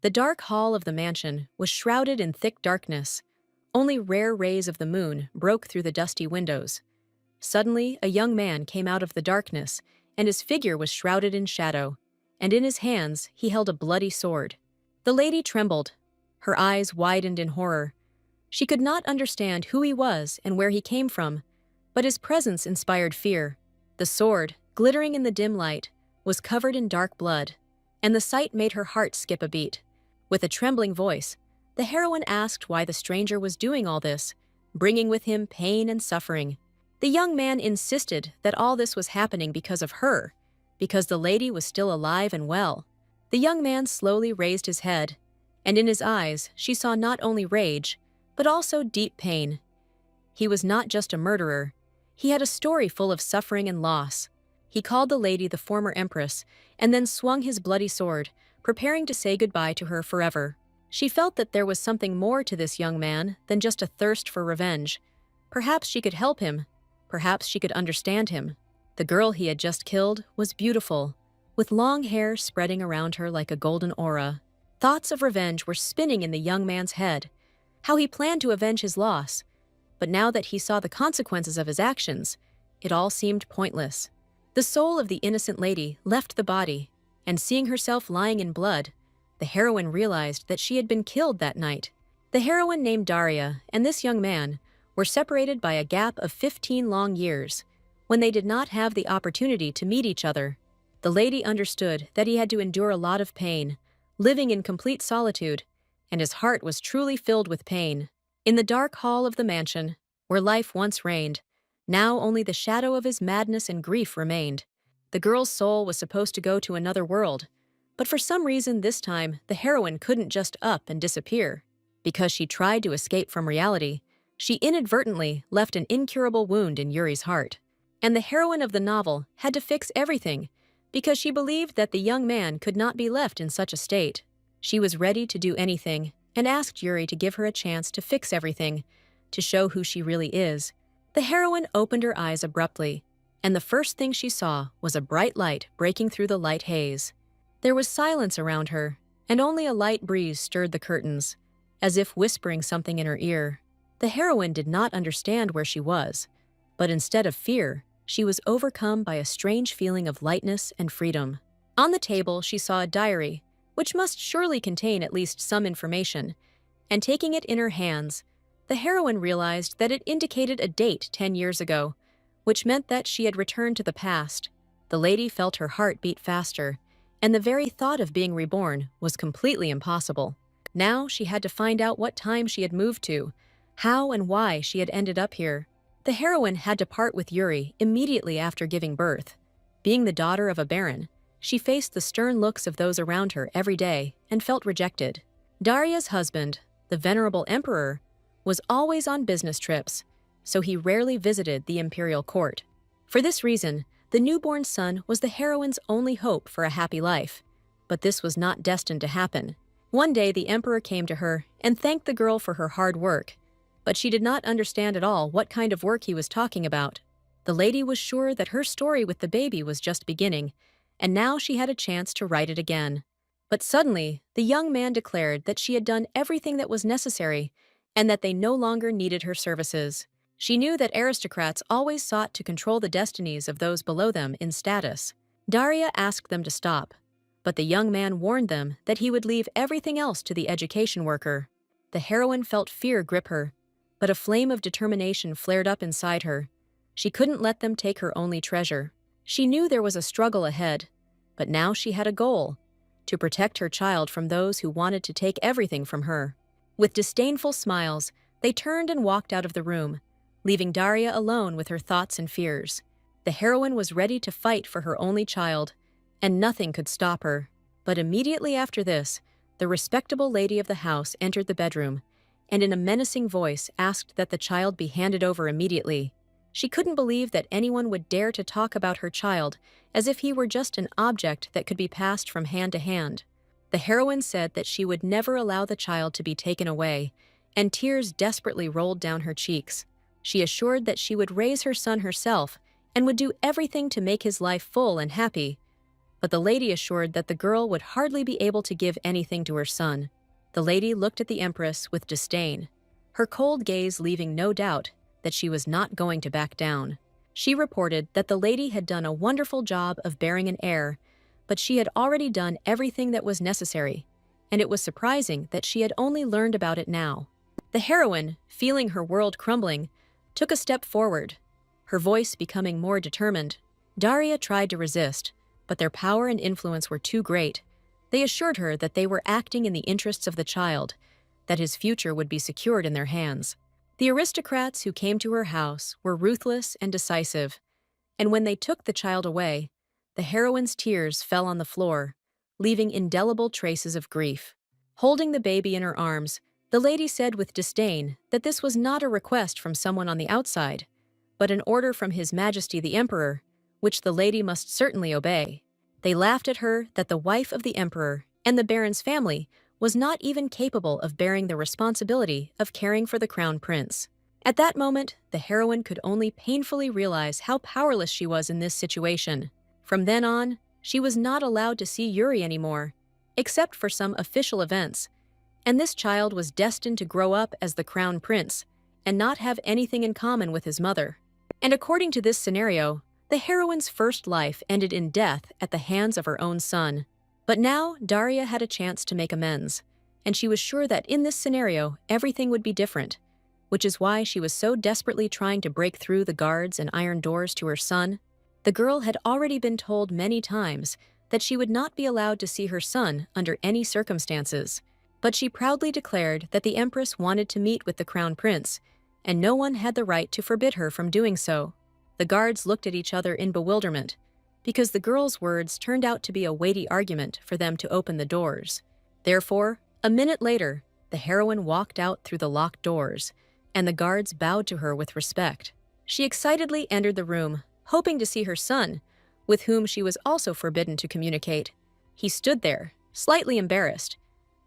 The dark hall of the mansion was shrouded in thick darkness. Only rare rays of the moon broke through the dusty windows. Suddenly, a young man came out of the darkness, and his figure was shrouded in shadow, and in his hands he held a bloody sword. The lady trembled. Her eyes widened in horror. She could not understand who he was and where he came from, but his presence inspired fear. The sword, glittering in the dim light, was covered in dark blood, and the sight made her heart skip a beat. With a trembling voice, the heroine asked why the stranger was doing all this, bringing with him pain and suffering. The young man insisted that all this was happening because of her, because the lady was still alive and well. The young man slowly raised his head, and in his eyes she saw not only rage, but also deep pain. He was not just a murderer. He had a story full of suffering and loss. He called the lady the former empress, and then swung his bloody sword, preparing to say goodbye to her forever. She felt that there was something more to this young man than just a thirst for revenge. Perhaps she could help him. Perhaps she could understand him. The girl he had just killed was beautiful, with long hair spreading around her like a golden aura. Thoughts of revenge were spinning in the young man's head, how he planned to avenge his loss. But now that he saw the consequences of his actions, it all seemed pointless. The soul of the innocent lady left the body, and seeing herself lying in blood, the heroine realized that she had been killed that night. The heroine named Daria and this young man were separated by a gap of 15 long years, when they did not have the opportunity to meet each other. The lady understood that he had to endure a lot of pain, living in complete solitude, and his heart was truly filled with pain. In the dark hall of the mansion, where life once reigned, now only the shadow of his madness and grief remained. The girl's soul was supposed to go to another world, but for some reason this time the heroine couldn't just up and disappear. Because she tried to escape from reality, she inadvertently left an incurable wound in Yuri's heart. And the heroine of the novel had to fix everything, because she believed that the young man could not be left in such a state. She was ready to do anything, and asked Yuri to give her a chance to fix everything, to show who she really is. The heroine opened her eyes abruptly, and the first thing she saw was a bright light breaking through the light haze. There was silence around her, and only a light breeze stirred the curtains, as if whispering something in her ear. The heroine did not understand where she was, but instead of fear, she was overcome by a strange feeling of lightness and freedom. On the table, she saw a diary, which must surely contain at least some information, and taking it in her hands, the heroine realized that it indicated a date 10 years ago, which meant that she had returned to the past. The lady felt her heart beat faster, and the very thought of being reborn was completely impossible. Now she had to find out what time she had moved to, how and why she had ended up here. The heroine had to part with Yuri immediately after giving birth. Being the daughter of a baron, she faced the stern looks of those around her every day and felt rejected. Daria's husband, the venerable emperor, was always on business trips, so he rarely visited the imperial court. For this reason, the newborn son was the heroine's only hope for a happy life. But this was not destined to happen. One day the emperor came to her and thanked the girl for her hard work, but she did not understand at all what kind of work he was talking about. The lady was sure that her story with the baby was just beginning, and now she had a chance to write it again. But suddenly, the young man declared that she had done everything that was necessary, and that they no longer needed her services. She knew that aristocrats always sought to control the destinies of those below them in status. Daria asked them to stop, but the young man warned them that he would leave everything else to the education worker. The heroine felt fear grip her, but a flame of determination flared up inside her. She couldn't let them take her only treasure. She knew there was a struggle ahead, but now she had a goal: to protect her child from those who wanted to take everything from her. With disdainful smiles, they turned and walked out of the room, leaving Daria alone with her thoughts and fears. The heroine was ready to fight for her only child, and nothing could stop her. But immediately after this, the respectable lady of the house entered the bedroom, and in a menacing voice asked that the child be handed over immediately. She couldn't believe that anyone would dare to talk about her child as if he were just an object that could be passed from hand to hand. The heroine said that she would never allow the child to be taken away, and tears desperately rolled down her cheeks. She assured that she would raise her son herself and would do everything to make his life full and happy. but the lady assured that the girl would hardly be able to give anything to her son. The lady looked at the empress with disdain, her cold gaze leaving no doubt that she was not going to back down. She reported that the lady had done a wonderful job of bearing an heir, but she had already done everything that was necessary, and it was surprising that she had only learned about it now. The heroine, feeling her world crumbling, took a step forward, her voice becoming more determined. Daria tried to resist, but their power and influence were too great. They assured her that they were acting in the interests of the child, that his future would be secured in their hands. The aristocrats who came to her house were ruthless and decisive, and when they took the child away, the heroine's tears fell on the floor, leaving indelible traces of grief. Holding the baby in her arms, the lady said with disdain that this was not a request from someone on the outside, but an order from His Majesty the Emperor, which the lady must certainly obey. They laughed at her that the wife of the emperor and the baron's family was not even capable of bearing the responsibility of caring for the crown prince. At that moment, the heroine could only painfully realize how powerless she was in this situation. From then on, she was not allowed to see Yuri anymore, except for some official events, and this child was destined to grow up as the crown prince and not have anything in common with his mother. And according to this scenario, the heroine's first life ended in death at the hands of her own son. But now Daria had a chance to make amends, and she was sure that in this scenario everything would be different, which is why she was so desperately trying to break through the guards and iron doors to her son. The girl had already been told many times that she would not be allowed to see her son under any circumstances, but she proudly declared that the empress wanted to meet with the crown prince, and no one had the right to forbid her from doing so. The guards looked at each other in bewilderment, because the girl's words turned out to be a weighty argument for them to open the doors. Therefore, a minute later, the heroine walked out through the locked doors, and the guards bowed to her with respect. She excitedly entered the room, hoping to see her son, with whom she was also forbidden to communicate. He stood there, slightly embarrassed,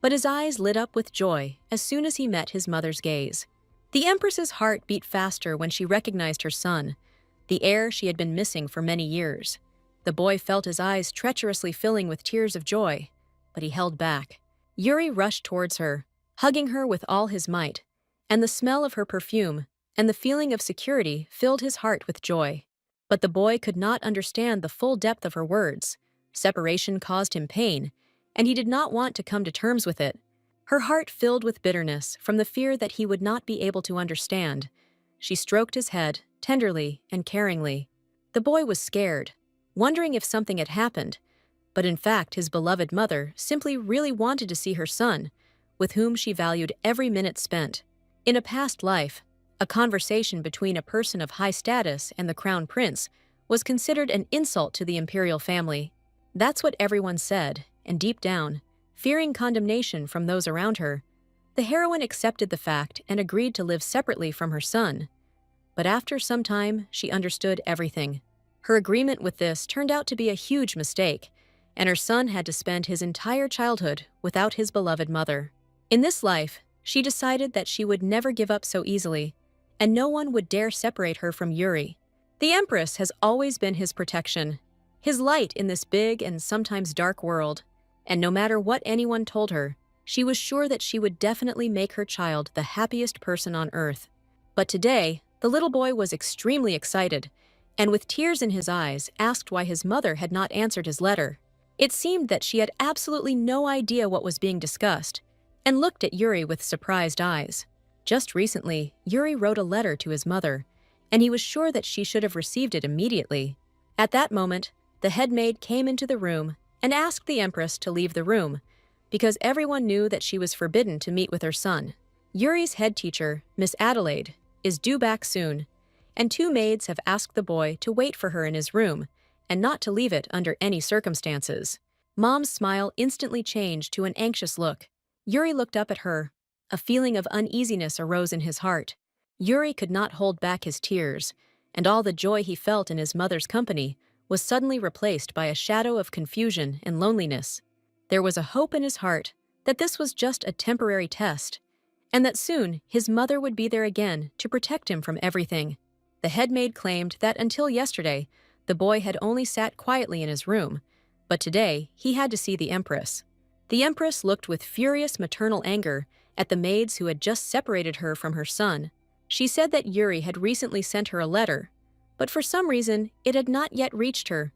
but his eyes lit up with joy as soon as he met his mother's gaze. The empress's heart beat faster when she recognized her son, the heir she had been missing for many years. The boy felt his eyes treacherously filling with tears of joy, but he held back. Yuri rushed towards her, hugging her with all his might, and the smell of her perfume and the feeling of security filled his heart with joy. But the boy could not understand the full depth of her words. Separation caused him pain, and he did not want to come to terms with it. Her heart filled with bitterness from the fear that he would not be able to understand. She stroked his head, tenderly and caringly. The boy was scared, wondering if something had happened, but in fact his beloved mother simply really wanted to see her son, with whom she valued every minute spent. In a past life, a conversation between a person of high status and the crown prince was considered an insult to the imperial family. That's what everyone said, and deep down, fearing condemnation from those around her, the heroine accepted the fact and agreed to live separately from her son. But after some time, she understood everything. Her agreement with this turned out to be a huge mistake, and her son had to spend his entire childhood without his beloved mother. In this life, she decided that she would never give up so easily, and no one would dare separate her from Yuri. The Empress has always been his protection, his light in this big and sometimes dark world, and no matter what anyone told her, she was sure that she would definitely make her child the happiest person on earth. But today, the little boy was extremely excited, and with tears in his eyes, asked why his mother had not answered his letter. It seemed that she had absolutely no idea what was being discussed, and looked at Yuri with surprised eyes. Just recently, Yuri wrote a letter to his mother, and he was sure that she should have received it immediately. At that moment, the headmaid came into the room and asked the Empress to leave the room, because everyone knew that she was forbidden to meet with her son. Yuri's head teacher, Miss Adelaide, is due back soon, and two maids have asked the boy to wait for her in his room and not to leave it under any circumstances. Mom's smile instantly changed to an anxious look. Yuri looked up at her. A feeling of uneasiness arose in his heart. Yuri could not hold back his tears, and all the joy he felt in his mother's company was suddenly replaced by a shadow of confusion and loneliness. There was a hope in his heart that this was just a temporary test, and that soon his mother would be there again to protect him from everything. The headmaid claimed that until yesterday, the boy had only sat quietly in his room, But today, he had to see the Empress. The Empress looked with furious maternal anger at the maids who had just separated her from her son. She said that Yuri had recently sent her a letter, but for some reason it had not yet reached her.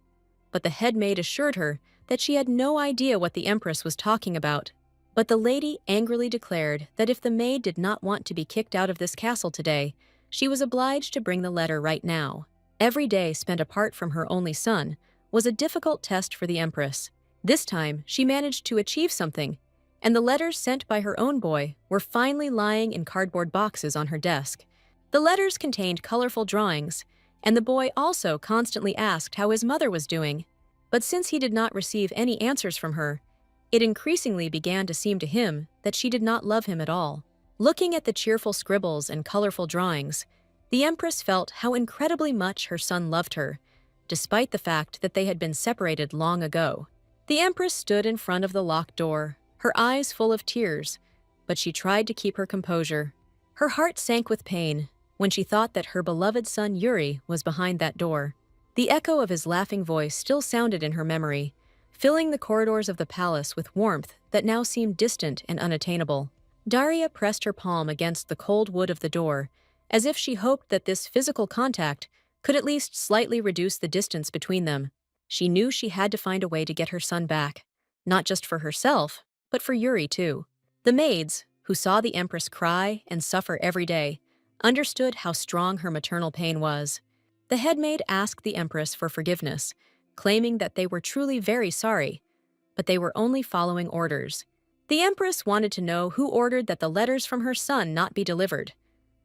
But the head maid assured her that she had no idea what the Empress was talking about. But the lady angrily declared that if the maid did not want to be kicked out of this castle today, she was obliged to bring the letter right now. Every day spent apart from her only son was a difficult test for the Empress. This time, she managed to achieve something, and the letters sent by her own boy were finally lying in cardboard boxes on her desk. The letters contained colorful drawings, and the boy also constantly asked how his mother was doing. But since he did not receive any answers from her, it increasingly began to seem to him that she did not love him at all. Looking at the cheerful scribbles and colorful drawings, the Empress felt how incredibly much her son loved her, despite the fact that they had been separated long ago. The Empress stood in front of the locked door, her eyes full of tears, but she tried to keep her composure. Her heart sank with pain when she thought that her beloved son Yuri was behind that door. The echo of his laughing voice still sounded in her memory, filling the corridors of the palace with warmth that now seemed distant and unattainable. Daria pressed her palm against the cold wood of the door, as if she hoped that this physical contact could at least slightly reduce the distance between them. She knew she had to find a way to get her son back, not just for herself, but for Yuri too. The maids, who saw the Empress cry and suffer every day, understood how strong her maternal pain was. The head maid asked the Empress for forgiveness, claiming that they were truly very sorry, but they were only following orders. The Empress wanted to know who ordered that the letters from her son not be delivered,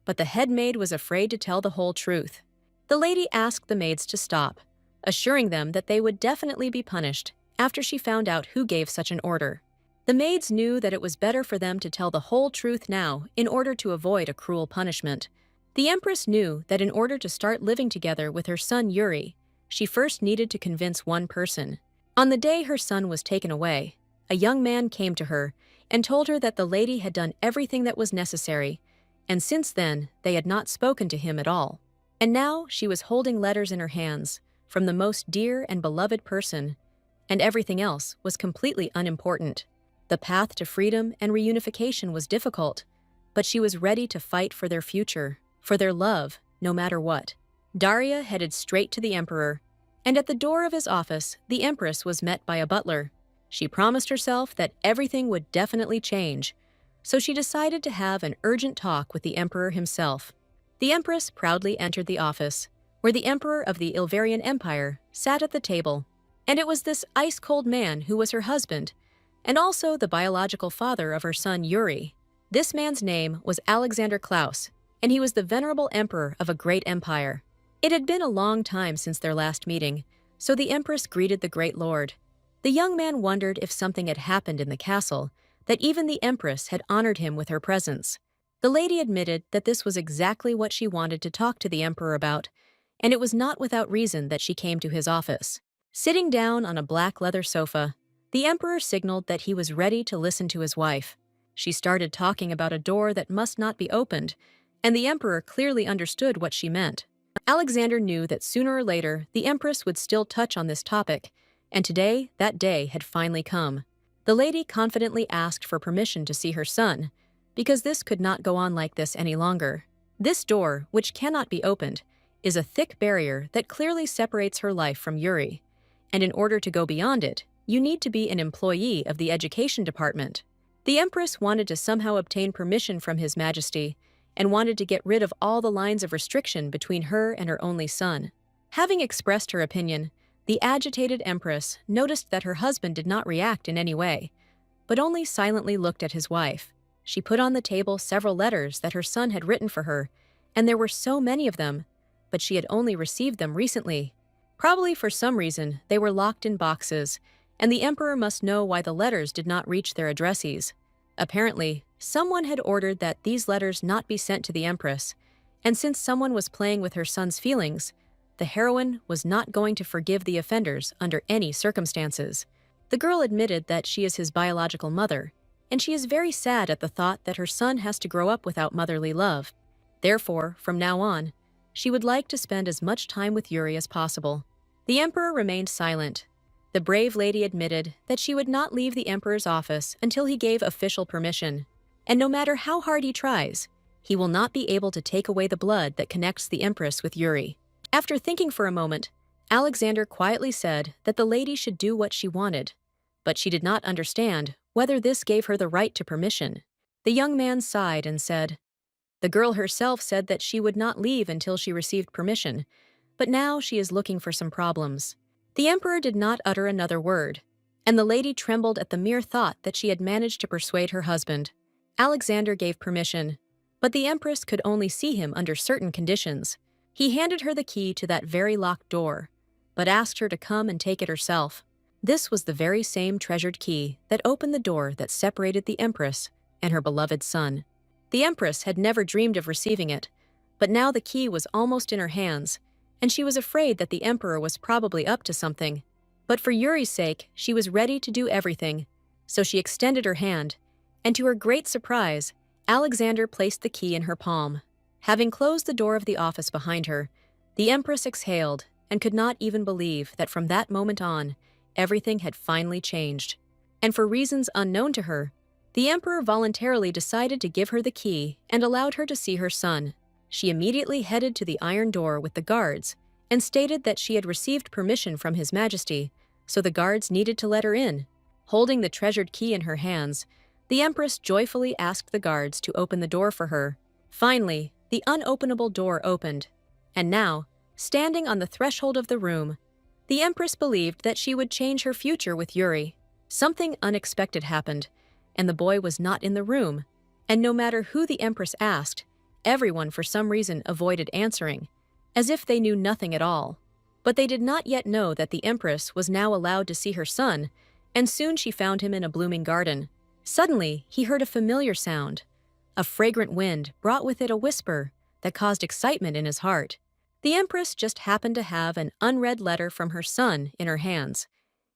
but the head maid was afraid to tell the whole truth. The lady asked the maids to stop, assuring them that they would definitely be punished after she found out who gave such an order. The maids knew that it was better for them to tell the whole truth now in order to avoid a cruel punishment. The Empress knew that in order to start living together with her son Yuri, she first needed to convince one person. On the day her son was taken away, a young man came to her and told her that the lady had done everything that was necessary, and since then they had not spoken to him at all. And now she was holding letters in her hands from the most dear and beloved person, and everything else was completely unimportant. The path to freedom and reunification was difficult, but she was ready to fight for their future, for their love, no matter what. Daria headed straight to the Emperor, and at the door of his office, the Empress was met by a butler. She promised herself that everything would definitely change, so she decided to have an urgent talk with the Emperor himself. The Empress proudly entered the office, where the Emperor of the Ilvarian Empire sat at the table, and it was this ice-cold man who was her husband, and also the biological father of her son Yuri. This man's name was Alexander Klaus, and he was the venerable emperor of a great empire. It had been a long time since their last meeting, so the Empress greeted the great lord. The young man wondered if something had happened in the castle, that even the Empress had honored him with her presence. The lady admitted that this was exactly what she wanted to talk to the Emperor about, and it was not without reason that she came to his office. Sitting down on a black leather sofa, the Emperor signaled that he was ready to listen to his wife. She started talking about a door that must not be opened, and the Emperor clearly understood what she meant. Alexander knew that sooner or later the Empress would still touch on this topic, and today that day had finally come. The lady confidently asked for permission to see her son, because this could not go on like this any longer. This door, which cannot be opened, is a thick barrier that clearly separates her life from Yuri, and in order to go beyond it, you need to be an employee of the education department. The Empress wanted to somehow obtain permission from His Majesty and wanted to get rid of all the lines of restriction between her and her only son. Having expressed her opinion, the agitated Empress noticed that her husband did not react in any way, but only silently looked at his wife. She put on the table several letters that her son had written for her, and there were so many of them, but she had only received them recently. Probably for some reason, they were locked in boxes, and the Emperor must know why the letters did not reach their addressees. Apparently, someone had ordered that these letters not be sent to the Empress, and since someone was playing with her son's feelings, the heroine was not going to forgive the offenders under any circumstances. The girl admitted that she is his biological mother, and she is very sad at the thought that her son has to grow up without motherly love. Therefore, from now on, she would like to spend as much time with Yuri as possible. The Emperor remained silent. The brave lady admitted that she would not leave the emperor's office until he gave official permission. And no matter how hard he tries, he will not be able to take away the blood that connects the empress with Yuri. After thinking for a moment, Alexander quietly said that the lady should do what she wanted, but she did not understand whether this gave her the right to permission. The young man sighed and said, "The girl herself said that she would not leave until she received permission, but now she is looking for some problems." The emperor did not utter another word, and the lady trembled at the mere thought that she had managed to persuade her husband. Alexander gave permission, but the empress could only see him under certain conditions. He handed her the key to that very locked door, but asked her to come and take it herself. This was the very same treasured key that opened the door that separated the empress and her beloved son. The empress had never dreamed of receiving it, but now the key was almost in her hands, and she was afraid that the emperor was probably up to something. But for Yuri's sake, she was ready to do everything, so she extended her hand, and to her great surprise, Alexander placed the key in her palm. Having closed the door of the office behind her, the empress exhaled and could not even believe that from that moment on, everything had finally changed. And for reasons unknown to her, the emperor voluntarily decided to give her the key and allowed her to see her son. She immediately headed to the iron door with the guards and stated that she had received permission from His Majesty, so the guards needed to let her in. Holding the treasured key in her hands, the empress joyfully asked the guards to open the door for her. Finally, the unopenable door opened, and now, standing on the threshold of the room, the empress believed that she would change her future with Yuri. Something unexpected happened, and the boy was not in the room, and no matter who the empress asked, everyone for some reason avoided answering, as if they knew nothing at all. But they did not yet know that the empress was now allowed to see her son, and soon she found him in a blooming garden. Suddenly, he heard a familiar sound. A fragrant wind brought with it a whisper that caused excitement in his heart. The empress just happened to have an unread letter from her son in her hands,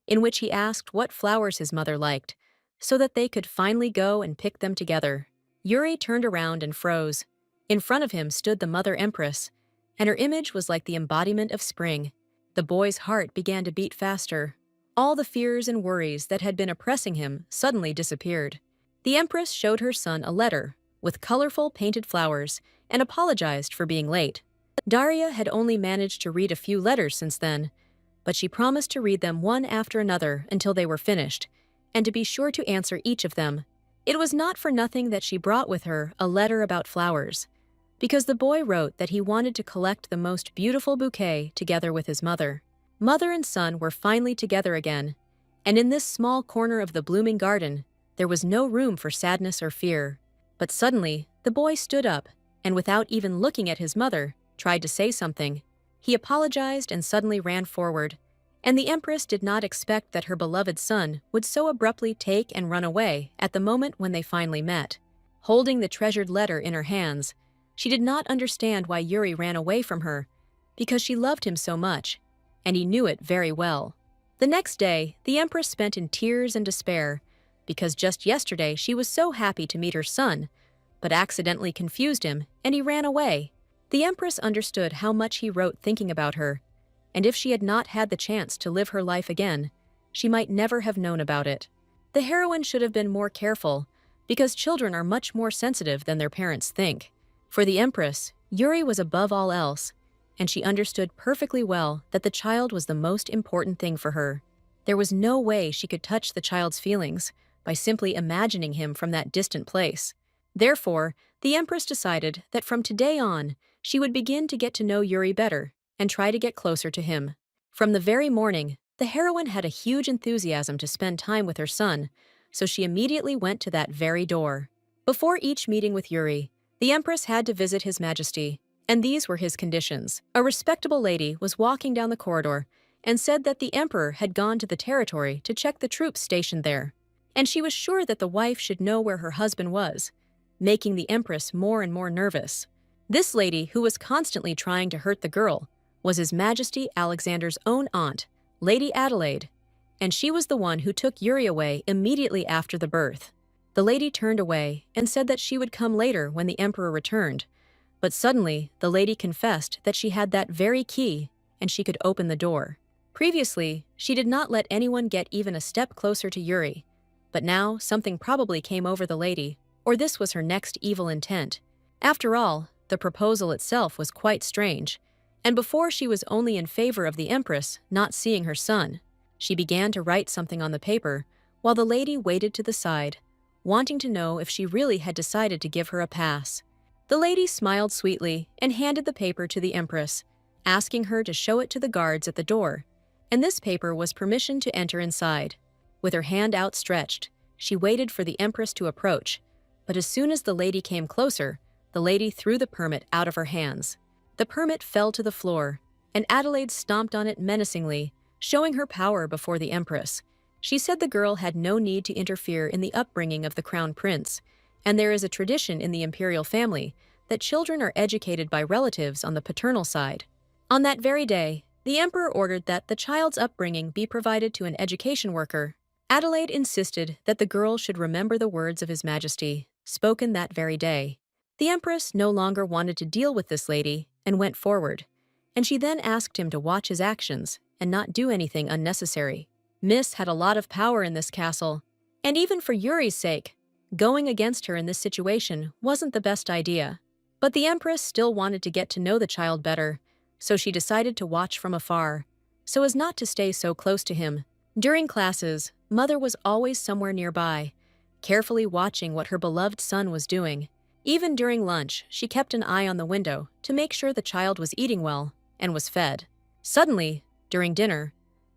in which he asked what flowers his mother liked, so that they could finally go and pick them together. Yuri turned around and froze. In front of him stood the mother empress, and her image was like the embodiment of spring. The boy's heart began to beat faster. All the fears and worries that had been oppressing him suddenly disappeared. The empress showed her son a letter with colorful painted flowers and apologized for being late. Daria had only managed to read a few letters since then, but she promised to read them one after another until they were finished, and to be sure to answer each of them. It was not for nothing that she brought with her a letter about flowers, because the boy wrote that he wanted to collect the most beautiful bouquet together with his mother. Mother and son were finally together again, and in this small corner of the blooming garden, there was no room for sadness or fear. But suddenly, the boy stood up, and without even looking at his mother, tried to say something. He apologized and suddenly ran forward, and the empress did not expect that her beloved son would so abruptly take and run away at the moment when they finally met. Holding the treasured letter in her hands, she did not understand why Yuri ran away from her, because she loved him so much, and he knew it very well. The next day, the empress spent in tears and despair, because just yesterday she was so happy to meet her son, but accidentally confused him, and he ran away. The empress understood how much he wrote thinking about her, and if she had not had the chance to live her life again, she might never have known about it. The heroine should have been more careful, because children are much more sensitive than their parents think. For the empress, Yuri was above all else, and she understood perfectly well that the child was the most important thing for her. There was no way she could touch the child's feelings by simply imagining him from that distant place. Therefore, the empress decided that from today on, she would begin to get to know Yuri better and try to get closer to him. From the very morning, the heroine had a huge enthusiasm to spend time with her son, so she immediately went to that very door. Before each meeting with Yuri, the empress had to visit His Majesty, and these were his conditions. A respectable lady was walking down the corridor and said that the emperor had gone to the territory to check the troops stationed there, and she was sure that the wife should know where her husband was, making the empress more and more nervous. This lady, who was constantly trying to hurt the girl, was His Majesty Alexander's own aunt, Lady Adelaide, and she was the one who took Yuri away immediately after the birth. The lady turned away and said that she would come later when the emperor returned, but suddenly the lady confessed that she had that very key and she could open the door. Previously, she did not let anyone get even a step closer to Yuri, but now something probably came over the lady, or this was her next evil intent. After all, the proposal itself was quite strange, and before she was only in favor of the Empress not seeing her son. She began to write something on the paper, while the lady waited to the side, wanting to know if she really had decided to give her a pass. The lady smiled sweetly and handed the paper to the Empress, asking her to show it to the guards at the door, and this paper was permission to enter inside. With her hand outstretched, she waited for the Empress to approach, but as soon as the lady came closer, the lady threw the permit out of her hands. The permit fell to the floor, and Adelaide stomped on it menacingly, showing her power before the Empress. She said the girl had no need to interfere in the upbringing of the Crown Prince, and there is a tradition in the imperial family that children are educated by relatives on the paternal side. On that very day, the Emperor ordered that the child's upbringing be provided to an education worker. Adelaide insisted that the girl should remember the words of His Majesty, spoken that very day. The Empress no longer wanted to deal with this lady and went forward, and she then asked him to watch his actions and not do anything unnecessary. Miss had a lot of power in this castle, and even for Yuri's sake, going against her in this situation wasn't the best idea. But the Empress still wanted to get to know the child better, so she decided to watch from afar, so as not to stay so close to him. During classes, Mother was always somewhere nearby, carefully watching what her beloved son was doing. Even during lunch, she kept an eye on the window to make sure the child was eating well and was fed. Suddenly, during dinner,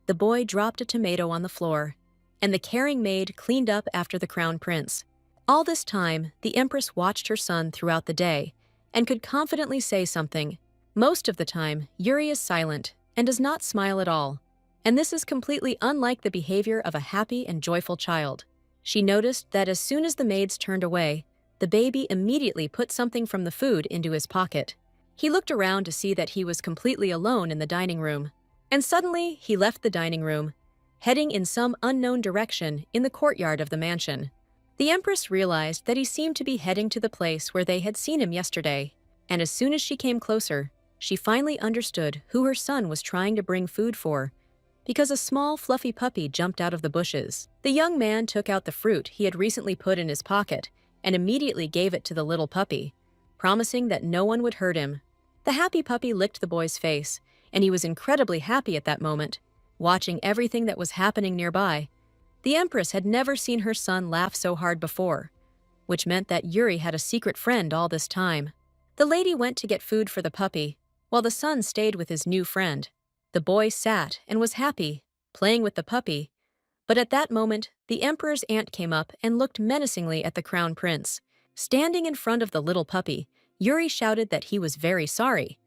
the boy dropped a tomato on the floor, and the caring maid cleaned up after the Crown Prince. All this time, the Empress watched her son throughout the day and could confidently say something. Most of the time, Yuri is silent and does not smile at all, and this is completely unlike the behavior of a happy and joyful child. She noticed that as soon as the maids turned away, the baby immediately put something from the food into his pocket. He looked around to see that he was completely alone in the dining room, and suddenly he left the dining room, heading in some unknown direction in the courtyard of the mansion. The Empress realized that he seemed to be heading to the place where they had seen him yesterday, and as soon as she came closer, she finally understood who her son was trying to bring food for, because a small, fluffy puppy jumped out of the bushes. The young man took out the fruit he had recently put in his pocket and immediately gave it to the little puppy, promising that no one would hurt him. The happy puppy licked the boy's face, and he was incredibly happy at that moment, watching everything that was happening nearby. The Empress had never seen her son laugh so hard before, which meant that Yuri had a secret friend all this time. The lady went to get food for the puppy, while the son stayed with his new friend. The boy sat and was happy, playing with the puppy, but at that moment, the Emperor's aunt came up and looked menacingly at the Crown Prince. Standing in front of the little puppy, Yuri shouted that he was very sorry,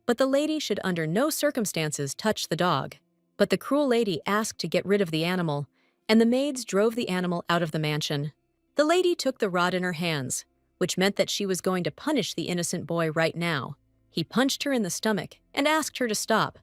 but the lady should under no circumstances touch the dog. But the cruel lady asked to get rid of the animal, and the maids drove the animal out of the mansion. The lady took the rod in her hands, which meant that she was going to punish the innocent boy right now. He punched her in the stomach and asked her to stop,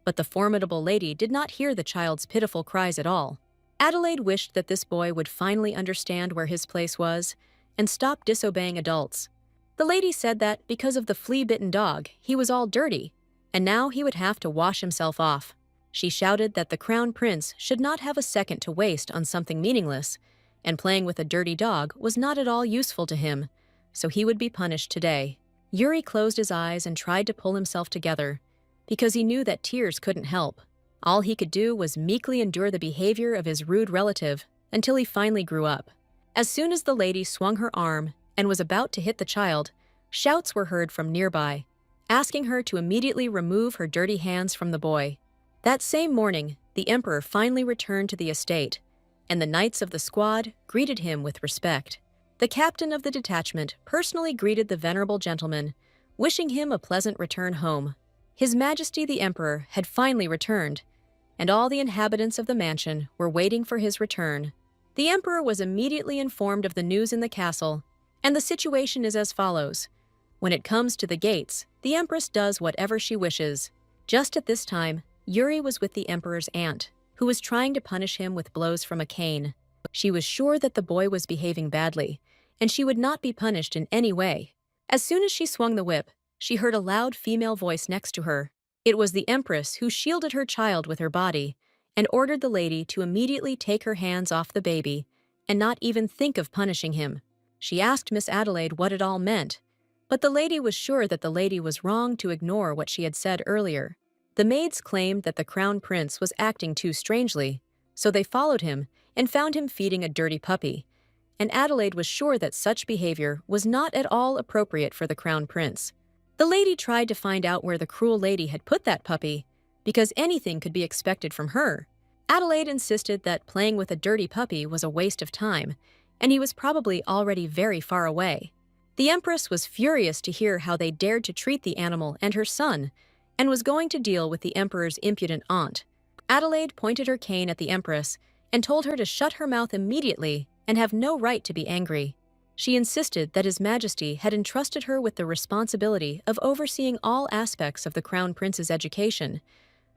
but the formidable lady did not hear the child's pitiful cries at all. Adelaide wished that this boy would finally understand where his place was and stop disobeying adults. The lady said that because of the flea-bitten dog, he was all dirty, and now he would have to wash himself off. She shouted that the Crown Prince should not have a second to waste on something meaningless, and playing with a dirty dog was not at all useful to him, so he would be punished today. Yuri closed his eyes and tried to pull himself together, because he knew that tears couldn't help. All he could do was meekly endure the behavior of his rude relative until he finally grew up. As soon as the lady swung her arm and was about to hit the child, shouts were heard from nearby, asking her to immediately remove her dirty hands from the boy. That same morning, the Emperor finally returned to the estate, and the knights of the squad greeted him with respect. The captain of the detachment personally greeted the venerable gentleman, wishing him a pleasant return home. His Majesty the Emperor had finally returned, and all the inhabitants of the mansion were waiting for his return. The Emperor was immediately informed of the news in the castle, and the situation is as follows. When it comes to the gates, the Empress does whatever she wishes. Just at this time, Yuri was with the Emperor's aunt, who was trying to punish him with blows from a cane. She was sure that the boy was behaving badly, and she would not be punished in any way. As soon as she swung the whip, she heard a loud female voice next to her. It was the Empress who shielded her child with her body and ordered the lady to immediately take her hands off the baby and not even think of punishing him. She asked Miss Adelaide what it all meant, but the lady was sure that the lady was wrong to ignore what she had said earlier. The maids claimed that the crown prince was acting too strangely, so they followed him and found him feeding a dirty puppy, and Adelaide was sure that such behavior was not at all appropriate for the crown prince. The lady tried to find out where the cruel lady had put that puppy, because anything could be expected from her. Adelaide insisted that playing with a dirty puppy was a waste of time, and he was probably already very far away. The Empress was furious to hear how they dared to treat the animal and her son, and was going to deal with the Emperor's impudent aunt. Adelaide pointed her cane at the Empress and told her to shut her mouth immediately and have no right to be angry. She insisted that His Majesty had entrusted her with the responsibility of overseeing all aspects of the Crown Prince's education,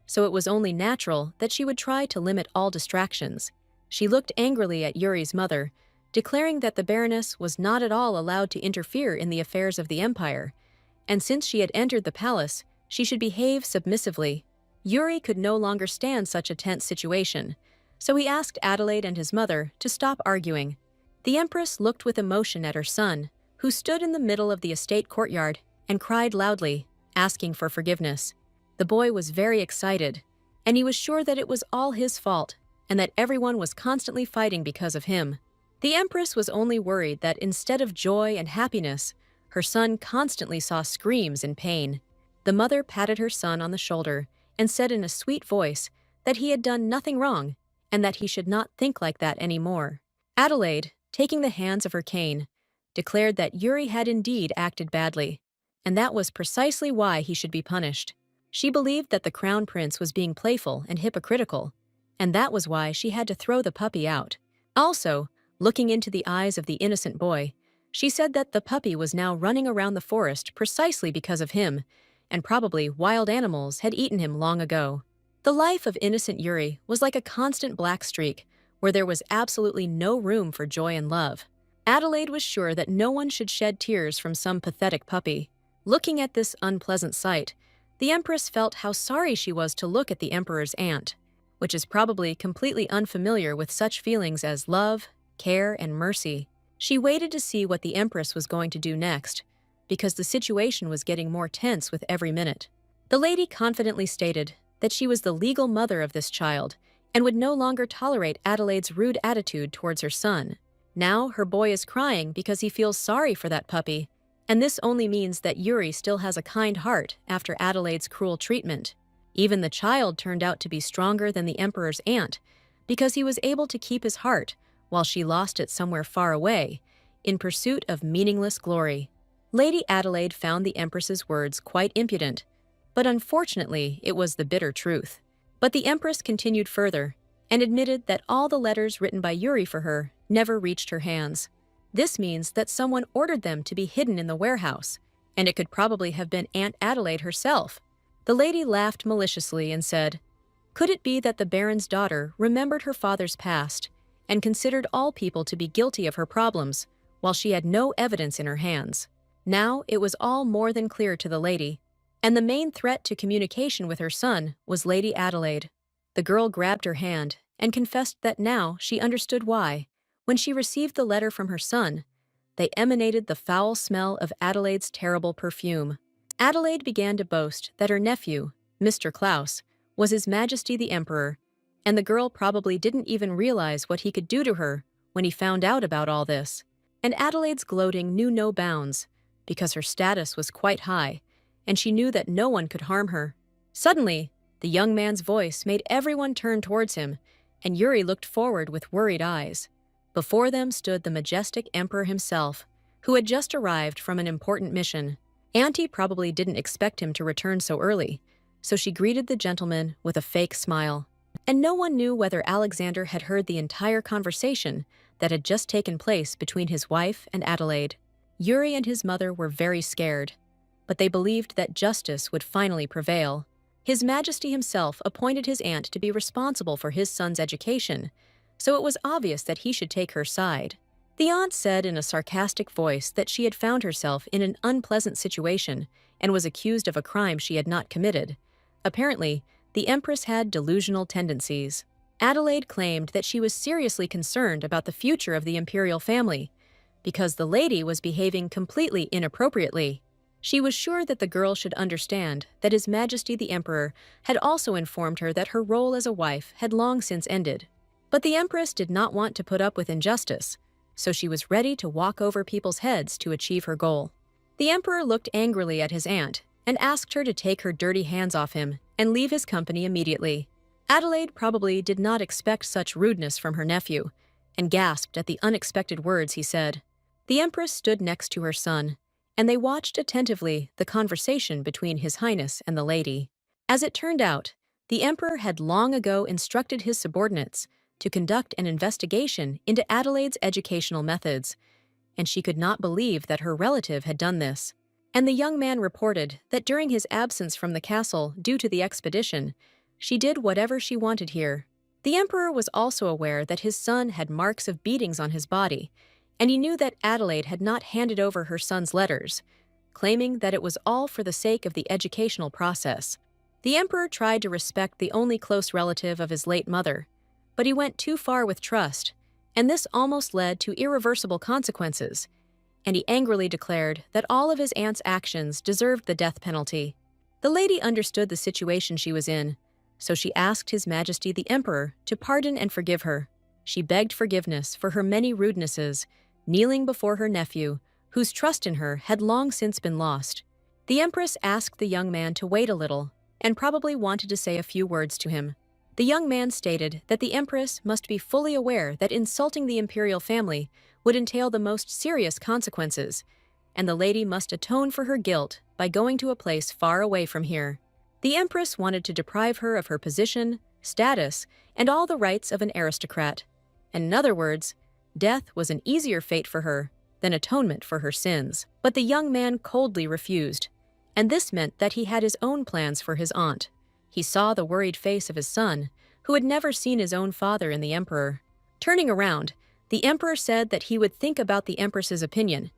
so it was only natural that she would try to limit all distractions. She looked angrily at Yuri's mother, declaring that the Baroness was not at all allowed to interfere in the affairs of the Empire, and since she had entered the palace, she should behave submissively. Yuri could no longer stand such a tense situation, so he asked Adelaide and his mother to stop arguing. The Empress looked with emotion at her son, who stood in the middle of the estate courtyard and cried loudly, asking for forgiveness. The boy was very excited, and he was sure that it was all his fault and that everyone was constantly fighting because of him. The Empress was only worried that instead of joy and happiness, her son constantly saw screams in pain. The mother patted her son on the shoulder and said in a sweet voice that he had done nothing wrong and that he should not think like that anymore. Adelaide, taking the hands of her cane, declared that Yuri had indeed acted badly, and that was precisely why he should be punished. She believed that the Crown Prince was being playful and hypocritical, and that was why she had to throw the puppy out. Also, looking into the eyes of the innocent boy, she said that the puppy was now running around the forest precisely because of him, and probably wild animals had eaten him long ago. The life of innocent Yuri was like a constant black streak, where there was absolutely no room for joy and love. Adelaide was sure that no one should shed tears from some pathetic puppy. Looking at this unpleasant sight, the Empress felt how sorry she was to look at the Emperor's aunt, which is probably completely unfamiliar with such feelings as love, care, and mercy. She waited to see what the Empress was going to do next, because the situation was getting more tense with every minute. The lady confidently stated that she was the legal mother of this child and would no longer tolerate Adelaide's rude attitude towards her son. Now her boy is crying because he feels sorry for that puppy, and this only means that Yuri still has a kind heart after Adelaide's cruel treatment. Even the child turned out to be stronger than the Emperor's aunt, because he was able to keep his heart while she lost it somewhere far away, in pursuit of meaningless glory. Lady Adelaide found the Empress's words quite impudent, but unfortunately it was the bitter truth. But the Empress continued further, and admitted that all the letters written by Yuri for her never reached her hands. This means that someone ordered them to be hidden in the warehouse, and it could probably have been Aunt Adelaide herself. The lady laughed maliciously and said, "Could it be that the Baron's daughter remembered her father's past and considered all people to be guilty of her problems, while she had no evidence in her hands?" Now it was all more than clear to the lady, and the main threat to communication with her son was Lady Adelaide. The girl grabbed her hand and confessed that now she understood why, when she received the letter from her son, they emanated the foul smell of Adelaide's terrible perfume. Adelaide began to boast that her nephew, Mr. Klaus, was His Majesty the Emperor, and the girl probably didn't even realize what he could do to her when he found out about all this. And Adelaide's gloating knew no bounds, because her status was quite high, and she knew that no one could harm her. Suddenly, the young man's voice made everyone turn towards him, and Yuri looked forward with worried eyes. Before them stood the majestic Emperor himself, who had just arrived from an important mission. Auntie probably didn't expect him to return so early, so she greeted the gentleman with a fake smile. And no one knew whether Alexander had heard the entire conversation that had just taken place between his wife and Adelaide. Yuri and his mother were very scared, but they believed that justice would finally prevail. His Majesty himself appointed his aunt to be responsible for his son's education, so it was obvious that he should take her side. The aunt said in a sarcastic voice that she had found herself in an unpleasant situation and was accused of a crime she had not committed, Apparently, the Empress had delusional tendencies. Adelaide claimed that she was seriously concerned about the future of the imperial family, because the lady was behaving completely inappropriately. She was sure that the girl should understand that His Majesty the Emperor had also informed her that her role as a wife had long since ended. But the Empress did not want to put up with injustice, so she was ready to walk over people's heads to achieve her goal. The Emperor looked angrily at his aunt and asked her to take her dirty hands off him and leave his company immediately. Adelaide probably did not expect such rudeness from her nephew, and gasped at the unexpected words he said. The Empress stood next to her son, and they watched attentively the conversation between His Highness and the lady. As it turned out, the Emperor had long ago instructed his subordinates to conduct an investigation into Adelaide's educational methods, and she could not believe that her relative had done this. And the young man reported that during his absence from the castle due to the expedition, she did whatever she wanted here. The Emperor was also aware that his son had marks of beatings on his body, and he knew that Adelaide had not handed over her son's letters, claiming that it was all for the sake of the educational process. The Emperor tried to respect the only close relative of his late mother, but he went too far with trust, and this almost led to irreversible consequences, and he angrily declared that all of his aunt's actions deserved the death penalty. The lady understood the situation she was in, so she asked His Majesty the Emperor to pardon and forgive her. She begged forgiveness for her many rudenesses, kneeling before her nephew, whose trust in her had long since been lost. The Empress asked the young man to wait a little, and probably wanted to say a few words to him. The young man stated that the Empress must be fully aware that insulting the imperial family would entail the most serious consequences, and the lady must atone for her guilt by going to a place far away from here. The Empress wanted to deprive her of her position, status, and all the rights of an aristocrat. And in other words, death was an easier fate for her than atonement for her sins. But the young man coldly refused, and this meant that he had his own plans for his aunt. He saw the worried face of his son, who had never seen his own father in the Emperor. Turning around, the Emperor said that he would think about the Empress's opinion,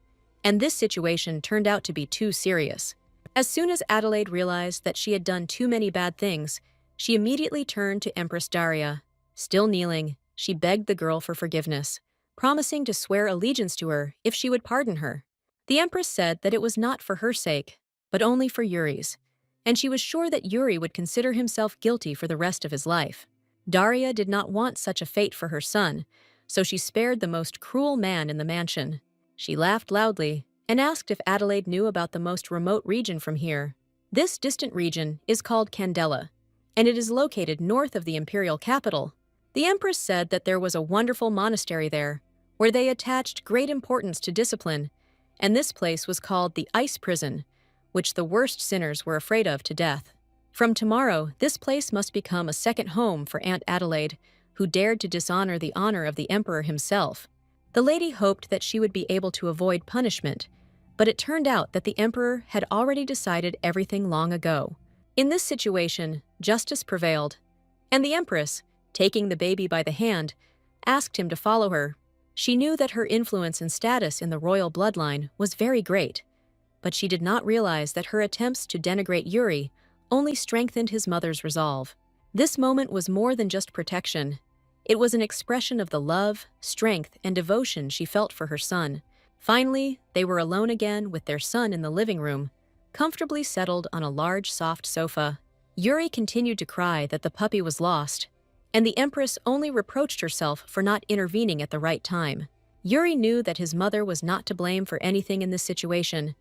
and this situation turned out to be too serious. As soon as Adelaide realized that she had done too many bad things, she immediately turned to Empress Daria. Still kneeling, she begged the girl for forgiveness, promising to swear allegiance to her if she would pardon her. The Empress said that it was not for her sake, but only for Yuri's, and she was sure that Yuri would consider himself guilty for the rest of his life. Daria did not want such a fate for her son, so she spared the most cruel man in the mansion. She laughed loudly and asked if Adelaide knew about the most remote region from here. This distant region is called Candela, and it is located north of the imperial capital. The Empress said that there was a wonderful monastery there, where they attached great importance to discipline, and this place was called the Ice Prison, which the worst sinners were afraid of to death. From tomorrow, this place must become a second home for Aunt Adelaide, who dared to dishonor the honor of the Emperor himself. The lady hoped that she would be able to avoid punishment, but it turned out that the Emperor had already decided everything long ago. In this situation, justice prevailed, and the Empress, taking the baby by the hand, asked him to follow her. She knew that her influence and status in the royal bloodline was very great, but she did not realize that her attempts to denigrate Yuri only strengthened his mother's resolve. This moment was more than just protection. It was an expression of the love, strength, and devotion she felt for her son. Finally, they were alone again with their son in the living room, comfortably settled on a large, soft sofa. Yuri continued to cry that the puppy was lost, and the Empress only reproached herself for not intervening at the right time. Yuri knew that his mother was not to blame for anything in this situation,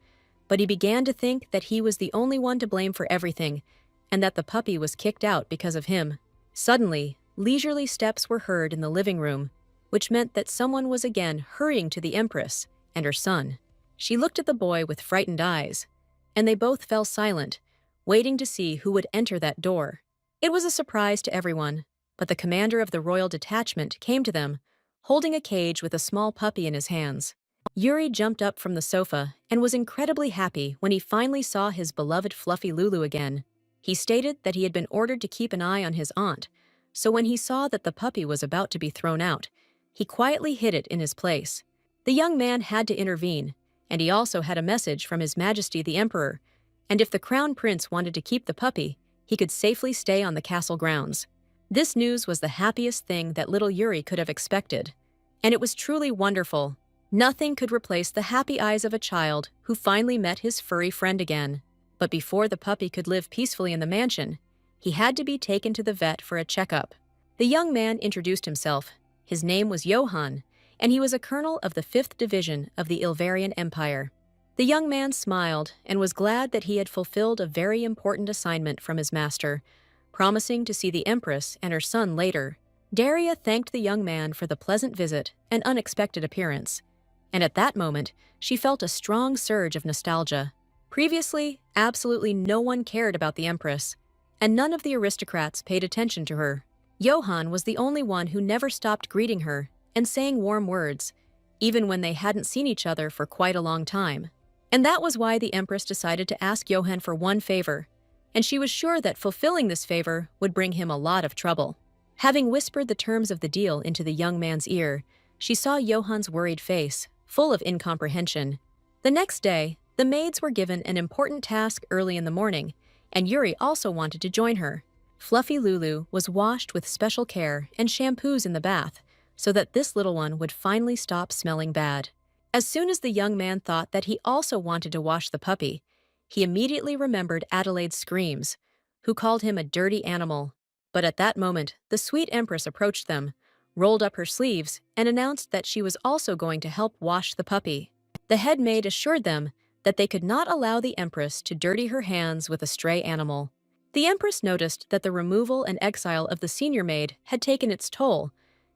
but he began to think that he was the only one to blame for everything, and that the puppy was kicked out because of him. Suddenly, leisurely steps were heard in the living room, which meant that someone was again hurrying to the Empress and her son. She looked at the boy with frightened eyes, and they both fell silent, waiting to see who would enter that door. It was a surprise to everyone, but the commander of the royal detachment came to them, holding a cage with a small puppy in his hands. Yuri jumped up from the sofa and was incredibly happy when he finally saw his beloved fluffy Lulu again. He stated that he had been ordered to keep an eye on his aunt, so when he saw that the puppy was about to be thrown out, he quietly hid it in his place. The young man had to intervene, and he also had a message from His Majesty the Emperor, and if the Crown Prince wanted to keep the puppy, he could safely stay on the castle grounds. This news was the happiest thing that little Yuri could have expected, and it was truly wonderful. Nothing could replace the happy eyes of a child who finally met his furry friend again. But before the puppy could live peacefully in the mansion, he had to be taken to the vet for a checkup. The young man introduced himself. His name was Johann, and he was a colonel of the 5th Division of the Ilvarian Empire. The young man smiled and was glad that he had fulfilled a very important assignment from his master, promising to see the Empress and her son later. Daria thanked the young man for the pleasant visit and unexpected appearance, and at that moment, she felt a strong surge of nostalgia. Previously, absolutely no one cared about the Empress, and none of the aristocrats paid attention to her. Johann was the only one who never stopped greeting her and saying warm words, even when they hadn't seen each other for quite a long time. And that was why the Empress decided to ask Johann for one favor, and she was sure that fulfilling this favor would bring him a lot of trouble. Having whispered the terms of the deal into the young man's ear, she saw Johann's worried face, full of incomprehension. The next day, the maids were given an important task early in the morning, and Yuri also wanted to join her. Fluffy Lulu was washed with special care and shampoos in the bath, so that this little one would finally stop smelling bad. As soon as the young man thought that he also wanted to wash the puppy, he immediately remembered Adelaide's screams, who called him a dirty animal. But at that moment, the sweet Empress approached them, rolled up her sleeves, and announced that she was also going to help wash the puppy. The head maid assured them that they could not allow the Empress to dirty her hands with a stray animal. The Empress noticed that the removal and exile of the senior maid had taken its toll,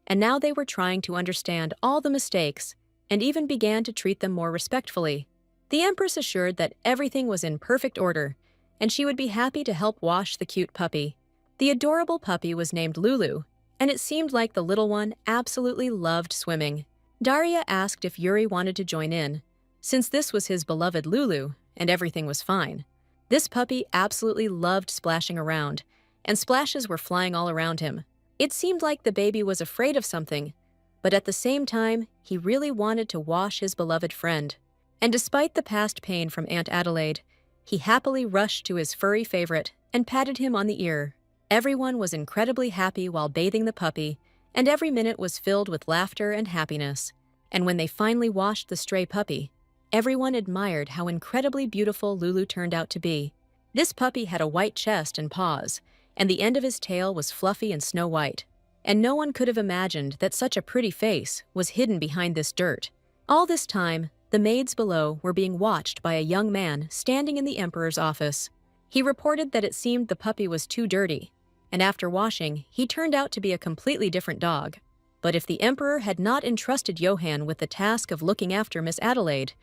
and now they were trying to understand all the mistakes and even began to treat them more respectfully. The Empress assured that everything was in perfect order, and she would be happy to help wash the cute puppy. The adorable puppy was named Lulu, and it seemed like the little one absolutely loved swimming. Daria asked if Yuri wanted to join in, since this was his beloved Lulu, and everything was fine. This puppy absolutely loved splashing around, and splashes were flying all around him. It seemed like the baby was afraid of something, but at the same time, he really wanted to wash his beloved friend. And despite the past pain from Aunt Adelaide, he happily rushed to his furry favorite and patted him on the ear. Everyone was incredibly happy while bathing the puppy, and every minute was filled with laughter and happiness. And when they finally washed the stray puppy, everyone admired how incredibly beautiful Lulu turned out to be. This puppy had a white chest and paws, and the end of his tail was fluffy and snow-white. And no one could have imagined that such a pretty face was hidden behind this dirt. All this time, the maids below were being watched by a young man standing in the Emperor's office. He reported that it seemed the puppy was too dirty, and after washing, he turned out to be a completely different dog. But if the Emperor had not entrusted Johann with the task of looking after Miss Adelaide,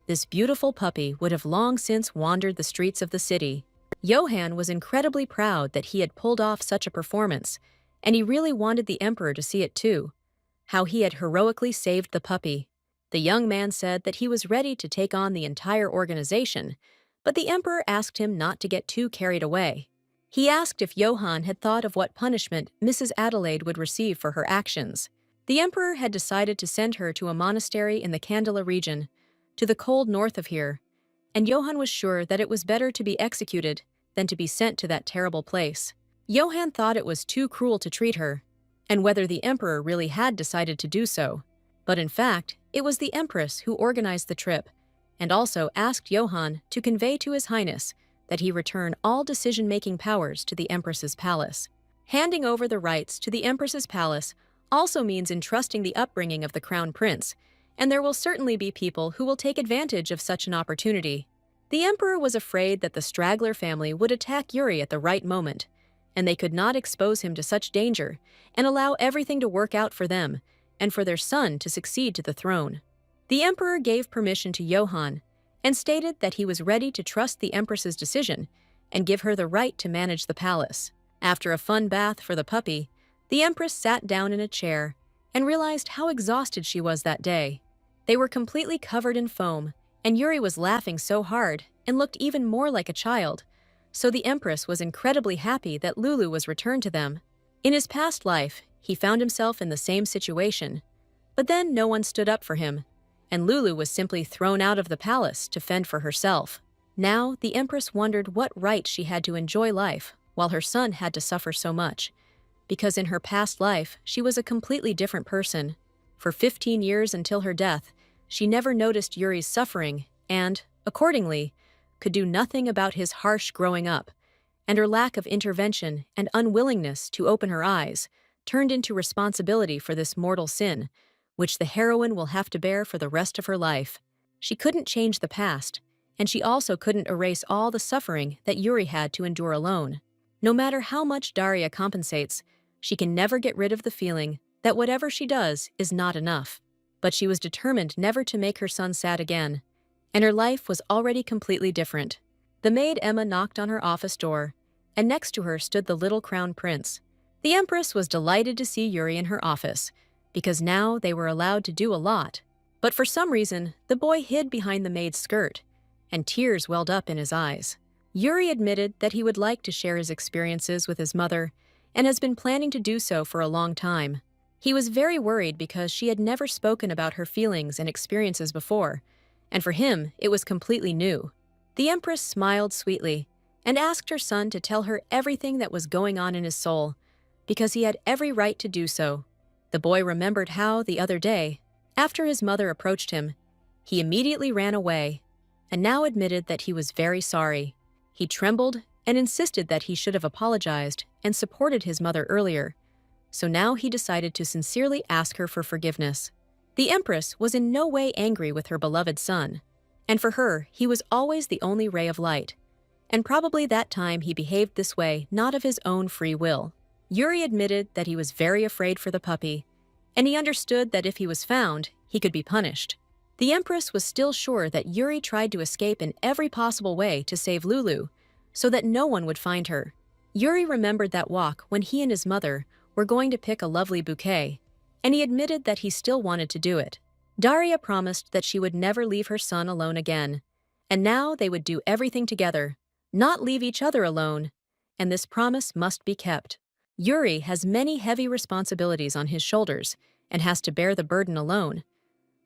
this beautiful puppy would have long since wandered the streets of the city. Johann was incredibly proud that he had pulled off such a performance, and he really wanted the Emperor to see it too, how he had heroically saved the puppy. The young man said that he was ready to take on the entire organization, but the Emperor asked him not to get too carried away. He asked if Johann had thought of what punishment Mrs. Adelaide would receive for her actions. The Emperor had decided to send her to a monastery in the Kandala region, to the cold north of here, and Johann was sure that it was better to be executed than to be sent to that terrible place. Johann thought it was too cruel to treat her, and whether the Emperor really had decided to do so. But in fact, it was the Empress who organized the trip, and also asked Johann to convey to His Highness that he return all decision-making powers to the Empress's palace. Handing over the rights to the Empress's palace also means entrusting the upbringing of the Crown Prince, and there will certainly be people who will take advantage of such an opportunity. The Emperor was afraid that the straggler family would attack Yuri at the right moment, and they could not expose him to such danger and allow everything to work out for them and for their son to succeed to the throne. The Emperor gave permission to Johann and stated that he was ready to trust the Empress's decision and give her the right to manage the palace. After a fun bath for the puppy, the Empress sat down in a chair and realized how exhausted she was that day. They were completely covered in foam, and Yuri was laughing so hard and looked even more like a child, so the Empress was incredibly happy that Lulu was returned to them. In his past life, he found himself in the same situation, but then no one stood up for him, and Lulu was simply thrown out of the palace to fend for herself. Now, the Empress wondered what right she had to enjoy life while her son had to suffer so much, because in her past life she was a completely different person. For 15 years until her death, she never noticed Yuri's suffering and, accordingly, could do nothing about his harsh growing up, and her lack of intervention and unwillingness to open her eyes turned into responsibility for this mortal sin, which the heroine will have to bear for the rest of her life. She couldn't change the past, and she also couldn't erase all the suffering that Yuri had to endure alone. No matter how much Daria compensates, she can never get rid of the feeling that whatever she does is not enough. But she was determined never to make her son sad again, and her life was already completely different. The maid Emma knocked on her office door, and next to her stood the little crown prince. The empress was delighted to see Yuri in her office, because now they were allowed to do a lot. But for some reason, the boy hid behind the maid's skirt, and tears welled up in his eyes. Yuri admitted that he would like to share his experiences with his mother, and has been planning to do so for a long time. He was very worried because she had never spoken about her feelings and experiences before, and for him, it was completely new. The empress smiled sweetly and asked her son to tell her everything that was going on in his soul, because he had every right to do so. The boy remembered how, the other day, after his mother approached him, he immediately ran away, and now admitted that he was very sorry. He trembled and insisted that he should have apologized and supported his mother earlier, so now he decided to sincerely ask her for forgiveness. The empress was in no way angry with her beloved son, and for her, he was always the only ray of light, and probably that time he behaved this way not of his own free will. Yuri admitted that he was very afraid for the puppy, and he understood that if he was found, he could be punished. The empress was still sure that Yuri tried to escape in every possible way to save Lulu, so that no one would find her. Yuri remembered that walk when he and his mother were going to pick a lovely bouquet, and he admitted that he still wanted to do it. Daria promised that she would never leave her son alone again, and now they would do everything together, not leave each other alone, and this promise must be kept. Yuri has many heavy responsibilities on his shoulders and has to bear the burden alone,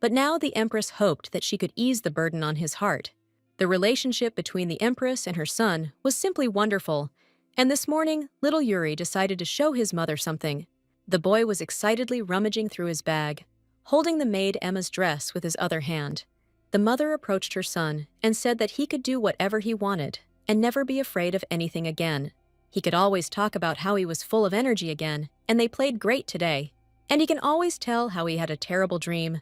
but now the empress hoped that she could ease the burden on his heart. The relationship between the empress and her son was simply wonderful, and this morning, little Yuri decided to show his mother something. The boy was excitedly rummaging through his bag, holding the maid Emma's dress with his other hand. The mother approached her son and said that he could do whatever he wanted and never be afraid of anything again. He could always talk about how he was full of energy again, and they played great today. And he can always tell how he had a terrible dream,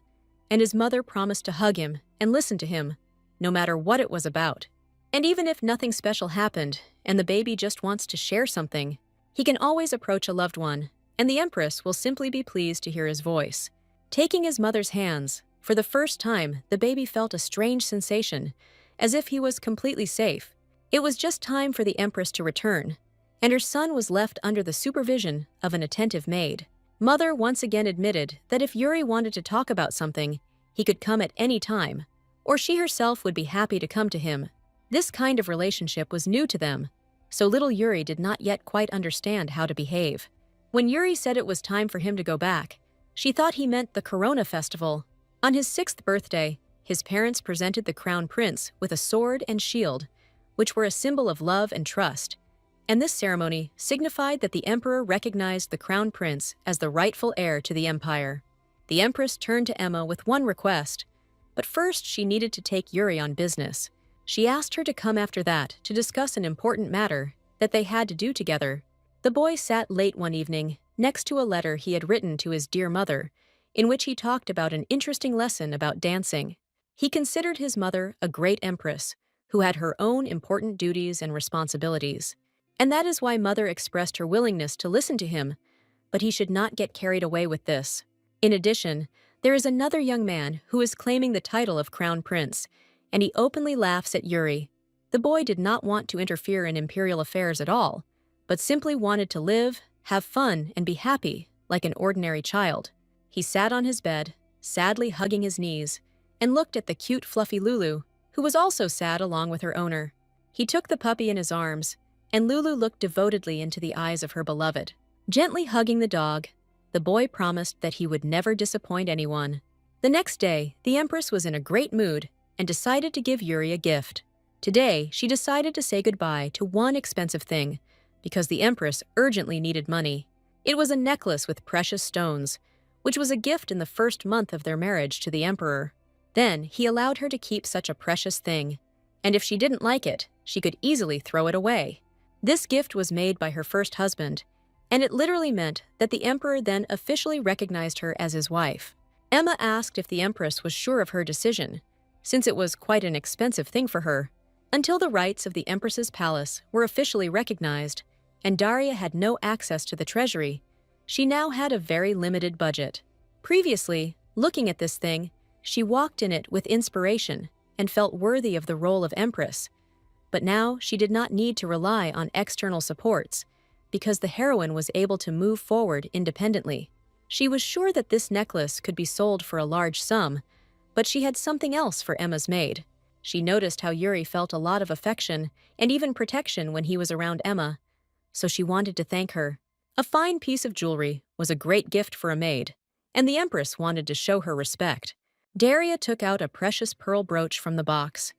and his mother promised to hug him and listen to him, no matter what it was about. And even if nothing special happened, and the baby just wants to share something, he can always approach a loved one, and the empress will simply be pleased to hear his voice. Taking his mother's hands, for the first time, the baby felt a strange sensation, as if he was completely safe. It was just time for the empress to return, and her son was left under the supervision of an attentive maid. Mother once again admitted that if Yuri wanted to talk about something, he could come at any time, or she herself would be happy to come to him. This kind of relationship was new to them, so little Yuri did not yet quite understand how to behave. When Yuri said it was time for him to go back, she thought he meant the Corona festival. On his 6th birthday, his parents presented the crown prince with a sword and shield, which were a symbol of love and trust, and this ceremony signified that the emperor recognized the crown prince as the rightful heir to the empire. The empress turned to Emma with one request, but first she needed to take Yuri on business. She asked her to come after that to discuss an important matter that they had to do together. The boy sat late one evening next to a letter he had written to his dear mother, in which he talked about an interesting lesson about dancing. He considered his mother a great empress who had her own important duties and responsibilities, and that is why Mother expressed her willingness to listen to him, but he should not get carried away with this. In addition, there is another young man who is claiming the title of Crown Prince, and he openly laughs at Yuri. The boy did not want to interfere in imperial affairs at all, but simply wanted to live, have fun, and be happy, like an ordinary child. He sat on his bed, sadly hugging his knees, and looked at the cute fluffy Lulu, who was also sad along with her owner. He took the puppy in his arms, and Lulu looked devotedly into the eyes of her beloved. Gently hugging the dog, the boy promised that he would never disappoint anyone. The next day, the empress was in a great mood and decided to give Yuri a gift. Today, she decided to say goodbye to one expensive thing, because the Empress urgently needed money. It was a necklace with precious stones, which was a gift in the first month of their marriage to the Emperor. Then he allowed her to keep such a precious thing, and if she didn't like it, she could easily throw it away. This gift was made by her first husband, and it literally meant that the Emperor then officially recognized her as his wife. Emma asked if the Empress was sure of her decision, since it was quite an expensive thing for her. Until the rights of the Empress's palace were officially recognized, and Daria had no access to the treasury, she now had a very limited budget. Previously, looking at this thing, she walked in it with inspiration and felt worthy of the role of Empress. But now she did not need to rely on external supports, because the heroine was able to move forward independently. She was sure that this necklace could be sold for a large sum, but she had something else for Emma's maid. She noticed how Yuri felt a lot of affection and even protection when he was around Emma, so she wanted to thank her. A fine piece of jewelry was a great gift for a maid, and the Empress wanted to show her respect. Daria took out a precious pearl brooch from the box,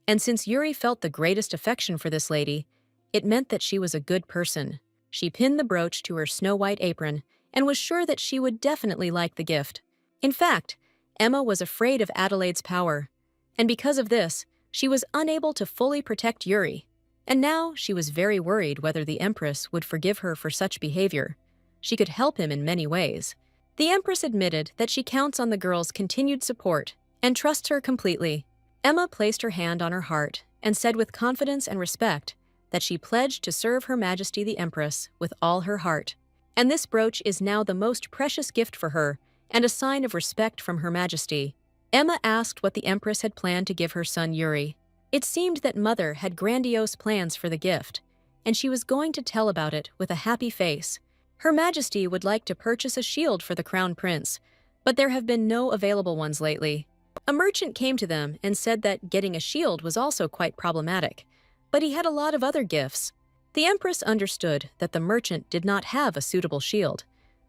and since Yuri felt the greatest affection for this lady, it meant that she was a good person. She pinned the brooch to her snow-white apron and was sure that she would definitely like the gift. In fact, Emma was afraid of Adelaide's power, and because of this, she was unable to fully protect Yuri. And now she was very worried whether the Empress would forgive her for such behavior. She could help him in many ways. The Empress admitted that she counts on the girl's continued support and trusts her completely. Emma placed her hand on her heart and said with confidence and respect that she pledged to serve Her Majesty the Empress with all her heart. And this brooch is now the most precious gift for her and a sign of respect from Her Majesty. Emma asked what the Empress had planned to give her son Yuri. It seemed that Mother had grandiose plans for the gift, and she was going to tell about it with a happy face. Her Majesty would like to purchase a shield for the Crown Prince, but there have been no available ones lately. A merchant came to them and said that getting a shield was also quite problematic, but he had a lot of other gifts. The Empress understood that the merchant did not have a suitable shield,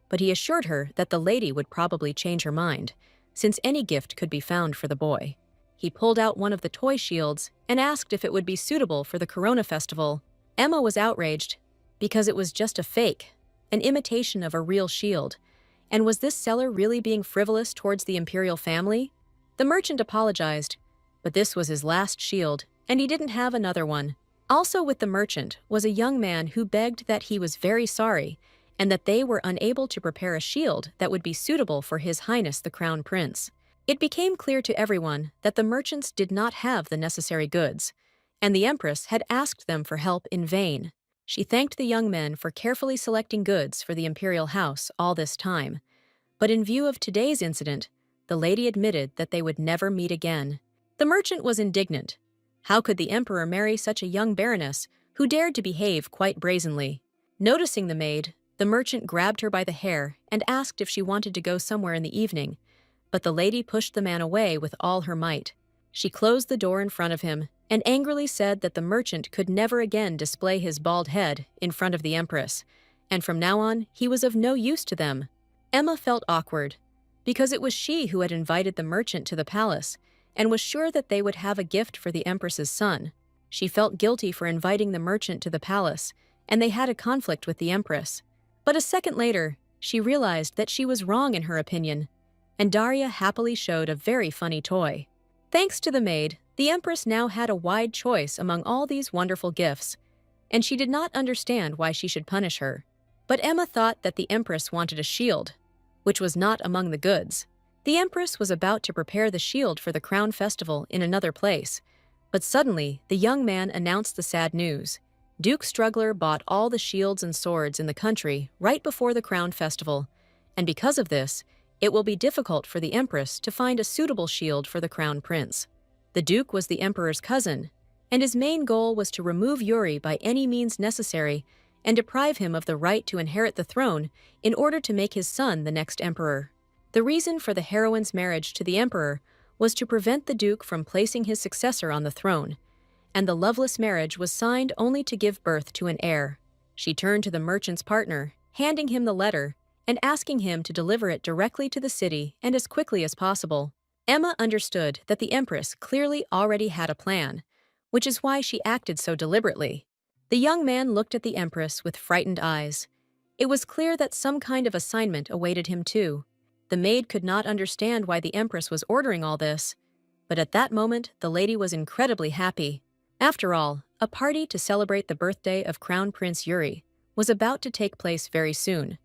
but he assured her that the lady would probably change her mind, since any gift could be found for the boy. He pulled out one of the toy shields and asked if it would be suitable for the Corona Festival. Emma was outraged because it was just a fake, an imitation of a real shield. And was this seller really being frivolous towards the imperial family? The merchant apologized, but this was his last shield, and he didn't have another one. Also with the merchant was a young man who begged that he was very sorry and that they were unable to prepare a shield that would be suitable for His Highness the Crown Prince. It became clear to everyone that the merchants did not have the necessary goods, and the Empress had asked them for help in vain. She thanked the young men for carefully selecting goods for the imperial house all this time, but in view of today's incident, the lady admitted that they would never meet again. The merchant was indignant. How could the Emperor marry such a young baroness who dared to behave quite brazenly? Noticing the maid, the merchant grabbed her by the hair and asked if she wanted to go somewhere in the evening, but the lady pushed the man away with all her might. She closed the door in front of him and angrily said that the merchant could never again display his bald head in front of the Empress, and from now on he was of no use to them. Emma felt awkward, because it was she who had invited the merchant to the palace and was sure that they would have a gift for the Empress's son. She felt guilty for inviting the merchant to the palace, and they had a conflict with the Empress. But a second later, she realized that she was wrong in her opinion, and Daria happily showed a very funny toy. Thanks to the maid, the Empress now had a wide choice among all these wonderful gifts, and she did not understand why she should punish her. But Emma thought that the Empress wanted a shield, which was not among the goods. The Empress was about to prepare the shield for the Crown Festival in another place, but suddenly the young man announced the sad news. Duke Struggler bought all the shields and swords in the country right before the Crown Festival, and because of this, it will be difficult for the Empress to find a suitable shield for the Crown Prince. The Duke was the Emperor's cousin, and his main goal was to remove Yuri by any means necessary and deprive him of the right to inherit the throne in order to make his son the next emperor. The reason for the heroine's marriage to the Emperor was to prevent the Duke from placing his successor on the throne, and the loveless marriage was signed only to give birth to an heir. She turned to the merchant's partner, handing him the letter, and asking him to deliver it directly to the city and as quickly as possible. Emma understood that the Empress clearly already had a plan, which is why she acted so deliberately. The young man looked at the Empress with frightened eyes. It was clear that some kind of assignment awaited him too. The maid could not understand why the Empress was ordering all this, but at that moment the lady was incredibly happy. After all, a party to celebrate the birthday of Crown Prince Yuri was about to take place very soon,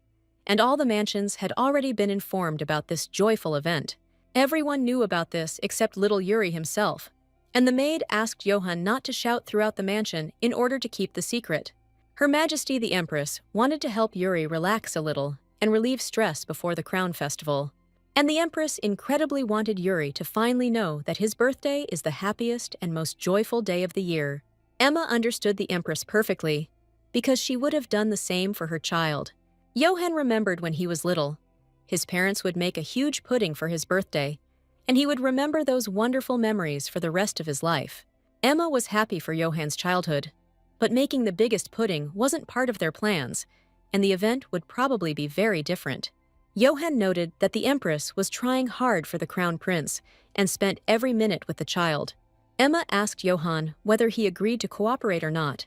and all the mansions had already been informed about this joyful event. Everyone knew about this except little Yuri himself, and the maid asked Johann not to shout throughout the mansion in order to keep the secret. Her Majesty the Empress wanted to help Yuri relax a little and relieve stress before the crown festival. And the Empress incredibly wanted Yuri to finally know that his birthday is the happiest and most joyful day of the year. Emma understood the Empress perfectly, because she would have done the same for her child. Johann remembered when he was little. His parents would make a huge pudding for his birthday, and he would remember those wonderful memories for the rest of his life. Emma was happy for Johann's childhood, but making the biggest pudding wasn't part of their plans, and the event would probably be very different. Johann noted that the Empress was trying hard for the crown prince and spent every minute with the child. Emma asked Johann whether he agreed to cooperate or not,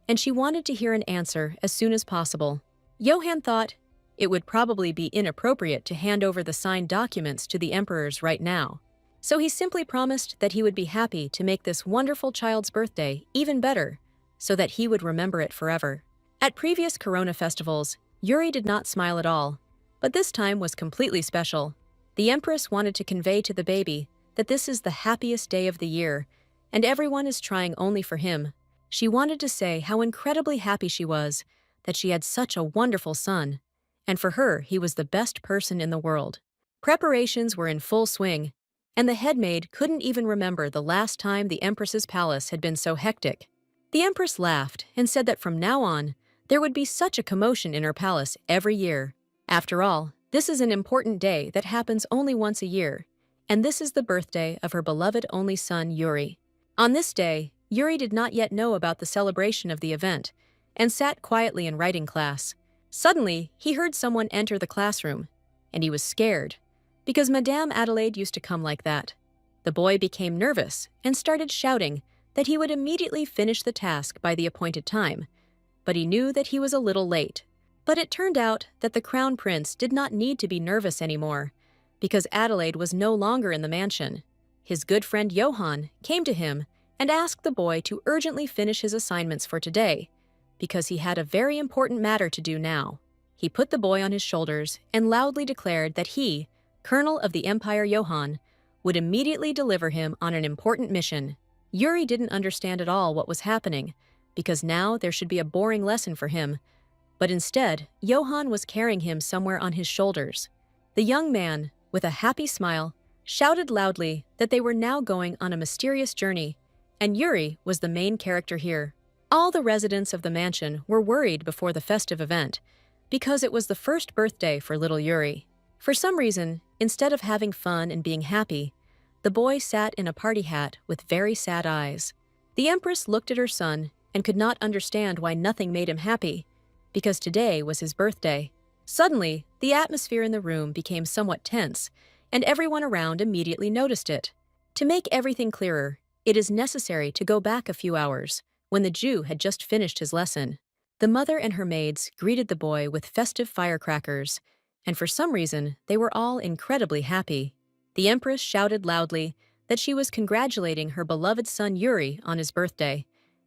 and she wanted to hear an answer as soon as possible. Johann thought it would probably be inappropriate to hand over the signed documents to the emperors right now, so he simply promised that he would be happy to make this wonderful child's birthday even better, so that he would remember it forever. At previous Corona festivals, Yuri did not smile at all, but this time was completely special. The Empress wanted to convey to the baby that this is the happiest day of the year, and everyone is trying only for him. She wanted to say how incredibly happy she was that she had such a wonderful son, and for her he was the best person in the world. Preparations were in full swing, and the headmaid couldn't even remember the last time the Empress's palace had been so hectic. The Empress laughed and said that from now on, there would be such a commotion in her palace every year. After all, this is an important day that happens only once a year, and this is the birthday of her beloved only son, Yuri. On this day, Yuri did not yet know about the celebration of the event, and sat quietly in writing class. Suddenly, he heard someone enter the classroom, and he was scared, because Madame Adelaide used to come like that. The boy became nervous and started shouting that he would immediately finish the task by the appointed time, but he knew that he was a little late. But it turned out that the crown prince did not need to be nervous anymore, because Adelaide was no longer in the mansion. His good friend Johann came to him and asked the boy to urgently finish his assignments for today, because he had a very important matter to do now. He put the boy on his shoulders and loudly declared that he, Colonel of the Empire Johann, would immediately deliver him on an important mission. Yuri didn't understand at all what was happening, because now there should be a boring lesson for him, but instead, Johann was carrying him somewhere on his shoulders. The young man, with a happy smile, shouted loudly that they were now going on a mysterious journey, and Yuri was the main character here. All the residents of the mansion were worried before the festive event, because it was the first birthday for little Yuri. For some reason, instead of having fun and being happy, the boy sat in a party hat with very sad eyes. The Empress looked at her son and could not understand why nothing made him happy, because today was his birthday. Suddenly, the atmosphere in the room became somewhat tense, and everyone around immediately noticed it. To make everything clearer, it is necessary to go back a few hours, when the Jew had just finished his lesson. The mother and her maids greeted the boy with festive firecrackers, and for some reason, they were all incredibly happy. The Empress shouted loudly that she was congratulating her beloved son Yuri on his birthday,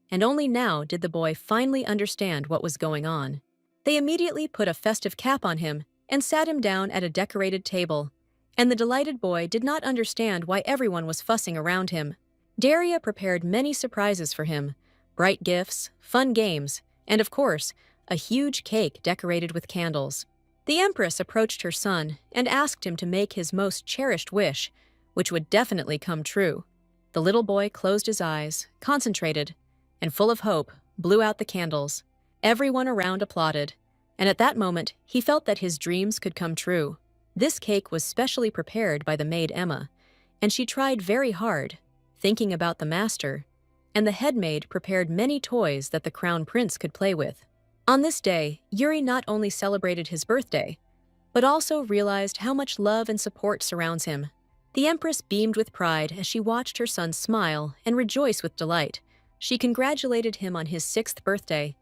and only now did the boy finally understand what was going on. They immediately put a festive cap on him and sat him down at a decorated table, and the delighted boy did not understand why everyone was fussing around him. Daria prepared many surprises for him, bright gifts, fun games, and of course, a huge cake decorated with candles. The Empress approached her son and asked him to make his most cherished wish, which would definitely come true. The little boy closed his eyes, concentrated, and full of hope, blew out the candles. Everyone around applauded, and at that moment, he felt that his dreams could come true. This cake was specially prepared by the maid Emma, and she tried very hard, thinking about the master, and the head maid prepared many toys that the crown prince could play with. On this day, Yuri not only celebrated his birthday, but also realized how much love and support surrounds him. The Empress beamed with pride as she watched her son smile and rejoice with delight, She congratulated him on his 6th birthday,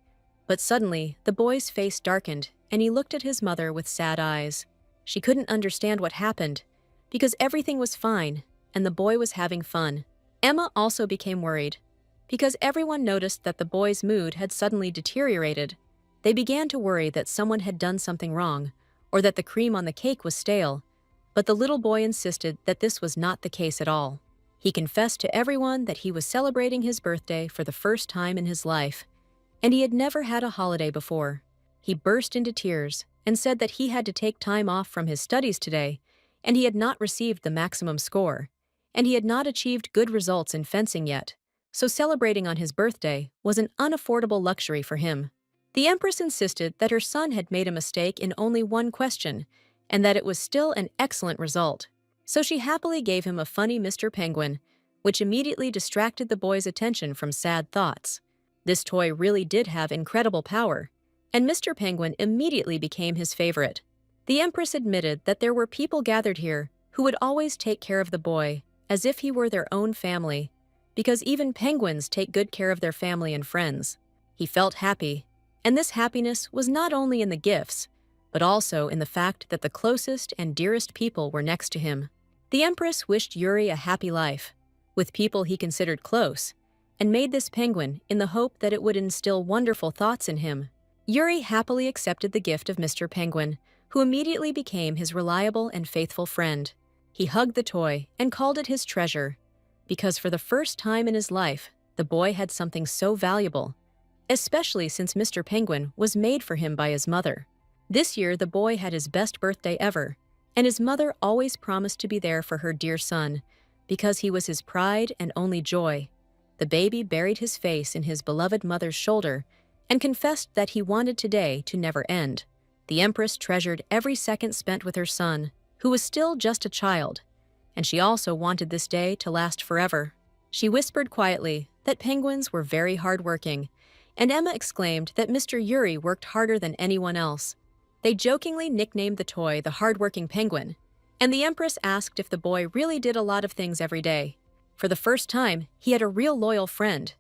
but suddenly the boy's face darkened and he looked at his mother with sad eyes. She couldn't understand what happened, because everything was fine and the boy was having fun. Emma also became worried, because everyone noticed that the boy's mood had suddenly deteriorated. They began to worry that someone had done something wrong, or that the cream on the cake was stale, but the little boy insisted that this was not the case at all. He confessed to everyone that he was celebrating his birthday for the first time in his life, and he had never had a holiday before. He burst into tears and said that he had to take time off from his studies today, and he had not received the maximum score, and he had not achieved good results in fencing yet, so celebrating on his birthday was an unaffordable luxury for him. The Empress insisted that her son had made a mistake in only one question, and that it was still an excellent result. So she happily gave him a funny Mr. Penguin, which immediately distracted the boy's attention from sad thoughts. This toy really did have incredible power, and Mr. Penguin immediately became his favorite. The Empress admitted that there were people gathered here who would always take care of the boy as if he were their own family, because even penguins take good care of their family and friends. He felt happy, and this happiness was not only in the gifts, but also in the fact that the closest and dearest people were next to him. The Empress wished Yuri a happy life, with people he considered close, and made this penguin in the hope that it would instill wonderful thoughts in him. Yuri happily accepted the gift of Mr. Penguin, who immediately became his reliable and faithful friend. He hugged the toy and called it his treasure, because for the first time in his life, the boy had something so valuable, especially since Mr. Penguin was made for him by his mother. This year, the boy had his best birthday ever, and his mother always promised to be there for her dear son, because he was his pride and only joy. The baby buried his face in his beloved mother's shoulder and confessed that he wanted today to never end. The Empress treasured every second spent with her son, who was still just a child, and she also wanted this day to last forever. She whispered quietly that penguins were very hardworking, and Emma exclaimed that Mr. Yuri worked harder than anyone else. They jokingly nicknamed the toy the hardworking penguin, and the Empress asked if the boy really did a lot of things every day. For the first time, he had a real loyal friend,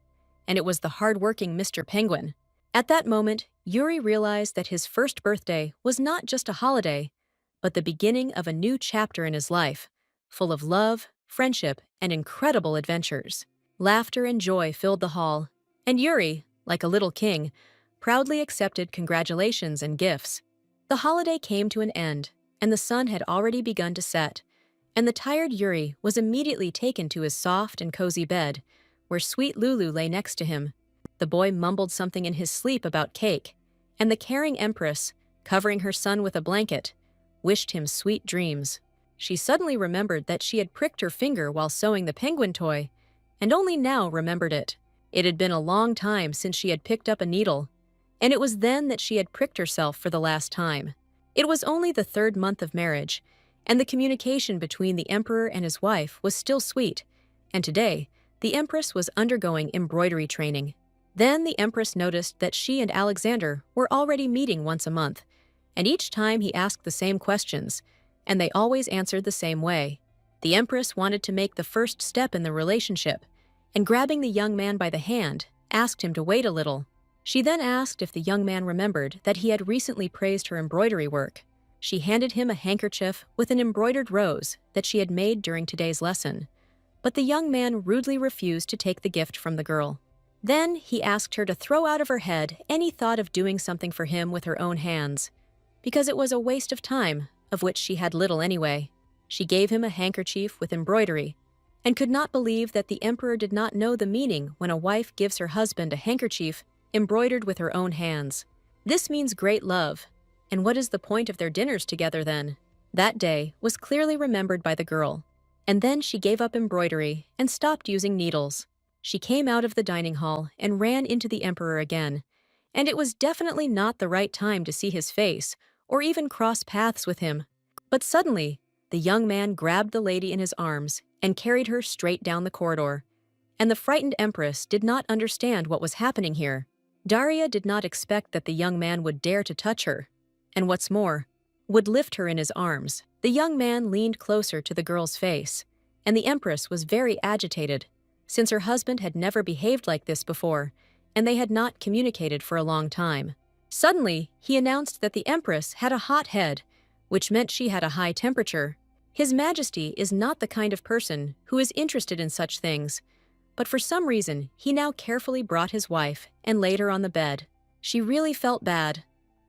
and it was the hardworking Mr. Penguin. At that moment, Yuri realized that his first birthday was not just a holiday, but the beginning of a new chapter in his life, full of love, friendship, and incredible adventures. Laughter and joy filled the hall, and Yuri, like a little king, proudly accepted congratulations and gifts. The holiday came to an end, and the sun had already begun to set, and the tired Yuri was immediately taken to his soft and cozy bed, where sweet Lulu lay next to him. The boy mumbled something in his sleep about cake, and the caring Empress, covering her son with a blanket, wished him sweet dreams. She suddenly remembered that she had pricked her finger while sewing the penguin toy, and only now remembered it. It had been a long time since she had picked up a needle, and it was then that she had pricked herself for the last time. It was only the 3rd month of marriage, and the communication between the Emperor and his wife was still sweet, and today, the Empress was undergoing embroidery training. Then the Empress noticed that she and Alexander were already meeting once a month, and each time he asked the same questions, and they always answered the same way. The Empress wanted to make the first step in the relationship, and grabbing the young man by the hand, asked him to wait a little. She then asked if the young man remembered that he had recently praised her embroidery work. She handed him a handkerchief with an embroidered rose that she had made during today's lesson, but the young man rudely refused to take the gift from the girl. Then he asked her to throw out of her head any thought of doing something for him with her own hands, because it was a waste of time, of which she had little anyway. She gave him a handkerchief with embroidery, and could not believe that the Emperor did not know the meaning when a wife gives her husband a handkerchief embroidered with her own hands. This means great love, and what is the point of their dinners together then? That day was clearly remembered by the girl, and then she gave up embroidery and stopped using needles. She came out of the dining hall and ran into the Emperor again, and it was definitely not the right time to see his face or even cross paths with him. But suddenly, the young man grabbed the lady in his arms and carried her straight down the corridor, and the frightened Empress did not understand what was happening here. Daria did not expect that the young man would dare to touch her, and what's more, would lift her in his arms. The young man leaned closer to the girl's face, and the Empress was very agitated, since her husband had never behaved like this before, and they had not communicated for a long time. Suddenly, he announced that the Empress had a hot head, which meant she had a high temperature. His Majesty is not the kind of person who is interested in such things, but for some reason, he now carefully brought his wife and laid her on the bed. She really felt bad,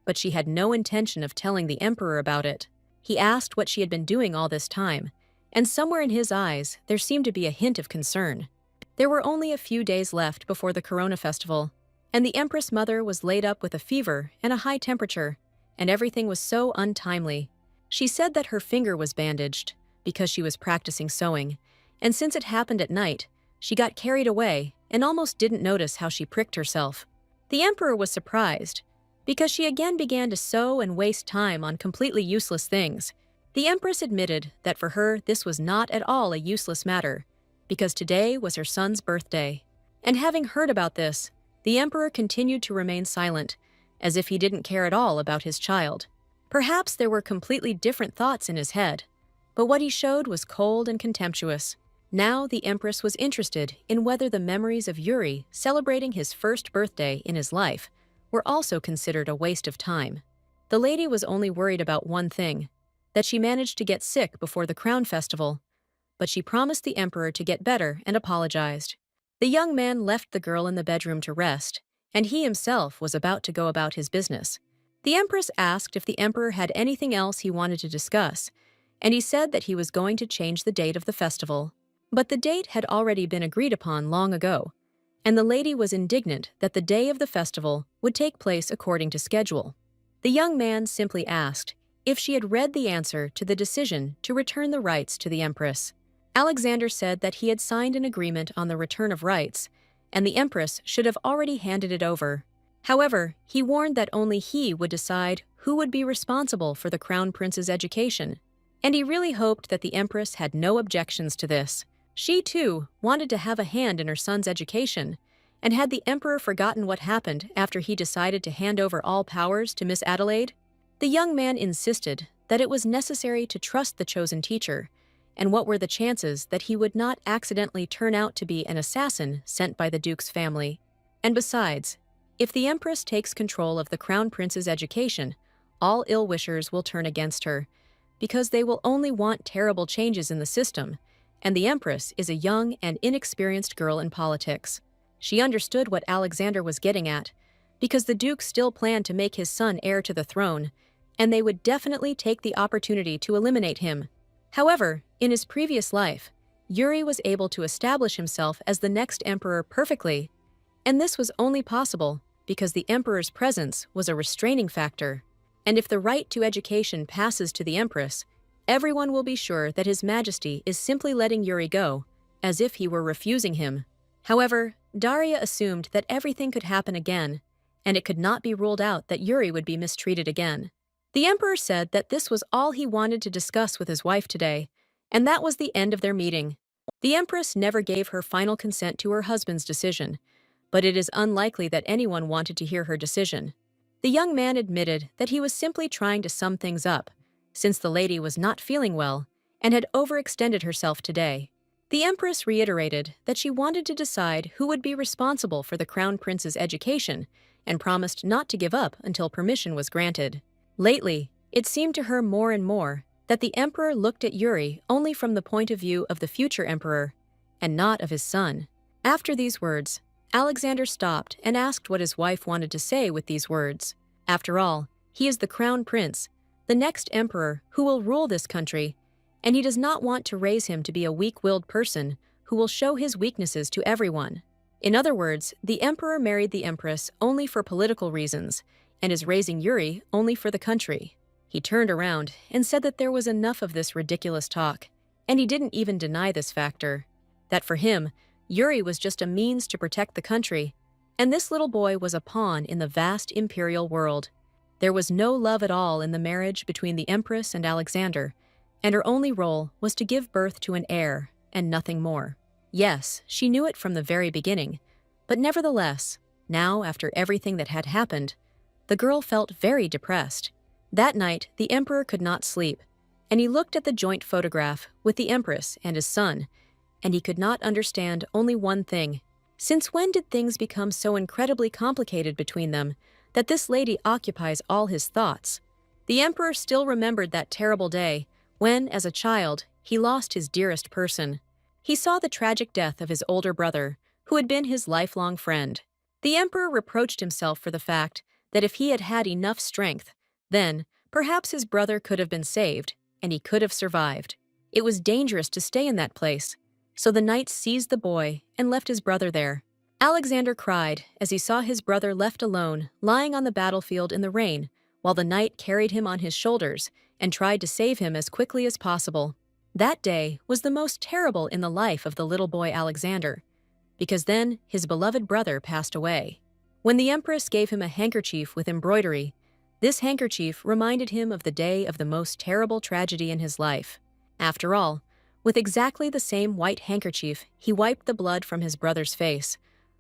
but she had no intention of telling the Emperor about it. He asked what she had been doing all this time, and somewhere in his eyes there seemed to be a hint of concern. There were only a few days left before the Corona festival, and the Empress Mother was laid up with a fever and a high temperature, and everything was so untimely. She said that her finger was bandaged because she was practicing sewing, and since it happened at night, she got carried away and almost didn't notice how she pricked herself. The Emperor was surprised because she again began to sew and waste time on completely useless things. The Empress admitted that for her this was not at all a useless matter, because today was her son's birthday. And having heard about this, the Emperor continued to remain silent, as if he didn't care at all about his child. Perhaps there were completely different thoughts in his head, but what he showed was cold and contemptuous. Now the Empress was interested in whether the memories of Yuri celebrating his first birthday in his life were also considered a waste of time. The lady was only worried about one thing, that she managed to get sick before the crown festival, but she promised the Emperor to get better and apologized. The young man left the girl in the bedroom to rest, and he himself was about to go about his business. The Empress asked if the Emperor had anything else he wanted to discuss, and he said that he was going to change the date of the festival. But the date had already been agreed upon long ago, and the lady was indignant that the day of the festival would take place according to schedule. The young man simply asked if she had read the answer to the decision to return the rights to the Empress. Alexander said that he had signed an agreement on the return of rights, and the Empress should have already handed it over. However, he warned that only he would decide who would be responsible for the Crown Prince's education, and he really hoped that the Empress had no objections to this. She, too, wanted to have a hand in her son's education, and had the Emperor forgotten what happened after he decided to hand over all powers to Miss Adelaide? The young man insisted that it was necessary to trust the chosen teacher, and what were the chances that he would not accidentally turn out to be an assassin sent by the Duke's family? And besides, if the Empress takes control of the Crown Prince's education, all ill-wishers will turn against her, because they will only want terrible changes in the system, and the Empress is a young and inexperienced girl in politics. She understood what Alexander was getting at, because the Duke still planned to make his son heir to the throne, and they would definitely take the opportunity to eliminate him. However, in his previous life, Yuri was able to establish himself as the next emperor perfectly, and this was only possible because the emperor's presence was a restraining factor. And if the right to education passes to the Empress, everyone will be sure that His Majesty is simply letting Yuri go, as if he were refusing him. However, Daria assumed that everything could happen again, and it could not be ruled out that Yuri would be mistreated again. The Emperor said that this was all he wanted to discuss with his wife today, and that was the end of their meeting. The Empress never gave her final consent to her husband's decision, but it is unlikely that anyone wanted to hear her decision. The young man admitted that he was simply trying to sum things up, since the lady was not feeling well and had overextended herself today. The Empress reiterated that she wanted to decide who would be responsible for the Crown Prince's education and promised not to give up until permission was granted. Lately, it seemed to her more and more that the Emperor looked at Yuri only from the point of view of the future Emperor, and not of his son. After these words, Alexander stopped and asked what his wife wanted to say with these words. After all, he is the Crown Prince, the next Emperor who will rule this country, and he does not want to raise him to be a weak-willed person who will show his weaknesses to everyone. In other words, the Emperor married the Empress only for political reasons, and is raising Yuri only for the country. He turned around and said that there was enough of this ridiculous talk, and he didn't even deny this factor. That for him, Yuri was just a means to protect the country, and this little boy was a pawn in the vast imperial world. There was no love at all in the marriage between the Empress and Alexander, and her only role was to give birth to an heir, and nothing more. Yes, she knew it from the very beginning, but nevertheless, now after everything that had happened, the girl felt very depressed. That night, the Emperor could not sleep, and he looked at the joint photograph with the Empress and his son, and he could not understand only one thing. Since when did things become so incredibly complicated between them that this lady occupies all his thoughts? The emperor still remembered that terrible day when, as a child, he lost his dearest person. He saw the tragic death of his older brother, who had been his lifelong friend. The emperor reproached himself for the fact that if he had had enough strength, then perhaps his brother could have been saved, and he could have survived. It was dangerous to stay in that place, so the knight seized the boy and left his brother there. Alexander cried as he saw his brother left alone, lying on the battlefield in the rain, while the knight carried him on his shoulders and tried to save him as quickly as possible. That day was the most terrible in the life of the little boy Alexander, because then his beloved brother passed away. When the empress gave him a handkerchief with embroidery, this handkerchief reminded him of the day of the most terrible tragedy in his life. After all, with exactly the same white handkerchief, he wiped the blood from his brother's face,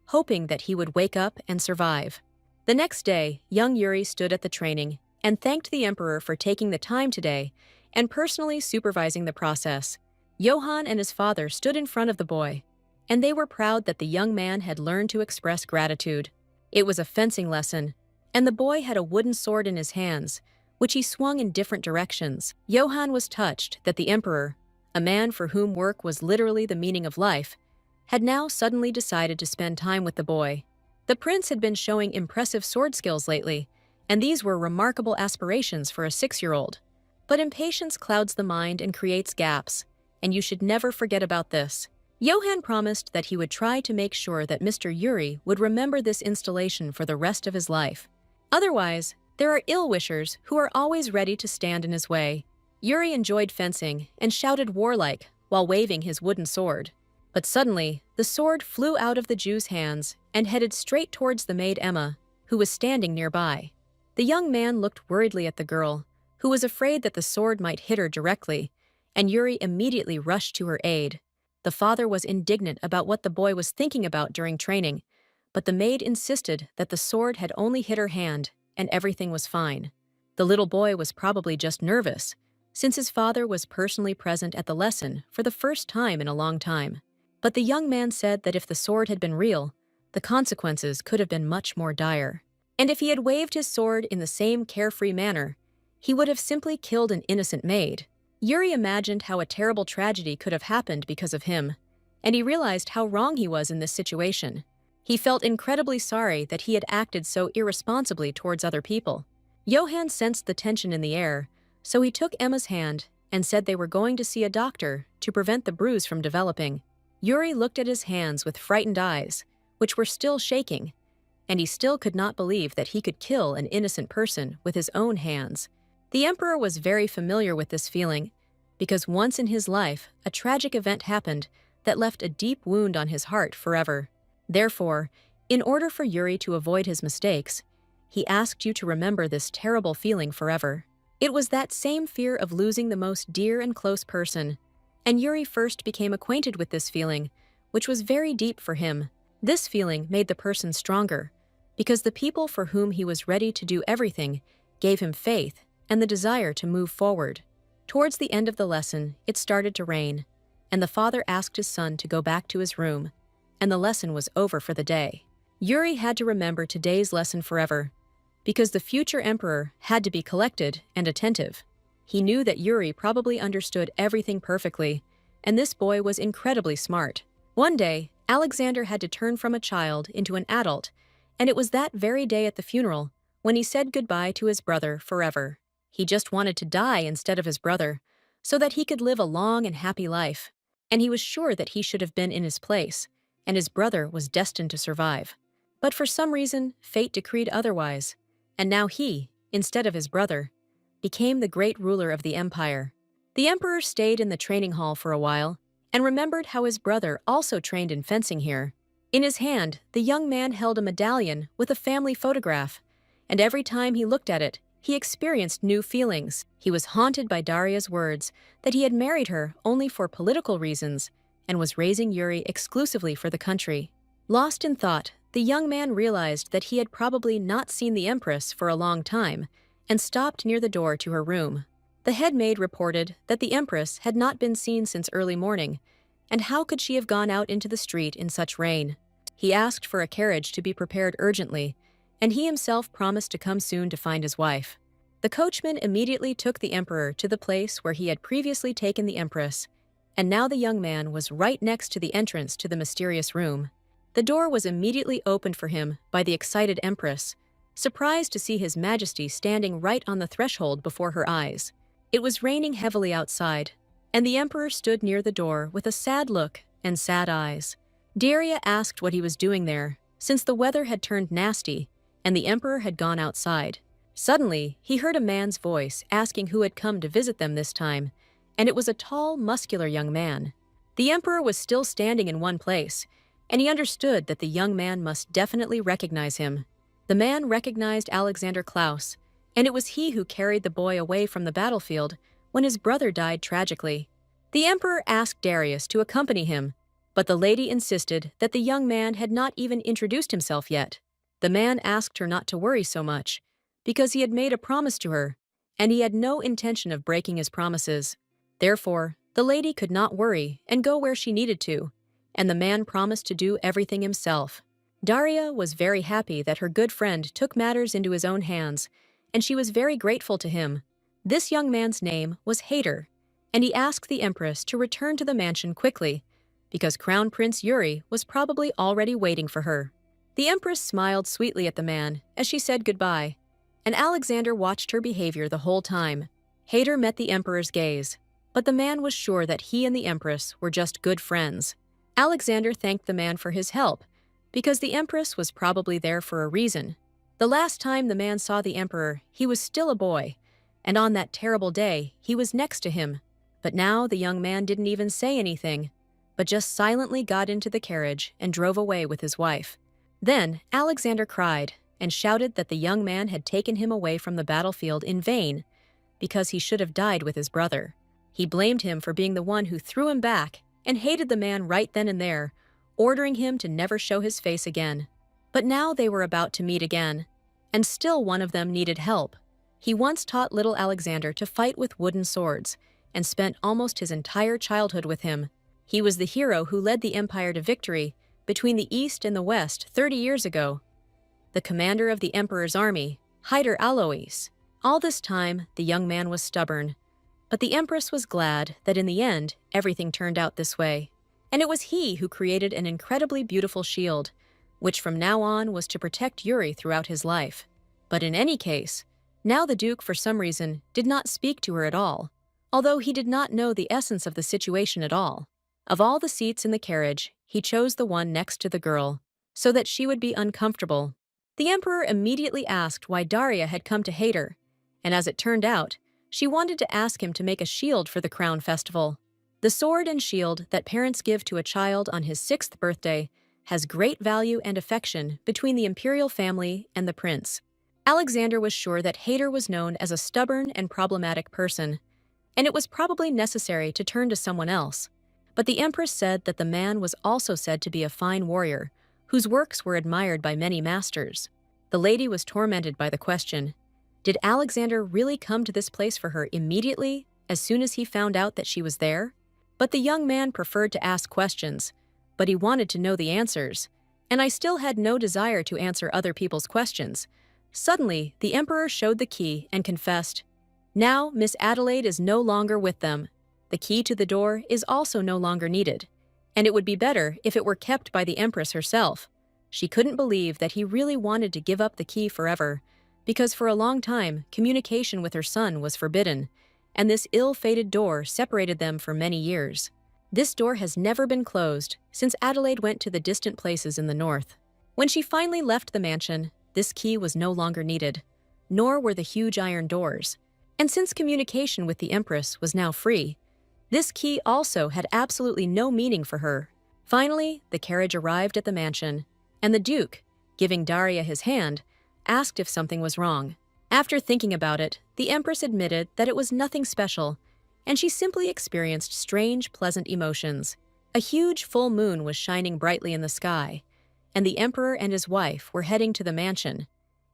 hoping that he would wake up and survive. The next day, young Yuri stood at the training and thanked the emperor for taking the time today and personally supervising the process. Johann and his father stood in front of the boy, and they were proud that the young man had learned to express gratitude. It was a fencing lesson, and the boy had a wooden sword in his hands, which he swung in different directions. Johann was touched that the emperor, a man for whom work was literally the meaning of life, had now suddenly decided to spend time with the boy. The prince had been showing impressive sword skills lately, and these were remarkable aspirations for a 6-year-old. But impatience clouds the mind and creates gaps, and you should never forget about this. Johann promised that he would try to make sure that Mr. Yuri would remember this installation for the rest of his life. Otherwise, there are ill-wishers who are always ready to stand in his way. Yuri enjoyed fencing and shouted warlike while waving his wooden sword. But suddenly, the sword flew out of the Jew's hands and headed straight towards the maid Emma, who was standing nearby. The young man looked worriedly at the girl, who was afraid that the sword might hit her directly, and Yuri immediately rushed to her aid. The father was indignant about what the boy was thinking about during training, but the maid insisted that the sword had only hit her hand and everything was fine. The little boy was probably just nervous, since his father was personally present at the lesson for the first time in a long time. But the young man said that if the sword had been real, the consequences could have been much more dire. And if he had waved his sword in the same carefree manner, he would have simply killed an innocent maid. Yuri imagined how a terrible tragedy could have happened because of him, and he realized how wrong he was in this situation. He felt incredibly sorry that he had acted so irresponsibly towards other people. Johann sensed the tension in the air, so he took Emma's hand and said they were going to see a doctor to prevent the bruise from developing. Yuri looked at his hands with frightened eyes, which were still shaking, and he still could not believe that he could kill an innocent person with his own hands. The emperor was very familiar with this feeling, because once in his life, a tragic event happened that left a deep wound on his heart forever. Therefore, in order for Yuri to avoid his mistakes, he asked you to remember this terrible feeling forever. It was that same fear of losing the most dear and close person, and Yuri first became acquainted with this feeling, which was very deep for him. This feeling made the person stronger, because the people for whom he was ready to do everything gave him faith and the desire to move forward. Towards the end of the lesson, it started to rain, and the father asked his son to go back to his room, and the lesson was over for the day. Yuri had to remember today's lesson forever, because the future emperor had to be collected and attentive. He knew that Yuri probably understood everything perfectly, and this boy was incredibly smart. One day, Alexander had to turn from a child into an adult, and it was that very day at the funeral when he said goodbye to his brother forever. He just wanted to die instead of his brother, so that he could live a long and happy life, and he was sure that he should have been in his place, and his brother was destined to survive. But for some reason, fate decreed otherwise, and now he, instead of his brother, became the great ruler of the empire. The emperor stayed in the training hall for a while and remembered how his brother also trained in fencing here. In his hand, the young man held a medallion with a family photograph, and every time he looked at it, he experienced new feelings. He was haunted by Daria's words that he had married her only for political reasons and was raising Yuri exclusively for the country. Lost in thought, the young man realized that he had probably not seen the empress for a long time and stopped near the door to her room. The head maid reported that the empress had not been seen since early morning, And how could she have gone out into the street in such rain? He asked for a carriage to be prepared urgently, and he himself promised to come soon to find his wife. The coachman immediately took the emperor to the place where he had previously taken the empress, and now the young man was right next to the entrance to the mysterious room. The door was immediately opened for him by the excited empress, surprised to see His Majesty standing right on the threshold before her eyes. It was raining heavily outside, and the emperor stood near the door with a sad look and sad eyes. Daria asked what he was doing there, since the weather had turned nasty and the emperor had gone outside. Suddenly, he heard a man's voice asking who had come to visit them this time, and it was a tall, muscular young man. The emperor was still standing in one place, and he understood that the young man must definitely recognize him. The man recognized Alexander Klaus, and it was he who carried the boy away from the battlefield when his brother died tragically. The emperor asked Darius to accompany him, but the lady insisted that the young man had not even introduced himself yet. The man asked her not to worry so much, because he had made a promise to her, and he had no intention of breaking his promises. Therefore, the lady could not worry and go where she needed to, and the man promised to do everything himself. Daria was very happy that her good friend took matters into his own hands, and she was very grateful to him. This young man's name was Hayder, and he asked the empress to return to the mansion quickly, because Crown Prince Yuri was probably already waiting for her. The empress smiled sweetly at the man as she said goodbye, and Alexander watched her behavior the whole time. Hayder met the emperor's gaze, but the man was sure that he and the empress were just good friends. Alexander thanked the man for his help, because the empress was probably there for a reason. The last time the man saw the emperor, he was still a boy, and on that terrible day, he was next to him. But now the young man didn't even say anything, but just silently got into the carriage and drove away with his wife. Then Alexander cried and shouted that the young man had taken him away from the battlefield in vain, because he should have died with his brother. He blamed him for being the one who threw him back and hated the man right then and there, ordering him to never show his face again. But now they were about to meet again, and still one of them needed help. He once taught little Alexander to fight with wooden swords, and spent almost his entire childhood with him. He was the hero who led the empire to victory between the East and the West 30 years ago. The commander of the emperor's army, Hyder Alois. All this time, the young man was stubborn, but the empress was glad that in the end, everything turned out this way. And it was he who created an incredibly beautiful shield, which from now on was to protect Yuri throughout his life. But in any case, now the Duke for some reason did not speak to her at all, although he did not know the essence of the situation at all. Of all the seats in the carriage, he chose the one next to the girl, so that she would be uncomfortable. The emperor immediately asked why Daria had come to Hayder, and as it turned out, she wanted to ask him to make a shield for the crown festival. The sword and shield that parents give to a child on his 6th birthday has great value and affection between the imperial family and the prince. Alexander was sure that Hayder was known as a stubborn and problematic person, and it was probably necessary to turn to someone else. But the empress said that the man was also said to be a fine warrior, whose works were admired by many masters. The lady was tormented by the question, did Alexander really come to this place for her immediately, as soon as he found out that she was there? But the young man preferred to ask questions, but he wanted to know the answers, and I still had no desire to answer other people's questions. Suddenly, the emperor showed the key and confessed, now Miss Adelaide is no longer with them. The key to the door is also no longer needed, and it would be better if it were kept by the empress herself. She couldn't believe that he really wanted to give up the key forever, because for a long time, communication with her son was forbidden, and this ill-fated door separated them for many years. This door has never been closed since Adelaide went to the distant places in the north. When she finally left the mansion, this key was no longer needed, nor were the huge iron doors. And since communication with the empress was now free, this key also had absolutely no meaning for her. Finally, the carriage arrived at the mansion, and the Duke, giving Daria his hand, asked if something was wrong. After thinking about it, the empress admitted that it was nothing special, and she simply experienced strange, pleasant emotions. A huge full moon was shining brightly in the sky, and the emperor and his wife were heading to the mansion.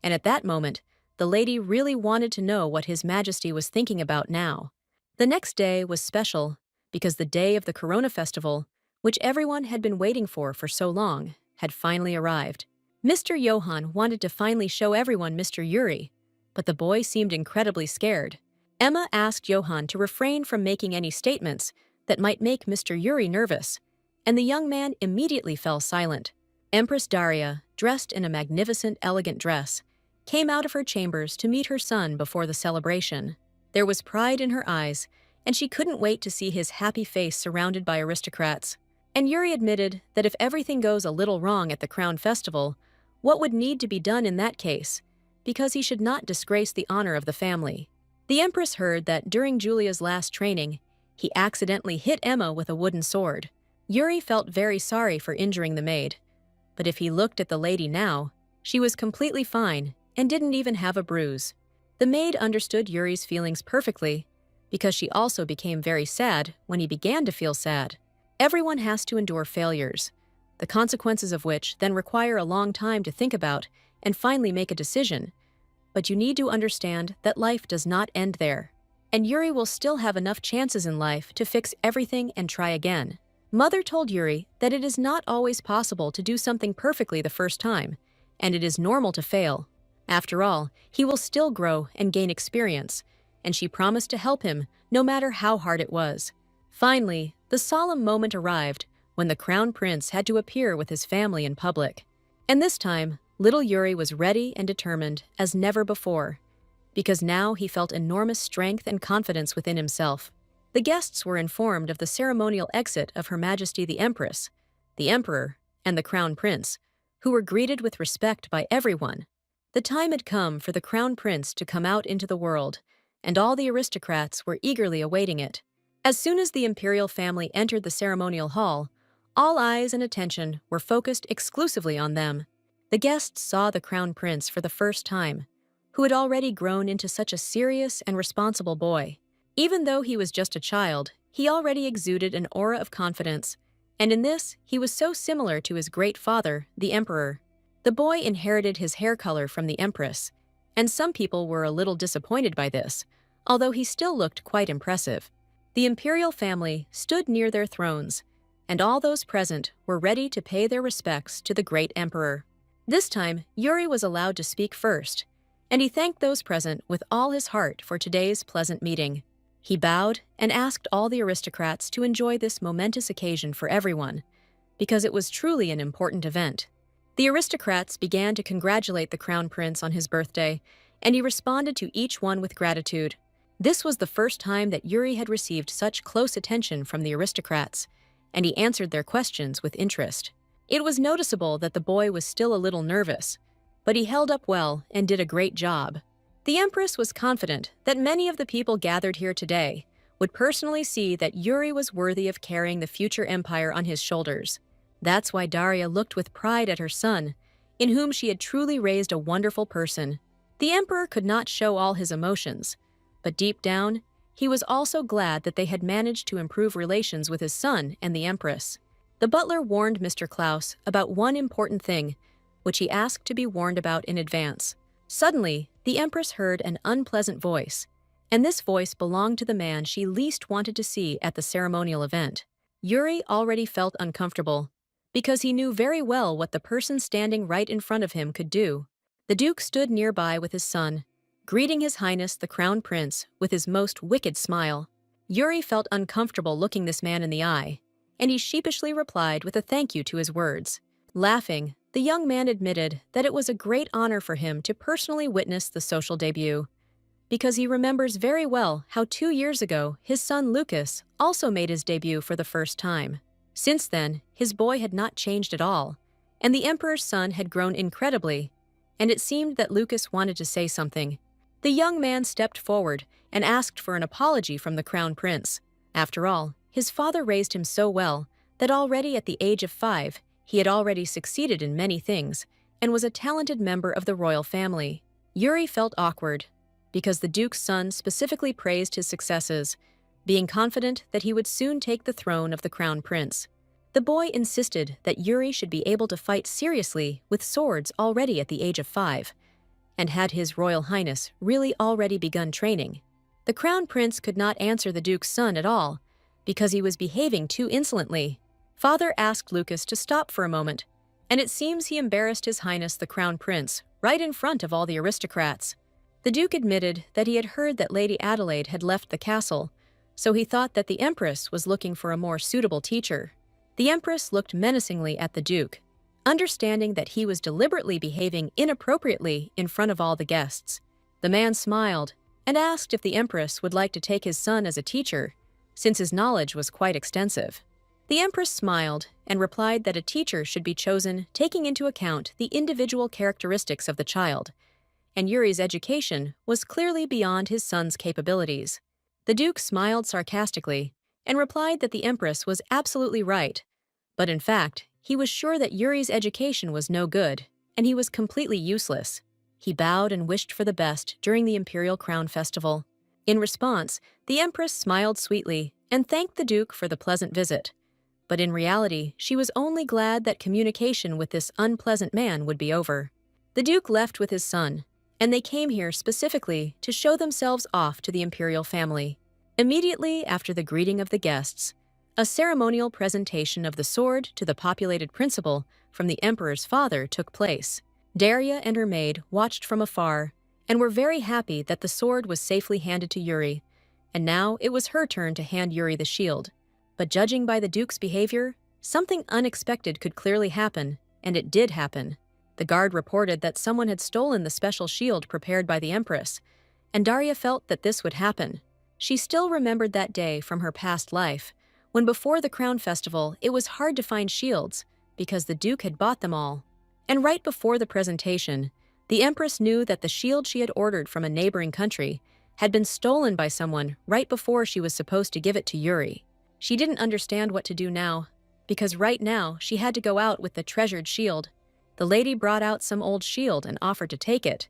And at that moment, the lady really wanted to know what His Majesty was thinking about now. The next day was special, because the day of the Corona Festival which everyone had been waiting for so long, had finally arrived. Mr. Johann wanted to finally show everyone Mr. Yuri, but the boy seemed incredibly scared. Emma asked Johann to refrain from making any statements that might make Mr. Yuri nervous, and the young man immediately fell silent. Empress Daria, dressed in a magnificent, elegant dress, came out of her chambers to meet her son before the celebration. There was pride in her eyes, and she couldn't wait to see his happy face surrounded by aristocrats. And Yuri admitted that if everything goes a little wrong at the Crown Festival, what would need to be done in that case, because he should not disgrace the honor of the family. The Empress heard that during Julia's last training, he accidentally hit Emma with a wooden sword. Yuri felt very sorry for injuring the maid, but if he looked at the lady now, she was completely fine and didn't even have a bruise. The maid understood Yuri's feelings perfectly, because she also became very sad when he began to feel sad. Everyone has to endure failures, the consequences of which then require a long time to think about and finally make a decision. But you need to understand that life does not end there, and Yuri will still have enough chances in life to fix everything and try again. Mother told Yuri that it is not always possible to do something perfectly the first time, and it is normal to fail. After all, he will still grow and gain experience, and she promised to help him no matter how hard it was. Finally, the solemn moment arrived when the Crown Prince had to appear with his family in public. And this time, little Yuri was ready and determined as never before, because now he felt enormous strength and confidence within himself. The guests were informed of the ceremonial exit of Her Majesty the Empress, the Emperor, and the Crown Prince, who were greeted with respect by everyone. The time had come for the Crown Prince to come out into the world, and all the aristocrats were eagerly awaiting it. As soon as the imperial family entered the ceremonial hall, all eyes and attention were focused exclusively on them. The guests saw the Crown Prince for the first time, who had already grown into such a serious and responsible boy. Even though he was just a child, he already exuded an aura of confidence, and in this, he was so similar to his great father, the Emperor. The boy inherited his hair color from the Empress, and some people were a little disappointed by this, although he still looked quite impressive. The imperial family stood near their thrones, and all those present were ready to pay their respects to the great Emperor. This time, Yuri was allowed to speak first, and he thanked those present with all his heart for today's pleasant meeting. He bowed and asked all the aristocrats to enjoy this momentous occasion for everyone, because it was truly an important event. The aristocrats began to congratulate the Crown Prince on his birthday, and he responded to each one with gratitude. This was the first time that Yuri had received such close attention from the aristocrats, and he answered their questions with interest. It was noticeable that the boy was still a little nervous, but he held up well and did a great job. The Empress was confident that many of the people gathered here today would personally see that Yuri was worthy of carrying the future empire on his shoulders. That's why Daria looked with pride at her son, in whom she had truly raised a wonderful person. The Emperor could not show all his emotions, but deep down, he was also glad that they had managed to improve relations with his son and the Empress. The butler warned Mr. Klaus about one important thing, which he asked to be warned about in advance. Suddenly, the Empress heard an unpleasant voice, and this voice belonged to the man she least wanted to see at the ceremonial event. Yuri already felt uncomfortable, because he knew very well what the person standing right in front of him could do. The Duke stood nearby with his son, greeting His Highness the Crown Prince with his most wicked smile. Yuri felt uncomfortable looking this man in the eye, and he sheepishly replied with a thank you to his words. Laughing, the young man admitted that it was a great honor for him to personally witness the social debut, because he remembers very well how 2 years ago his son Lucas also made his debut for the first time. Since then, his boy had not changed at all, and the Emperor's son had grown incredibly, and it seemed that Lucas wanted to say something. The young man stepped forward and asked for an apology from the Crown Prince. After all, his father raised him so well that already at the age of 5, he had already succeeded in many things and was a talented member of the royal family. Yuri felt awkward, because the Duke's son specifically praised his successes, being confident that he would soon take the throne of the Crown Prince. The boy insisted that Yuri should be able to fight seriously with swords already at the age of 5, and had His Royal Highness really already begun training. The Crown Prince could not answer the Duke's son at all, because he was behaving too insolently. Father asked Lucas to stop for a moment, and it seems he embarrassed His Highness the Crown Prince right in front of all the aristocrats. The Duke admitted that he had heard that Lady Adelaide had left the castle, so he thought that the Empress was looking for a more suitable teacher. The Empress looked menacingly at the Duke, understanding that he was deliberately behaving inappropriately in front of all the guests. The man smiled and asked if the Empress would like to take his son as a teacher, since his knowledge was quite extensive. The Empress smiled and replied that a teacher should be chosen taking into account the individual characteristics of the child, and Yuri's education was clearly beyond his son's capabilities. The Duke smiled sarcastically and replied that the Empress was absolutely right, but in fact, he was sure that Yuri's education was no good, and he was completely useless. He bowed and wished for the best during the Imperial Crown Festival. In response, the Empress smiled sweetly and thanked the Duke for the pleasant visit. But in reality, she was only glad that communication with this unpleasant man would be over. The Duke left with his son, and they came here specifically to show themselves off to the imperial family. Immediately after the greeting of the guests, a ceremonial presentation of the sword to the populated principal from the emperor's father took place. Daria and her maid watched from afar and were very happy that the sword was safely handed to Yuri, and now it was her turn to hand Yuri the shield. But judging by the Duke's behavior, something unexpected could clearly happen, and it did happen. The guard reported that someone had stolen the special shield prepared by the Empress, and Daria felt that this would happen. She still remembered that day from her past life, when before the Crown Festival it was hard to find shields because the Duke had bought them all. And right before the presentation, the Empress knew that the shield she had ordered from a neighboring country had been stolen by someone right before she was supposed to give it to Yuri. She didn't understand what to do now, because right now she had to go out with the treasured shield. The lady brought out some old shield and offered to take it,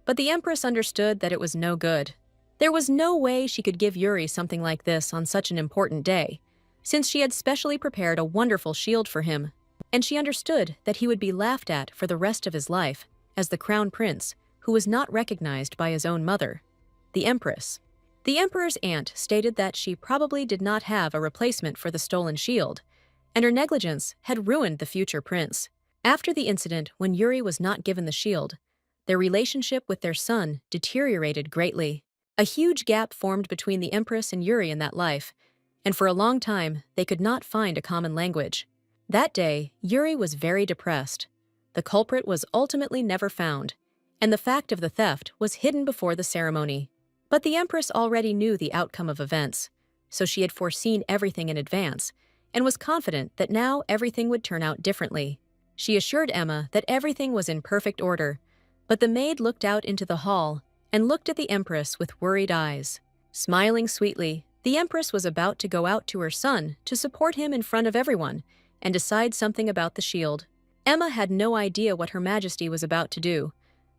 but the Empress understood that it was no good. There was no way she could give Yuri something like this on such an important day, since she had specially prepared a wonderful shield for him, and she understood that he would be laughed at for the rest of his life as the Crown Prince who was not recognized by his own mother, the Empress. The Emperor's aunt stated that she probably did not have a replacement for the stolen shield, and her negligence had ruined the future prince. After the incident when Yuri was not given the shield, their relationship with their son deteriorated greatly. A huge gap formed between the Empress and Yuri in that life, and for a long time they could not find a common language. That day, Yuri was very depressed. The culprit was ultimately never found, and the fact of the theft was hidden before the ceremony. But the Empress already knew the outcome of events, so she had foreseen everything in advance and was confident that now everything would turn out differently. She assured Emma that everything was in perfect order, but the maid looked out into the hall and looked at the Empress with worried eyes. Smiling sweetly, the Empress was about to go out to her son to support him in front of everyone and decide something about the shield. Emma had no idea what Her Majesty was about to do,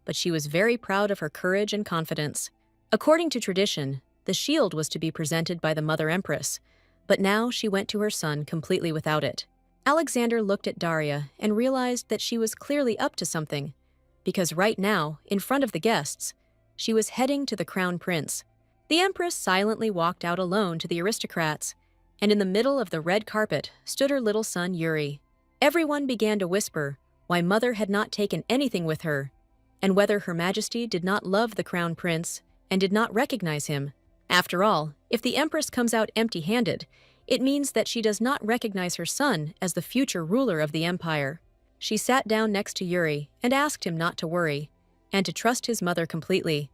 but she was very proud of her courage and confidence. According to tradition, the shield was to be presented by the Mother Empress, but now she went to her son completely without it. Alexander looked at Daria and realized that she was clearly up to something, because right now, in front of the guests, she was heading to the Crown Prince. The Empress silently walked out alone to the aristocrats, and in the middle of the red carpet stood her little son Yuri. Everyone began to whisper why Mother had not taken anything with her, and whether Her Majesty did not love the Crown Prince and did not recognize him. After all, if the Empress comes out empty-handed, it means that she does not recognize her son as the future ruler of the empire. She sat down next to Yuri and asked him not to worry, and to trust his mother completely,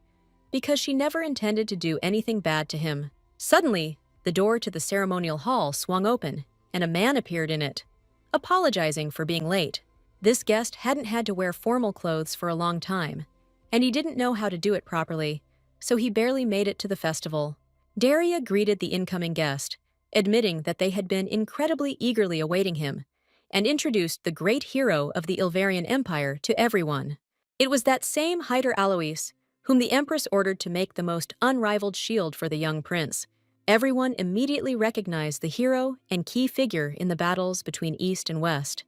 because she never intended to do anything bad to him. Suddenly, the door to the ceremonial hall swung open, and a man appeared in it, apologizing for being late. This guest hadn't had to wear formal clothes for a long time, and he didn't know how to do it properly, so he barely made it to the festival. Daria greeted the incoming guest, admitting that they had been incredibly eagerly awaiting him, and introduced the great hero of the Ilvarian Empire to everyone. It was that same Hyder Alois, whom the Empress ordered to make the most unrivaled shield for the young prince. Everyone immediately recognized the hero and key figure in the battles between East and West,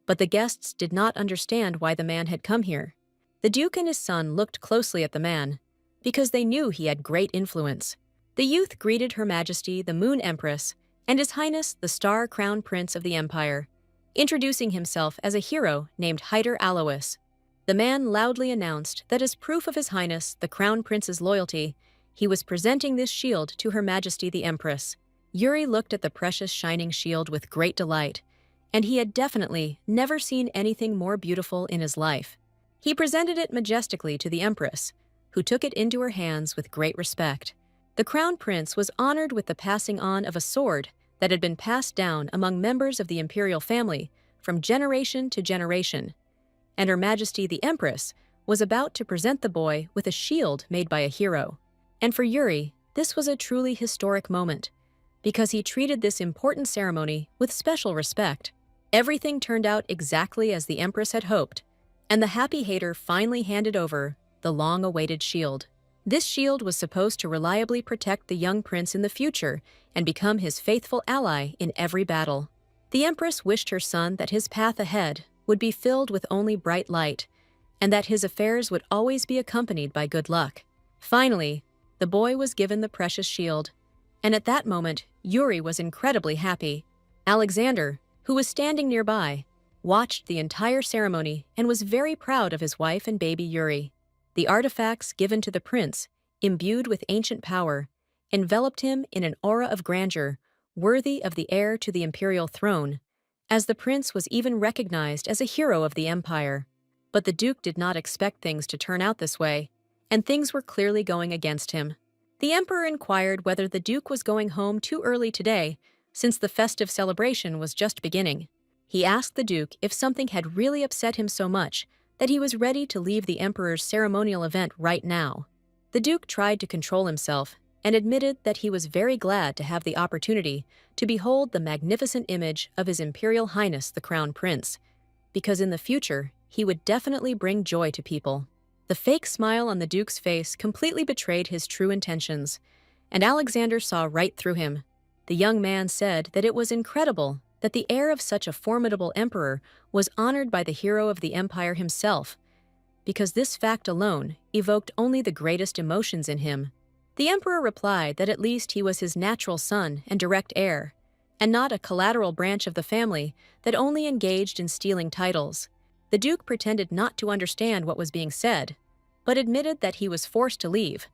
but the guests did not understand why the man had come here. The Duke and his son looked closely at the man, because they knew he had great influence. The youth greeted Her Majesty, the Moon Empress, and His Highness the Star Crown Prince of the Empire, introducing himself as a hero named Hyder Alois. The man loudly announced that as proof of His Highness the Crown Prince's loyalty, he was presenting this shield to Her Majesty the Empress. Yuri looked at the precious shining shield with great delight, and he had definitely never seen anything more beautiful in his life. He presented it majestically to the Empress, who took it into her hands with great respect. The Crown Prince was honored with the passing on of a sword that had been passed down among members of the imperial family from generation to generation, and Her Majesty the Empress was about to present the boy with a shield made by a hero. And for Yuri, this was a truly historic moment, because he treated this important ceremony with special respect. Everything turned out exactly as the Empress had hoped, and the happy Hayder finally handed over the long-awaited shield. This shield was supposed to reliably protect the young prince in the future and become his faithful ally in every battle. The Empress wished her son that his path ahead would be filled with only bright light, and that his affairs would always be accompanied by good luck. Finally, the boy was given the precious shield, and at that moment, Yuri was incredibly happy. Alexander, who was standing nearby, watched the entire ceremony and was very proud of his wife and baby Yuri. The artifacts given to the prince, imbued with ancient power, enveloped him in an aura of grandeur worthy of the heir to the imperial throne, as the prince was even recognized as a hero of the empire. But the duke did not expect things to turn out this way, and things were clearly going against him. The emperor inquired whether the duke was going home too early today, since the festive celebration was just beginning. He asked the duke if something had really upset him so much that he was ready to leave the emperor's ceremonial event right now. The duke tried to control himself and admitted that he was very glad to have the opportunity to behold the magnificent image of His Imperial Highness the Crown Prince, because in the future he would definitely bring joy to people. The fake smile on the duke's face completely betrayed his true intentions, and Alexander saw right through him. The young man said that it was incredible that the heir of such a formidable emperor was honored by the hero of the empire himself, because this fact alone evoked only the greatest emotions in him. The emperor replied that at least he was his natural son and direct heir, and not a collateral branch of the family that only engaged in stealing titles. The duke pretended not to understand what was being said, but admitted that he was forced to leave,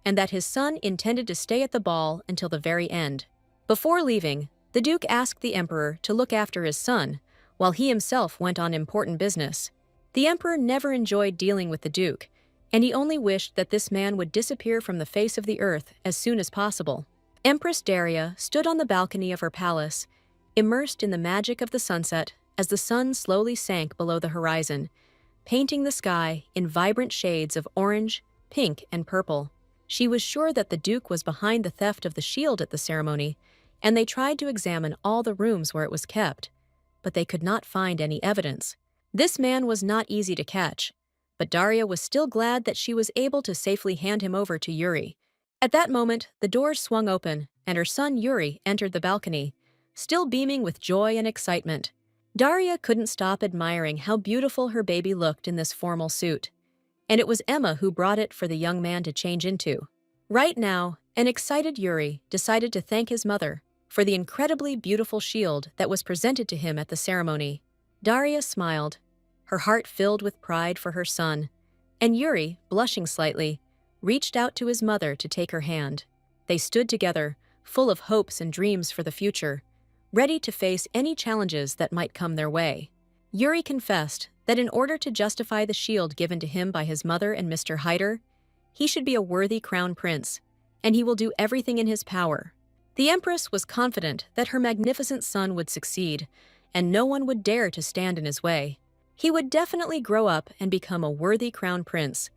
and that his son intended to stay at the ball until the very end. Before leaving, the duke asked the emperor to look after his son, while he himself went on important business. The emperor never enjoyed dealing with the duke, and he only wished that this man would disappear from the face of the earth as soon as possible. Empress Daria stood on the balcony of her palace, immersed in the magic of the sunset as the sun slowly sank below the horizon, painting the sky in vibrant shades of orange, pink, and purple. She was sure that the duke was behind the theft of the shield at the ceremony, and they tried to examine all the rooms where it was kept, but they could not find any evidence. This man was not easy to catch, but Daria was still glad that she was able to safely hand him over to Yuri. At that moment, the doors swung open, and her son Yuri entered the balcony, still beaming with joy and excitement. Daria couldn't stop admiring how beautiful her baby looked in this formal suit, and it was Emma who brought it for the young man to change into. Right now, an excited Yuri decided to thank his mother for the incredibly beautiful shield that was presented to him at the ceremony. Daria smiled, her heart filled with pride for her son, and Yuri, blushing slightly, reached out to his mother to take her hand. They stood together, full of hopes and dreams for the future, ready to face any challenges that might come their way. Yuri confessed that in order to justify the shield given to him by his mother and Mr. Hyder, he should be a worthy crown prince, and he will do everything in his power. The empress was confident that her magnificent son would succeed, and no one would dare to stand in his way. He would definitely grow up and become a worthy crown prince,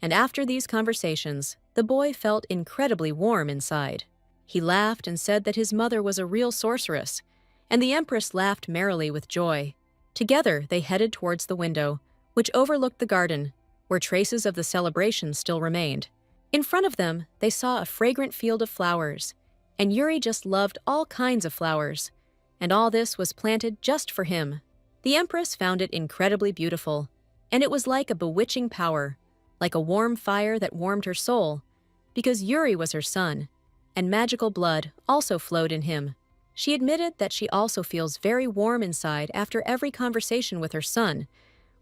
and after these conversations, the boy felt incredibly warm inside. He laughed and said that his mother was a real sorceress, and the empress laughed merrily with joy. Together, they headed towards the window, which overlooked the garden, where traces of the celebration still remained. In front of them, they saw a fragrant field of flowers, and Yuri just loved all kinds of flowers, and all this was planted just for him. The empress found it incredibly beautiful, and it was like a bewitching power, like a warm fire that warmed her soul, because Yuri was her son, and magical blood also flowed in him. She admitted that she also feels very warm inside after every conversation with her son,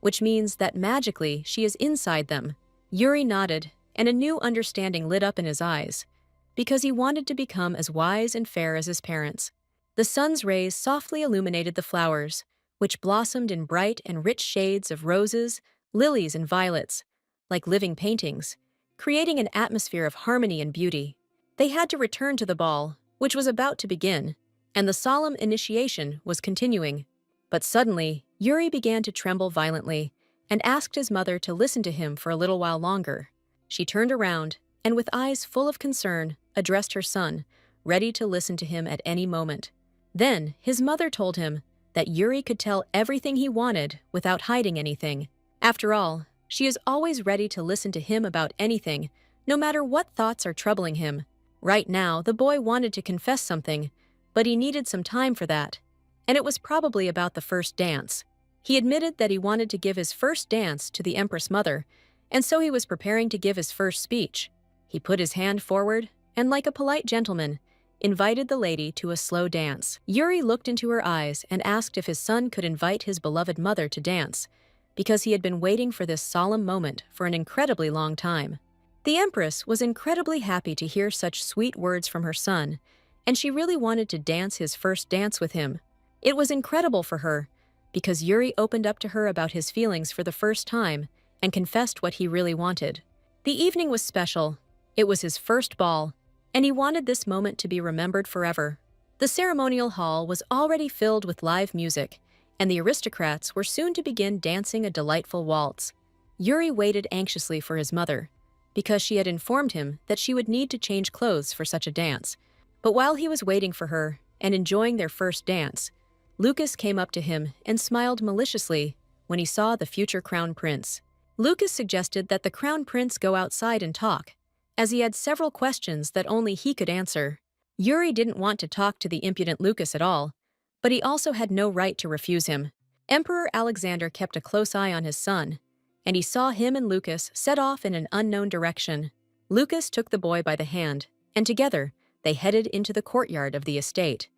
which means that magically she is inside them. Yuri nodded, and a new understanding lit up in his eyes, because he wanted to become as wise and fair as his parents. The sun's rays softly illuminated the flowers, which blossomed in bright and rich shades of roses, lilies, and violets, like living paintings, creating an atmosphere of harmony and beauty. They had to return to the ball, which was about to begin, and the solemn initiation was continuing. But suddenly, Yuri began to tremble violently and asked his mother to listen to him for a little while longer. She turned around and, with eyes full of concern, addressed her son, ready to listen to him at any moment. Then, his mother told him that Yuri could tell everything he wanted without hiding anything. After all, she is always ready to listen to him about anything, no matter what thoughts are troubling him. Right now, the boy wanted to confess something, but he needed some time for that. And it was probably about the first dance. He admitted that he wanted to give his first dance to the Empress Mother, and so he was preparing to give his first speech. He put his hand forward, and like a polite gentleman, invited the lady to a slow dance. Yuri looked into her eyes and asked if his son could invite his beloved mother to dance, because he had been waiting for this solemn moment for an incredibly long time. The Empress was incredibly happy to hear such sweet words from her son, and she really wanted to dance his first dance with him. It was incredible for her, because Yuri opened up to her about his feelings for the first time and confessed what he really wanted. The evening was special. It was his first ball, and he wanted this moment to be remembered forever. The ceremonial hall was already filled with live music, and the aristocrats were soon to begin dancing a delightful waltz. Yuri waited anxiously for his mother, because she had informed him that she would need to change clothes for such a dance. But while he was waiting for her and enjoying their first dance, Lucas came up to him and smiled maliciously when he saw the future crown prince. Lucas suggested that the crown prince go outside and talk, as he had several questions that only he could answer. Yuri didn't want to talk to the impudent Lucas at all, but he also had no right to refuse him. Emperor Alexander kept a close eye on his son, and he saw him and Lucas set off in an unknown direction. Lucas took the boy by the hand, and together they headed into the courtyard of the estate,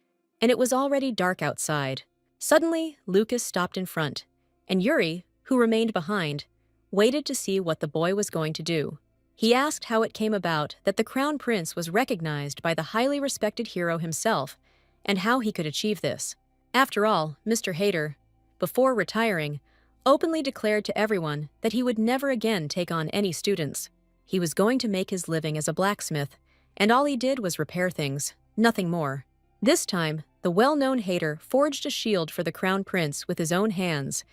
and it was already dark outside. Suddenly, Lucas stopped in front, and Yuri, who remained behind, waited to see what the boy was going to do. He asked how it came about that the crown prince was recognized by the highly respected hero himself, and how he could achieve this. After all, Mr. Hader, before retiring, openly declared to everyone that he would never again take on any students. He was going to make his living as a blacksmith, and all he did was repair things, nothing more. This time, the well-known Hader forged a shield for the crown prince with his own hands,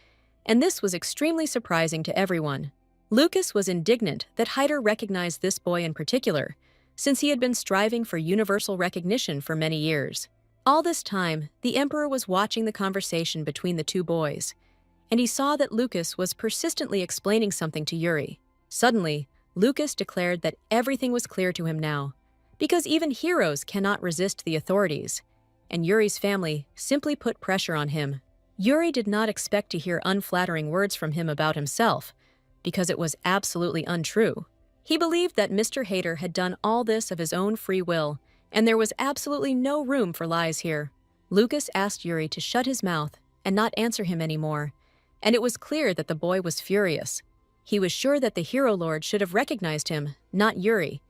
and this was extremely surprising to everyone. Lucas was indignant that Hader recognized this boy in particular, since he had been striving for universal recognition for many years. All this time, the emperor was watching the conversation between the two boys, and he saw that Lucas was persistently explaining something to Yuri. Suddenly, Lucas declared that everything was clear to him now, because even heroes cannot resist the authorities, and Yuri's family simply put pressure on him. Yuri did not expect to hear unflattering words from him about himself, because it was absolutely untrue. He believed that Mr. Hader had done all this of his own free will, and there was absolutely no room for lies here. Lucas asked Yuri to shut his mouth and not answer him anymore, and it was clear that the boy was furious. He was sure that the hero lord should have recognized him, not Yuri,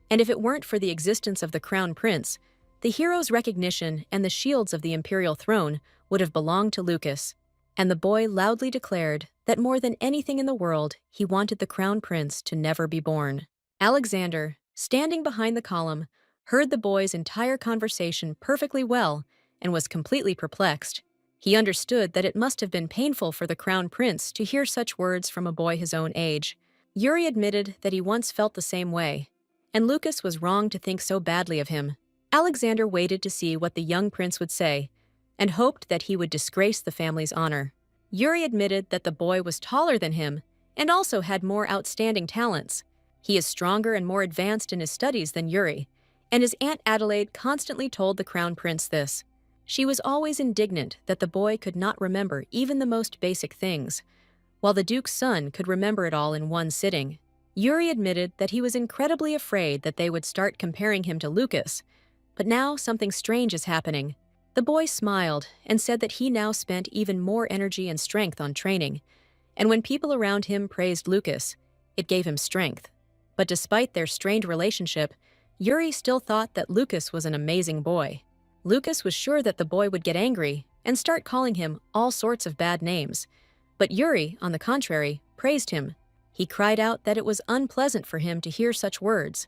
and if it weren't for the existence of the crown prince, the hero's recognition and the shields of the imperial throne would have belonged to Lucas. And the boy loudly declared that more than anything in the world, he wanted the crown prince to never be born. Alexander, standing behind the column, heard the boy's entire conversation perfectly well and was completely perplexed. He understood that it must have been painful for the crown prince to hear such words from a boy his own age. Yuri admitted that he once felt the same way, and Lucas was wrong to think so badly of him. Alexander waited to see what the young prince would say, and hoped that he would disgrace the family's honor. Yuri admitted that the boy was taller than him and also had more outstanding talents. He is stronger and more advanced in his studies than Yuri, and his Aunt Adelaide constantly told the crown prince this. She was always indignant that the boy could not remember even the most basic things, while the duke's son could remember it all in one sitting. Yuri admitted that he was incredibly afraid that they would start comparing him to Lucas, but now something strange is happening. The boy smiled and said that he now spent even more energy and strength on training, and when people around him praised Lucas, it gave him strength. But despite their strained relationship, Yuri still thought that Lucas was an amazing boy. Lucas was sure that the boy would get angry and start calling him all sorts of bad names, but Yuri, on the contrary, praised him. He cried out that it was unpleasant for him to hear such words,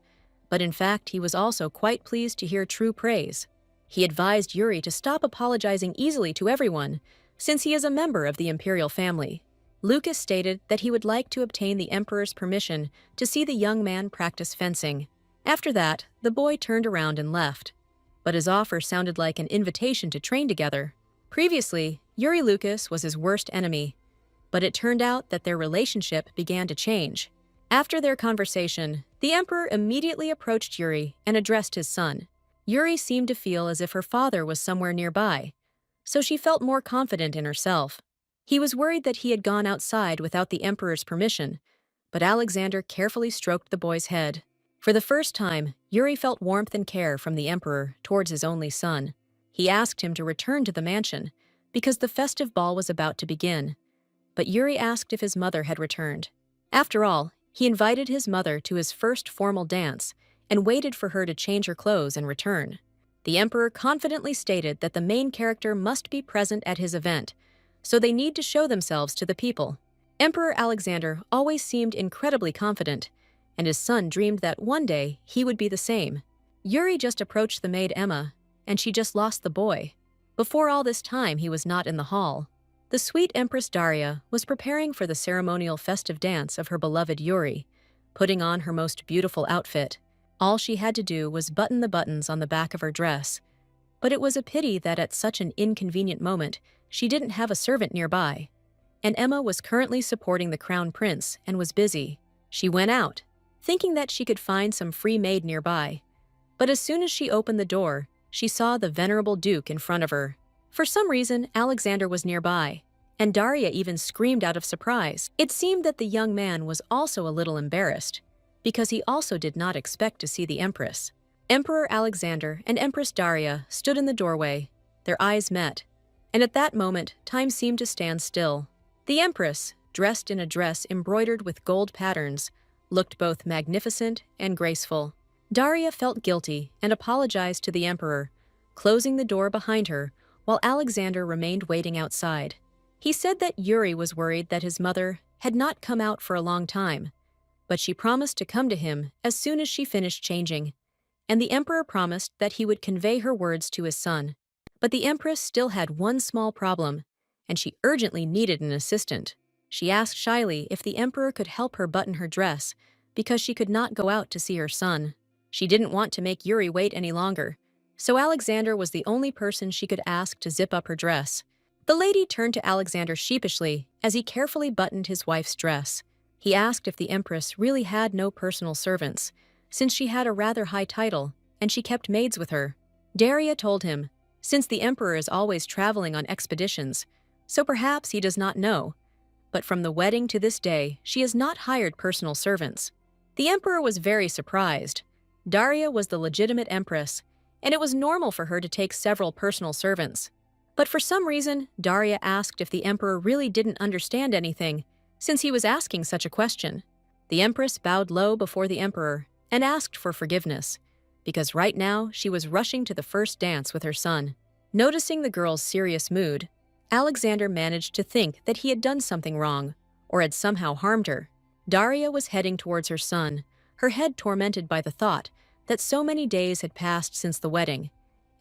but in fact he was also quite pleased to hear true praise. He advised Yuri to stop apologizing easily to everyone, since he is a member of the imperial family. Lucas stated that he would like to obtain the emperor's permission to see the young man practice fencing. After that, the boy turned around and left. But his offer sounded like an invitation to train together. Previously, Yuri Lucas was his worst enemy, but it turned out that their relationship began to change. After their conversation, the emperor immediately approached Yuri and addressed his son. Yuri seemed to feel as if her father was somewhere nearby, so she felt more confident in herself. He was worried that he had gone outside without the emperor's permission, but Alexander carefully stroked the boy's head. For the first time, Yuri felt warmth and care from the emperor towards his only son. He asked him to return to the mansion, because the festive ball was about to begin. But Yuri asked if his mother had returned. After all, he invited his mother to his first formal dance and waited for her to change her clothes and return. The emperor confidently stated that the main character must be present at his event, so they need to show themselves to the people. Emperor Alexander always seemed incredibly confident, and his son dreamed that one day he would be the same. Yuri just approached the maid Emma, and she just lost the boy. Before all this time, he was not in the hall. The sweet Empress Daria was preparing for the ceremonial festive dance of her beloved Yuri, putting on her most beautiful outfit. All she had to do was button the buttons on the back of her dress. But it was a pity that at such an inconvenient moment, she didn't have a servant nearby. And Emma was currently supporting the crown prince and was busy. She went out, thinking that she could find some free maid nearby. But as soon as she opened the door, she saw the venerable duke in front of her. For some reason, Alexander was nearby, and Daria even screamed out of surprise. It seemed that the young man was also a little embarrassed, because he also did not expect to see the empress. Emperor Alexander and Empress Daria stood in the doorway. Their eyes met, and at that moment, time seemed to stand still. The empress, dressed in a dress embroidered with gold patterns, looked both magnificent and graceful. Daria felt guilty and apologized to the emperor, closing the door behind her while Alexander remained waiting outside. He said that Yuri was worried that his mother had not come out for a long time, but she promised to come to him as soon as she finished changing, and the emperor promised that he would convey her words to his son. But the empress still had one small problem, and she urgently needed an assistant. She asked shyly if the emperor could help her button her dress, because she could not go out to see her son. She didn't want to make Yuri wait any longer, so Alexander was the only person she could ask to zip up her dress. The lady turned to Alexander sheepishly as he carefully buttoned his wife's dress. He asked if the empress really had no personal servants, since she had a rather high title, and she kept maids with her. Daria told him, since the emperor is always traveling on expeditions, so perhaps he does not know. But from the wedding to this day, she has not hired personal servants. The emperor was very surprised. Daria was the legitimate empress, and it was normal for her to take several personal servants. But for some reason, Daria asked if the emperor really didn't understand anything, since he was asking such a question. The empress bowed low before the emperor and asked for forgiveness, because right now she was rushing to the first dance with her son. Noticing the girl's serious mood, Alexander managed to think that he had done something wrong, or had somehow harmed her. Daria was heading towards her son, her head tormented by the thought that so many days had passed since the wedding,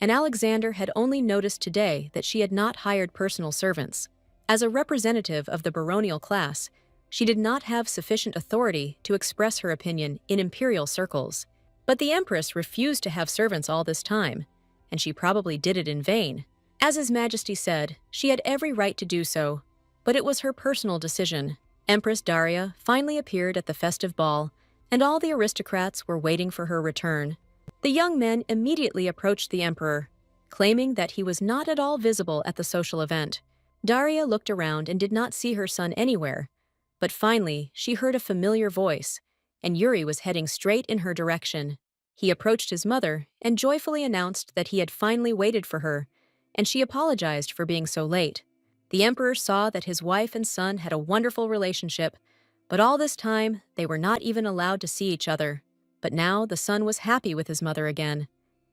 and Alexander had only noticed today that she had not hired personal servants. As a representative of the baronial class, she did not have sufficient authority to express her opinion in imperial circles. But the empress refused to have servants all this time, and she probably did it in vain. As His Majesty said, she had every right to do so, but it was her personal decision. Empress Daria finally appeared at the festive ball, and all the aristocrats were waiting for her return. The young men immediately approached the emperor, claiming that he was not at all visible at the social event. Daria looked around and did not see her son anywhere, but finally she heard a familiar voice, and Yuri was heading straight in her direction. He approached his mother and joyfully announced that he had finally waited for her, and she apologized for being so late. The emperor saw that his wife and son had a wonderful relationship, but all this time they were not even allowed to see each other. But now the son was happy with his mother again,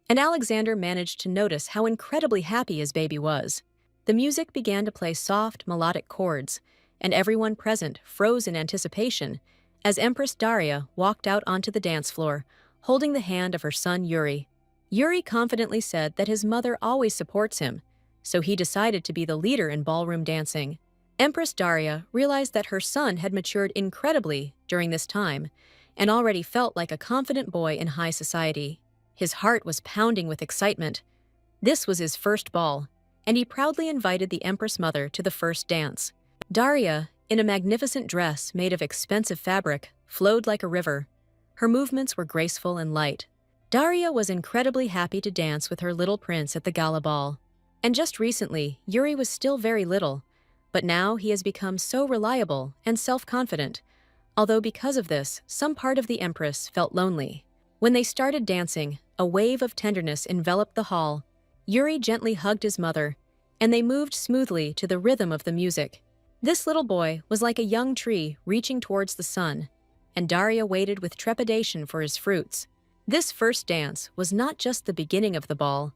and Alexander managed to notice how incredibly happy his baby was. The music began to play soft, melodic chords, and everyone present froze in anticipation as Empress Daria walked out onto the dance floor, holding the hand of her son Yuri. Yuri confidently said that his mother always supports him, so he decided to be the leader in ballroom dancing. Empress Daria realized that her son had matured incredibly during this time and already felt like a confident boy in high society. His heart was pounding with excitement. This was his first ball, and he proudly invited the Empress mother to the first dance. Daria, in a magnificent dress made of expensive fabric, flowed like a river. Her movements were graceful and light. Daria was incredibly happy to dance with her little prince at the gala ball. And just recently, Yuri was still very little, but now he has become so reliable and self-confident, although because of this, some part of the Empress felt lonely. When they started dancing, a wave of tenderness enveloped the hall. Yuri gently hugged his mother, and they moved smoothly to the rhythm of the music. This little boy was like a young tree reaching towards the sun, and Daria waited with trepidation for his fruits. This first dance was not just the beginning of the ball,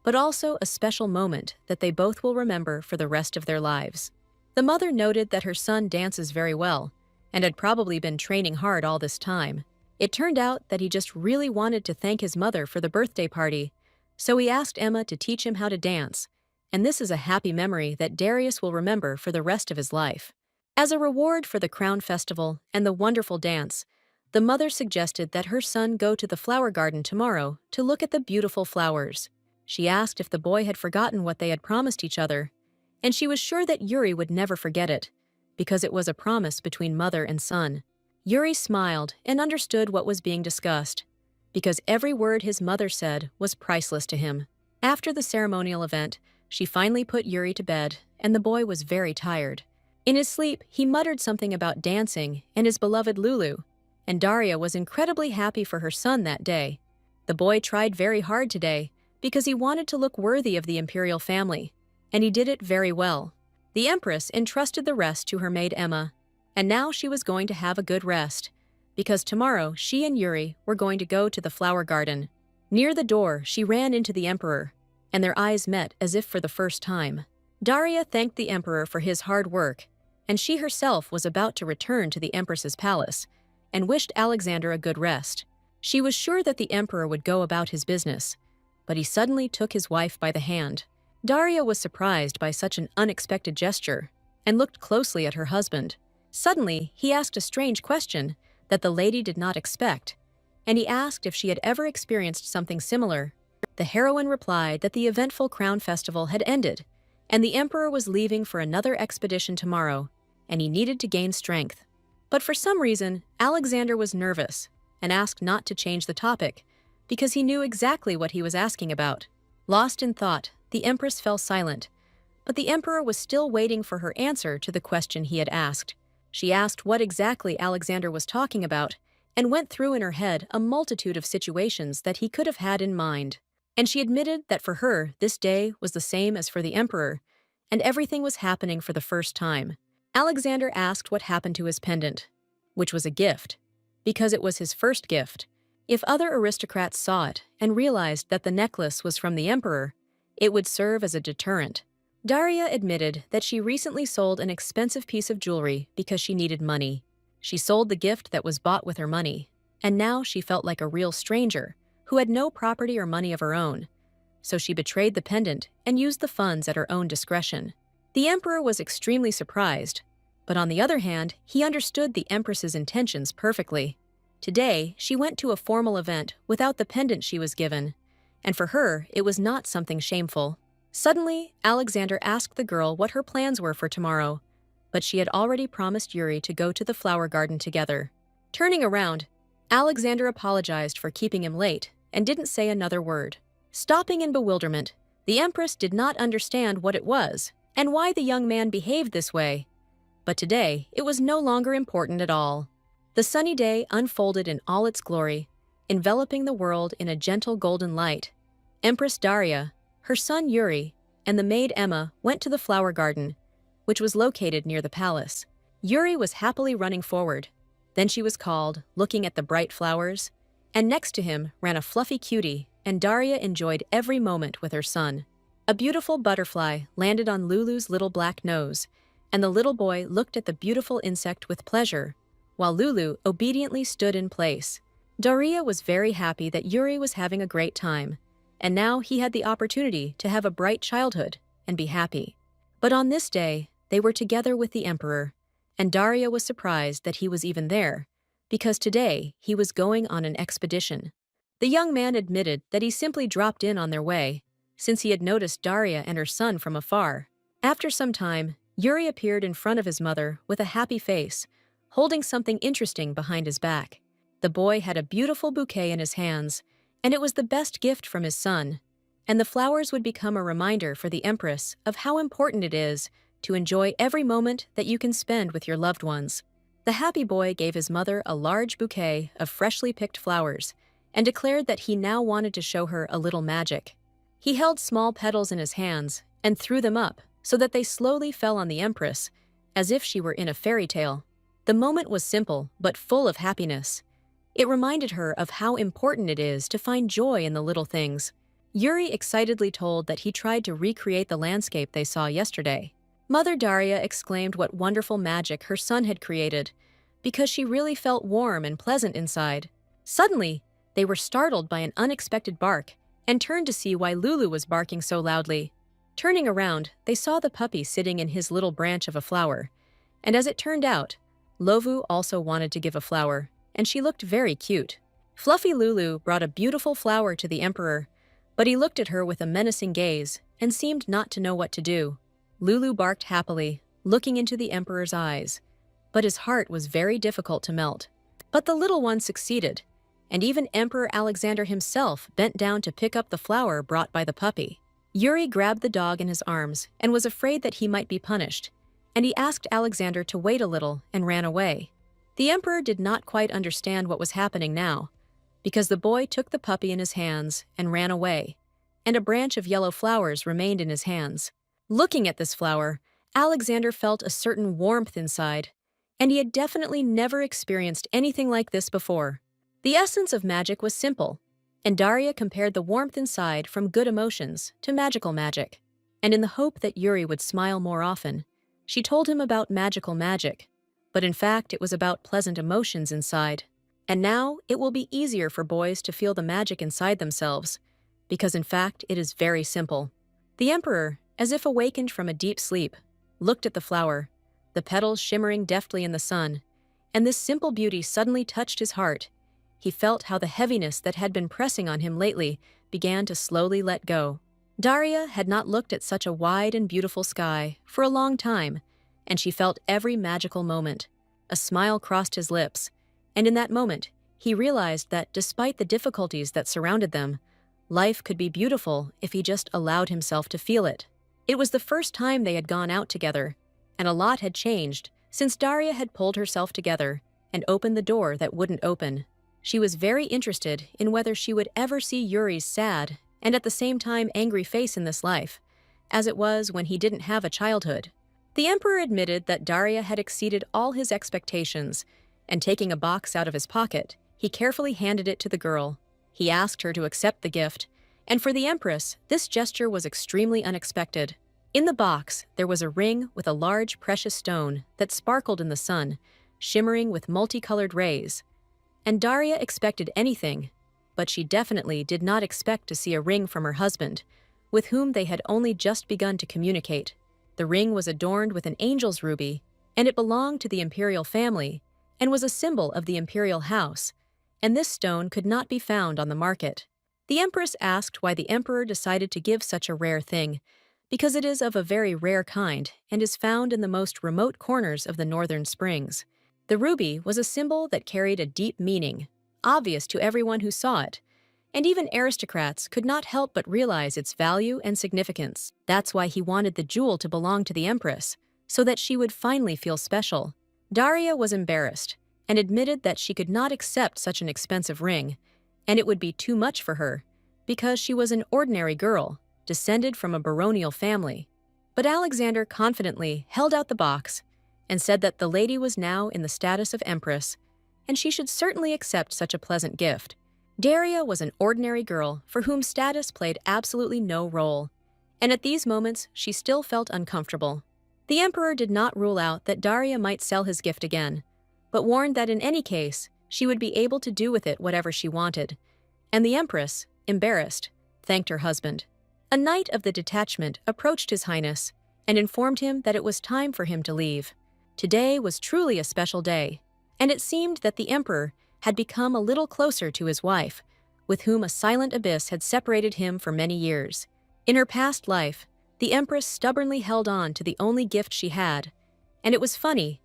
but also a special moment that they both will remember for the rest of their lives. The mother noted that her son dances very well, and had probably been training hard all this time. It turned out that he just really wanted to thank his mother for the birthday party, so he asked Emma to teach him how to dance, and this is a happy memory that Darius will remember for the rest of his life. As a reward for the crown festival and the wonderful dance, the mother suggested that her son go to the flower garden tomorrow to look at the beautiful flowers. She asked if the boy had forgotten what they had promised each other, and she was sure that Yuri would never forget it, because it was a promise between mother and son. Yuri smiled and understood what was being discussed, because every word his mother said was priceless to him. After the ceremonial event, she finally put Yuri to bed, and the boy was very tired. In his sleep, he muttered something about dancing and his beloved Lulu, and Daria was incredibly happy for her son that day. The boy tried very hard today because he wanted to look worthy of the imperial family, and he did it very well. The Empress entrusted the rest to her maid Emma, and now she was going to have a good rest, because tomorrow she and Yuri were going to go to the flower garden. Near the door, she ran into the Emperor, and their eyes met as if for the first time. Daria thanked the Emperor for his hard work, and she herself was about to return to the Empress's palace, and wished Alexander a good rest. She was sure that the Emperor would go about his business, but he suddenly took his wife by the hand. Daria was surprised by such an unexpected gesture, and looked closely at her husband. Suddenly, he asked a strange question that the lady did not expect, and he asked if she had ever experienced something similar. The heroine replied that the eventful crown festival had ended, and the emperor was leaving for another expedition tomorrow, and he needed to gain strength. But for some reason, Alexander was nervous and asked not to change the topic, because he knew exactly what he was asking about. Lost in thought, the empress fell silent, but the emperor was still waiting for her answer to the question he had asked. She asked what exactly Alexander was talking about, and went through in her head a multitude of situations that he could have had in mind. And she admitted that for her, this day was the same as for the emperor, and everything was happening for the first time. Alexander asked what happened to his pendant, which was a gift, because it was his first gift. If other aristocrats saw it and realized that the necklace was from the emperor, it would serve as a deterrent. Daria admitted that she recently sold an expensive piece of jewelry because she needed money. She sold the gift that was bought with her money, and now she felt like a real stranger who had no property or money of her own. So she betrayed the pendant and used the funds at her own discretion. The emperor was extremely surprised, but on the other hand, he understood the empress's intentions perfectly. Today, she went to a formal event without the pendant she was given, and for her, it was not something shameful. Suddenly, Alexander asked the girl what her plans were for tomorrow, but she had already promised Yuri to go to the flower garden together. Turning around, Alexander apologized for keeping him late and didn't say another word. Stopping in bewilderment, the empress did not understand what it was and why the young man behaved this way. But today, it was no longer important at all. The sunny day unfolded in all its glory, enveloping the world in a gentle golden light. Empress Daria, her son Yuri, and the maid Emma went to the flower garden, which was located near the palace. Yuri was happily running forward. Then she was called, looking at the bright flowers, and next to him ran a fluffy cutie, and Daria enjoyed every moment with her son. A beautiful butterfly landed on Lulu's little black nose, and the little boy looked at the beautiful insect with pleasure, while Lulu obediently stood in place. Daria was very happy that Yuri was having a great time, and now he had the opportunity to have a bright childhood and be happy. But on this day, they were together with the emperor, and Daria was surprised that he was even there, because today he was going on an expedition. The young man admitted that he simply dropped in on their way, since he had noticed Daria and her son from afar. After some time, Yuri appeared in front of his mother with a happy face, holding something interesting behind his back. The boy had a beautiful bouquet in his hands, and it was the best gift from his son, and the flowers would become a reminder for the Empress of how important it is to enjoy every moment that you can spend with your loved ones. The happy boy gave his mother a large bouquet of freshly picked flowers and declared that he now wanted to show her a little magic. He held small petals in his hands and threw them up so that they slowly fell on the Empress, as if she were in a fairy tale. The moment was simple but full of happiness. It reminded her of how important it is to find joy in the little things. Yuri excitedly told that he tried to recreate the landscape they saw yesterday. Mother Daria exclaimed what wonderful magic her son had created, because she really felt warm and pleasant inside. Suddenly, they were startled by an unexpected bark and turned to see why Lulu was barking so loudly. Turning around, they saw the puppy sitting in his little branch of a flower, and as it turned out, Lovu also wanted to give a flower, and she looked very cute. Fluffy Lulu brought a beautiful flower to the emperor, but he looked at her with a menacing gaze and seemed not to know what to do. Lulu barked happily, looking into the emperor's eyes, but his heart was very difficult to melt. But the little one succeeded, and even Emperor Alexander himself bent down to pick up the flower brought by the puppy. Yuri grabbed the dog in his arms and was afraid that he might be punished, and he asked Alexander to wait a little and ran away. The emperor did not quite understand what was happening now, because the boy took the puppy in his hands and ran away, and a branch of yellow flowers remained in his hands. Looking at this flower, Alexander felt a certain warmth inside, and he had definitely never experienced anything like this before. The essence of magic was simple, and Daria compared the warmth inside from good emotions to magical magic. And in the hope that Yuri would smile more often, she told him about magical magic, but in fact it was about pleasant emotions inside. And now it will be easier for boys to feel the magic inside themselves, because in fact it is very simple. The emperor, as if awakened from a deep sleep, looked at the flower, the petals shimmering deftly in the sun, and this simple beauty suddenly touched his heart. He felt how the heaviness that had been pressing on him lately began to slowly let go. Daria had not looked at such a wide and beautiful sky for a long time, and she felt every magical moment. A smile crossed his lips, and in that moment, he realized that despite the difficulties that surrounded them, life could be beautiful if he just allowed himself to feel it. It was the first time they had gone out together, and a lot had changed since Daria had pulled herself together and opened the door that wouldn't open. She was very interested in whether she would ever see Yuri's sad and at the same time angry face in this life, as it was when he didn't have a childhood. The emperor admitted that Daria had exceeded all his expectations, and taking a box out of his pocket, he carefully handed it to the girl. He asked her to accept the gift, and for the empress, this gesture was extremely unexpected. In the box, there was a ring with a large precious stone that sparkled in the sun, shimmering with multicolored rays. And Daria expected anything, but she definitely did not expect to see a ring from her husband, with whom they had only just begun to communicate. The ring was adorned with an angel's ruby, and it belonged to the imperial family, and was a symbol of the imperial house, and this stone could not be found on the market. The empress asked why the emperor decided to give such a rare thing, because it is of a very rare kind and is found in the most remote corners of the northern springs. The ruby was a symbol that carried a deep meaning, obvious to everyone who saw it, and even aristocrats could not help but realize its value and significance. That's why he wanted the jewel to belong to the empress, so that she would finally feel special. Daria was embarrassed and admitted that she could not accept such an expensive ring, and it would be too much for her, because she was an ordinary girl, descended from a baronial family. But Alexander confidently held out the box and said that the lady was now in the status of empress, and she should certainly accept such a pleasant gift. Daria was an ordinary girl for whom status played absolutely no role, and at these moments she still felt uncomfortable. The emperor did not rule out that Daria might sell his gift again, but warned that in any case, she would be able to do with it whatever she wanted. And the empress, embarrassed, thanked her husband. A knight of the detachment approached His Highness and informed him that it was time for him to leave. Today was truly a special day, and it seemed that the emperor had become a little closer to his wife, with whom a silent abyss had separated him for many years. In her past life, the empress stubbornly held on to the only gift she had, and it was funny,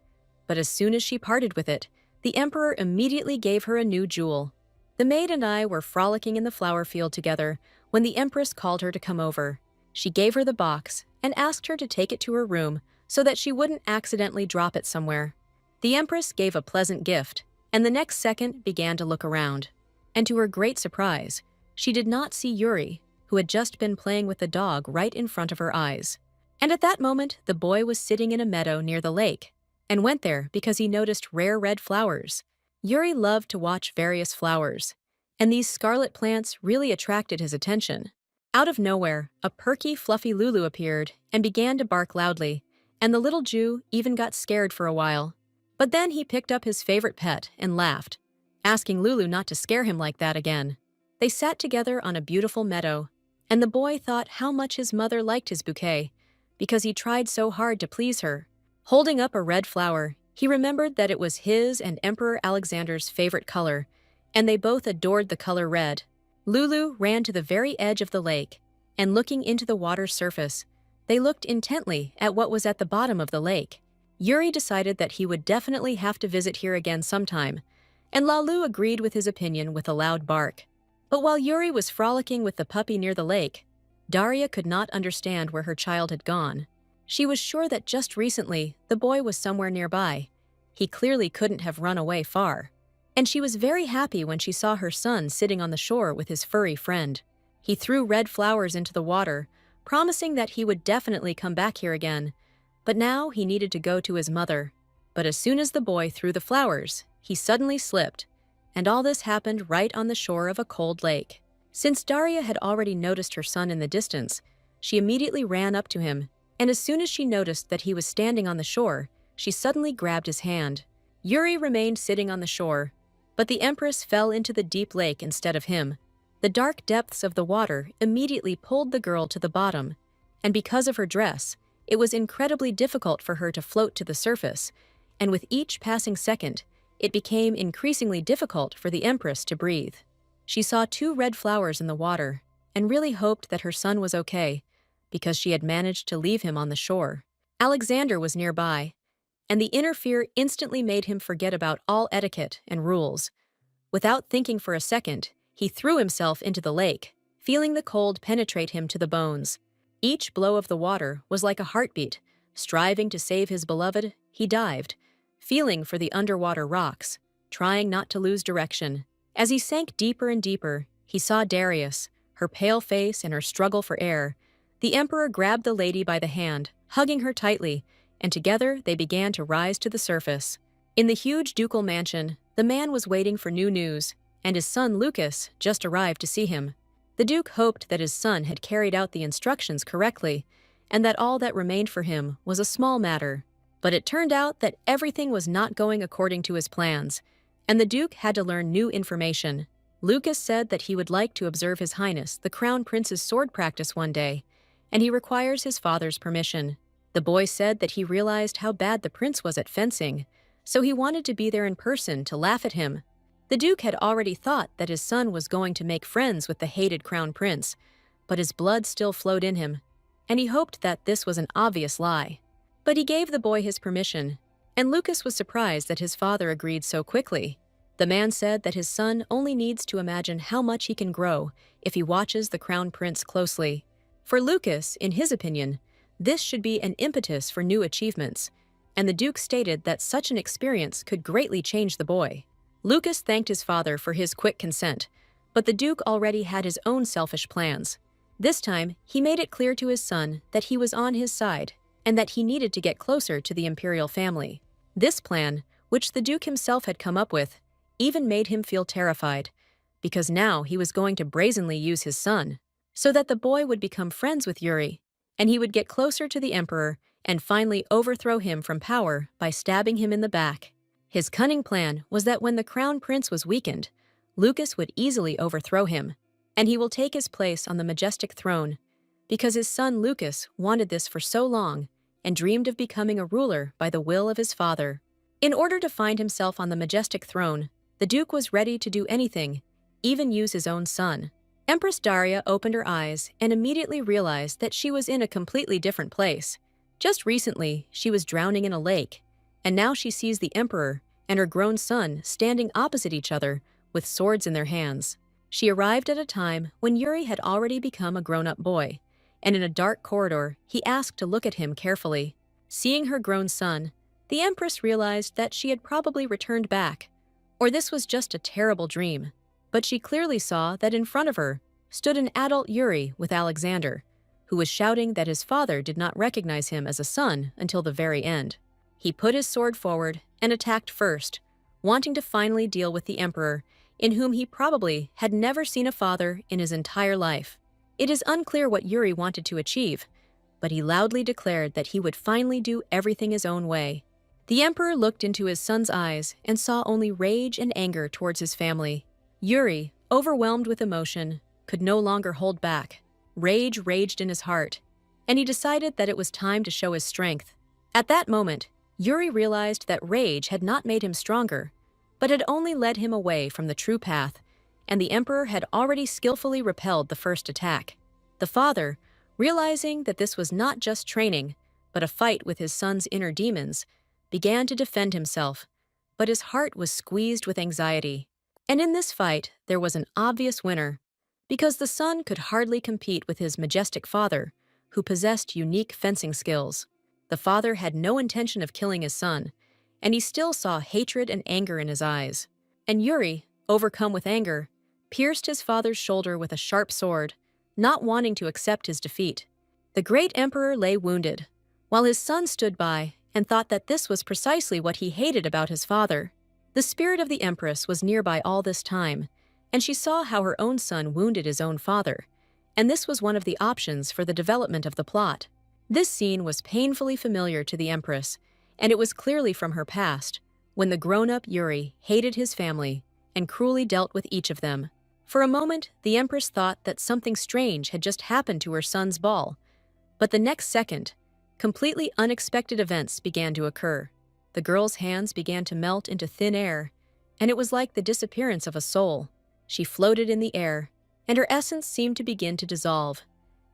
but as soon as she parted with it, the emperor immediately gave her a new jewel. The maid and I were frolicking in the flower field together when the empress called her to come over. She gave her the box and asked her to take it to her room so that she wouldn't accidentally drop it somewhere. The empress gave a pleasant gift, and the next second began to look around. And to her great surprise, she did not see Yuri, who had just been playing with the dog right in front of her eyes. And at that moment, the boy was sitting in a meadow near the lake, and went there because he noticed rare red flowers. Yuri loved to watch various flowers, and these scarlet plants really attracted his attention. Out of nowhere, a perky, fluffy Lulu appeared and began to bark loudly, and the little Jew even got scared for a while. But then he picked up his favorite pet and laughed, asking Lulu not to scare him like that again. They sat together on a beautiful meadow, and the boy thought how much his mother liked his bouquet, because he tried so hard to please her. Holding up a red flower, he remembered that it was his and Emperor Alexander's favorite color, and they both adored the color red. Lulu ran to the very edge of the lake, and looking into the water's surface, they looked intently at what was at the bottom of the lake. Yuri decided that he would definitely have to visit here again sometime, and Lalu agreed with his opinion with a loud bark. But while Yuri was frolicking with the puppy near the lake, Daria could not understand where her child had gone. She was sure that just recently the boy was somewhere nearby. He clearly couldn't have run away far. And she was very happy when she saw her son sitting on the shore with his furry friend. He threw red flowers into the water, promising that he would definitely come back here again. But now he needed to go to his mother. But as soon as the boy threw the flowers, he suddenly slipped, and all this happened right on the shore of a cold lake. Since Daria had already noticed her son in the distance, she immediately ran up to him, and as soon as she noticed that he was standing on the shore, she suddenly grabbed his hand. Yuri remained sitting on the shore, but the Empress fell into the deep lake instead of him. The dark depths of the water immediately pulled the girl to the bottom, and because of her dress, it was incredibly difficult for her to float to the surface, and with each passing second, it became increasingly difficult for the Empress to breathe. She saw 2 red flowers in the water, and really hoped that her son was okay, because she had managed to leave him on the shore. Alexander was nearby, and the inner fear instantly made him forget about all etiquette and rules. Without thinking for a second, he threw himself into the lake, feeling the cold penetrate him to the bones. Each blow of the water was like a heartbeat. Striving to save his beloved, he dived, feeling for the underwater rocks, trying not to lose direction. As he sank deeper and deeper, he saw Darius, her pale face and her struggle for air. The Emperor grabbed the lady by the hand, hugging her tightly, and together they began to rise to the surface. In the huge ducal mansion, the man was waiting for new news, and his son Lucas just arrived to see him. The Duke hoped that his son had carried out the instructions correctly, and that all that remained for him was a small matter. But it turned out that everything was not going according to his plans, and the Duke had to learn new information. Lucas said that he would like to observe His Highness the Crown Prince's sword practice one day, and he requires his father's permission. The boy said that he realized how bad the prince was at fencing, so he wanted to be there in person to laugh at him. The Duke had already thought that his son was going to make friends with the hated Crown Prince, but his blood still flowed in him, and he hoped that this was an obvious lie. But he gave the boy his permission, and Lucas was surprised that his father agreed so quickly. The man said that his son only needs to imagine how much he can grow if he watches the Crown Prince closely. For Lucas, in his opinion, this should be an impetus for new achievements, and the Duke stated that such an experience could greatly change the boy. Lucas thanked his father for his quick consent, but the Duke already had his own selfish plans. This time, he made it clear to his son that he was on his side and that he needed to get closer to the imperial family. This plan, which the Duke himself had come up with, even made him feel terrified, because now he was going to brazenly use his son, so that the boy would become friends with Yuri, and he would get closer to the emperor and finally overthrow him from power by stabbing him in the back. His cunning plan was that when the crown prince was weakened, Lucas would easily overthrow him, and he will take his place on the majestic throne, because his son Lucas wanted this for so long and dreamed of becoming a ruler by the will of his father. In order to find himself on the majestic throne, the Duke was ready to do anything, even use his own son. Empress Daria opened her eyes and immediately realized that she was in a completely different place. Just recently, she was drowning in a lake, and now she sees the emperor and her grown son standing opposite each other with swords in their hands. She arrived at a time when Yuri had already become a grown-up boy, and in a dark corridor, he asked to look at him carefully. Seeing her grown son, the Empress realized that she had probably returned back, or this was just a terrible dream. But she clearly saw that in front of her stood an adult Yuri with Alexander, who was shouting that his father did not recognize him as a son until the very end. He put his sword forward and attacked first, wanting to finally deal with the emperor, in whom he probably had never seen a father in his entire life. It is unclear what Yuri wanted to achieve, but he loudly declared that he would finally do everything his own way. The emperor looked into his son's eyes and saw only rage and anger towards his family. Yuri, overwhelmed with emotion, could no longer hold back. Rage raged in his heart, and he decided that it was time to show his strength. At that moment, Yuri realized that rage had not made him stronger, but had only led him away from the true path, and the emperor had already skillfully repelled the first attack. The father, realizing that this was not just training, but a fight with his son's inner demons, began to defend himself, but his heart was squeezed with anxiety. And in this fight, there was an obvious winner, because the son could hardly compete with his majestic father, who possessed unique fencing skills. The father had no intention of killing his son, and he still saw hatred and anger in his eyes. And Yuri, overcome with anger, pierced his father's shoulder with a sharp sword, not wanting to accept his defeat. The great emperor lay wounded, while his son stood by and thought that this was precisely what he hated about his father. The spirit of the empress was nearby all this time, and she saw how her own son wounded his own father, and this was one of the options for the development of the plot. This scene was painfully familiar to the empress, and it was clearly from her past, when the grown-up Yuri hated his family and cruelly dealt with each of them. For a moment, the empress thought that something strange had just happened to her son's ball, but the next second, completely unexpected events began to occur. The girl's hands began to melt into thin air, and it was like the disappearance of a soul. She floated in the air, and her essence seemed to begin to dissolve,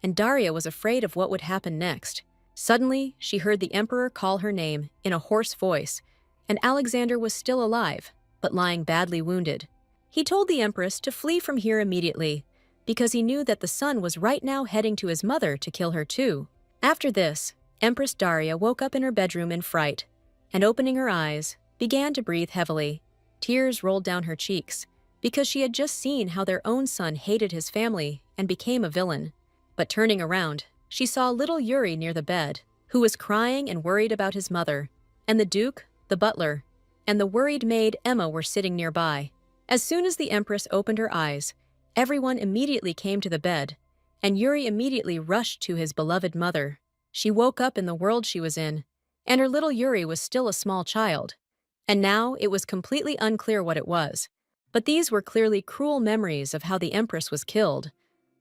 and Daria was afraid of what would happen next. Suddenly, she heard the emperor call her name in a hoarse voice, and Alexander was still alive, but lying badly wounded. He told the empress to flee from here immediately, because he knew that the son was right now heading to his mother to kill her too. After this, Empress Daria woke up in her bedroom in fright, and opening her eyes, began to breathe heavily. Tears rolled down her cheeks, because she had just seen how their own son hated his family and became a villain. But turning around, she saw little Yuri near the bed, who was crying and worried about his mother, and the Duke, the butler, and the worried maid Emma were sitting nearby. As soon as the Empress opened her eyes, everyone immediately came to the bed, and Yuri immediately rushed to his beloved mother. She woke up in the world she was in, and her little Yuri was still a small child, and now it was completely unclear what it was. But these were clearly cruel memories of how the Empress was killed.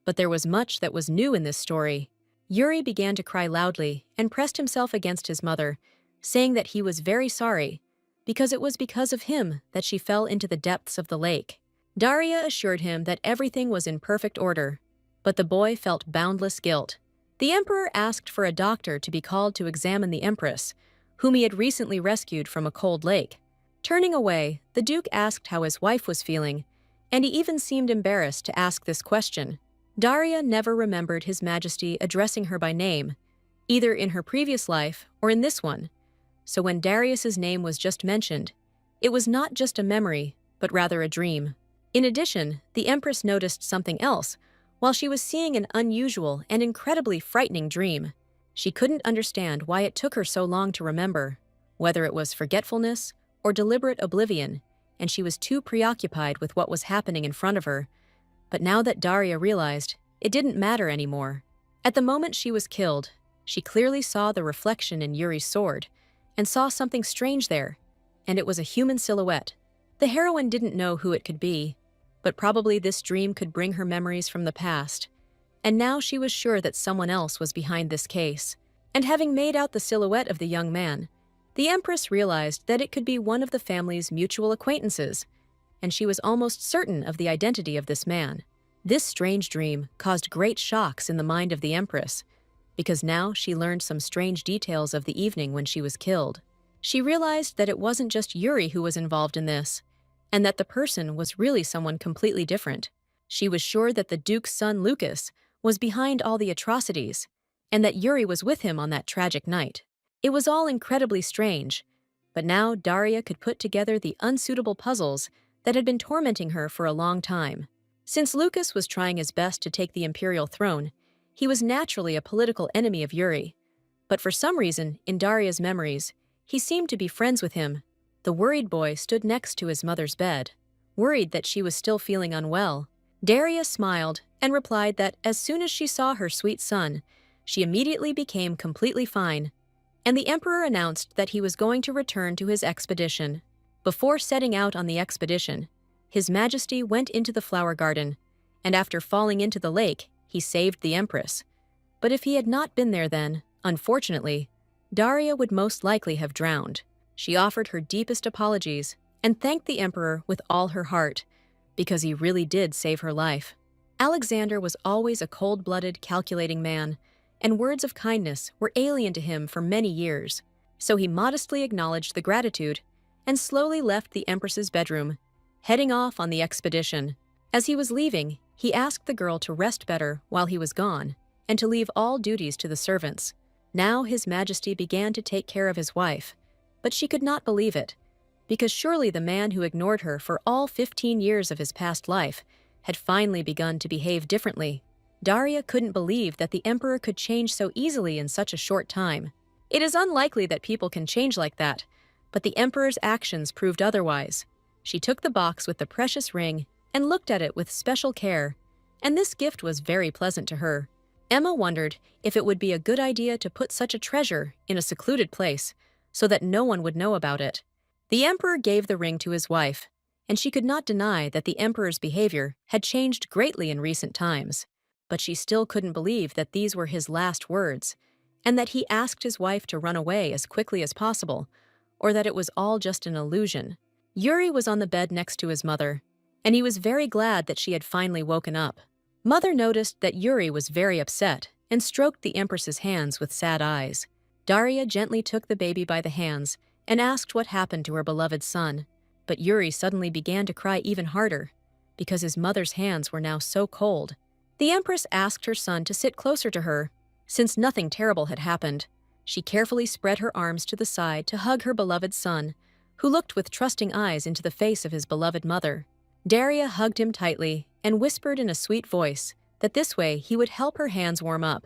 But there was much that was new in this story. Yuri began to cry loudly and pressed himself against his mother, saying that he was very sorry, because it was because of him that she fell into the depths of the lake. Daria assured him that everything was in perfect order, but the boy felt boundless guilt. The emperor asked for a doctor to be called to examine the Empress, whom he had recently rescued from a cold lake. Turning away, the Duke asked how his wife was feeling, and he even seemed embarrassed to ask this question. Daria never remembered His Majesty addressing her by name, either in her previous life or in this one. So when Darius's name was just mentioned, it was not just a memory, but rather a dream. In addition, the Empress noticed something else while she was seeing an unusual and incredibly frightening dream. She couldn't understand why it took her so long to remember, whether it was forgetfulness or deliberate oblivion, and she was too preoccupied with what was happening in front of her. But now that Daria realized, it didn't matter anymore. At the moment she was killed, she clearly saw the reflection in Yuri's sword, and saw something strange there, and it was a human silhouette. The heroine didn't know who it could be, but probably this dream could bring her memories from the past, and now she was sure that someone else was behind this case. And having made out the silhouette of the young man, the Empress realized that it could be one of the family's mutual acquaintances, and she was almost certain of the identity of this man. This strange dream caused great shocks in the mind of the Empress, because now she learned some strange details of the evening when she was killed. She realized that it wasn't just Yuri who was involved in this, and that the person was really someone completely different. She was sure that the Duke's son Lucas was behind all the atrocities, and that Yuri was with him on that tragic night. It was all incredibly strange, but now Daria could put together the unsuitable puzzles that had been tormenting her for a long time. Since Lucas was trying his best to take the imperial throne, he was naturally a political enemy of Yuri. But for some reason, in Daria's memories, he seemed to be friends with him. The worried boy stood next to his mother's bed, worried that she was still feeling unwell. Daria smiled and replied that as soon as she saw her sweet son, she immediately became completely fine, and the Emperor announced that he was going to return to his expedition. Before setting out on the expedition, His Majesty went into the flower garden, and after falling into the lake, he saved the Empress. But if he had not been there then, unfortunately, Daria would most likely have drowned. She offered her deepest apologies and thanked the Emperor with all her heart, because he really did save her life. Alexander was always a cold-blooded, calculating man, and words of kindness were alien to him for many years. So he modestly acknowledged the gratitude and slowly left the Empress's bedroom, heading off on the expedition. As he was leaving, he asked the girl to rest better while he was gone, and to leave all duties to the servants. Now His Majesty began to take care of his wife, but she could not believe it, because surely the man who ignored her for all 15 years of his past life had finally begun to behave differently. Daria couldn't believe that the Emperor could change so easily in such a short time. It is unlikely that people can change like that, but the Emperor's actions proved otherwise. She took the box with the precious ring and looked at it with special care, and this gift was very pleasant to her. Emma wondered if it would be a good idea to put such a treasure in a secluded place so that no one would know about it. The Emperor gave the ring to his wife, and she could not deny that the Emperor's behavior had changed greatly in recent times. But she still couldn't believe that these were his last words, and that he asked his wife to run away as quickly as possible, or that it was all just an illusion. Yuri was on the bed next to his mother, and he was very glad that she had finally woken up. Mother noticed that Yuri was very upset and stroked the Empress's hands with sad eyes. Daria gently took the baby by the hands and asked what happened to her beloved son, but Yuri suddenly began to cry even harder, because his mother's hands were now so cold. The Empress asked her son to sit closer to her, since nothing terrible had happened. She carefully spread her arms to the side to hug her beloved son, who looked with trusting eyes into the face of his beloved mother. Daria hugged him tightly and whispered in a sweet voice that this way he would help her hands warm up,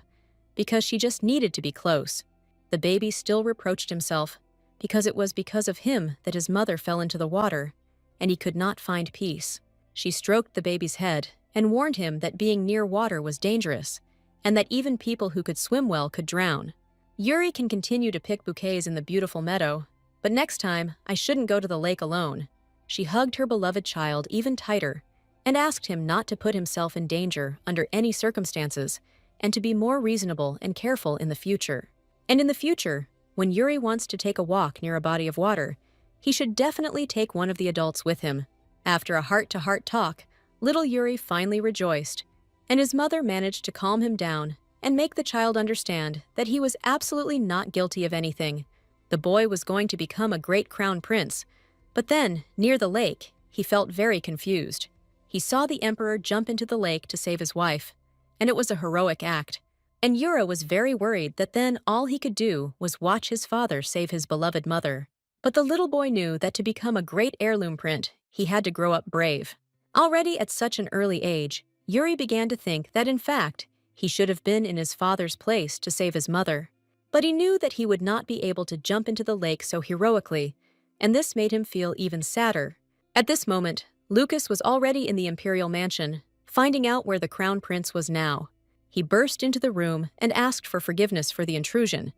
because she just needed to be close. The baby still reproached himself, because it was because of him that his mother fell into the water, and he could not find peace. She stroked the baby's head and warned him that being near water was dangerous, and that even people who could swim well could drown. Yuri can continue to pick bouquets in the beautiful meadow, but next time I shouldn't go to the lake alone. She hugged her beloved child even tighter and asked him not to put himself in danger under any circumstances, and to be more reasonable and careful in the future. And in the future, when Yuri wants to take a walk near a body of water, he should definitely take one of the adults with him. After a heart-to-heart talk, little Yuri finally rejoiced, and his mother managed to calm him down and make the child understand that he was absolutely not guilty of anything. The boy was going to become a great crown prince, but then, near the lake, he felt very confused. He saw the Emperor jump into the lake to save his wife, and it was a heroic act. And Yura was very worried that then all he could do was watch his father save his beloved mother. But the little boy knew that to become a great heirloom prince, he had to grow up brave. Already at such an early age, Yuri began to think that in fact, he should have been in his father's place to save his mother. But he knew that he would not be able to jump into the lake so heroically, and this made him feel even sadder. At this moment, Lucas was already in the imperial mansion, finding out where the crown prince was now. He burst into the room and asked for forgiveness for the intrusion,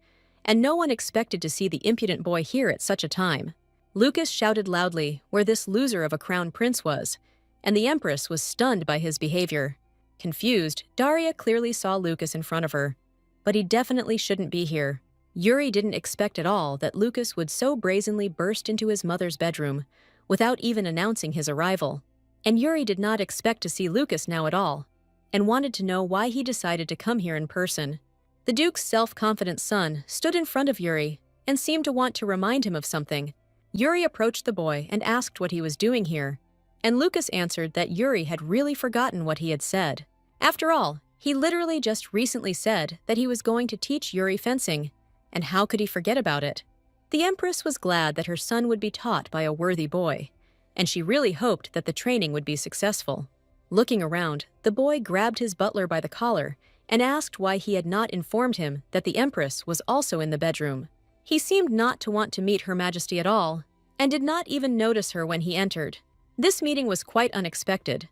and no one expected to see the impudent boy here at such a time. Lucas shouted loudly where this loser of a crown prince was, and the empress was stunned by his behavior. Confused, Daria clearly saw Lucas in front of her, but he definitely shouldn't be here. Yuri didn't expect at all that Lucas would so brazenly burst into his mother's bedroom without even announcing his arrival. And Yuri did not expect to see Lucas now at all, and wanted to know why he decided to come here in person. The Duke's self-confident son stood in front of Yuri and seemed to want to remind him of something. Yuri approached the boy and asked what he was doing here, and Lucas answered that Yuri had really forgotten what he had said. After all, he literally just recently said that he was going to teach Yuri fencing, and how could he forget about it? The Empress was glad that her son would be taught by a worthy boy, and she really hoped that the training would be successful. Looking around, the boy grabbed his butler by the collar and asked why he had not informed him that the Empress was also in the bedroom. He seemed not to want to meet Her Majesty at all, and did not even notice her when he entered. This meeting was quite unexpected,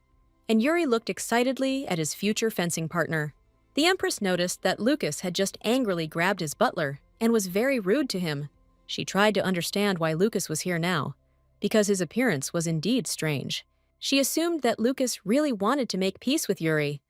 and Yuri looked excitedly at his future fencing partner. The Empress noticed that Lucas had just angrily grabbed his butler and was very rude to him. She tried to understand why Lucas was here now, because his appearance was indeed strange. She assumed that Lucas really wanted to make peace with Yuri.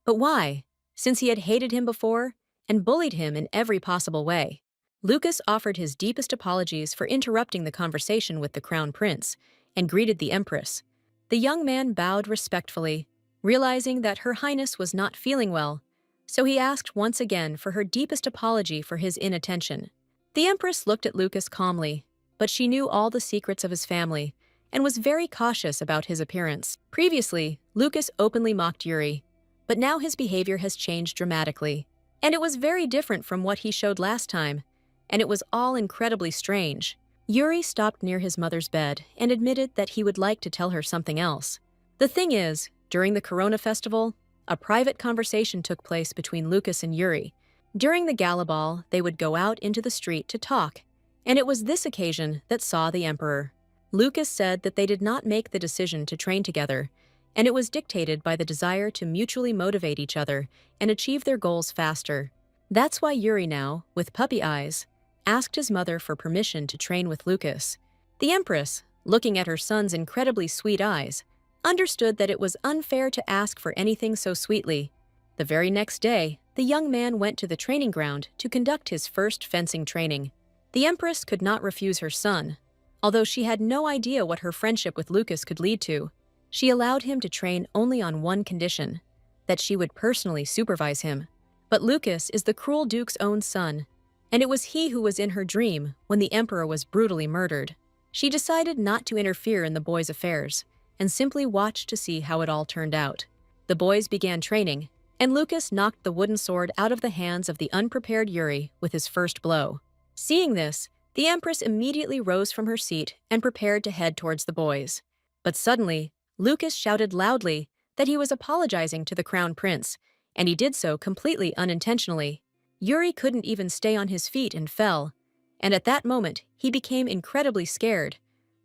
But why, since he had hated him before and bullied him in every possible way? Lucas offered his deepest apologies for interrupting the conversation with the Crown Prince and greeted the Empress. The young man bowed respectfully, realizing that Her Highness was not feeling well, so he asked once again for her deepest apology for his inattention. The Empress looked at Lucas calmly, but she knew all the secrets of his family and was very cautious about his appearance. Previously, Lucas openly mocked Yuri, but now his behavior has changed dramatically, and it was very different from what he showed last time, and it was all incredibly strange. Yuri stopped near his mother's bed and admitted that he would like to tell her something else. The thing is, during the Corona Festival, a private conversation took place between Lucas and Yuri. During the gala ball, they would go out into the street to talk, and it was this occasion that saw the Emperor. Lucas said that they did not make the decision to train together, and it was dictated by the desire to mutually motivate each other and achieve their goals faster. That's why Yuri now, with puppy eyes, asked his mother for permission to train with Lucas. The Empress, looking at her son's incredibly sweet eyes, understood that it was unfair to ask for anything so sweetly. The very next day, the young man went to the training ground to conduct his first fencing training. The Empress could not refuse her son, although she had no idea what her friendship with Lucas could lead to. She allowed him to train only on one condition, that she would personally supervise him. But Lucas is the cruel Duke's own son, and it was he who was in her dream when the Emperor was brutally murdered. She decided not to interfere in the boy's affairs, and simply watched to see how it all turned out. The boys began training, and Lucas knocked the wooden sword out of the hands of the unprepared Yuri with his first blow. Seeing this, the Empress immediately rose from her seat and prepared to head towards the boys. But suddenly, Lucas shouted loudly that he was apologizing to the Crown Prince, and he did so completely unintentionally. Yuri couldn't even stay on his feet and fell, and at that moment he became incredibly scared,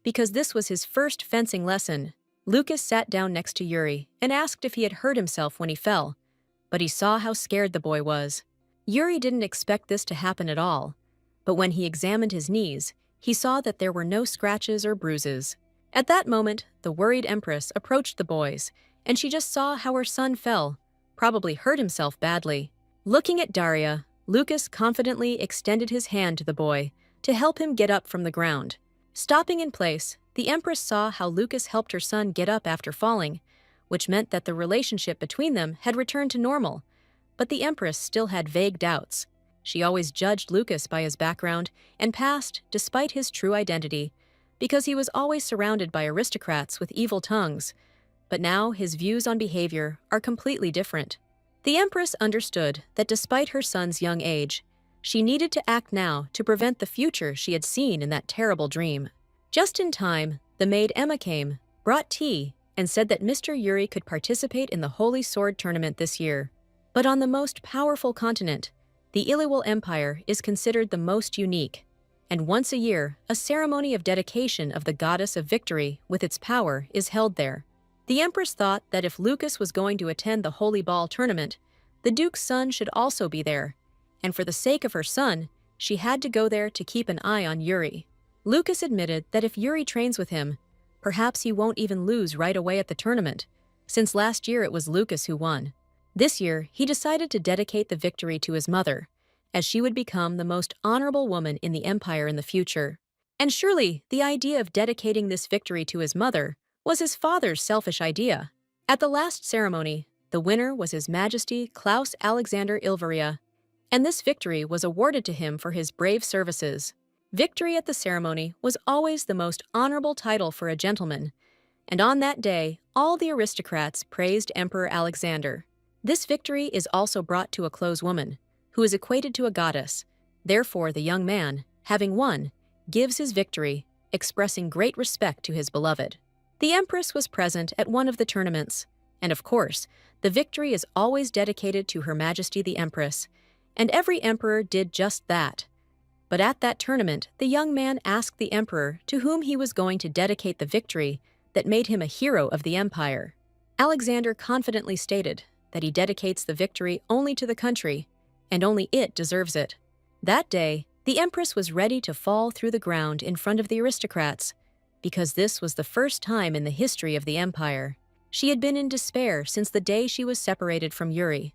because this was his first fencing lesson. Lucas sat down next to Yuri and asked if he had hurt himself when he fell, but he saw how scared the boy was. Yuri didn't expect this to happen at all, but when he examined his knees, he saw that there were no scratches or bruises. At that moment, the worried Empress approached the boys, and she just saw how her son fell, probably hurt himself badly. Looking at Daria, Lucas confidently extended his hand to the boy to help him get up from the ground. Stopping in place, the Empress saw how Lucas helped her son get up after falling, which meant that the relationship between them had returned to normal. But the Empress still had vague doubts. She always judged Lucas by his background and past despite his true identity, because he was always surrounded by aristocrats with evil tongues. But now his views on behavior are completely different. The Empress understood that despite her son's young age, she needed to act now to prevent the future she had seen in that terrible dream. Just in time, the maid Emma came, brought tea, and said that Mr. Yuri could participate in the Holy Sword Tournament this year. But on the most powerful continent, the Iliwal Empire is considered the most unique, and once a year, a ceremony of dedication of the goddess of victory with its power is held there. The Empress thought that if Lucas was going to attend the Holy Ball tournament, the Duke's son should also be there, and for the sake of her son, she had to go there to keep an eye on Yuri. Lucas admitted that if Yuri trains with him, perhaps he won't even lose right away at the tournament, since last year it was Lucas who won. This year, he decided to dedicate the victory to his mother, as she would become the most honorable woman in the Empire in the future. And surely, the idea of dedicating this victory to his mother was his father's selfish idea. At the last ceremony, the winner was His Majesty Klaus Alexander Ilvaria, and this victory was awarded to him for his brave services. Victory at the ceremony was always the most honorable title for a gentleman, and on that day, all the aristocrats praised Emperor Alexander. This victory is also brought to a close woman, who is equated to a goddess. Therefore, the young man, having won, gives his victory, expressing great respect to his beloved. The Empress was present at one of the tournaments, and of course, the victory is always dedicated to Her Majesty the Empress, and every emperor did just that. But at that tournament, the young man asked the emperor to whom he was going to dedicate the victory that made him a hero of the empire. Alexander confidently stated that he dedicates the victory only to the country, and only it deserves it. That day, the Empress was ready to fall through the ground in front of the aristocrats, because this was the first time in the history of the empire. She had been in despair since the day she was separated from Yuri,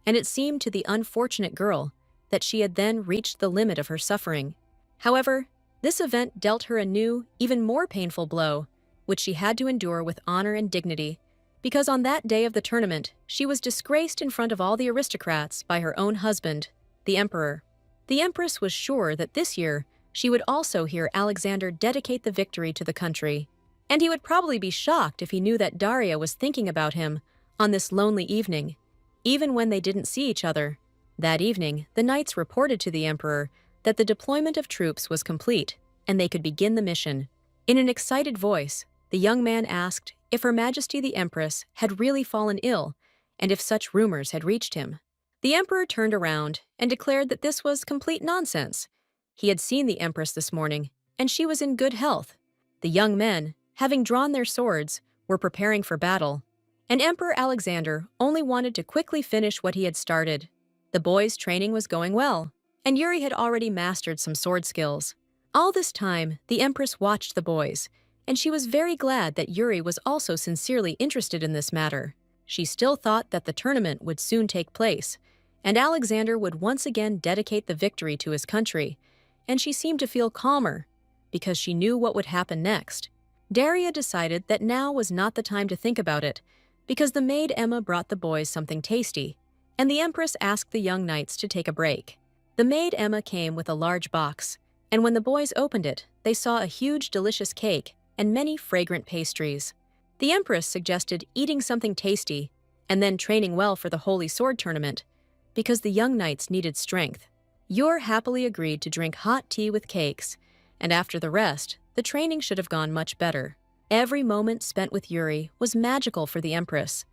and it seemed to the unfortunate girl that she had then reached the limit of her suffering. However, this event dealt her a new, even more painful blow, which she had to endure with honor and dignity, because on that day of the tournament, she was disgraced in front of all the aristocrats by her own husband, the emperor. The Empress was sure that this year she would also hear Alexander dedicate the victory to the country, and he would probably be shocked if he knew that Daria was thinking about him on this lonely evening, even when they didn't see each other. That evening, the knights reported to the emperor that the deployment of troops was complete, and they could begin the mission. In an excited voice, the young man asked if Her Majesty the Empress had really fallen ill, and if such rumors had reached him. The emperor turned around and declared that this was complete nonsense. He had seen the Empress this morning, and she was in good health. The young men, having drawn their swords, were preparing for battle, and Emperor Alexander only wanted to quickly finish what he had started. The boys' training was going well, and Yuri had already mastered some sword skills. All this time, the Empress watched the boys, and she was very glad that Yuri was also sincerely interested in this matter. She still thought that the tournament would soon take place, and Alexander would once again dedicate the victory to his country, and she seemed to feel calmer, because she knew what would happen next. Daria decided that now was not the time to think about it, because the maid Emma brought the boys something tasty, and the Empress asked the young knights to take a break. The maid Emma came with a large box, and when the boys opened it, they saw a huge delicious cake and many fragrant pastries. The Empress suggested eating something tasty and then training well for the Holy Sword Tournament, because the young knights needed strength. Yor happily agreed to drink hot tea with cakes, and after the rest, the training should have gone much better. Every moment spent with Yuri was magical for the Empress,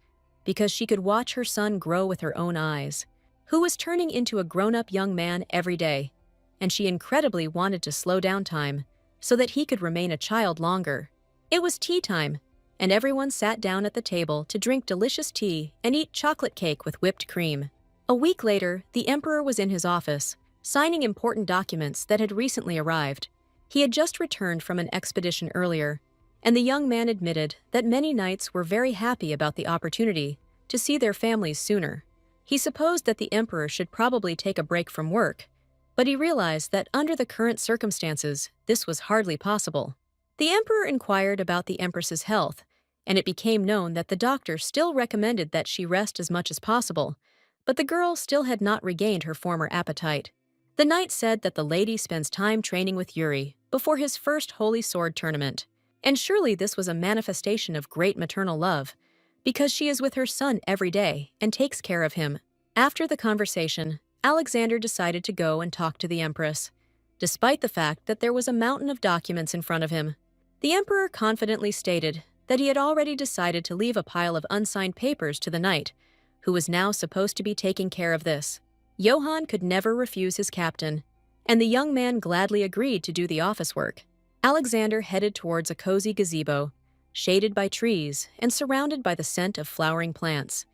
because she could watch her son grow with her own eyes, who was turning into a grown-up young man every day, and she incredibly wanted to slow down time so that he could remain a child longer. It was tea time, and everyone sat down at the table to drink delicious tea and eat chocolate cake with whipped cream. A week later, the Emperor was in his office, signing important documents that had recently arrived. He had just returned from an expedition earlier, and the young man admitted that many knights were very happy about the opportunity to see their families sooner. He supposed that the emperor should probably take a break from work, but he realized that under the current circumstances, this was hardly possible. The emperor inquired about the empress's health, and it became known that the doctor still recommended that she rest as much as possible, but the girl still had not regained her former appetite. The knight said that the lady spends time training with Yuri before his first Holy Sword Tournament, and surely this was a manifestation of great maternal love, because she is with her son every day and takes care of him. After the conversation, Alexander decided to go and talk to the Empress, despite the fact that there was a mountain of documents in front of him. The Emperor confidently stated that he had already decided to leave a pile of unsigned papers to the knight, who was now supposed to be taking care of this. Johann could never refuse his captain, and the young man gladly agreed to do the office work. Alexander headed towards a cozy gazebo, shaded by trees and surrounded by the scent of flowering plants.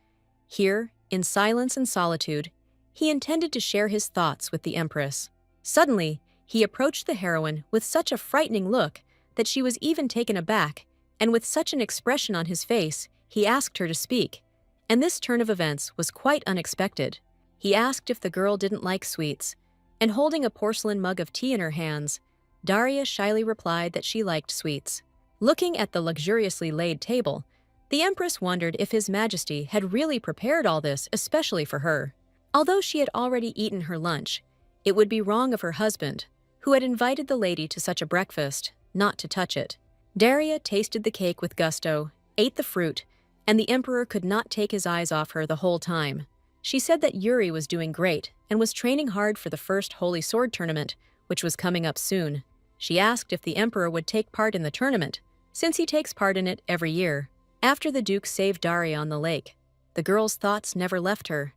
Here, in silence and solitude, he intended to share his thoughts with the Empress. Suddenly, he approached the heroine with such a frightening look that she was even taken aback, and with such an expression on his face, he asked her to speak. And this turn of events was quite unexpected. He asked if the girl didn't like sweets, and holding a porcelain mug of tea in her hands, Daria shyly replied that she liked sweets. Looking at the luxuriously laid table, the Empress wondered if His Majesty had really prepared all this especially for her. Although she had already eaten her lunch, it would be wrong of her husband, who had invited the lady to such a breakfast, not to touch it. Daria tasted the cake with gusto, ate the fruit, and the Emperor could not take his eyes off her the whole time. She said that Yuri was doing great and was training hard for the first Holy Sword tournament, which was coming up soon. She asked if the Emperor would take part in the tournament, since he takes part in it every year. After the Duke saved Daria on the lake, the girl's thoughts never left her,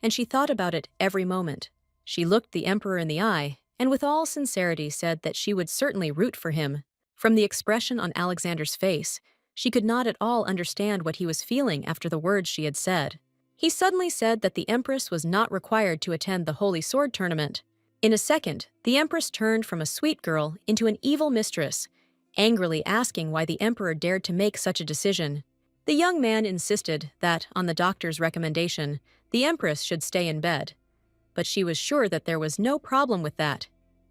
and she thought about it every moment. She looked the Emperor in the eye, and with all sincerity said that she would certainly root for him. From the expression on Alexander's face, she could not at all understand what he was feeling after the words she had said. He suddenly said that the Empress was not required to attend the Holy Sword tournament. In a second, the Empress turned from a sweet girl into an evil mistress, angrily asking why the Emperor dared to make such a decision. The young man insisted that, on the doctor's recommendation, the Empress should stay in bed. But she was sure that there was no problem with that.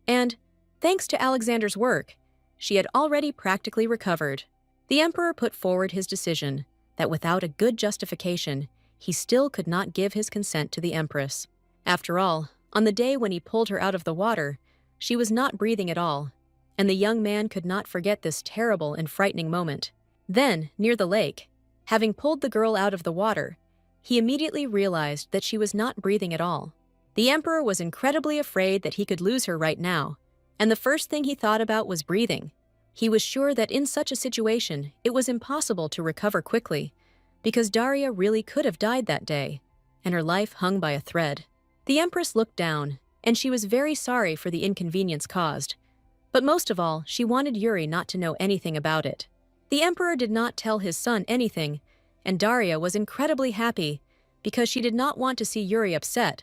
And, thanks to Alexander's work, she had already practically recovered. The Emperor put forward his decision that without a good justification, he still could not give his consent to the Empress. After all, on the day when he pulled her out of the water, she was not breathing at all, and the young man could not forget this terrible and frightening moment. Then, near the lake, having pulled the girl out of the water, he immediately realized that she was not breathing at all. The Emperor was incredibly afraid that he could lose her right now, and the first thing he thought about was breathing. He was sure that in such a situation, it was impossible to recover quickly, because Daria really could have died that day, and her life hung by a thread. The Empress looked down, and she was very sorry for the inconvenience caused. But most of all, she wanted Yuri not to know anything about it. The Emperor did not tell his son anything, and Daria was incredibly happy because she did not want to see Yuri upset,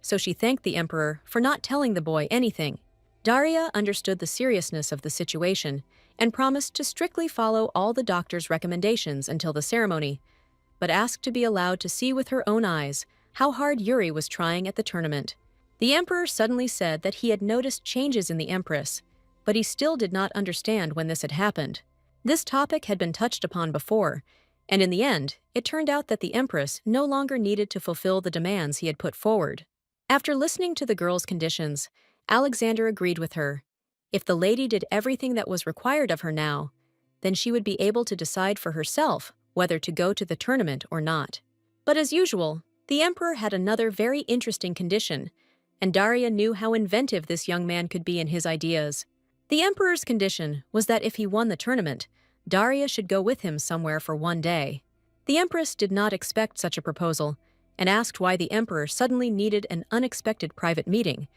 so she thanked the Emperor for not telling the boy anything. Daria understood the seriousness of the situation and promised to strictly follow all the doctor's recommendations until the ceremony, but asked to be allowed to see with her own eyes how hard Yuri was trying at the tournament. The Emperor suddenly said that he had noticed changes in the Empress, but he still did not understand when this had happened. This topic had been touched upon before, and in the end, it turned out that the Empress no longer needed to fulfill the demands he had put forward. After listening to the girl's conditions, Alexander agreed with her. If the lady did everything that was required of her now, then she would be able to decide for herself whether to go to the tournament or not. But as usual, the Emperor had another very interesting condition, and Daria knew how inventive this young man could be in his ideas. The Emperor's condition was that if he won the tournament, Daria should go with him somewhere for one day. The Empress did not expect such a proposal, and asked why the Emperor suddenly needed an unexpected private meeting,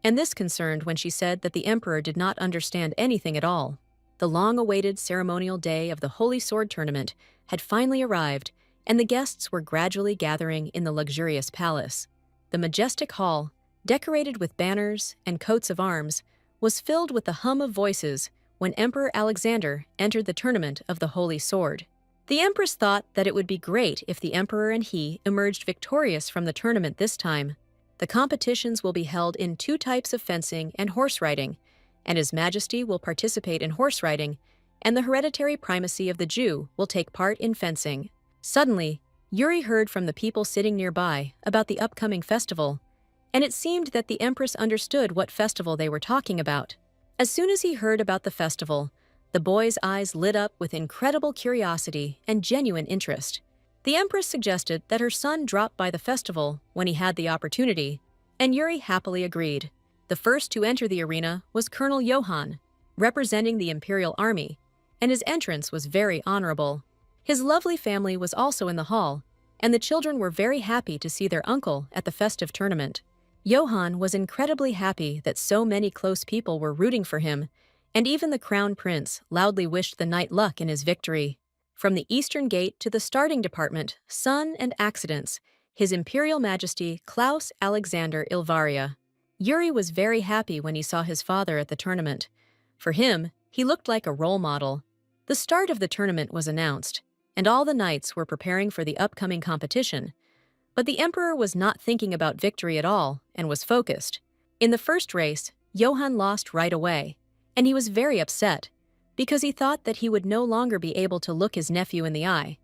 and this concerned when she said that the Emperor did not understand anything at all. The long-awaited ceremonial day of the Holy Sword tournament had finally arrived, and the guests were gradually gathering in the luxurious palace. The majestic hall, decorated with banners and coats of arms, was filled with the hum of voices when Emperor Alexander entered the tournament of the Holy Sword. The Empress thought that it would be great if the Emperor and he emerged victorious from the tournament this time. The competitions will be held in 2 types of fencing and horse riding, and His Majesty will participate in horse riding, and the hereditary primacy of the Jew will take part in fencing. Suddenly, Yuri heard from the people sitting nearby about the upcoming festival, and it seemed that the Empress understood what festival they were talking about. As soon as he heard about the festival, the boy's eyes lit up with incredible curiosity and genuine interest. The Empress suggested that her son drop by the festival when he had the opportunity, and Yuri happily agreed. The first to enter the arena was Colonel Johann, representing the Imperial Army, and his entrance was very honorable. His lovely family was also in the hall, and the children were very happy to see their uncle at the festive tournament. Johann was incredibly happy that so many close people were rooting for him, and even the crown prince loudly wished the knight luck in his victory. From the eastern gate to the starting department, Sun and Accidents, His Imperial Majesty Klaus Alexander Ilvaria. Yuri was very happy when he saw his father at the tournament. For him, he looked like a role model. The start of the tournament was announced, and all the knights were preparing for the upcoming competition. But the emperor was not thinking about victory at all and was focused. In the first race, Johann lost right away, and he was very upset because he thought that he would no longer be able to look his nephew in the eye.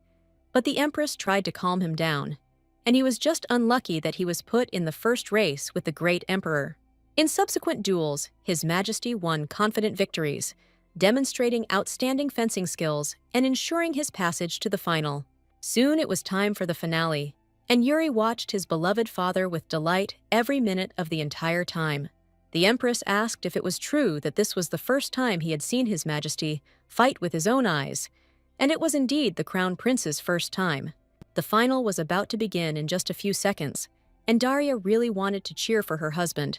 But the empress tried to calm him down, and he was just unlucky that he was put in the first race with the great emperor. In subsequent duels, His Majesty won confident victories, demonstrating outstanding fencing skills and ensuring his passage to the final. Soon it was time for the finale, and Yuri watched his beloved father with delight every minute of the entire time. The empress asked if it was true that this was the first time he had seen His Majesty fight with his own eyes, and it was indeed the crown prince's first time. The final was about to begin in just a few seconds, and Daria really wanted to cheer for her husband.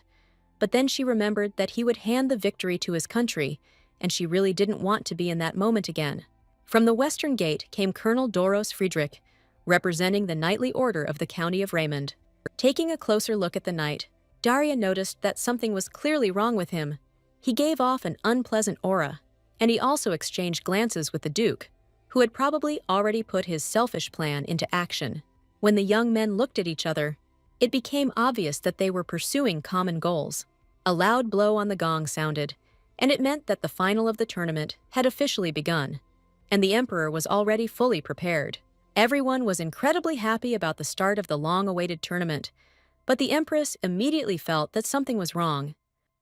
But then she remembered that he would hand the victory to his country, and she really didn't want to be in that moment again. From the western gate came Colonel Doros Friedrich, representing the knightly order of the County of Raymond. Taking a closer look at the knight, Daria noticed that something was clearly wrong with him. He gave off an unpleasant aura, and he also exchanged glances with the Duke, who had probably already put his selfish plan into action. When the young men looked at each other, it became obvious that they were pursuing common goals. A loud blow on the gong sounded, and it meant that the final of the tournament had officially begun, and the emperor was already fully prepared. Everyone was incredibly happy about the start of the long-awaited tournament, but the empress immediately felt that something was wrong.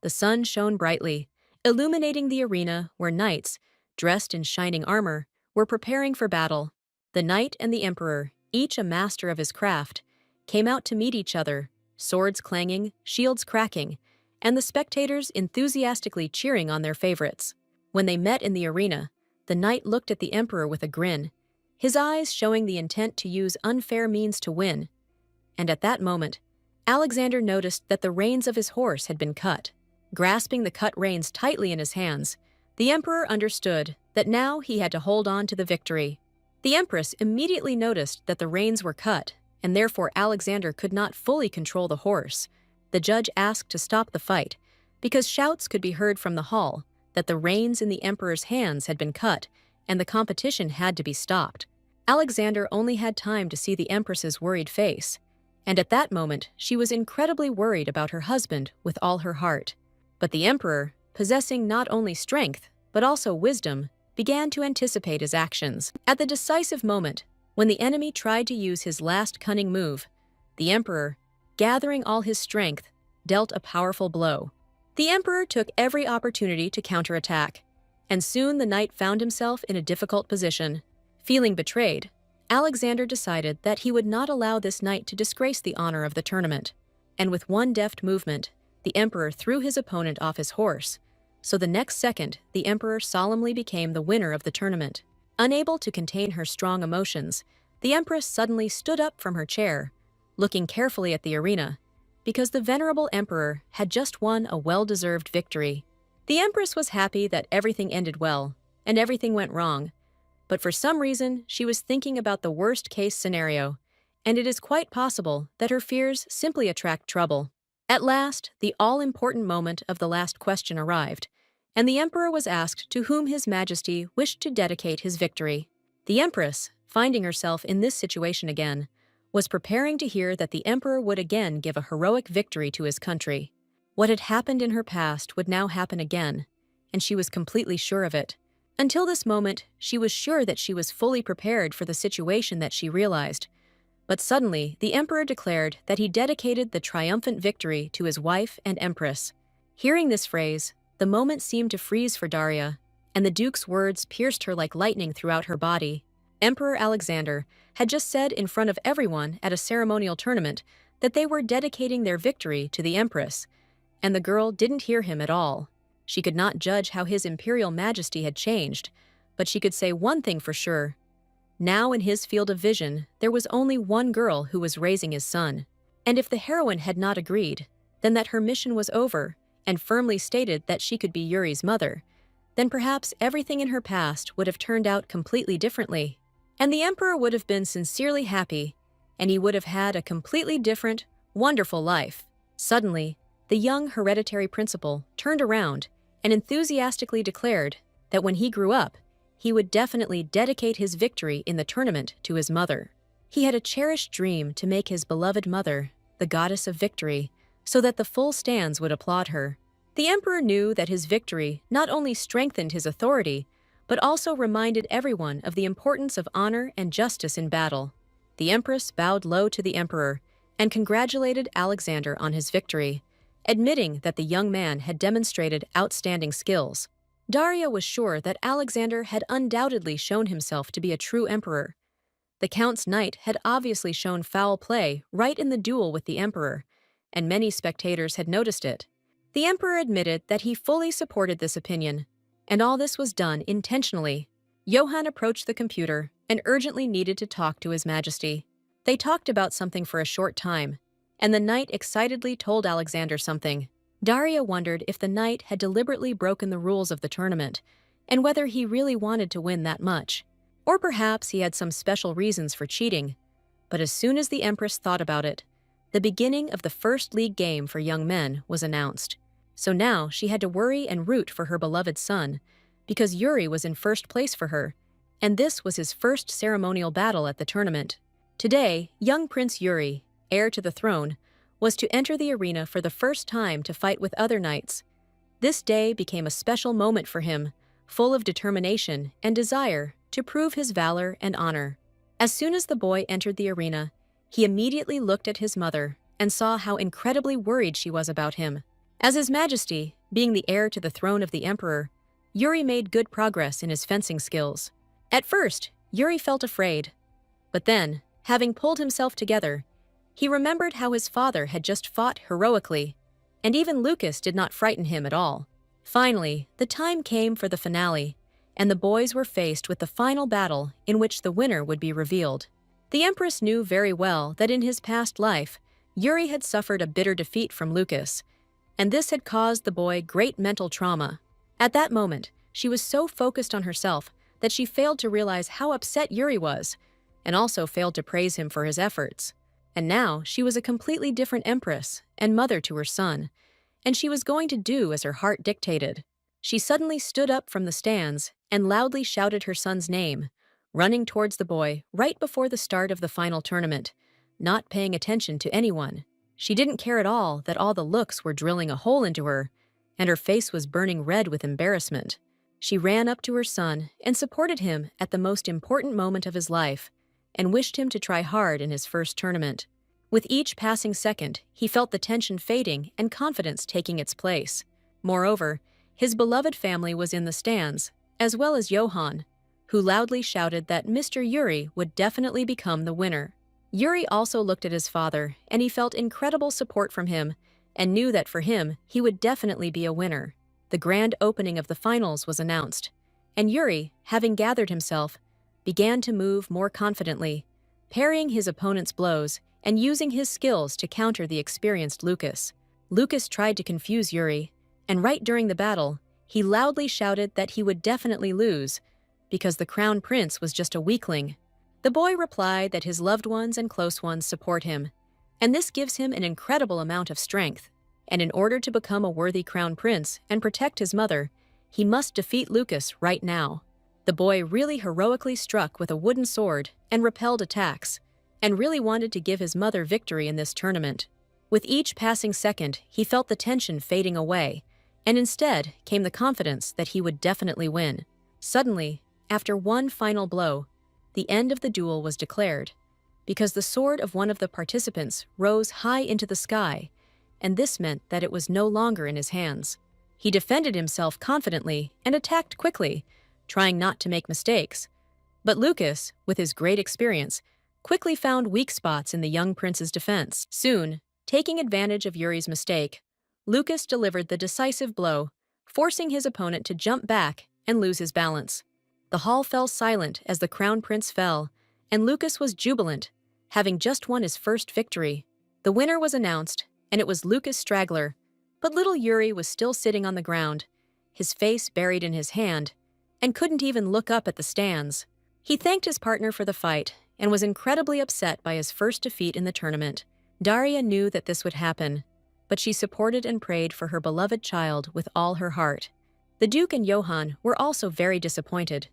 The sun shone brightly, illuminating the arena where knights, dressed in shining armor, were preparing for battle. The knight and the emperor, each a master of his craft, came out to meet each other, swords clanging, shields cracking, and the spectators enthusiastically cheering on their favorites. When they met in the arena, the knight looked at the emperor with a grin, his eyes showing the intent to use unfair means to win. And at that moment, Alexander noticed that the reins of his horse had been cut. Grasping the cut reins tightly in his hands, the emperor understood that now he had to hold on to the victory. The empress immediately noticed that the reins were cut, and therefore Alexander could not fully control the horse. The judge asked to stop the fight, because shouts could be heard from the hall that the reins in the emperor's hands had been cut, and the competition had to be stopped. Alexander only had time to see the empress's worried face, and at that moment she was incredibly worried about her husband with all her heart. But the emperor, possessing not only strength, but also wisdom, began to anticipate his actions. At the decisive moment, when the enemy tried to use his last cunning move, the emperor, gathering all his strength, dealt a powerful blow. The emperor took every opportunity to counterattack, and soon the knight found himself in a difficult position. Feeling betrayed, Alexander decided that he would not allow this knight to disgrace the honor of the tournament, and with one deft movement, the emperor threw his opponent off his horse, so the next second the emperor solemnly became the winner of the tournament. Unable to contain her strong emotions, the empress suddenly stood up from her chair, looking carefully at the arena, because the venerable emperor had just won a well-deserved victory. The empress was happy that everything ended well, and everything went wrong, but for some reason she was thinking about the worst-case scenario, and it is quite possible that her fears simply attract trouble. At last, the all-important moment of the last question arrived, and the emperor was asked to whom His Majesty wished to dedicate his victory. The empress, finding herself in this situation again, was preparing to hear that the emperor would again give a heroic victory to his country. What had happened in her past would now happen again, and she was completely sure of it. Until this moment, she was sure that she was fully prepared for the situation that she realized. But suddenly, the emperor declared that he dedicated the triumphant victory to his wife and empress. Hearing this phrase, the moment seemed to freeze for Daria, and the duke's words pierced her like lightning throughout her body. Emperor Alexander had just said in front of everyone at a ceremonial tournament that they were dedicating their victory to the empress, and the girl didn't hear him at all. She could not judge how His Imperial Majesty had changed, but she could say one thing for sure. Now in his field of vision, there was only one girl who was raising his son. And if the heroine had not agreed, then that her mission was over, and firmly stated that she could be Yuri's mother, then perhaps everything in her past would have turned out completely differently. And the emperor would have been sincerely happy, and he would have had a completely different, wonderful life. Suddenly, the young hereditary principal turned around and enthusiastically declared that when he grew up, he would definitely dedicate his victory in the tournament to his mother. He had a cherished dream to make his beloved mother the goddess of victory, so that the full stands would applaud her. The emperor knew that his victory not only strengthened his authority, but also reminded everyone of the importance of honor and justice in battle. The empress bowed low to the emperor and congratulated Alexander on his victory, admitting that the young man had demonstrated outstanding skills. Daria was sure that Alexander had undoubtedly shown himself to be a true emperor. The count's knight had obviously shown foul play right in the duel with the emperor, and many spectators had noticed it. The emperor admitted that he fully supported this opinion, and all this was done intentionally. Johann approached the computer and urgently needed to talk to His Majesty. They talked about something for a short time, and the knight excitedly told Alexander something. Daria wondered if the knight had deliberately broken the rules of the tournament, and whether he really wanted to win that much. Or perhaps he had some special reasons for cheating. But as soon as the empress thought about it, the beginning of the first league game for young men was announced. So now she had to worry and root for her beloved son, because Yuri was in first place for her, and this was his first ceremonial battle at the tournament. Today, young Prince Yuri, heir to the throne, was to enter the arena for the first time to fight with other knights. This day became a special moment for him, full of determination and desire to prove his valor and honor. As soon as the boy entered the arena, he immediately looked at his mother and saw how incredibly worried she was about him. As His Majesty, being the heir to the throne of the emperor, Yuri made good progress in his fencing skills. At first, Yuri felt afraid, but then, having pulled himself together, he remembered how his father had just fought heroically, and even Lucas did not frighten him at all. Finally, the time came for the finale, and the boys were faced with the final battle in which the winner would be revealed. The Empress knew very well that in his past life, Yuri had suffered a bitter defeat from Lucas, and this had caused the boy great mental trauma. At that moment, she was so focused on herself that she failed to realize how upset Yuri was, and also failed to praise him for his efforts. And now she was a completely different empress and mother to her son, and she was going to do as her heart dictated. She suddenly stood up from the stands and loudly shouted her son's name, running towards the boy right before the start of the final tournament, not paying attention to anyone. She didn't care at all that all the looks were drilling a hole into her, and her face was burning red with embarrassment. She ran up to her son and supported him at the most important moment of his life, and wished him to try hard in his first tournament. With each passing second, he felt the tension fading and confidence taking its place. Moreover, his beloved family was in the stands, as well as Johann, who loudly shouted that Mr. Yuri would definitely become the winner. Yuri also looked at his father, and he felt incredible support from him, and knew that for him, he would definitely be a winner. The grand opening of the finals was announced, and Yuri, having gathered himself, began to move more confidently, parrying his opponent's blows and using his skills to counter the experienced Lucas. Lucas tried to confuse Yuri, and right during the battle, he loudly shouted that he would definitely lose, because the crown prince was just a weakling. The boy replied that his loved ones and close ones support him, and this gives him an incredible amount of strength, and in order to become a worthy crown prince and protect his mother, he must defeat Lucas right now. The boy really heroically struck with a wooden sword and repelled attacks, and really wanted to give his mother victory in this tournament. With each passing second, he felt the tension fading away, and instead came the confidence that he would definitely win. Suddenly, after one final blow, the end of the duel was declared, because the sword of one of the participants rose high into the sky, and this meant that it was no longer in his hands. He defended himself confidently and attacked quickly, trying not to make mistakes. But Lucas, with his great experience, quickly found weak spots in the young prince's defense. Soon, taking advantage of Yuri's mistake, Lucas delivered the decisive blow, forcing his opponent to jump back and lose his balance. The hall fell silent as the crown prince fell, and Lucas was jubilant, having just won his first victory. The winner was announced, and it was Lucas Straggler, but little Yuri was still sitting on the ground, his face buried in his hand, and couldn't even look up at the stands. He thanked his partner for the fight and was incredibly upset by his first defeat in the tournament. Daria knew that this would happen, but she supported and prayed for her beloved child with all her heart. The Duke and Johann were also very disappointed,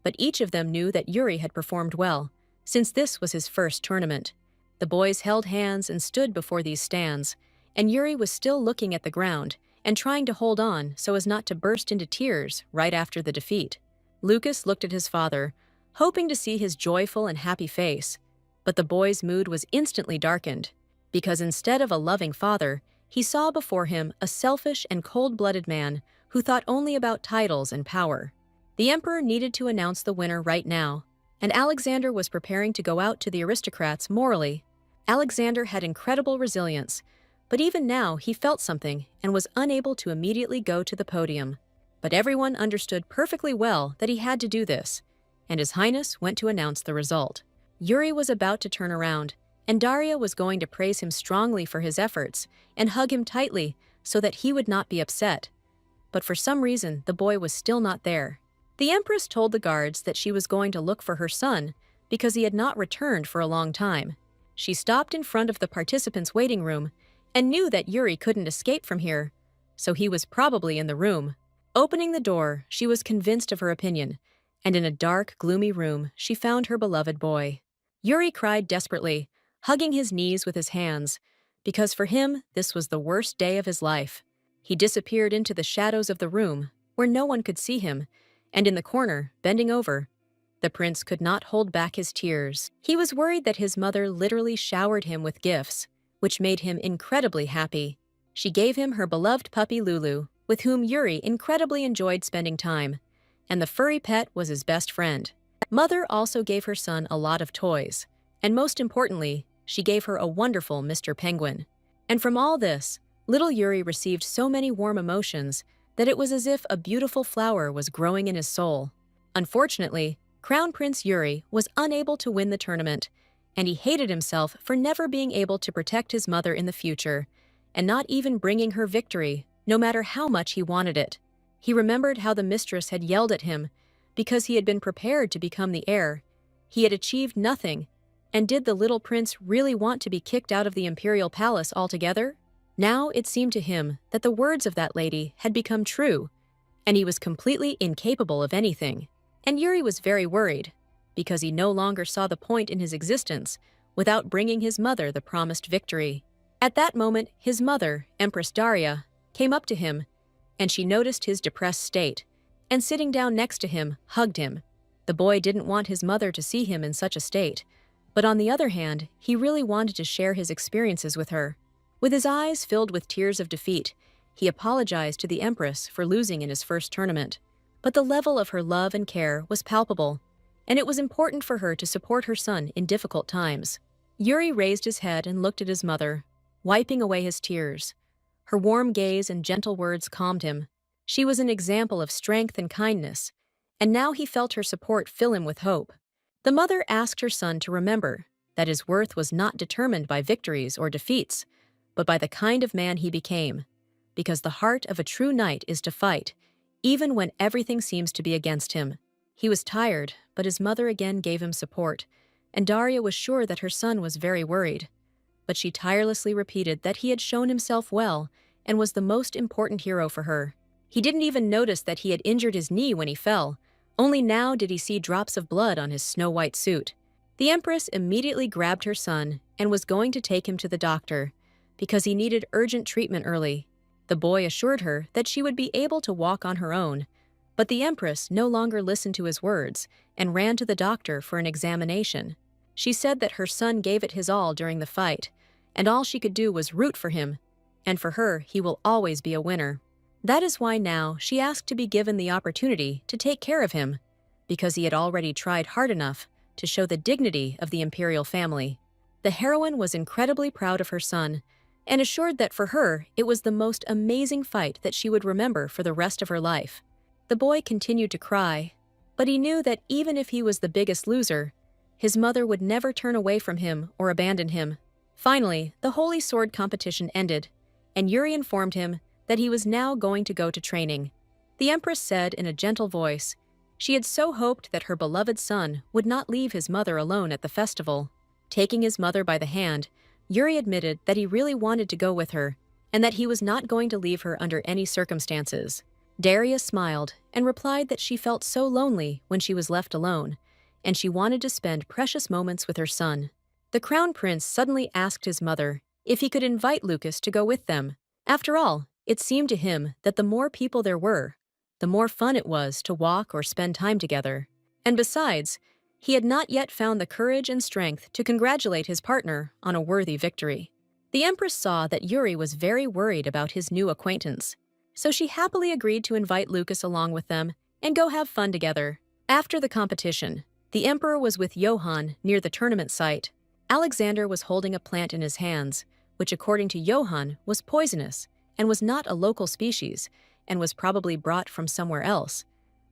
but each of them knew that Yuri had performed well, since this was his first tournament. The boys held hands and stood before these stands, and Yuri was still looking at the ground and trying to hold on so as not to burst into tears right after the defeat. Lucas looked at his father, hoping to see his joyful and happy face, but the boy's mood was instantly darkened, because instead of a loving father, he saw before him a selfish and cold-blooded man who thought only about titles and power. The emperor needed to announce the winner right now, and Alexander was preparing to go out to the aristocrats morally. Alexander had incredible resilience, but even now he felt something and was unable to immediately go to the podium. But everyone understood perfectly well that he had to do this, and His Highness went to announce the result. Yuri was about to turn around, and Daria was going to praise him strongly for his efforts and hug him tightly so that he would not be upset. But for some reason, the boy was still not there. The Empress told the guards that she was going to look for her son because he had not returned for a long time. She stopped in front of the participants' waiting room and knew that Yuri couldn't escape from here, so he was probably in the room. Opening the door, she was convinced of her opinion, and in a dark, gloomy room, she found her beloved boy. Yuri cried desperately, hugging his knees with his hands, because for him, this was the worst day of his life. He disappeared into the shadows of the room, where no one could see him, and in the corner, bending over, the prince could not hold back his tears. He was worried that his mother literally showered him with gifts, which made him incredibly happy. She gave him her beloved puppy Lulu, with whom Yuri incredibly enjoyed spending time, and the furry pet was his best friend. Mother also gave her son a lot of toys, and most importantly, she gave her a wonderful Mr. Penguin. And from all this, little Yuri received so many warm emotions that it was as if a beautiful flower was growing in his soul. Unfortunately, Crown Prince Yuri was unable to win the tournament, and he hated himself for never being able to protect his mother in the future, and not even bringing her victory, no matter how much he wanted it. He remembered how the mistress had yelled at him because he had been prepared to become the heir. He had achieved nothing, and did the little prince really want to be kicked out of the imperial palace altogether? Now it seemed to him that the words of that lady had become true, and he was completely incapable of anything. And Yuri was very worried, because he no longer saw the point in his existence without bringing his mother the promised victory. At that moment, his mother, Empress Daria, came up to him, and she noticed his depressed state, and sitting down next to him, hugged him. The boy didn't want his mother to see him in such a state, but on the other hand, he really wanted to share his experiences with her. With his eyes filled with tears of defeat, he apologized to the Empress for losing in his first tournament. But the level of her love and care was palpable, and it was important for her to support her son in difficult times. Yuri raised his head and looked at his mother, wiping away his tears. Her warm gaze and gentle words calmed him. She was an example of strength and kindness, and now he felt her support fill him with hope. The mother asked her son to remember that his worth was not determined by victories or defeats, but by the kind of man he became, because the heart of a true knight is to fight, even when everything seems to be against him. He was tired, but his mother again gave him support, and Daria was sure that her son was very worried. But she tirelessly repeated that he had shown himself well and was the most important hero for her. He didn't even notice that he had injured his knee when he fell. Only now did he see drops of blood on his snow-white suit. The Empress immediately grabbed her son and was going to take him to the doctor, because he needed urgent treatment early. The boy assured her that she would be able to walk on her own, but the Empress no longer listened to his words and ran to the doctor for an examination. She said that her son gave it his all during the fight, and all she could do was root for him, and for her he will always be a winner. That is why now she asked to be given the opportunity to take care of him, because he had already tried hard enough to show the dignity of the imperial family. The heroine was incredibly proud of her son, and assured that for her it was the most amazing fight that she would remember for the rest of her life. The boy continued to cry, But he knew that even if he was the biggest loser, his mother would never turn away from him or abandon him. Finally, the holy sword competition ended, and Yuri informed him that he was now going to go to training. The Empress said in a gentle voice she had so hoped that her beloved son would not leave his mother alone at the festival. Taking his mother by the hand, Yuri admitted that he really wanted to go with her, and that he was not going to leave her under any circumstances. Darius smiled and replied that she felt so lonely when she was left alone, and she wanted to spend precious moments with her son. The Crown Prince suddenly asked his mother if he could invite Lucas to go with them. After all, it seemed to him that the more people there were, the more fun it was to walk or spend time together. And besides, he had not yet found the courage and strength to congratulate his partner on a worthy victory. The Empress saw that Yuri was very worried about his new acquaintance, so she happily agreed to invite Lucas along with them and go have fun together. After the competition, the Emperor was with Johann near the tournament site. Alexander was holding a plant in his hands, which according to Johann was poisonous and was not a local species and was probably brought from somewhere else.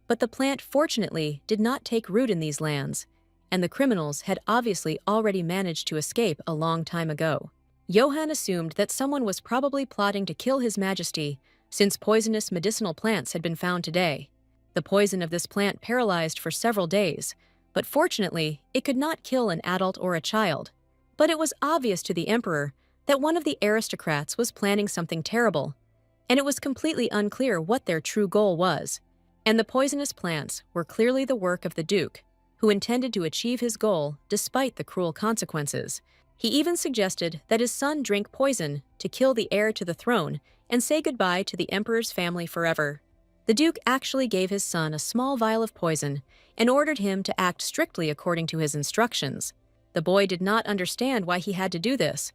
But the plant fortunately did not take root in these lands, and the criminals had obviously already managed to escape a long time ago. Johann assumed that someone was probably plotting to kill His Majesty, since poisonous medicinal plants had been found today. The poison of this plant paralyzed for several days, but fortunately, it could not kill an adult or a child. But it was obvious to the Emperor that one of the aristocrats was planning something terrible, and it was completely unclear what their true goal was. And the poisonous plants were clearly the work of the Duke, who intended to achieve his goal despite the cruel consequences. He even suggested that his son drink poison to kill the heir to the throne and say goodbye to the Emperor's family forever. The Duke actually gave his son a small vial of poison and ordered him to act strictly according to his instructions. The boy did not understand why he had to do this,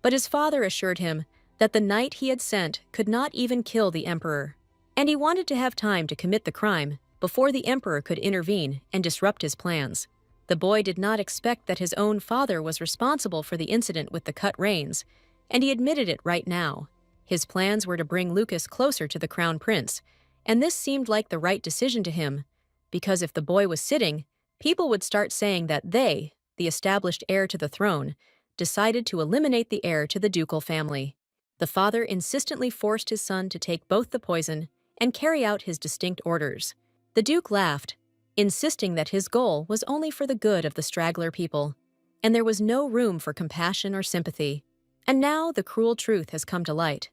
but his father assured him that the knight he had sent could not even kill the Emperor, and he wanted to have time to commit the crime before the Emperor could intervene and disrupt his plans. The boy did not expect that his own father was responsible for the incident with the cut reins, and he admitted it right now. His plans were to bring Lucas closer to the Crown Prince, and this seemed like the right decision to him, because if the boy was sitting, people would start saying that they, the established heir to the throne, decided to eliminate the heir to the ducal family. The father insistently forced his son to take both the poison and carry out his distinct orders. The Duke laughed, insisting that his goal was only for the good of the straggler people, and there was no room for compassion or sympathy. And now the cruel truth has come to light.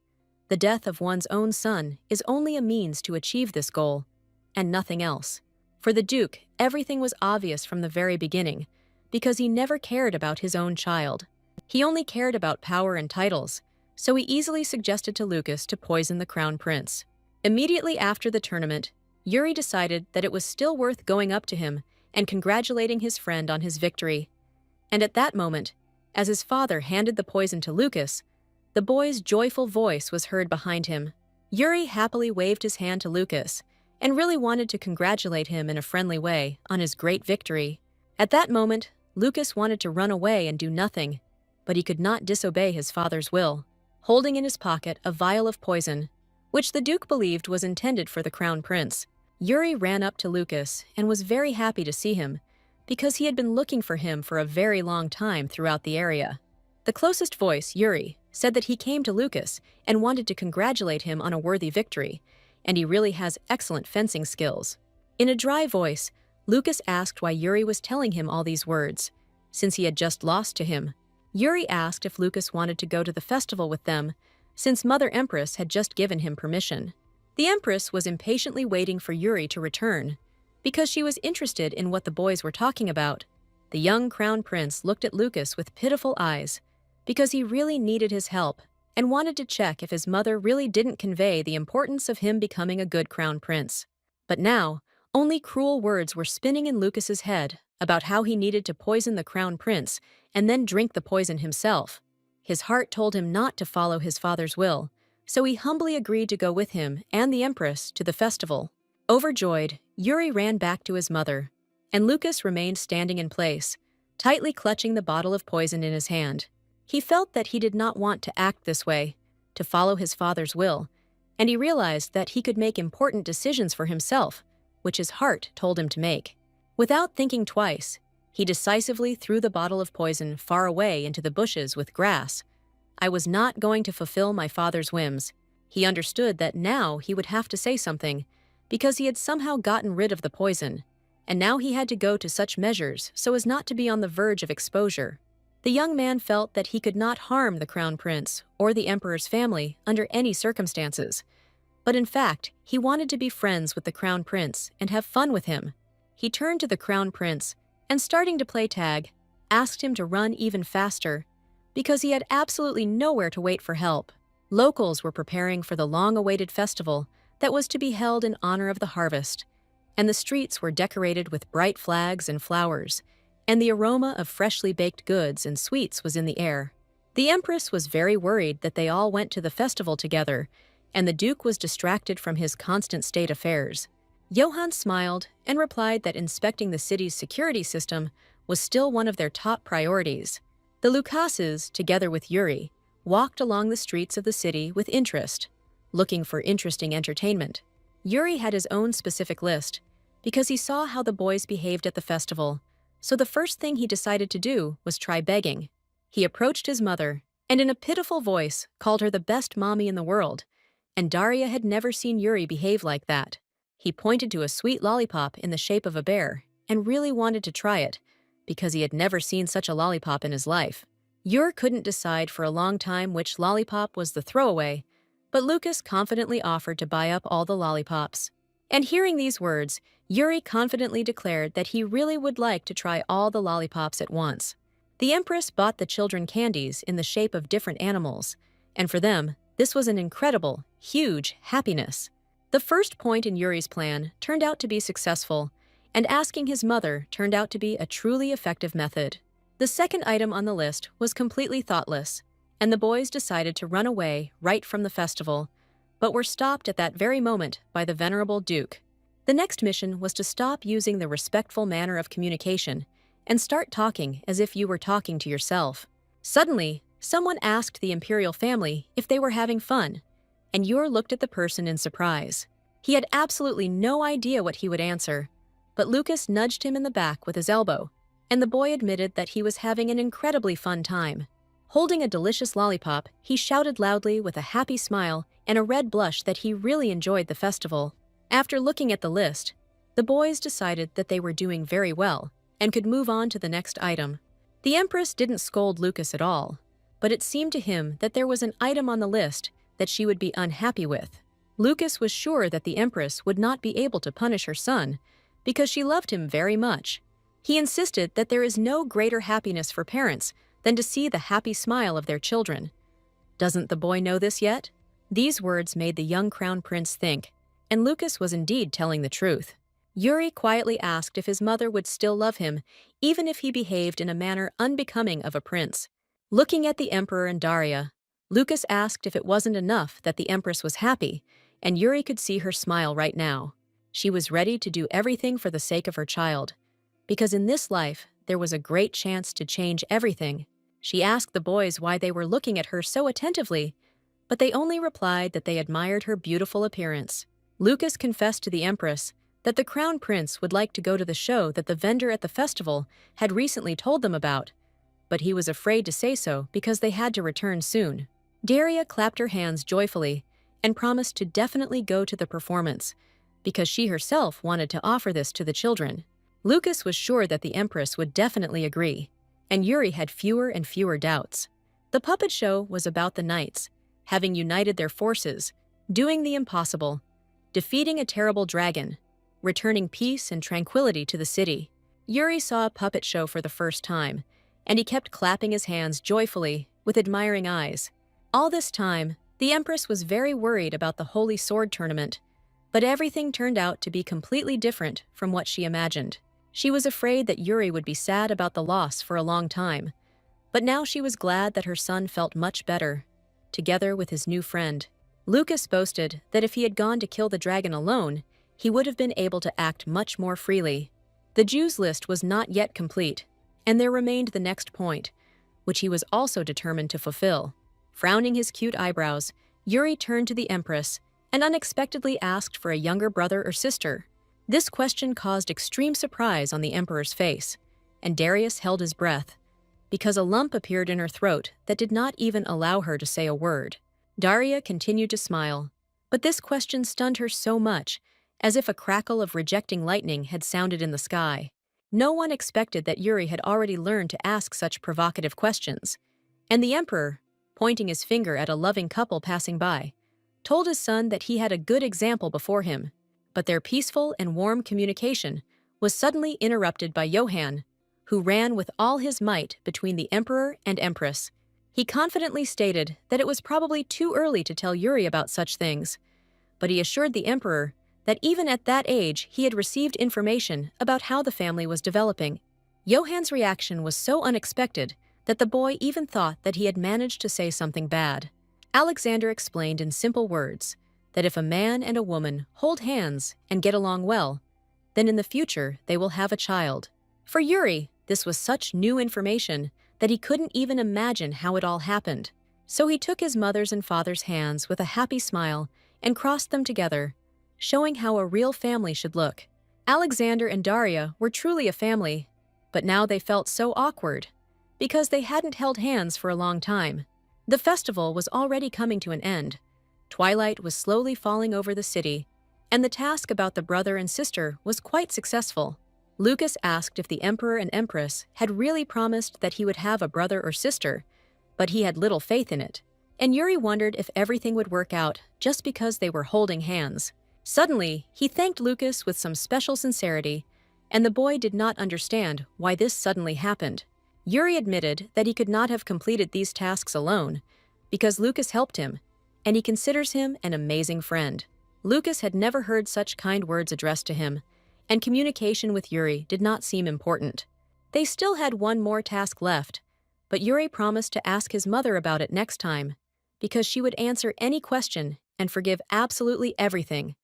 The death of one's own son is only a means to achieve this goal, and nothing else. For the Duke, everything was obvious from the very beginning, because he never cared about his own child. He only cared about power and titles, so he easily suggested to Lucas to poison the Crown Prince. Immediately after the tournament, Yuri decided that it was still worth going up to him and congratulating his friend on his victory. And at that moment, as his father handed the poison to Lucas, the boy's joyful voice was heard behind him. Yuri happily waved his hand to Lucas and really wanted to congratulate him in a friendly way on his great victory. At that moment, Lucas wanted to run away and do nothing, but he could not disobey his father's will. Holding in his pocket a vial of poison, which the Duke believed was intended for the Crown Prince, Yuri ran up to Lucas and was very happy to see him, because he had been looking for him for a very long time throughout the area. The closest voice, Yuri, said that he came to Lucas and wanted to congratulate him on a worthy victory, and he really has excellent fencing skills. In a dry voice, Lucas asked why Yuri was telling him all these words, since he had just lost to him. Yuri asked if Lucas wanted to go to the festival with them, since Mother Empress had just given him permission. The Empress was impatiently waiting for Yuri to return, because she was interested in what the boys were talking about. The young Crown Prince looked at Lucas with pitiful eyes, because he really needed his help and wanted to check if his mother really didn't convey the importance of him becoming a good Crown Prince. But now, only cruel words were spinning in Lucas's head about how he needed to poison the Crown Prince and then drink the poison himself. His heart told him not to follow his father's will, so he humbly agreed to go with him and the Empress to the festival. Overjoyed, Yuri ran back to his mother, and Lucas remained standing in place, tightly clutching the bottle of poison in his hand. He felt that he did not want to act this way, to follow his father's will, and he realized that he could make important decisions for himself, which his heart told him to make. Without thinking twice, he decisively threw the bottle of poison far away into the bushes with grass. I was not going to fulfill my father's whims. He understood that now he would have to say something, because he had somehow gotten rid of the poison, and now he had to go to such measures so as not to be on the verge of exposure. The young man felt that he could not harm the crown prince or the emperor's family under any circumstances. But in fact, he wanted to be friends with the crown prince and have fun with him. He turned to the crown prince and, starting to play tag, asked him to run even faster, because he had absolutely nowhere to wait for help. Locals were preparing for the long-awaited festival that was to be held in honor of the harvest, and the streets were decorated with bright flags and flowers, and the aroma of freshly baked goods and sweets was in the air. The empress was very worried that they all went to the festival together, and the duke was distracted from his constant state affairs. Johann smiled and replied that inspecting the city's security system was still one of their top priorities. The Lucases, together with Yuri, walked along the streets of the city with interest, looking for interesting entertainment. Yuri had his own specific list, because he saw how the boys behaved at the festival, so the first thing he decided to do was try begging. He approached his mother, and in a pitiful voice called her the best mommy in the world, and Daria had never seen Yuri behave like that. He pointed to a sweet lollipop in the shape of a bear, and really wanted to try it, because he had never seen such a lollipop in his life. Yuri couldn't decide for a long time which lollipop was the throwaway, but Lucas confidently offered to buy up all the lollipops. And hearing these words, Yuri confidently declared that he really would like to try all the lollipops at once. The empress bought the children candies in the shape of different animals, and for them, this was an incredible, huge happiness. The first point in Yuri's plan turned out to be successful, and asking his mother turned out to be a truly effective method. The second item on the list was completely thoughtless, and the boys decided to run away right from the festival, but were stopped at that very moment by the venerable duke. The next mission was to stop using the respectful manner of communication and start talking as if you were talking to yourself. Suddenly, someone asked the imperial family if they were having fun, and Yuri looked at the person in surprise. He had absolutely no idea what he would answer, but Lucas nudged him in the back with his elbow, and the boy admitted that he was having an incredibly fun time. Holding a delicious lollipop, he shouted loudly with a happy smile and a red blush that he really enjoyed the festival. After looking at the list, the boys decided that they were doing very well and could move on to the next item. The empress didn't scold Lucas at all, but it seemed to him that there was an item on the list that she would be unhappy with. Lucas was sure that the empress would not be able to punish her son because she loved him very much. He insisted that there is no greater happiness for parents than to see the happy smile of their children. Doesn't the boy know this yet? These words made the young crown prince think, and Lucas was indeed telling the truth. Yuri quietly asked if his mother would still love him, even if he behaved in a manner unbecoming of a prince. Looking at the emperor and Daria, Lucas asked if it wasn't enough that the empress was happy, and Yuri could see her smile right now. She was ready to do everything for the sake of her child, because in this life there was a great chance to change everything. She asked the boys why they were looking at her so attentively, but they only replied that they admired her beautiful appearance. Lucas confessed to the empress that the crown prince would like to go to the show that the vendor at the festival had recently told them about, but he was afraid to say so because they had to return soon. Daria clapped her hands joyfully and promised to definitely go to the performance, because she herself wanted to offer this to the children. Lucas was sure that the empress would definitely agree, and Yuri had fewer and fewer doubts. The puppet show was about the knights, having united their forces, doing the impossible, defeating a terrible dragon, returning peace and tranquility to the city. Yuri saw a puppet show for the first time, and he kept clapping his hands joyfully with admiring eyes. All this time, the empress was very worried about the Holy Sword tournament, but everything turned out to be completely different from what she imagined. She was afraid that Yuri would be sad about the loss for a long time, but now she was glad that her son felt much better, together with his new friend. Lucas boasted that if he had gone to kill the dragon alone, he would have been able to act much more freely. The Jews' list was not yet complete, and there remained the next point, which he was also determined to fulfill. Frowning his cute eyebrows, Yuri turned to the empress and unexpectedly asked for a younger brother or sister. This question caused extreme surprise on the emperor's face, and Darius held his breath, because a lump appeared in her throat that did not even allow her to say a word. Daria continued to smile, but this question stunned her so much, as if a crackle of rejecting lightning had sounded in the sky. No one expected that Yuri had already learned to ask such provocative questions, and the emperor, pointing his finger at a loving couple passing by, told his son that he had a good example before him. But their peaceful and warm communication was suddenly interrupted by Johann, who ran with all his might between the emperor and empress. He confidently stated that it was probably too early to tell Yuri about such things, but he assured the emperor that even at that age he had received information about how the family was developing. Johann's reaction was so unexpected that the boy even thought that he had managed to say something bad. Alexander explained in simple words that if a man and a woman hold hands and get along well, then in the future they will have a child. For Yuri, this was such new information that he couldn't even imagine how it all happened. So he took his mother's and father's hands with a happy smile and crossed them together, showing how a real family should look. Alexander and Daria were truly a family, but now they felt so awkward because they hadn't held hands for a long time. The festival was already coming to an end. Twilight was slowly falling over the city, and the task about the brother and sister was quite successful. Lucas asked if the emperor and empress had really promised that he would have a brother or sister, but he had little faith in it. And Yuri wondered if everything would work out just because they were holding hands. Suddenly, he thanked Lucas with some special sincerity, and the boy did not understand why this suddenly happened. Yuri admitted that he could not have completed these tasks alone, because Lucas helped him, and he considers him an amazing friend. Lucas had never heard such kind words addressed to him, and communication with Yuri did not seem important. They still had one more task left, but Yuri promised to ask his mother about it next time, because she would answer any question and forgive absolutely everything.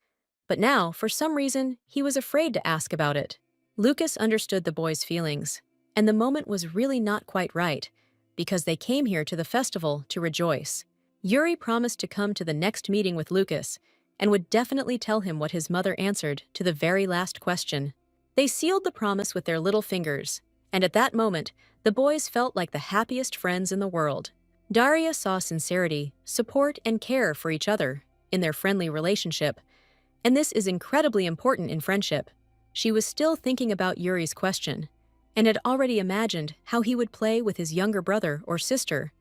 But now, for some reason, he was afraid to ask about it. Lucas understood the boy's feelings, and the moment was really not quite right, because they came here to the festival to rejoice. Yuri promised to come to the next meeting with Lucas, and would definitely tell him what his mother answered to the very last question. They sealed the promise with their little fingers, and at that moment, the boys felt like the happiest friends in the world. Daria saw sincerity, support, and care for each other in their friendly relationship, and this is incredibly important in friendship. She was still thinking about Yuri's question, and had already imagined how he would play with his younger brother or sister.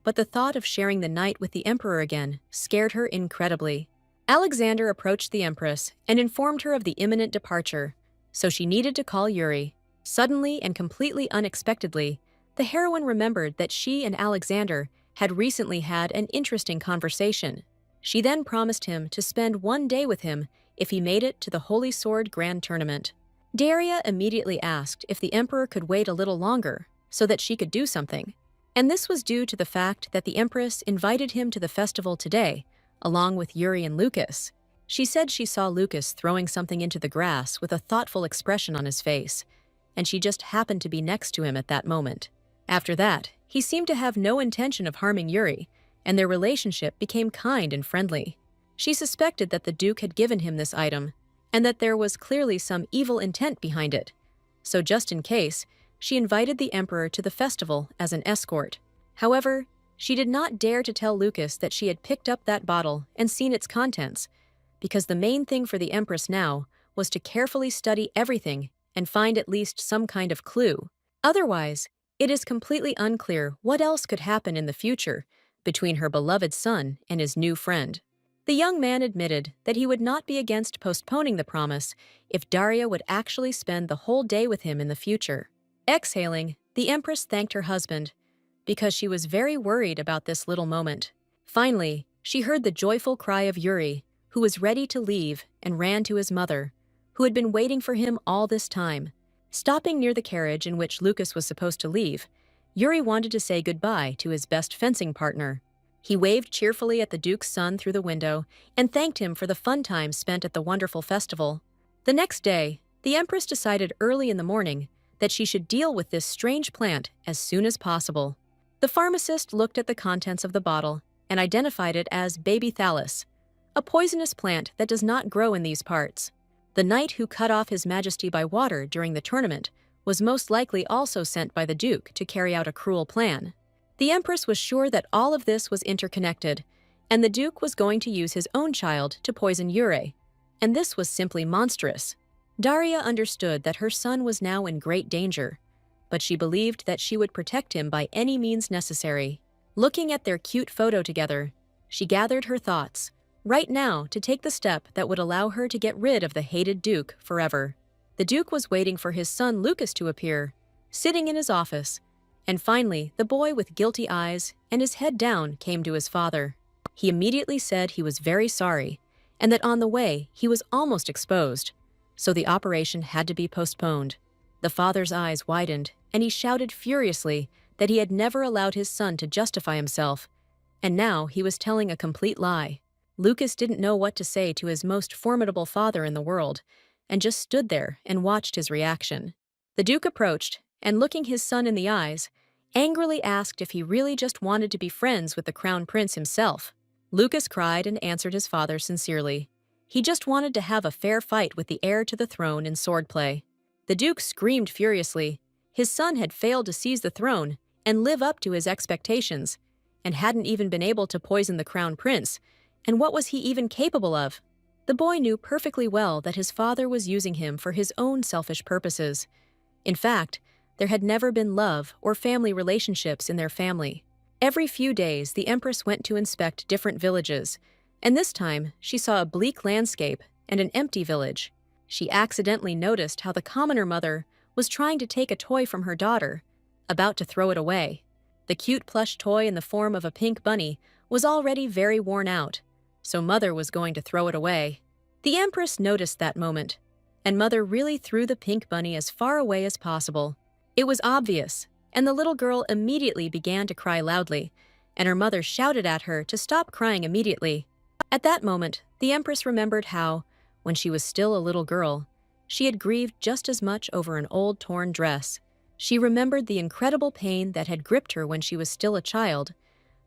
But the thought of sharing the night with the emperor again scared her incredibly. Alexander approached the empress and informed her of the imminent departure, so she needed to call Yuri. Suddenly and completely unexpectedly, the heroine remembered that she and Alexander had recently had an interesting conversation. She then promised him to spend one day with him if he made it to the Holy Sword Grand Tournament. Daria immediately asked if the emperor could wait a little longer so that she could do something, and this was due to the fact that the empress invited him to the festival today, along with Yuri and Lucas. She said she saw Lucas throwing something into the grass with a thoughtful expression on his face, and she just happened to be next to him at that moment. After that, he seemed to have no intention of harming Yuri, and their relationship became kind and friendly. She suspected that the Duke had given him this item, and that there was clearly some evil intent behind it. So just in case, she invited the emperor to the festival as an escort. However, she did not dare to tell Lucas that she had picked up that bottle and seen its contents, because the main thing for the empress now was to carefully study everything and find at least some kind of clue. Otherwise, it is completely unclear what else could happen in the future between her beloved son and his new friend. The young man admitted that he would not be against postponing the promise if Daria would actually spend the whole day with him in the future. Exhaling, the empress thanked her husband, because she was very worried about this little moment. Finally, she heard the joyful cry of Yuri, who was ready to leave, and ran to his mother, who had been waiting for him all this time. Stopping near the carriage in which Lucas was supposed to leave, Yuri wanted to say goodbye to his best fencing partner. He waved cheerfully at the Duke's son through the window and thanked him for the fun time spent at the wonderful festival. The next day, the empress decided early in the morning that she should deal with this strange plant as soon as possible. The pharmacist looked at the contents of the bottle and identified it as baby thallus, a poisonous plant that does not grow in these parts. The knight who cut off his majesty by water during the tournament was most likely also sent by the duke to carry out a cruel plan. The empress was sure that all of this was interconnected, and the duke was going to use his own child to poison Yurei, and this was simply monstrous. Daria understood that her son was now in great danger, but she believed that she would protect him by any means necessary. Looking at their cute photo together, she gathered her thoughts, right now to take the step that would allow her to get rid of the hated duke forever. The duke was waiting for his son Lucas to appear, sitting in his office, and finally the boy with guilty eyes and his head down came to his father. He immediately said he was very sorry, and that on the way he was almost exposed, so the operation had to be postponed. The father's eyes widened, and he shouted furiously that he had never allowed his son to justify himself, and now he was telling a complete lie. Lucas didn't know what to say to his most formidable father in the world, and just stood there and watched his reaction. The duke approached, and looking his son in the eyes, angrily asked if he really just wanted to be friends with the crown prince himself. Lucas cried and answered his father sincerely. He just wanted to have a fair fight with the heir to the throne in swordplay. The duke screamed furiously. His son had failed to seize the throne and live up to his expectations, and hadn't even been able to poison the crown prince, and what was he even capable of? The boy knew perfectly well that his father was using him for his own selfish purposes. In fact, there had never been love or family relationships in their family. Every few days, the empress went to inspect different villages, and this time she saw a bleak landscape and an empty village. She accidentally noticed how the commoner mother was trying to take a toy from her daughter, about to throw it away. The cute plush toy in the form of a pink bunny was already very worn out, so Mother was going to throw it away. The empress noticed that moment, and Mother really threw the pink bunny as far away as possible. It was obvious, and the little girl immediately began to cry loudly, and her mother shouted at her to stop crying immediately. At that moment, the empress remembered how, when she was still a little girl, she had grieved just as much over an old torn dress. She remembered the incredible pain that had gripped her when she was still a child,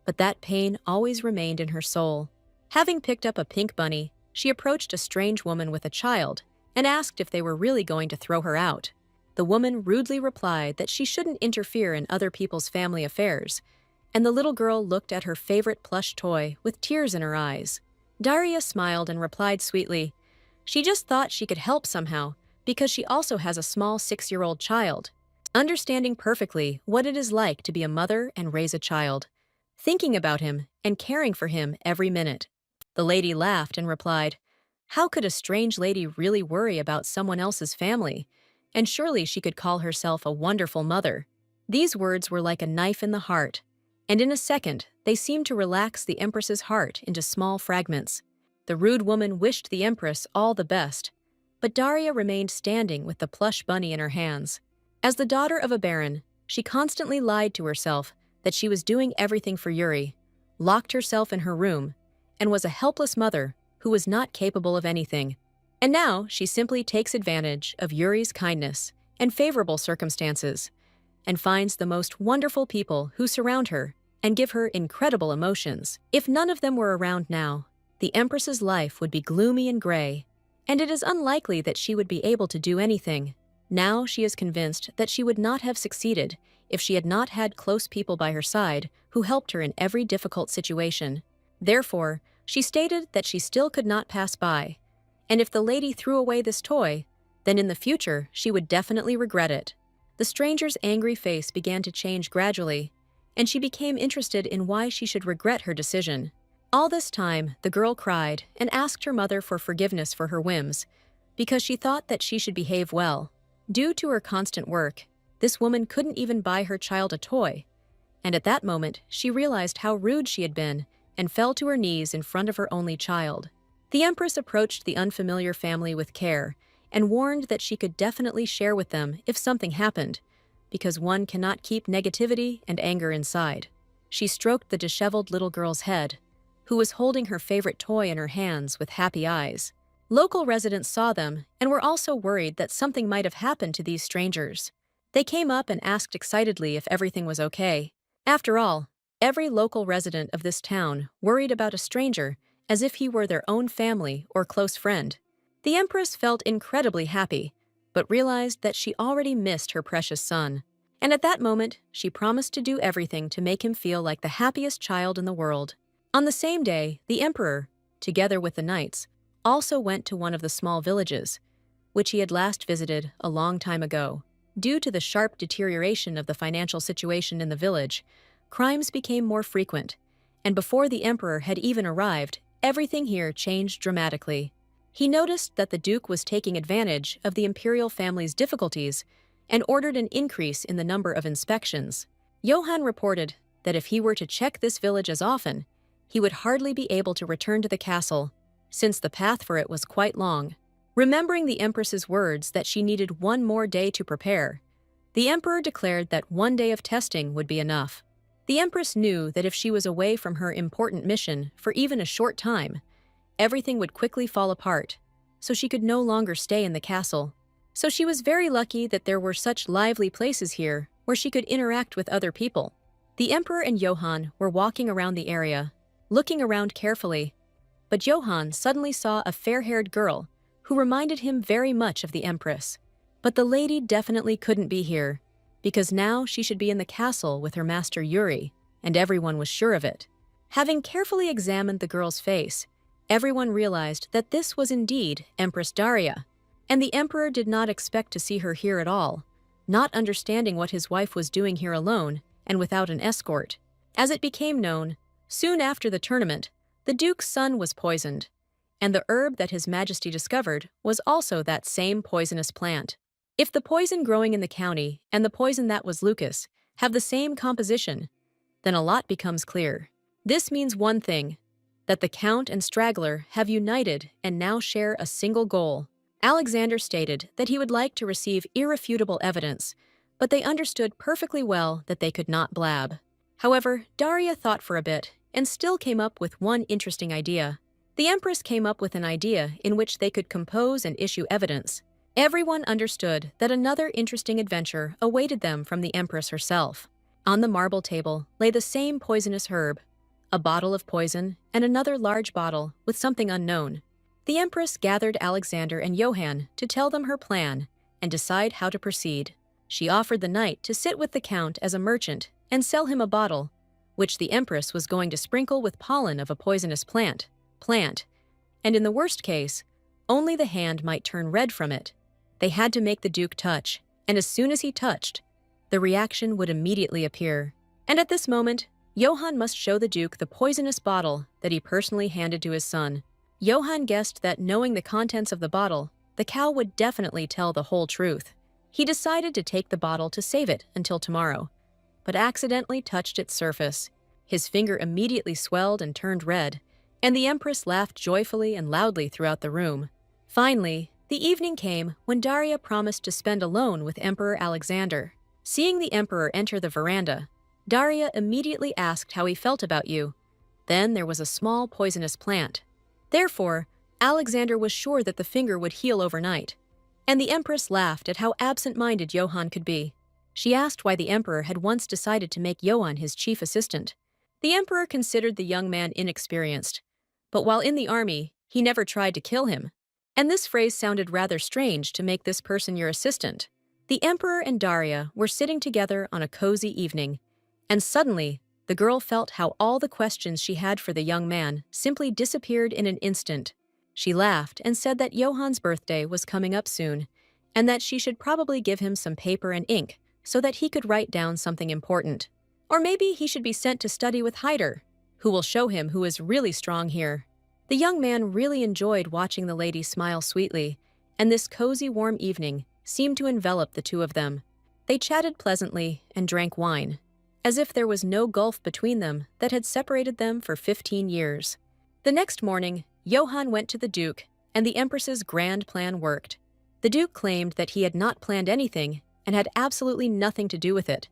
but that pain always remained in her soul. Having picked up a pink bunny, she approached a strange woman with a child and asked if they were really going to throw her out. The woman rudely replied that she shouldn't interfere in other people's family affairs, and the little girl looked at her favorite plush toy with tears in her eyes. Daria smiled and replied sweetly, she just thought she could help somehow because she also has a small 6-year-old child, understanding perfectly what it is like to be a mother and raise a child, thinking about him and caring for him every minute. The lady laughed and replied, how could a strange lady really worry about someone else's family? And surely she could call herself a wonderful mother. These words were like a knife in the heart, and in a second they seemed to relax the empress's heart into small fragments. The rude woman wished the empress all the best, but Daria remained standing with the plush bunny in her hands. As the daughter of a baron, she constantly lied to herself that she was doing everything for Yuri, locked herself in her room, and was a helpless mother who was not capable of anything. And now she simply takes advantage of Yuri's kindness and favorable circumstances, and finds the most wonderful people who surround her and give her incredible emotions. If none of them were around now, the empress's life would be gloomy and gray, and it is unlikely that she would be able to do anything. Now she is convinced that she would not have succeeded if she had not had close people by her side who helped her in every difficult situation. Therefore, she stated that she still could not pass by, and if the lady threw away this toy, then in the future she would definitely regret it. The stranger's angry face began to change gradually, and she became interested in why she should regret her decision. All this time, the girl cried and asked her mother for forgiveness for her whims, because she thought that she should behave well. Due to her constant work, this woman couldn't even buy her child a toy, and at that moment she realized how rude she had been and fell to her knees in front of her only child. The empress approached the unfamiliar family with care and warned that she could definitely share with them if something happened, because one cannot keep negativity and anger inside. She stroked the disheveled little girl's head, who was holding her favorite toy in her hands with happy eyes. Local residents saw them and were also worried that something might have happened to these strangers. They came up and asked excitedly if everything was okay. After all, every local resident of this town worried about a stranger as if he were their own family or close friend. The Empress felt incredibly happy, but realized that she already missed her precious son. And at that moment, she promised to do everything to make him feel like the happiest child in the world. On the same day, the Emperor, together with the knights, also went to one of the small villages, which he had last visited a long time ago. Due to the sharp deterioration of the financial situation in the village, crimes became more frequent, and before the Emperor had even arrived, everything here changed dramatically. He noticed that the Duke was taking advantage of the imperial family's difficulties and ordered an increase in the number of inspections. Johann reported that if he were to check this village as often, he would hardly be able to return to the castle, since the path for it was quite long. Remembering the Empress's words that she needed one more day to prepare, the Emperor declared that one day of testing would be enough. The Empress knew that if she was away from her important mission for even a short time, everything would quickly fall apart, so she could no longer stay in the castle. So she was very lucky that there were such lively places here where she could interact with other people. The Emperor and Johann were walking around the area, looking around carefully, but Johann suddenly saw a fair-haired girl who reminded him very much of the Empress. But the lady definitely couldn't be here, because now she should be in the castle with her master Yuri, and everyone was sure of it. Having carefully examined the girl's face, everyone realized that this was indeed Empress Daria, and the Emperor did not expect to see her here at all, not understanding what his wife was doing here alone and without an escort. As it became known, soon after the tournament, the Duke's son was poisoned, and the herb that His Majesty discovered was also that same poisonous plant. If the poison growing in the county and the poison that was Lucas have the same composition, then a lot becomes clear. This means one thing, that the Count and Straggler have united and now share a single goal. Alexander stated that he would like to receive irrefutable evidence, but they understood perfectly well that they could not blab. However, Daria thought for a bit and still came up with one interesting idea. The Empress came up with an idea in which they could compose and issue evidence. Everyone understood that another interesting adventure awaited them from the Empress herself. On the marble table lay the same poisonous herb, a bottle of poison, and another large bottle with something unknown. The Empress gathered Alexander and Johann to tell them her plan and decide how to proceed. She offered the knight to sit with the Count as a merchant and sell him a bottle, which the Empress was going to sprinkle with pollen of a poisonous plant, and in the worst case, only the hand might turn red from it. They had to make the Duke touch, and as soon as he touched, the reaction would immediately appear. And at this moment, Johann must show the Duke the poisonous bottle that he personally handed to his son. Johann guessed that knowing the contents of the bottle, the cow would definitely tell the whole truth. He decided to take the bottle to save it until tomorrow, but accidentally touched its surface. His finger immediately swelled and turned red, and the Empress laughed joyfully and loudly throughout the room. Finally, the evening came when Daria promised to spend alone with Emperor Alexander. Seeing the Emperor enter the veranda, Daria immediately asked how he felt about you. Then there was a small poisonous plant. Therefore, Alexander was sure that the finger would heal overnight, and the Empress laughed at how absent-minded Johann could be. She asked why the Emperor had once decided to make Johann his chief assistant. The Emperor considered the young man inexperienced, but while in the army, he never tried to kill him. And this phrase sounded rather strange, to make this person your assistant. The Emperor and Daria were sitting together on a cozy evening, and suddenly, the girl felt how all the questions she had for the young man simply disappeared in an instant. She laughed and said that Johann's birthday was coming up soon, and that she should probably give him some paper and ink so that he could write down something important. Or maybe he should be sent to study with Hyder, who will show him who is really strong here. The young man really enjoyed watching the lady smile sweetly, and this cozy, warm evening seemed to envelop the two of them. They chatted pleasantly and drank wine, as if there was no gulf between them that had separated them for 15 years. The next morning, Johann went to the Duke, and the Empress's grand plan worked. The Duke claimed that he had not planned anything and had absolutely nothing to do with it,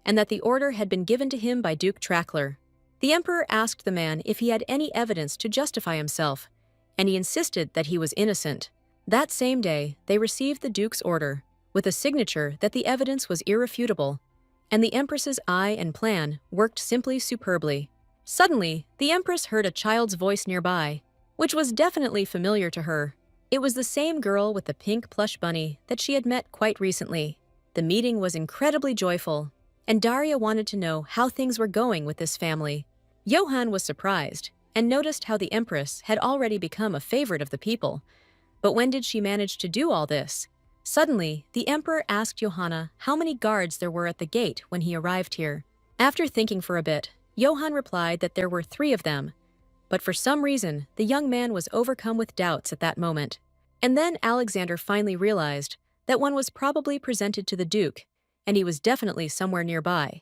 and that the order had been given to him by Duke Trackler. The Emperor asked the man if he had any evidence to justify himself, and he insisted that he was innocent. That same day, they received the Duke's order, with a signature that the evidence was irrefutable, and the Empress's eye and plan worked simply superbly. Suddenly, the Empress heard a child's voice nearby, which was definitely familiar to her. It was the same girl with the pink plush bunny that she had met quite recently. The meeting was incredibly joyful, and Daria wanted to know how things were going with this family. Johann was surprised and noticed how the Empress had already become a favorite of the people. But when did she manage to do all this? Suddenly, the Emperor asked Johanna how many guards there were at the gate when he arrived here. After thinking for a bit, Johann replied that there were 3 of them. But for some reason, the young man was overcome with doubts at that moment. And then Alexander finally realized that one was probably presented to the Duke, and he was definitely somewhere nearby.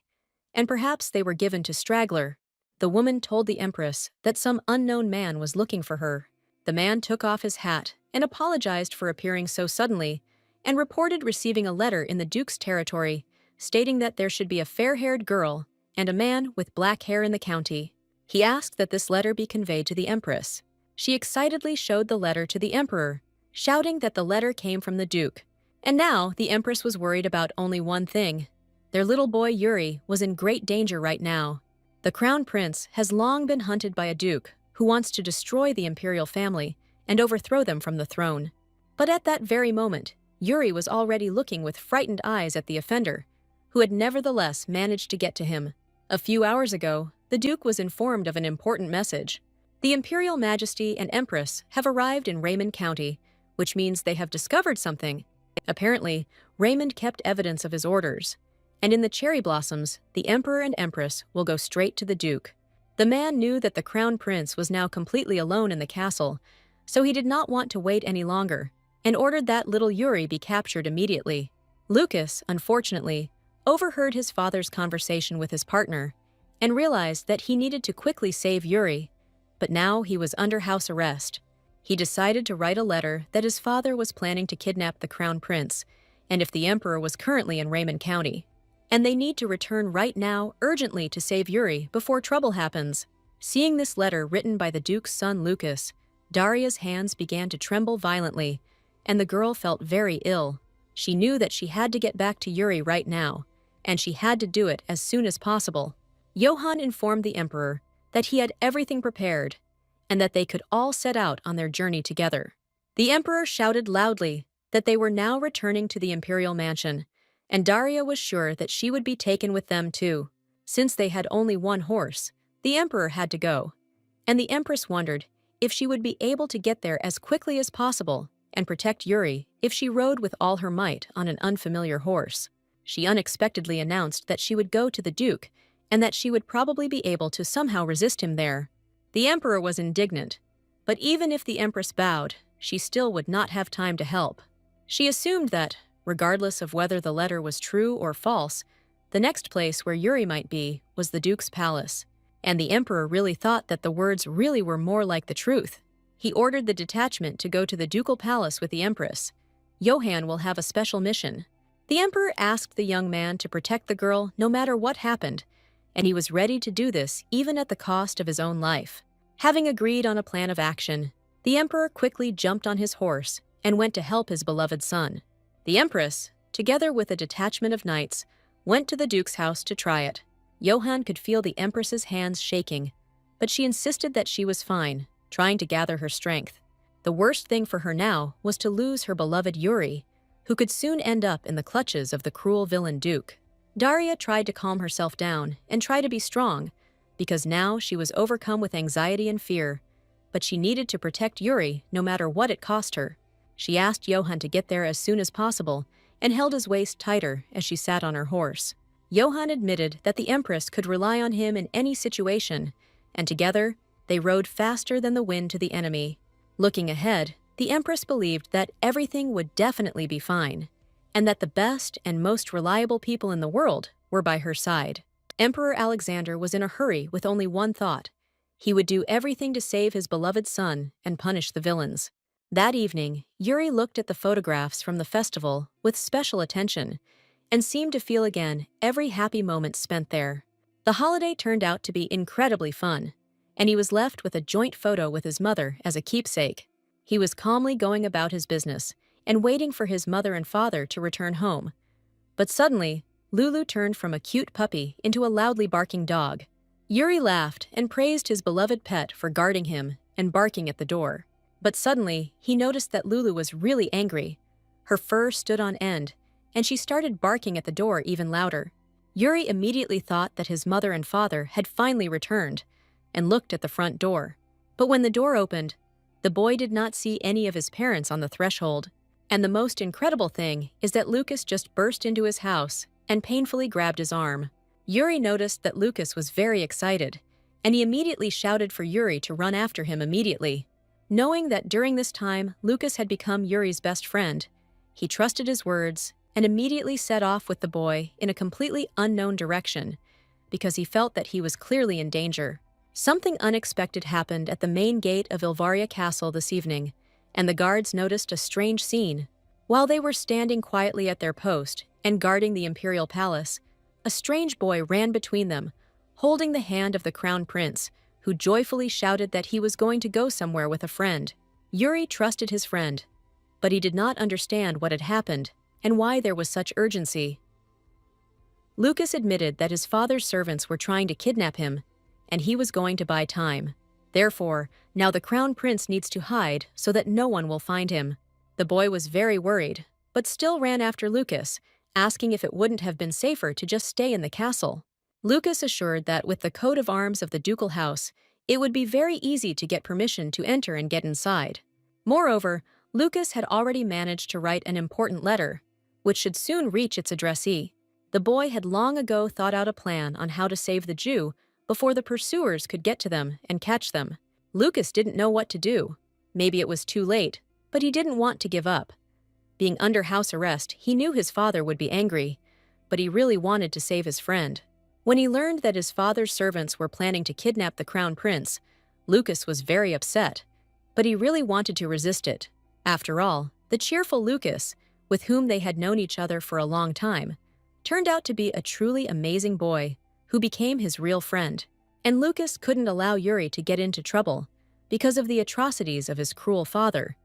And perhaps they were given to Straggler. The woman told the Empress that some unknown man was looking for her. The man took off his hat and apologized for appearing so suddenly, and reported receiving a letter in the Duke's territory stating that there should be a fair-haired girl and a man with black hair in the county. He asked that this letter be conveyed to the Empress. She excitedly showed the letter to the Emperor, shouting that the letter came from the Duke. And now the Empress was worried about only one thing. Their little boy Yuri was in great danger right now. The Crown Prince has long been hunted by a Duke who wants to destroy the imperial family and overthrow them from the throne. But at that very moment, Yuri was already looking with frightened eyes at the offender, who had nevertheless managed to get to him. A few hours ago, the Duke was informed of an important message. The Imperial Majesty and Empress have arrived in Raymond County, which means they have discovered something. Apparently, Raymond kept evidence of his orders, and in the cherry blossoms, the Emperor and Empress will go straight to the Duke. The man knew that the Crown Prince was now completely alone in the castle, so he did not want to wait any longer, and ordered that little Yuri be captured immediately. Lucas, unfortunately, overheard his father's conversation with his partner, and realized that he needed to quickly save Yuri, but now he was under house arrest. He decided to write a letter that his father was planning to kidnap the Crown Prince, and if the Emperor was currently in Raymond County, and they need to return right now urgently to save Yuri before trouble happens. Seeing this letter written by the Duke's son Lucas, Daria's hands began to tremble violently, and the girl felt very ill. She knew that she had to get back to Yuri right now, and she had to do it as soon as possible. Johann informed the Emperor that he had everything prepared, and that they could all set out on their journey together. The Emperor shouted loudly that they were now returning to the imperial mansion, and Daria was sure that she would be taken with them too. Since they had only one horse, the Emperor had to go, and the Empress wondered if she would be able to get there as quickly as possible and protect Yuri if she rode with all her might on an unfamiliar horse. She unexpectedly announced that she would go to the Duke and that she would probably be able to somehow resist him there. The Emperor was indignant, but even if the Empress bowed, she still would not have time to help. She assumed that, regardless of whether the letter was true or false, the next place where Yuri might be was the Duke's palace, and the Emperor really thought that the words really were more like the truth. He ordered the detachment to go to the ducal palace with the Empress. Johann will have a special mission. The Emperor asked the young man to protect the girl no matter what happened, and he was ready to do this even at the cost of his own life. Having agreed on a plan of action, the Emperor quickly jumped on his horse and went to help his beloved son. The Empress, together with a detachment of knights, went to the Duke's house to try it. Johann could feel the Empress's hands shaking, but she insisted that she was fine, trying to gather her strength. The worst thing for her now was to lose her beloved Yuri, who could soon end up in the clutches of the cruel villain Duke. Daria tried to calm herself down and try to be strong, because now she was overcome with anxiety and fear, but she needed to protect Yuri no matter what it cost her. She asked Johann to get there as soon as possible and held his waist tighter as she sat on her horse. Johann admitted that the Empress could rely on him in any situation, and together they rode faster than the wind to the enemy. Looking ahead, the Empress believed that everything would definitely be fine, and that the best and most reliable people in the world were by her side. Emperor Alexander was in a hurry with only one thought. He would do everything to save his beloved son and punish the villains. That evening, Yuri looked at the photographs from the festival with special attention and seemed to feel again every happy moment spent there. The holiday turned out to be incredibly fun, and he was left with a joint photo with his mother as a keepsake. He was calmly going about his business and waiting for his mother and father to return home. But suddenly, Lulu turned from a cute puppy into a loudly barking dog. Yuri laughed and praised his beloved pet for guarding him and barking at the door. But suddenly, he noticed that Lulu was really angry. Her fur stood on end, and she started barking at the door even louder. Yuri immediately thought that his mother and father had finally returned and looked at the front door. But when the door opened, the boy did not see any of his parents on the threshold. And the most incredible thing is that Lucas just burst into his house and painfully grabbed his arm. Yuri noticed that Lucas was very excited, and he immediately shouted for Yuri to run after him immediately. Knowing that during this time Lucas had become Yuri's best friend, he trusted his words and immediately set off with the boy in a completely unknown direction because he felt that he was clearly in danger. Something unexpected happened at the main gate of Ilvaria Castle this evening, and the guards noticed a strange scene. While they were standing quietly at their post and guarding the imperial palace, a strange boy ran between them, holding the hand of the crown prince, who joyfully shouted that he was going to go somewhere with a friend. Yuri trusted his friend, but he did not understand what had happened and why there was such urgency. Lucas admitted that his father's servants were trying to kidnap him, and he was going to buy time. Therefore, now the crown prince needs to hide so that no one will find him. The boy was very worried, but still ran after Lucas, asking if it wouldn't have been safer to just stay in the castle. Lucas assured that with the coat of arms of the ducal house, it would be very easy to get permission to enter and get inside. Moreover, Lucas had already managed to write an important letter, which should soon reach its addressee. The boy had long ago thought out a plan on how to save the Jew before the pursuers could get to them and catch them. Lucas didn't know what to do. Maybe it was too late, but he didn't want to give up. Being under house arrest, he knew his father would be angry, but he really wanted to save his friend. When he learned that his father's servants were planning to kidnap the crown prince, Lucas was very upset, but he really wanted to resist it. After all, the cheerful Lucas, with whom they had known each other for a long time, turned out to be a truly amazing boy who became his real friend. And Lucas couldn't allow Yuri to get into trouble because of the atrocities of his cruel father,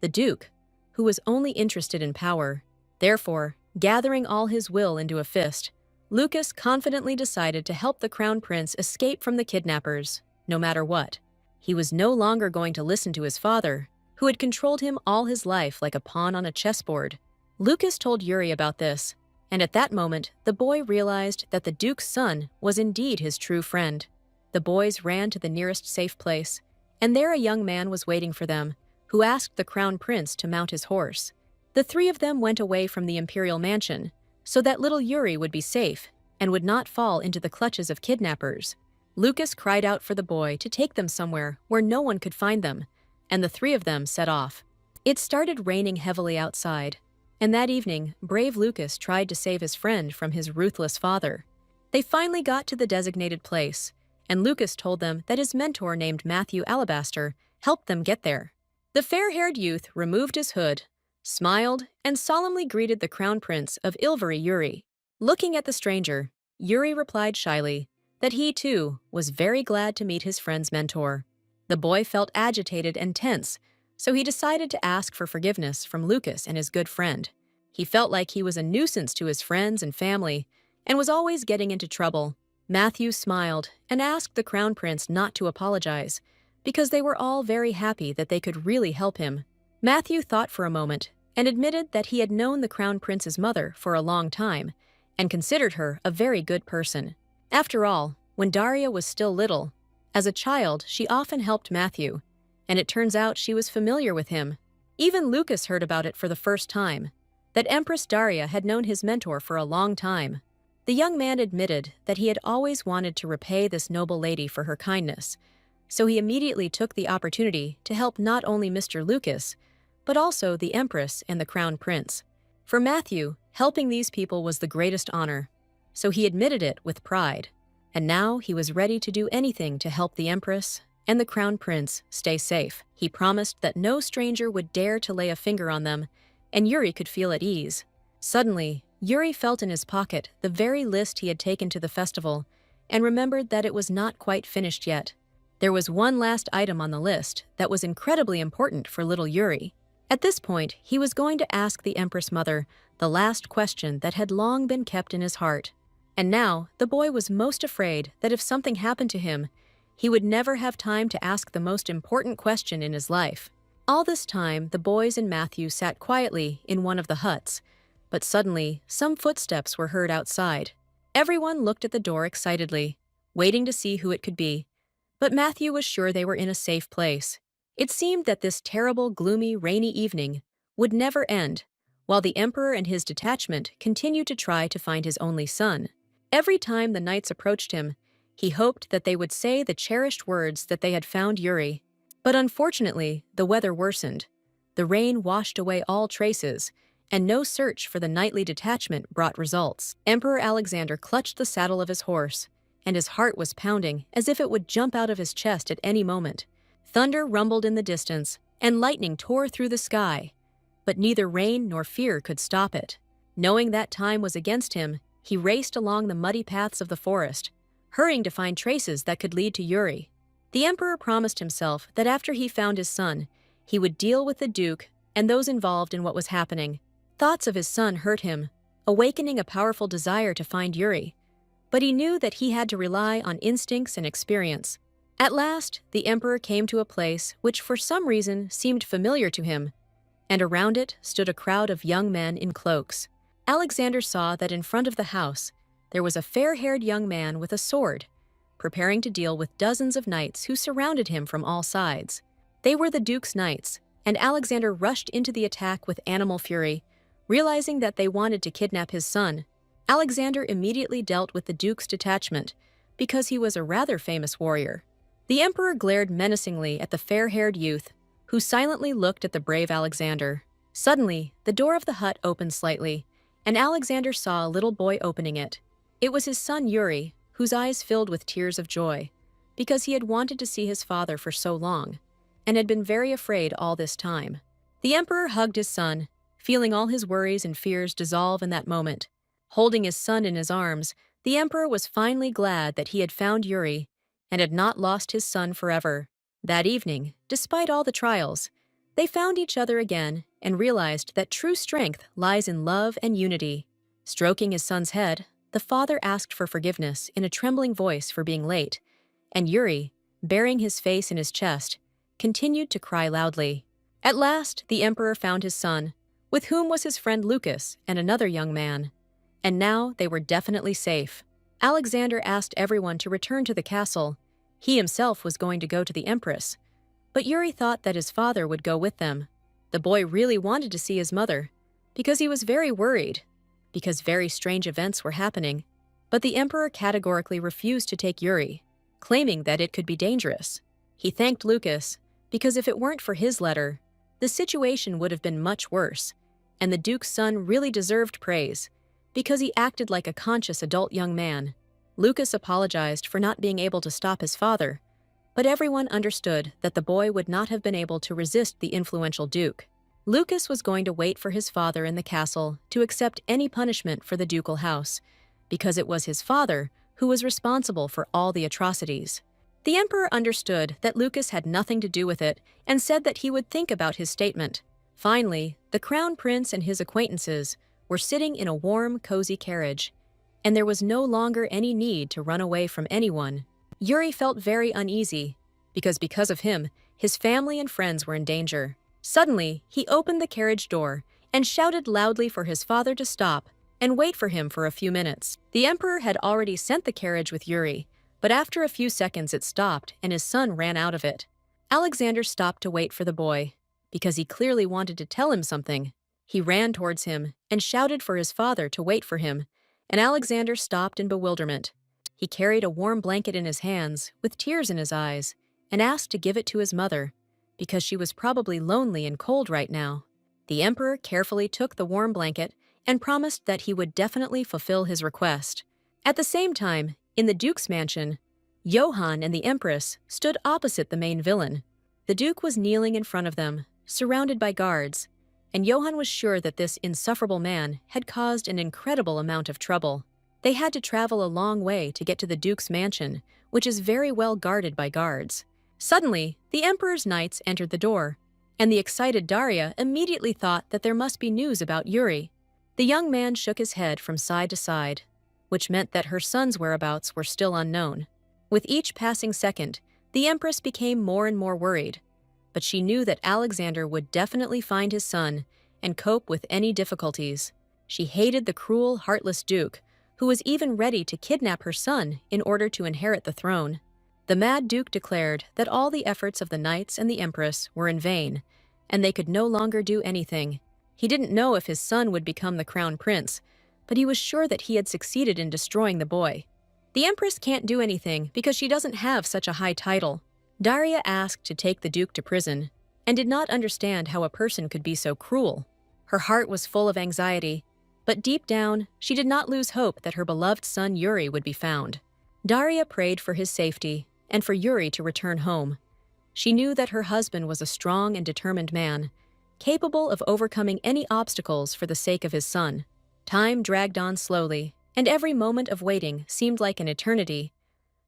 the Duke, who was only interested in power. Therefore, gathering all his will into a fist, Lucas confidently decided to help the crown prince escape from the kidnappers, no matter what. He was no longer going to listen to his father, who had controlled him all his life like a pawn on a chessboard. Lucas told Yuri about this, and at that moment, the boy realized that the Duke's son was indeed his true friend. The boys ran to the nearest safe place, and there a young man was waiting for them, who asked the crown prince to mount his horse. The three of them went away from the imperial mansion, so that little Yuri would be safe and would not fall into the clutches of kidnappers. Lucas cried out for the boy to take them somewhere where no one could find them, and the three of them set off. It started raining heavily outside, and that evening, brave Lucas tried to save his friend from his ruthless father. They finally got to the designated place, and Lucas told them that his mentor named Matthew Alabaster helped them get there. The fair-haired youth removed his hood, smiled, and solemnly greeted the crown prince of Ilvari Yuri. Looking at the stranger, Yuri replied shyly that he, too, was very glad to meet his friend's mentor. The boy felt agitated and tense, so he decided to ask for forgiveness from Lucas and his good friend. He felt like he was a nuisance to his friends and family and was always getting into trouble. Matthew smiled and asked the crown prince not to apologize, because they were all very happy that they could really help him. Matthew thought for a moment and admitted that he had known the crown prince's mother for a long time and considered her a very good person. After all, when Daria was still little, as a child, she often helped Matthew, and it turns out she was familiar with him. Even Lucas heard about it for the first time, that Empress Daria had known his mentor for a long time. The young man admitted that he had always wanted to repay this noble lady for her kindness, so he immediately took the opportunity to help not only Mr. Lucas, but also the Empress and the Crown Prince. For Matthew, helping these people was the greatest honor, so he admitted it with pride. And now he was ready to do anything to help the Empress and the Crown Prince stay safe. He promised that no stranger would dare to lay a finger on them, and Yuri could feel at ease. Suddenly, Yuri felt in his pocket the very list he had taken to the festival and remembered that it was not quite finished yet. There was one last item on the list that was incredibly important for little Yuri. At this point, he was going to ask the Empress Mother the last question that had long been kept in his heart. And now, the boy was most afraid that if something happened to him, he would never have time to ask the most important question in his life. All this time, the boys and Matthew sat quietly in one of the huts, but suddenly, some footsteps were heard outside. Everyone looked at the door excitedly, waiting to see who it could be. But Matthew was sure they were in a safe place. It seemed that this terrible, gloomy, rainy evening would never end, while the Emperor and his detachment continued to try to find his only son. Every time the knights approached him, he hoped that they would say the cherished words that they had found Yuri. But unfortunately, the weather worsened. The rain washed away all traces, and no search for the knightly detachment brought results. Emperor Alexander clutched the saddle of his horse, and his heart was pounding as if it would jump out of his chest at any moment. Thunder rumbled in the distance, and lightning tore through the sky, but neither rain nor fear could stop it. Knowing that time was against him, he raced along the muddy paths of the forest, hurrying to find traces that could lead to Yuri. The emperor promised himself that after he found his son, he would deal with the duke and those involved in what was happening. Thoughts of his son hurt him, awakening a powerful desire to find Yuri. But he knew that he had to rely on instincts and experience. At last, the emperor came to a place which for some reason seemed familiar to him, and around it stood a crowd of young men in cloaks. Alexander saw that in front of the house there was a fair-haired young man with a sword, preparing to deal with dozens of knights who surrounded him from all sides. They were the Duke's knights, and Alexander rushed into the attack with animal fury, realizing that they wanted to kidnap his son. Alexander immediately dealt with the Duke's detachment, because he was a rather famous warrior. The emperor glared menacingly at the fair-haired youth, who silently looked at the brave Alexander. Suddenly, the door of the hut opened slightly, and Alexander saw a little boy opening it. It was his son Yuri, whose eyes filled with tears of joy, because he had wanted to see his father for so long, and had been very afraid all this time. The emperor hugged his son, feeling all his worries and fears dissolve in that moment. Holding his son in his arms, the emperor was finally glad that he had found Yuri and had not lost his son forever. That evening, despite all the trials, they found each other again and realized that true strength lies in love and unity. Stroking his son's head, the father asked for forgiveness in a trembling voice for being late, and Yuri, burying his face in his chest, continued to cry loudly. At last, the emperor found his son, with whom was his friend Lucas and another young man. And now they were definitely safe. Alexander asked everyone to return to the castle. He himself was going to go to the empress, but Yuri thought that his father would go with them. The boy really wanted to see his mother, because he was very worried, because very strange events were happening. But the emperor categorically refused to take Yuri, claiming that it could be dangerous. He thanked Lucas, because if it weren't for his letter, the situation would have been much worse, and the duke's son really deserved praise, because he acted like a conscious adult young man. Lucas apologized for not being able to stop his father, but everyone understood that the boy would not have been able to resist the influential duke. Lucas was going to wait for his father in the castle to accept any punishment for the ducal house, because it was his father who was responsible for all the atrocities. The emperor understood that Lucas had nothing to do with it and said that he would think about his statement. Finally, the crown prince and his acquaintances were sitting in a warm, cozy carriage, and there was no longer any need to run away from anyone. Yuri felt very uneasy, because of him, his family and friends were in danger. Suddenly, he opened the carriage door and shouted loudly for his father to stop and wait for him for a few minutes. The emperor had already sent the carriage with Yuri, but after a few seconds it stopped and his son ran out of it. Alexander stopped to wait for the boy, because he clearly wanted to tell him something. He ran towards him and shouted for his father to wait for him, and Alexander stopped in bewilderment. He carried a warm blanket in his hands, with tears in his eyes, and asked to give it to his mother, because she was probably lonely and cold right now. The emperor carefully took the warm blanket and promised that he would definitely fulfill his request. At the same time, in the duke's mansion, Johann and the empress stood opposite the main villain. The duke was kneeling in front of them, surrounded by guards, and Johann was sure that this insufferable man had caused an incredible amount of trouble. They had to travel a long way to get to the duke's mansion, which is very well guarded by guards. Suddenly, the emperor's knights entered the door, and the excited Daria immediately thought that there must be news about Yuri. The young man shook his head from side to side, which meant that her son's whereabouts were still unknown. With each passing second, the empress became more and more worried. but she knew that Alexander would definitely find his son and cope with any difficulties. She hated the cruel, heartless duke, who was even ready to kidnap her son in order to inherit the throne. The mad duke declared that all the efforts of the knights and the empress were in vain, and they could no longer do anything. He didn't know if his son would become the crown prince, but he was sure that he had succeeded in destroying the boy. The empress can't do anything because she doesn't have such a high title. Daria asked to take the duke to prison and did not understand how a person could be so cruel. Her heart was full of anxiety, but deep down, she did not lose hope that her beloved son Yuri would be found. Daria prayed for his safety and for Yuri to return home. She knew that her husband was a strong and determined man, capable of overcoming any obstacles for the sake of his son. Time dragged on slowly, and every moment of waiting seemed like an eternity.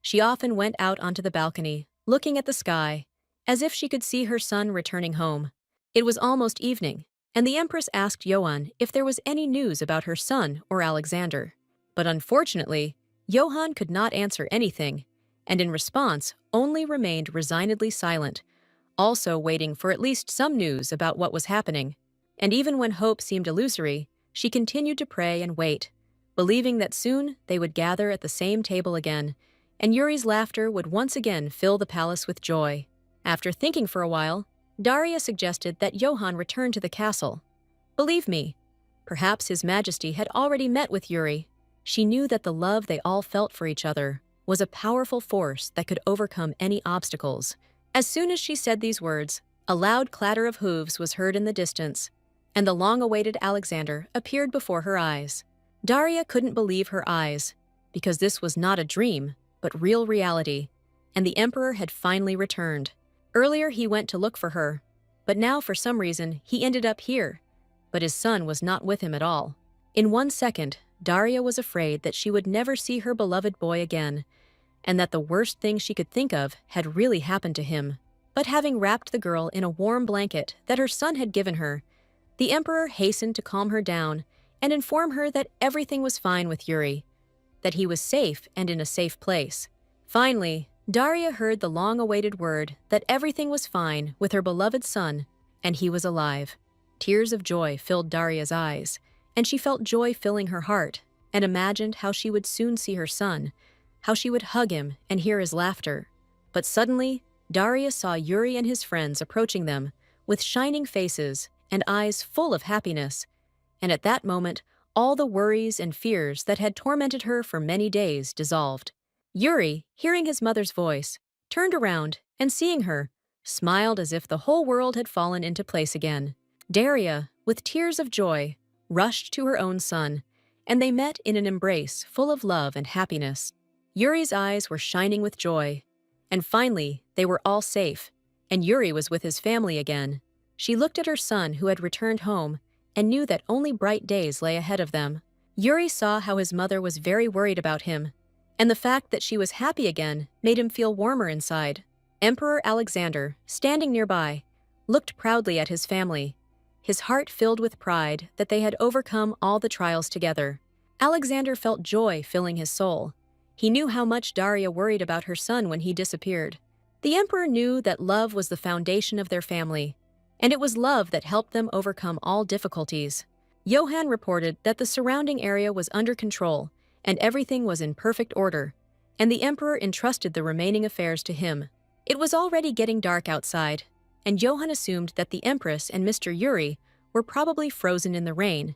She often went out onto the balcony, looking at the sky, as if she could see her son returning home. It was almost evening, and the empress asked Johann if there was any news about her son or Alexander. But unfortunately, Johann could not answer anything, and in response only remained resignedly silent, also waiting for at least some news about what was happening. And even when hope seemed illusory, she continued to pray and wait, believing that soon they would gather at the same table again, and Yuri's laughter would once again fill the palace with joy. After thinking for a while, Daria suggested that Johann return to the castle. Believe me, perhaps His Majesty had already met with Yuri. She knew that the love they all felt for each other was a powerful force that could overcome any obstacles. As soon as she said these words, a loud clatter of hooves was heard in the distance, and the long-awaited Alexander appeared before her eyes. Daria couldn't believe her eyes, because this was not a dream, but real reality, and the emperor had finally returned. Earlier he went to look for her, but now for some reason he ended up here, but his son was not with him at all. In 1 second, Daria was afraid that she would never see her beloved boy again, and that the worst thing she could think of had really happened to him. But having wrapped the girl in a warm blanket that her son had given her, the emperor hastened to calm her down and inform her that everything was fine with Yuri, that he was safe and in a safe place. Finally, Daria heard the long-awaited word that everything was fine with her beloved son, and he was alive. Tears of joy filled Daria's eyes, and she felt joy filling her heart, and imagined how she would soon see her son, how she would hug him and hear his laughter. But suddenly, Daria saw Yuri and his friends approaching them, with shining faces and eyes full of happiness, and at that moment, all the worries and fears that had tormented her for many days dissolved. Yuri, hearing his mother's voice, turned around and seeing her, smiled as if the whole world had fallen into place again. Daria, with tears of joy, rushed to her own son, and they met in an embrace full of love and happiness. Yuri's eyes were shining with joy, and finally they were all safe, and Yuri was with his family again. She looked at her son who had returned home and knew that only bright days lay ahead of them. Yuri saw how his mother was very worried about him, and the fact that she was happy again made him feel warmer inside. Emperor Alexander, standing nearby, looked proudly at his family, his heart filled with pride that they had overcome all the trials together. Alexander felt joy filling his soul. He knew how much Daria worried about her son when he disappeared. The emperor knew that love was the foundation of their family, and it was love that helped them overcome all difficulties. Johann reported that the surrounding area was under control and everything was in perfect order, and the emperor entrusted the remaining affairs to him. It was already getting dark outside, and Johann assumed that the empress and Mr. Yuri were probably frozen in the rain,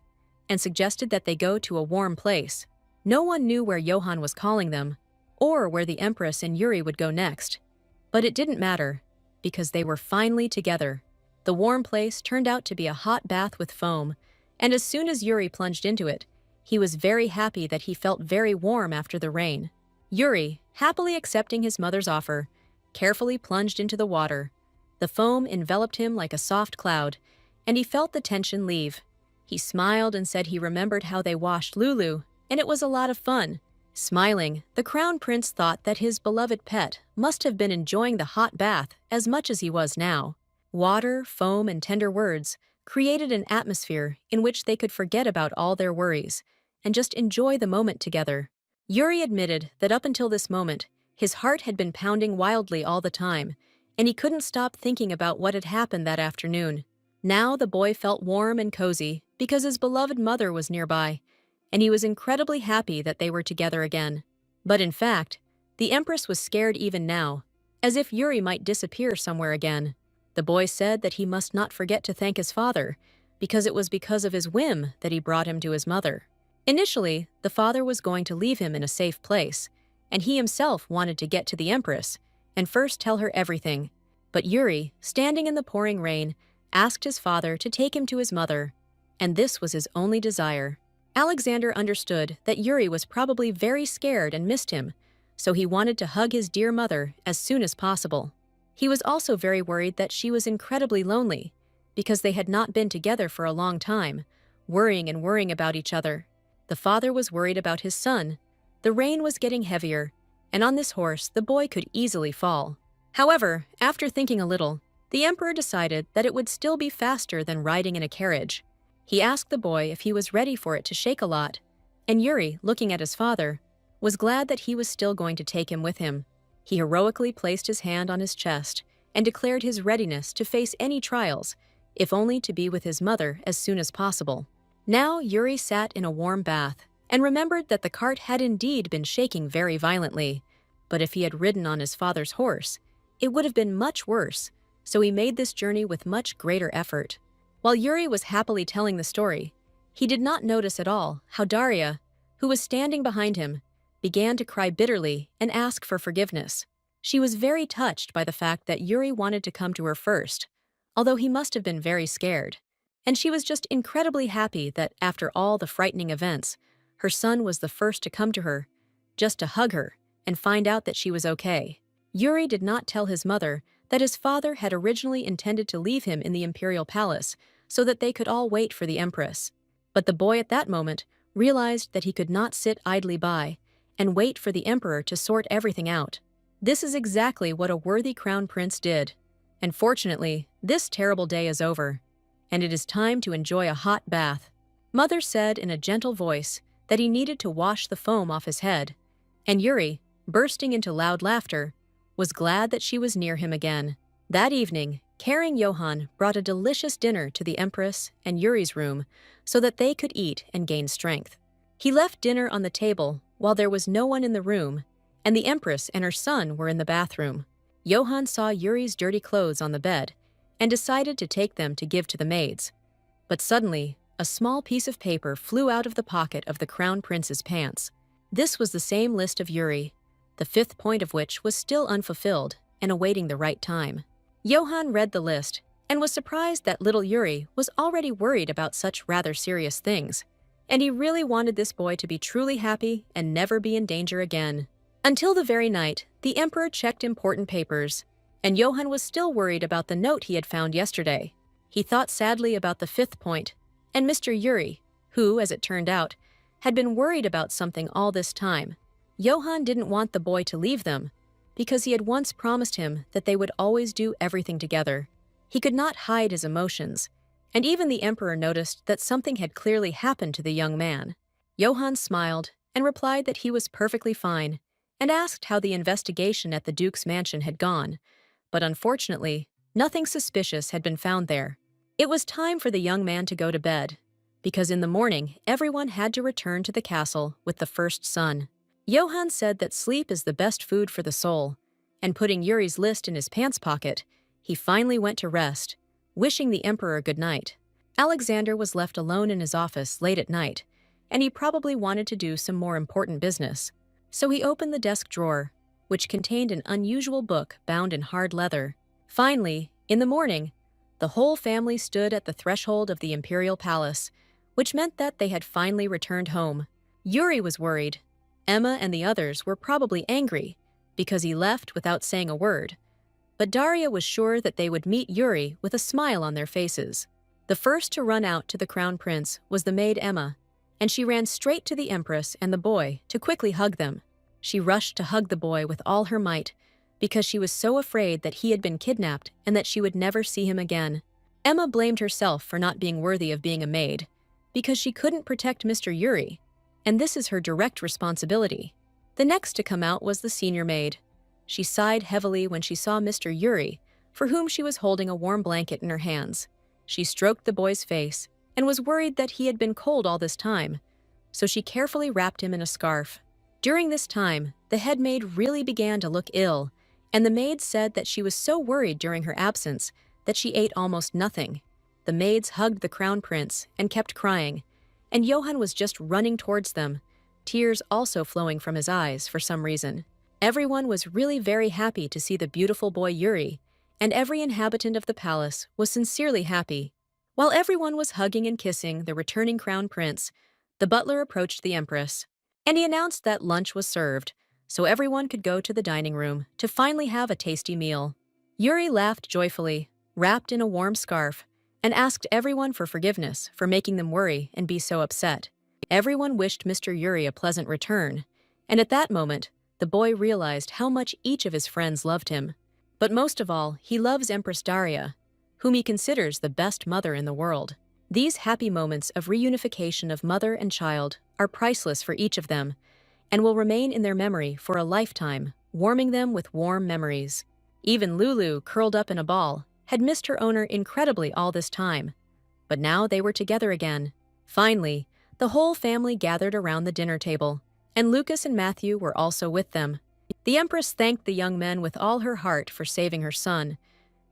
and suggested that they go to a warm place. No one knew where Johann was calling them, or where the empress and Yuri would go next. But it didn't matter, because they were finally together. The warm place turned out to be a hot bath with foam, and as soon as Yuri plunged into it, he was very happy that he felt very warm after the rain. Yuri, happily accepting his mother's offer, carefully plunged into the water. The foam enveloped him like a soft cloud, and he felt the tension leave. He smiled and said he remembered how they washed Lulu, and it was a lot of fun. Smiling, the crown prince thought that his beloved pet must have been enjoying the hot bath as much as he was now. Water, foam, and tender words created an atmosphere in which they could forget about all their worries and just enjoy the moment together. Yuri admitted that up until this moment, his heart had been pounding wildly all the time, and he couldn't stop thinking about what had happened that afternoon. Now the boy felt warm and cozy because his beloved mother was nearby, and he was incredibly happy that they were together again. But in fact, the Empress was scared even now, as if Yuri might disappear somewhere again. The boy said that he must not forget to thank his father, because it was because of his whim that he brought him to his mother. Initially, the father was going to leave him in a safe place, and he himself wanted to get to the Empress and first tell her everything. But Yuri, standing in the pouring rain, asked his father to take him to his mother, and this was his only desire. Alexander understood that Yuri was probably very scared and missed him, so he wanted to hug his dear mother as soon as possible. He was also very worried that she was incredibly lonely, because they had not been together for a long time, worrying about each other. The father was worried about his son. The rain was getting heavier, and on this horse the boy could easily fall. However, after thinking a little, the emperor decided that it would still be faster than riding in a carriage. He asked the boy if he was ready for it to shake a lot, and Yuri, looking at his father, was glad that he was still going to take him with him. He heroically placed his hand on his chest and declared his readiness to face any trials, if only to be with his mother as soon as possible. Now Yuri sat in a warm bath and remembered that the cart had indeed been shaking very violently, but if he had ridden on his father's horse, it would have been much worse, so he made this journey with much greater effort. While Yuri was happily telling the story, he did not notice at all how Daria, who was standing behind him, began to cry bitterly and ask for forgiveness. She was very touched by the fact that Yuri wanted to come to her first, although he must have been very scared. And she was just incredibly happy that after all the frightening events, her son was the first to come to her, just to hug her and find out that she was okay. Yuri did not tell his mother that his father had originally intended to leave him in the imperial palace so that they could all wait for the empress. But the boy at that moment realized that he could not sit idly by and wait for the emperor to sort everything out. This is exactly what a worthy crown prince did. And fortunately, this terrible day is over, and it is time to enjoy a hot bath. Mother said in a gentle voice that he needed to wash the foam off his head, and Yuri, bursting into loud laughter, was glad that she was near him again. That evening, caring Johann brought a delicious dinner to the Empress and Yuri's room so that they could eat and gain strength. He left dinner on the table while there was no one in the room, and the Empress and her son were in the bathroom. Johann saw Yuri's dirty clothes on the bed and decided to take them to give to the maids. But suddenly, a small piece of paper flew out of the pocket of the crown prince's pants. This was the same list of Yuri, the fifth point of which was still unfulfilled and awaiting the right time. Johann read the list and was surprised that little Yuri was already worried about such rather serious things, and he really wanted this boy to be truly happy and never be in danger again. Until the very night, the emperor checked important papers, and Johann was still worried about the note he had found yesterday. He thought sadly about the fifth point, and Mr. Yuri, who, as it turned out, had been worried about something all this time. Johann didn't want the boy to leave them, because he had once promised him that they would always do everything together. He could not hide his emotions, and even the emperor noticed that something had clearly happened to the young man. Johann smiled and replied that he was perfectly fine, and asked how the investigation at the Duke's mansion had gone, but unfortunately, nothing suspicious had been found there. It was time for the young man to go to bed, because in the morning everyone had to return to the castle with the first sun. Johann said that sleep is the best food for the soul, and putting Yuri's list in his pants pocket, he finally went to rest, wishing the emperor good night. Alexander was left alone in his office late at night, and he probably wanted to do some more important business. So he opened the desk drawer, which contained an unusual book bound in hard leather. Finally, in the morning, the whole family stood at the threshold of the imperial palace, which meant that they had finally returned home. Yuri was worried. Emma and the others were probably angry because he left without saying a word. But Daria was sure that they would meet Yuri with a smile on their faces. The first to run out to the crown prince was the maid Emma, and she ran straight to the empress and the boy to quickly hug them. She rushed to hug the boy with all her might because she was so afraid that he had been kidnapped and that she would never see him again. Emma blamed herself for not being worthy of being a maid because she couldn't protect Mr. Yuri, and this is her direct responsibility. The next to come out was the senior maid. She sighed heavily when she saw Mr. Yuri, for whom she was holding a warm blanket in her hands. She stroked the boy's face and was worried that he had been cold all this time, so she carefully wrapped him in a scarf. During this time, the head maid really began to look ill, and the maid said that she was so worried during her absence that she ate almost nothing. The maids hugged the crown prince and kept crying, and Johann was just running towards them, tears also flowing from his eyes for some reason. Everyone was really very happy to see the beautiful boy Yuri, and every inhabitant of the palace was sincerely happy. While everyone was hugging and kissing the returning crown prince, the butler approached the empress, and he announced that lunch was served, so everyone could go to the dining room to finally have a tasty meal. Yuri laughed joyfully, wrapped in a warm scarf, and asked everyone for forgiveness for making them worry and be so upset. Everyone wished Mr. Yuri a pleasant return, and at that moment, the boy realized how much each of his friends loved him. But most of all, he loves Empress Daria, whom he considers the best mother in the world. These happy moments of reunification of mother and child are priceless for each of them, and will remain in their memory for a lifetime, warming them with warm memories. Even Lulu, curled up in a ball, had missed her owner incredibly all this time, but now they were together again. Finally, the whole family gathered around the dinner table, and Lucas and Matthew were also with them. The Empress thanked the young men with all her heart for saving her son,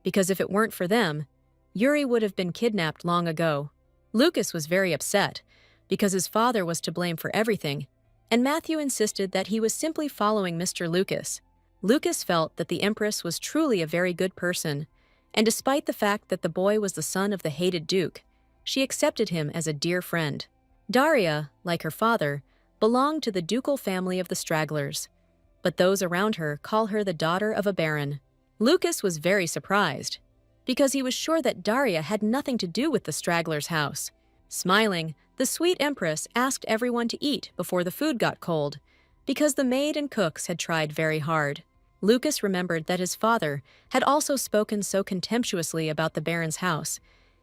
because if it weren't for them, Yuri would have been kidnapped long ago. Lucas was very upset, because his father was to blame for everything, and Matthew insisted that he was simply following Mr. Lucas. Lucas felt that the Empress was truly a very good person, and despite the fact that the boy was the son of the hated Duke, she accepted him as a dear friend. Daria, like her father, belonged to the ducal family of the Stragglers, but those around her call her the daughter of a baron. Lucas was very surprised, because he was sure that Daria had nothing to do with the Stragglers' house. Smiling, the sweet Empress asked everyone to eat before the food got cold, because the maid and cooks had tried very hard. Lucas remembered that his father had also spoken so contemptuously about the baron's house,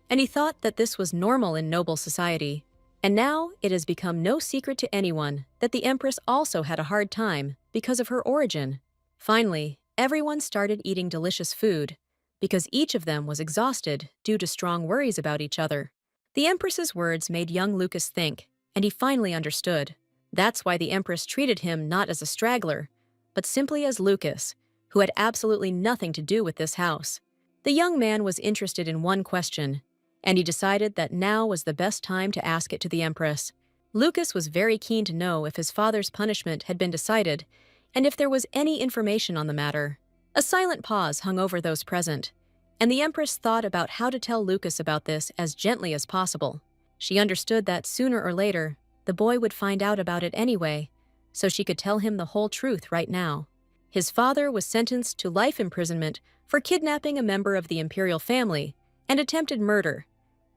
and he thought that this was normal in noble society. And now it has become no secret to anyone that the Empress also had a hard time because of her origin. Finally, everyone started eating delicious food, because each of them was exhausted due to strong worries about each other. The Empress's words made young Lucas think, and he finally understood. That's why the Empress treated him not as a straggler, but simply as Lucas, who had absolutely nothing to do with this house. The young man was interested in one question, and he decided that now was the best time to ask it to the Empress. Lucas was very keen to know if his father's punishment had been decided, and if there was any information on the matter. A silent pause hung over those present, and the Empress thought about how to tell Lucas about this as gently as possible. She understood that sooner or later, the boy would find out about it anyway, so she could tell him the whole truth right now. His father was sentenced to life imprisonment for kidnapping a member of the imperial family and attempted murder,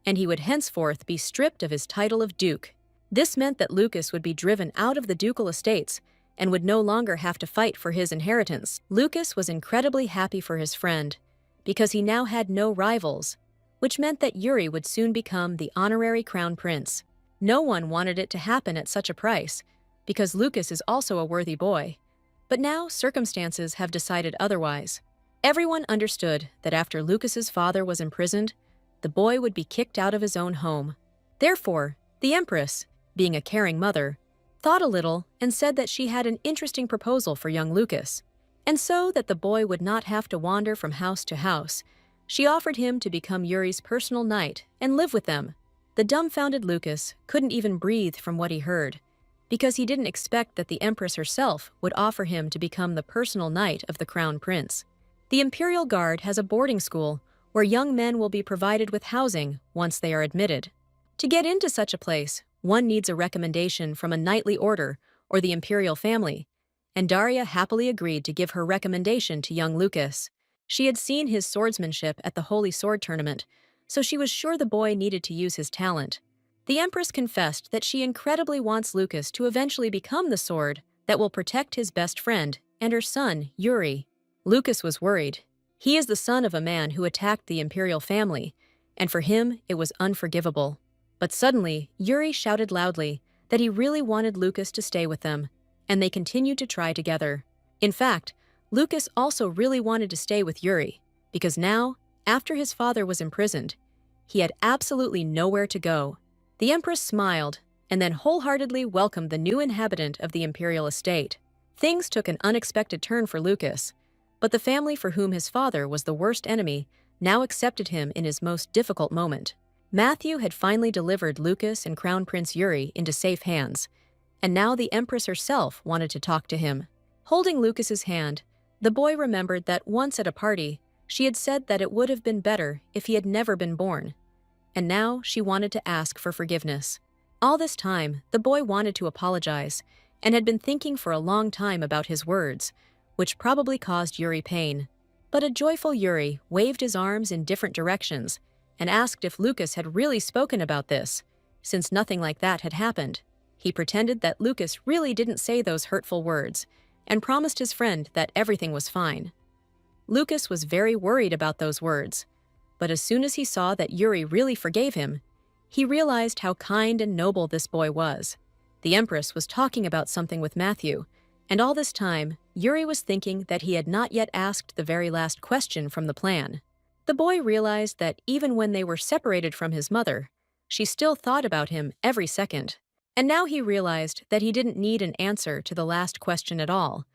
and he would henceforth be stripped of his title of duke. This meant that Lucas would be driven out of the ducal estates and would no longer have to fight for his inheritance. Lucas was incredibly happy for his friend, because he now had no rivals, which meant that Yuri would soon become the honorary crown prince. No one wanted it to happen at such a price, because Lucas is also a worthy boy. But now circumstances have decided otherwise. Everyone understood that after Lucas's father was imprisoned, the boy would be kicked out of his own home. Therefore, the Empress, being a caring mother, thought a little and said that she had an interesting proposal for young Lucas. And so that the boy would not have to wander from house to house, she offered him to become Yuri's personal knight and live with them. The dumbfounded Lucas couldn't even breathe from what he heard, because he didn't expect that the Empress herself would offer him to become the personal knight of the crown prince. The Imperial Guard has a boarding school where young men will be provided with housing once they are admitted. To get into such a place, one needs a recommendation from a knightly order or the imperial family, and Daria happily agreed to give her recommendation to young Lucas. She had seen his swordsmanship at the Holy Sword Tournament, so she was sure the boy needed to use his talent. The Empress confessed that she incredibly wants Lucas to eventually become the sword that will protect his best friend and her son, Yuri. Lucas was worried. He is the son of a man who attacked the imperial family, and for him it was unforgivable. But suddenly, Yuri shouted loudly that he really wanted Lucas to stay with them, and they continued to try together. In fact, Lucas also really wanted to stay with Yuri, because now, after his father was imprisoned, he had absolutely nowhere to go. The Empress smiled and then wholeheartedly welcomed the new inhabitant of the imperial estate. Things took an unexpected turn for Lucas, but the family for whom his father was the worst enemy now accepted him in his most difficult moment. Matthew had finally delivered Lucas and Crown Prince Yuri into safe hands, and now the Empress herself wanted to talk to him. Holding Lucas's hand, the boy remembered that once at a party, she had said that it would have been better if he had never been born, and now she wanted to ask for forgiveness. All this time, the boy wanted to apologize and had been thinking for a long time about his words, which probably caused Yuri pain. But a joyful Yuri waved his arms in different directions and asked if Lucas had really spoken about this, since nothing like that had happened. He pretended that Lucas really didn't say those hurtful words and promised his friend that everything was fine. Lucas was very worried about those words, but as soon as he saw that Yuri really forgave him, he realized how kind and noble this boy was. The Empress was talking about something with Matthew, and all this time, Yuri was thinking that he had not yet asked the very last question from the plan. The boy realized that even when they were separated from his mother, she still thought about him every second. And now he realized that he didn't need an answer to the last question at all,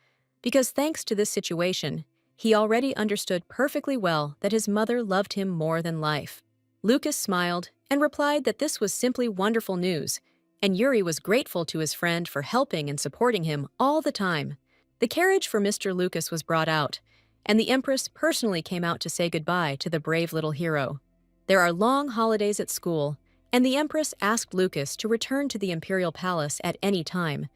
because thanks to this situation, he already understood perfectly well that his mother loved him more than life. Lucas smiled and replied that this was simply wonderful news, and Yuri was grateful to his friend for helping and supporting him all the time. The carriage for Mr. Lucas was brought out, and the Empress personally came out to say goodbye to the brave little hero. There are long holidays at school, and the Empress asked Lucas to return to the Imperial Palace at any time,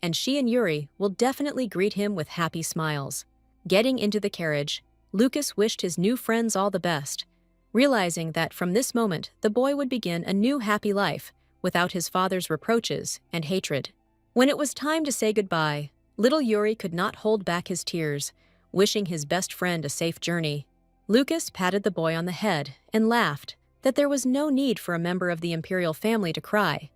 and she and Yuri will definitely greet him with happy smiles. Getting into the carriage, Lucas wished his new friends all the best, realizing that from this moment the boy would begin a new happy life without his father's reproaches and hatred. When it was time to say goodbye, little Yuri could not hold back his tears, wishing his best friend a safe journey. Lucas patted the boy on the head and laughed that there was no need for a member of the imperial family to cry.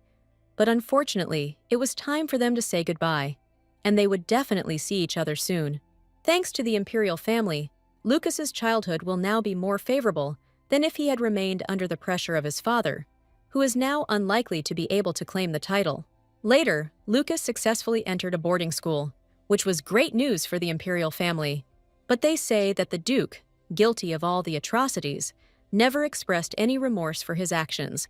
But unfortunately, it was time for them to say goodbye, and they would definitely see each other soon. Thanks to the imperial family, Lucas's childhood will now be more favorable than if he had remained under the pressure of his father, who is now unlikely to be able to claim the title. Later, Lucas successfully entered a boarding school, which was great news for the imperial family. But they say that the Duke, guilty of all the atrocities, never expressed any remorse for his actions,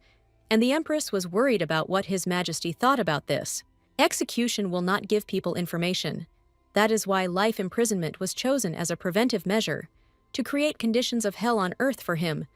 and the Empress was worried about what His Majesty thought about this. Execution will not give people information. That is why life imprisonment was chosen as a preventive measure, to create conditions of hell on earth for him.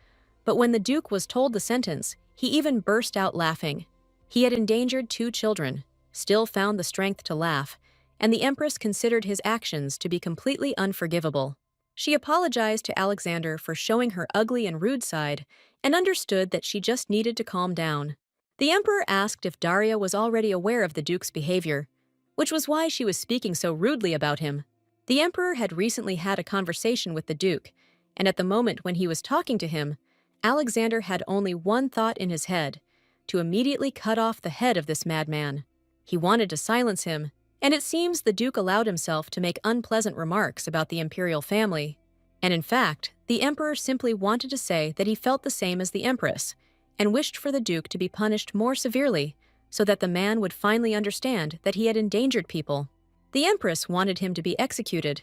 But when the Duke was told the sentence, he even burst out laughing. He had endangered 2 children, still found the strength to laugh, and the Empress considered his actions to be completely unforgivable. She apologized to Alexander for showing her ugly and rude side and understood that she just needed to calm down. The Emperor asked if Daria was already aware of the Duke's behavior, which was why she was speaking so rudely about him. The Emperor had recently had a conversation with the Duke, and at the moment when he was talking to him, Alexander had only one thought in his head: to immediately cut off the head of this madman. He wanted to silence him, and it seems the Duke allowed himself to make unpleasant remarks about the imperial family. And in fact, the Emperor simply wanted to say that he felt the same as the Empress, and wished for the Duke to be punished more severely so that the man would finally understand that he had endangered people. The Empress wanted him to be executed,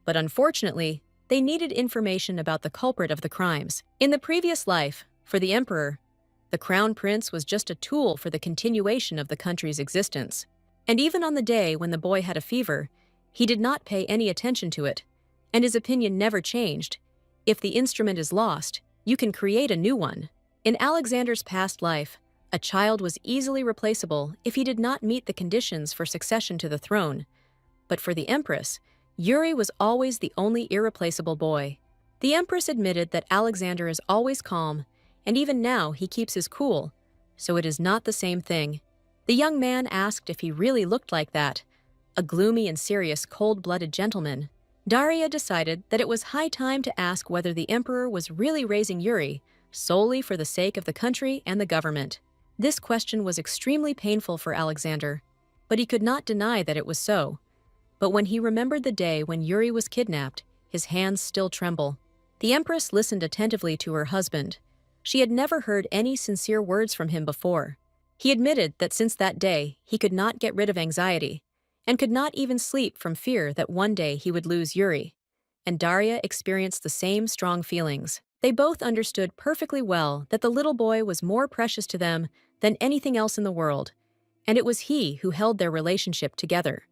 but unfortunately, they needed information about the culprit of the crimes. In the previous life, for the Emperor, the Crown Prince was just a tool for the continuation of the country's existence. And even on the day when the boy had a fever, he did not pay any attention to it, and his opinion never changed. If the instrument is lost, you can create a new one. In Alexander's past life, a child was easily replaceable if he did not meet the conditions for succession to the throne. But for the Empress, Yuri was always the only irreplaceable boy. The Empress admitted that Alexander is always calm, and even now he keeps his cool, so it is not the same thing. The young man asked if he really looked like that, a gloomy and serious cold-blooded gentleman. Daria decided that it was high time to ask whether the Emperor was really raising Yuri solely for the sake of the country and the government. This question was extremely painful for Alexander, but he could not deny that it was so. But when he remembered the day when Yuri was kidnapped, his hands still tremble. The Empress listened attentively to her husband. She had never heard any sincere words from him before. He admitted that since that day, he could not get rid of anxiety, and could not even sleep from fear that one day he would lose Yuri. And Daria experienced the same strong feelings. They both understood perfectly well that the little boy was more precious to them than anything else in the world, and it was he who held their relationship together.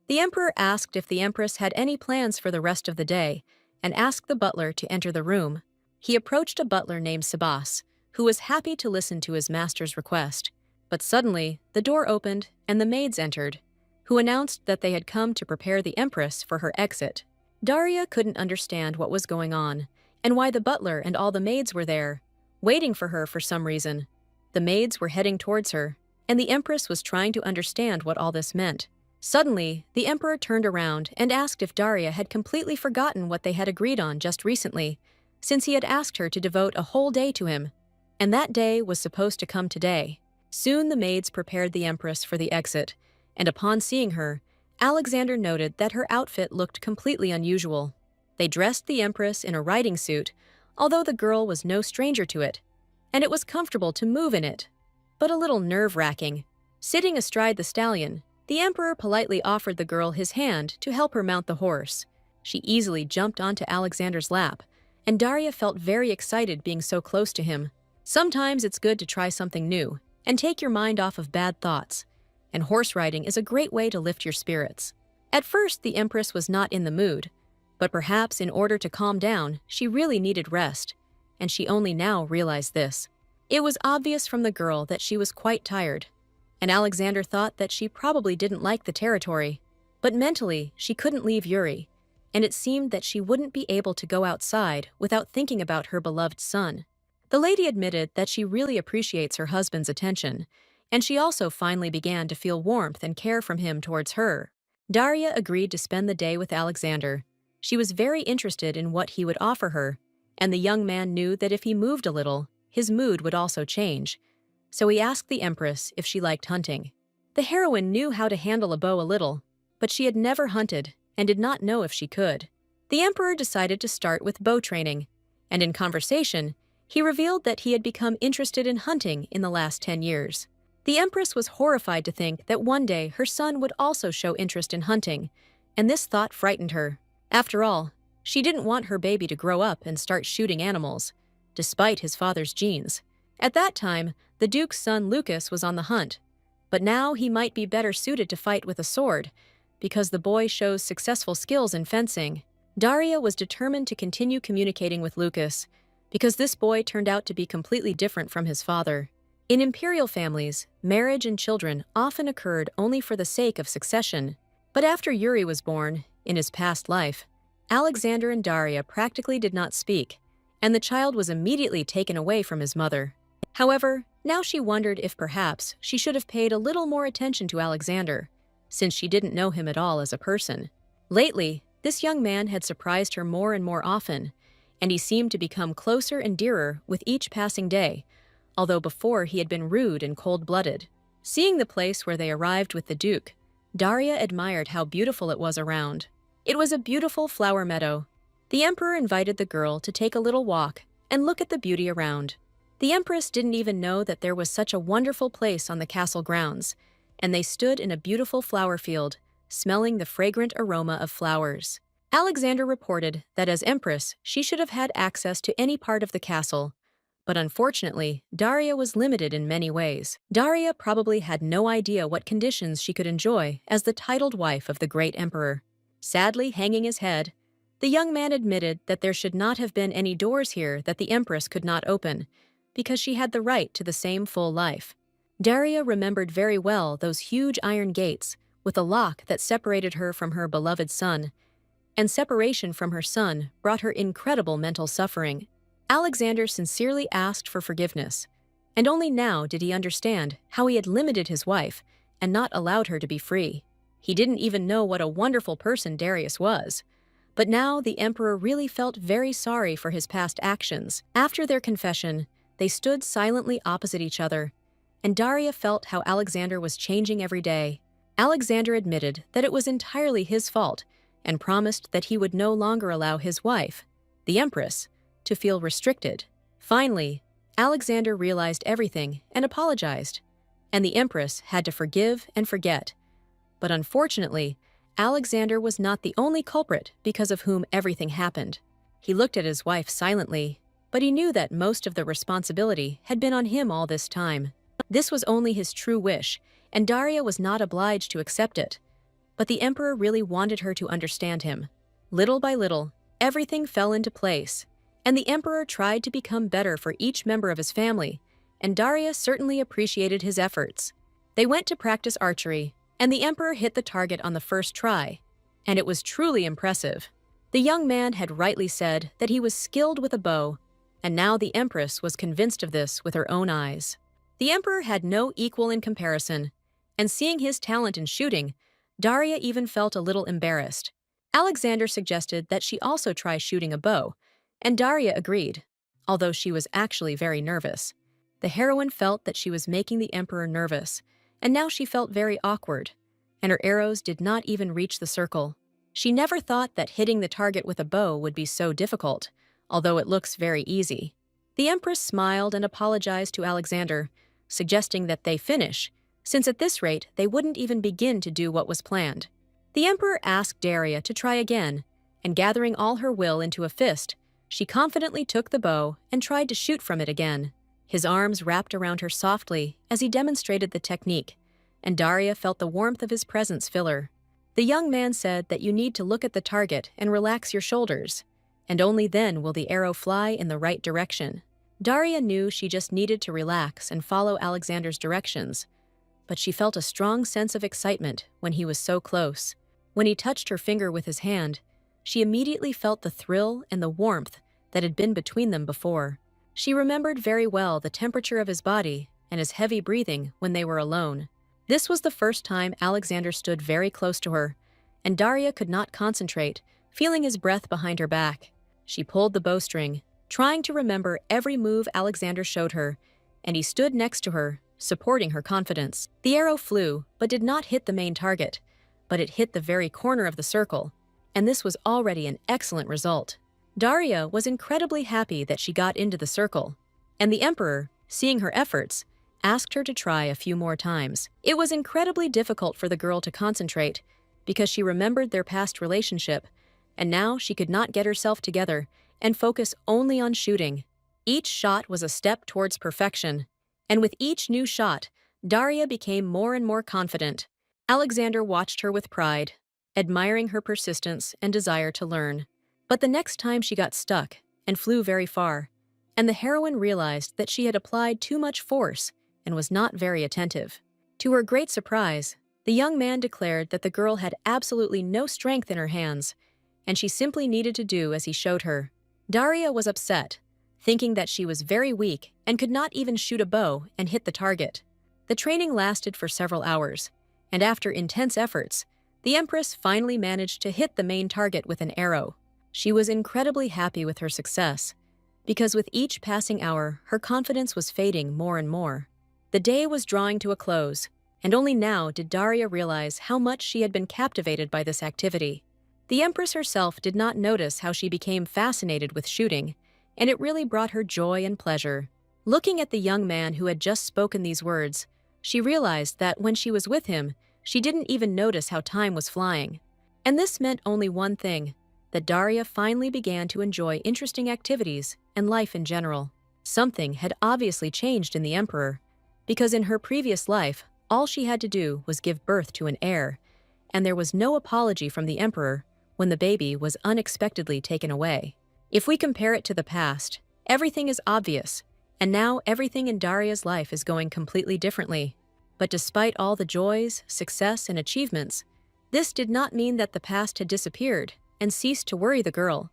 The Emperor asked if the Empress had any plans for the rest of the day, and asked the butler to enter the room. He approached a butler named Sabas, who was happy to listen to his master's request. But suddenly, the door opened and the maids entered, who announced that they had come to prepare the Empress for her exit. Daria couldn't understand what was going on, and why the butler and all the maids were there, waiting for her for some reason. The maids were heading towards her, and the Empress was trying to understand what all this meant. Suddenly, the Emperor turned around and asked if Daria had completely forgotten what they had agreed on just recently, since he had asked her to devote a whole day to him, and that day was supposed to come today. Soon the maids prepared the Empress for the exit, and upon seeing her, Alexander noted that her outfit looked completely unusual. They dressed the Empress in a riding suit, although the girl was no stranger to it, and it was comfortable to move in it, but a little nerve-wracking. Sitting astride the stallion, the Emperor politely offered the girl his hand to help her mount the horse. She easily jumped onto Alexander's lap, and Daria felt very excited being so close to him. Sometimes it's good to try something new and take your mind off of bad thoughts, and horse riding is a great way to lift your spirits. At first, the Empress was not in the mood, but perhaps in order to calm down, she really needed rest, and she only now realized this. It was obvious from the girl that she was quite tired, and Alexander thought that she probably didn't like the territory, but mentally, she couldn't leave Yuri, and it seemed that she wouldn't be able to go outside without thinking about her beloved son. The lady admitted that she really appreciates her husband's attention, and she also finally began to feel warmth and care from him towards her. Daria agreed to spend the day with Alexander. She was very interested in what he would offer her, and the young man knew that if he moved a little, his mood would also change. So he asked the Empress if she liked hunting. The heroine knew how to handle a bow a little, but she had never hunted and did not know if she could. The Emperor decided to start with bow training, and in conversation, he revealed that he had become interested in hunting in the last 10 years. The Empress was horrified to think that one day her son would also show interest in hunting, and this thought frightened her. After all, she didn't want her baby to grow up and start shooting animals, despite his father's genes. At that time, the Duke's son Lucas was on the hunt, but now he might be better suited to fight with a sword, because the boy shows successful skills in fencing. Daria was determined to continue communicating with Lucas, because this boy turned out to be completely different from his father. In imperial families, marriage and children often occurred only for the sake of succession. But after Yuri was born, in his past life, Alexander and Daria practically did not speak, and the child was immediately taken away from his mother. However, now she wondered if perhaps she should have paid a little more attention to Alexander, since she didn't know him at all as a person. Lately, this young man had surprised her more and more often, and he seemed to become closer and dearer with each passing day, although before he had been rude and cold-blooded. Seeing the place where they arrived with the Duke, Daria admired how beautiful it was around. It was a beautiful flower meadow. The Emperor invited the girl to take a little walk and look at the beauty around. The Empress didn't even know that there was such a wonderful place on the castle grounds, and they stood in a beautiful flower field, smelling the fragrant aroma of flowers. Alexander reported that as Empress, she should have had access to any part of the castle, but unfortunately, Daria was limited in many ways. Daria probably had no idea what conditions she could enjoy as the titled wife of the great emperor. Sadly hanging his head, the young man admitted that there should not have been any doors here that the Empress could not open, because she had the right to the same full life. Daria remembered very well those huge iron gates with a lock that separated her from her beloved son, and separation from her son brought her incredible mental suffering. Alexander sincerely asked for forgiveness, and only now did he understand how he had limited his wife and not allowed her to be free. He didn't even know what a wonderful person Darius was, but now the emperor really felt very sorry for his past actions. After their confession, they stood silently opposite each other, and Daria felt how Alexander was changing every day. Alexander admitted that it was entirely his fault and promised that he would no longer allow his wife, the Empress, to feel restricted. Finally, Alexander realized everything and apologized, and the Empress had to forgive and forget. But unfortunately, Alexander was not the only culprit because of whom everything happened. He looked at his wife silently, but he knew that most of the responsibility had been on him all this time. This was only his true wish, and Daria was not obliged to accept it. But the Emperor really wanted her to understand him. Little by little, everything fell into place, and the Emperor tried to become better for each member of his family, and Daria certainly appreciated his efforts. They went to practice archery, and the Emperor hit the target on the first try, and it was truly impressive. The young man had rightly said that he was skilled with a bow, and now the Empress was convinced of this with her own eyes. The Emperor had no equal in comparison, and seeing his talent in shooting, Daria even felt a little embarrassed. Alexander suggested that she also try shooting a bow, and Daria agreed, although she was actually very nervous. The heroine felt that she was making the Emperor nervous, and now she felt very awkward, and her arrows did not even reach the circle. She never thought that hitting the target with a bow would be so difficult, although it looks very easy. The Empress smiled and apologized to Alexander, suggesting that they finish, since at this rate they wouldn't even begin to do what was planned. The Emperor asked Daria to try again, and gathering all her will into a fist, she confidently took the bow and tried to shoot from it again. His arms wrapped around her softly as he demonstrated the technique, and Daria felt the warmth of his presence fill her. The young man said that you need to look at the target and relax your shoulders, and only then will the arrow fly in the right direction. Daria knew she just needed to relax and follow Alexander's directions, but she felt a strong sense of excitement when he was so close. When he touched her finger with his hand, she immediately felt the thrill and the warmth that had been between them before. She remembered very well the temperature of his body and his heavy breathing when they were alone. This was the first time Alexander stood very close to her, and Daria could not concentrate, feeling his breath behind her back. She pulled the bowstring, trying to remember every move Alexander showed her, and he stood next to her, supporting her confidence. The arrow flew, but did not hit the main target, but it hit the very corner of the circle, and this was already an excellent result. Daria was incredibly happy that she got into the circle, and the Emperor, seeing her efforts, asked her to try a few more times. It was incredibly difficult for the girl to concentrate because she remembered their past relationship, and now she could not get herself together and focus only on shooting. Each shot was a step towards perfection, and with each new shot, Daria became more and more confident. Alexander watched her with pride, admiring her persistence and desire to learn. But the next time she got stuck and flew very far, and the heroine realized that she had applied too much force and was not very attentive. To her great surprise, the young man declared that the girl had absolutely no strength in her hands, and she simply needed to do as he showed her. Daria was upset, thinking that she was very weak and could not even shoot a bow and hit the target. The training lasted for several hours, and after intense efforts, the Empress finally managed to hit the main target with an arrow. She was incredibly happy with her success, because with each passing hour, her confidence was fading more and more. The day was drawing to a close, and only now did Daria realize how much she had been captivated by this activity. The Empress herself did not notice how she became fascinated with shooting, and it really brought her joy and pleasure. Looking at the young man who had just spoken these words, she realized that when she was with him, she didn't even notice how time was flying. And this meant only one thing, that Daria finally began to enjoy interesting activities and life in general. Something had obviously changed in the Emperor, because in her previous life, all she had to do was give birth to an heir, and there was no apology from the Emperor when the baby was unexpectedly taken away. If we compare it to the past, everything is obvious, and now everything in Daria's life is going completely differently. But despite all the joys, success, and achievements, this did not mean that the past had disappeared and ceased to worry the girl,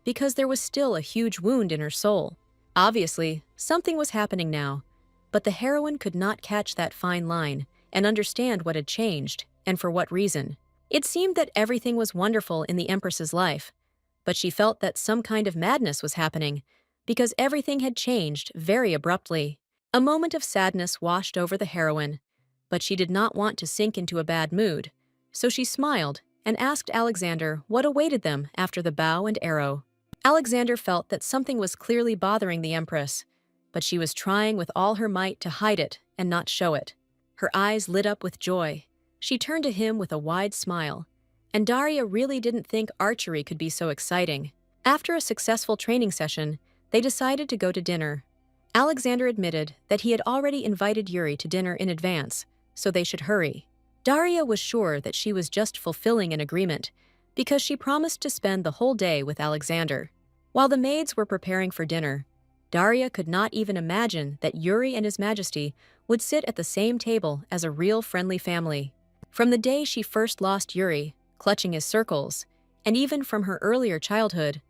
because there was still a huge wound in her soul. Obviously, something was happening now, but the heroine could not catch that fine line and understand what had changed and for what reason. It seemed that everything was wonderful in the Empress's life, but she felt that some kind of madness was happening because everything had changed very abruptly. A moment of sadness washed over the heroine, but she did not want to sink into a bad mood, so she smiled and asked Alexander what awaited them after the bow and arrow. Alexander felt that something was clearly bothering the Empress, but she was trying with all her might to hide it and not show it. Her eyes lit up with joy. She turned to him with a wide smile, and Daria really didn't think archery could be so exciting. After a successful training session, they decided to go to dinner. Alexander admitted that he had already invited Yuri to dinner in advance, so they should hurry. Daria was sure that she was just fulfilling an agreement, because she promised to spend the whole day with Alexander. While the maids were preparing for dinner, Daria could not even imagine that Yuri and His Majesty would sit at the same table as a real friendly family. From the day she first lost Yuri, clutching his circles, and even from her earlier childhood,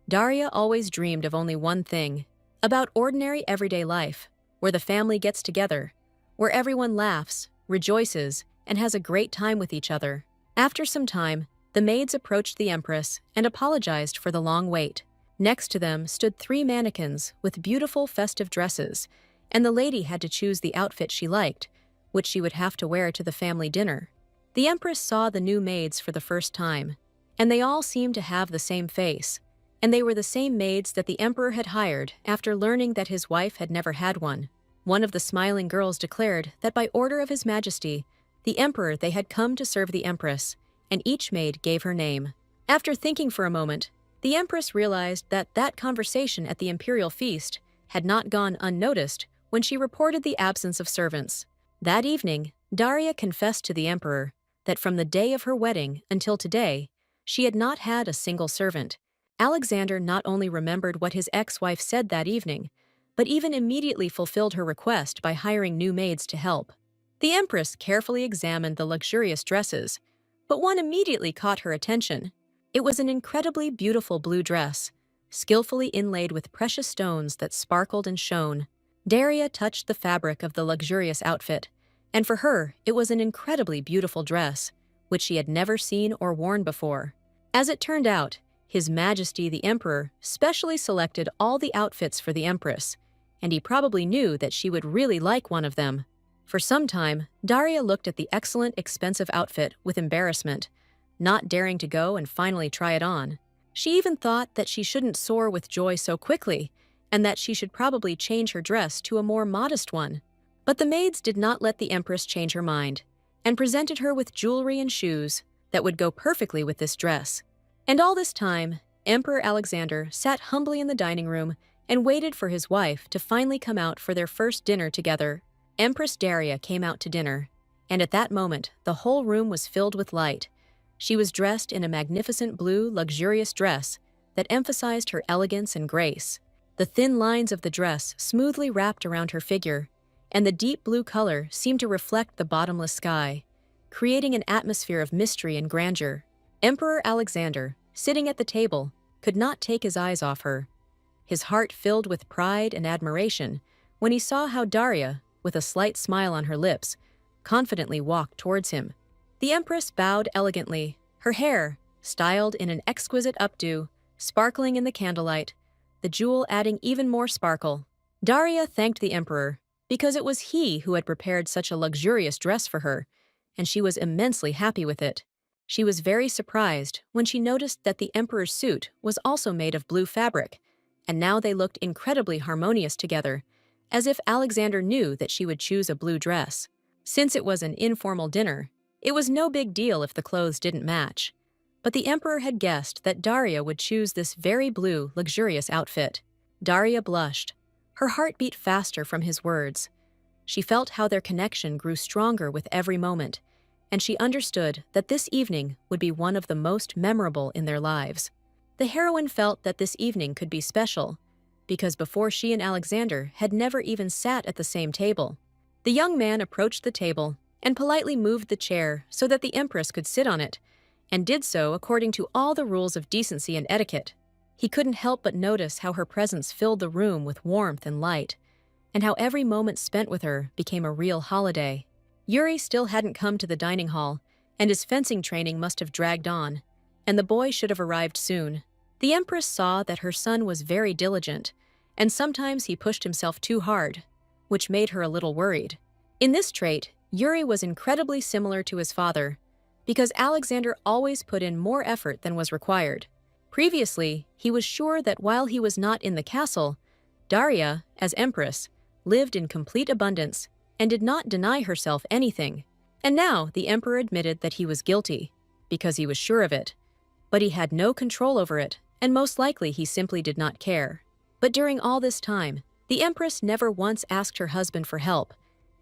Daria always dreamed of only one thing: about ordinary everyday life, where the family gets together, where everyone laughs, rejoices, and has a great time with each other. After some time, the maids approached the Empress and apologized for the long wait. Next to them stood 3 mannequins with beautiful festive dresses, and the lady had to choose the outfit she liked, which she would have to wear to the family dinner. The Empress saw the new maids for the first time, and they all seemed to have the same face, and they were the same maids that the Emperor had hired after learning that his wife had never had one. One of the smiling girls declared that by order of His Majesty, the Emperor, they had come to serve the Empress, and each maid gave her name. After thinking for a moment, the Empress realized that that conversation at the imperial feast had not gone unnoticed when she reported the absence of servants. That evening, Daria confessed to the Emperor that from the day of her wedding until today, she had not had a single servant. Alexander not only remembered what his ex-wife said that evening, but even immediately fulfilled her request by hiring new maids to help. The Empress carefully examined the luxurious dresses, but one immediately caught her attention. It was an incredibly beautiful blue dress, skillfully inlaid with precious stones that sparkled and shone. Daria touched the fabric of the luxurious outfit, and for her, it was an incredibly beautiful dress, which she had never seen or worn before. As it turned out, His Majesty the Emperor specially selected all the outfits for the Empress, and he probably knew that she would really like one of them. For some time, Daria looked at the excellent, expensive outfit with embarrassment, not daring to go and finally try it on. She even thought that she shouldn't soar with joy so quickly, and that she should probably change her dress to a more modest one. But the maids did not let the Empress change her mind, and presented her with jewelry and shoes that would go perfectly with this dress. And all this time, Emperor Alexander sat humbly in the dining room and waited for his wife to finally come out for their first dinner together. Empress Daria came out to dinner, and at that moment, the whole room was filled with light. She was dressed in a magnificent blue, luxurious dress that emphasized her elegance and grace. The thin lines of the dress smoothly wrapped around her figure, and the deep blue color seemed to reflect the bottomless sky, creating an atmosphere of mystery and grandeur. Emperor Alexander, sitting at the table, could not take his eyes off her. His heart filled with pride and admiration when he saw how Daria, with a slight smile on her lips, confidently walked towards him. The Empress bowed elegantly, her hair, styled in an exquisite updo, sparkling in the candlelight, the jewel adding even more sparkle. Daria thanked the Emperor because it was he who had prepared such a luxurious dress for her, and she was immensely happy with it. She was very surprised when she noticed that the Emperor's suit was also made of blue fabric, and now they looked incredibly harmonious together, as if Alexander knew that she would choose a blue dress. Since it was an informal dinner, it was no big deal if the clothes didn't match. But the Emperor had guessed that Daria would choose this very blue, luxurious outfit. Daria blushed. Her heart beat faster from his words. She felt how their connection grew stronger with every moment, and she understood that this evening would be one of the most memorable in their lives. The heroine felt that this evening could be special, because before she and Alexander had never even sat at the same table. The young man approached the table and politely moved the chair so that the Empress could sit on it, and did so according to all the rules of decency and etiquette. He couldn't help but notice how her presence filled the room with warmth and light, and how every moment spent with her became a real holiday. Yuri still hadn't come to the dining hall, and his fencing training must have dragged on, and the boy should have arrived soon. The Empress saw that her son was very diligent, and sometimes he pushed himself too hard, which made her a little worried. In this trait, Yuri was incredibly similar to his father, because Alexander always put in more effort than was required. Previously, he was sure that while he was not in the castle, Daria, as empress, lived in complete abundance and did not deny herself anything. And now the emperor admitted that he was guilty, because he was sure of it. But he had no control over it, and most likely he simply did not care. But during all this time, the empress never once asked her husband for help,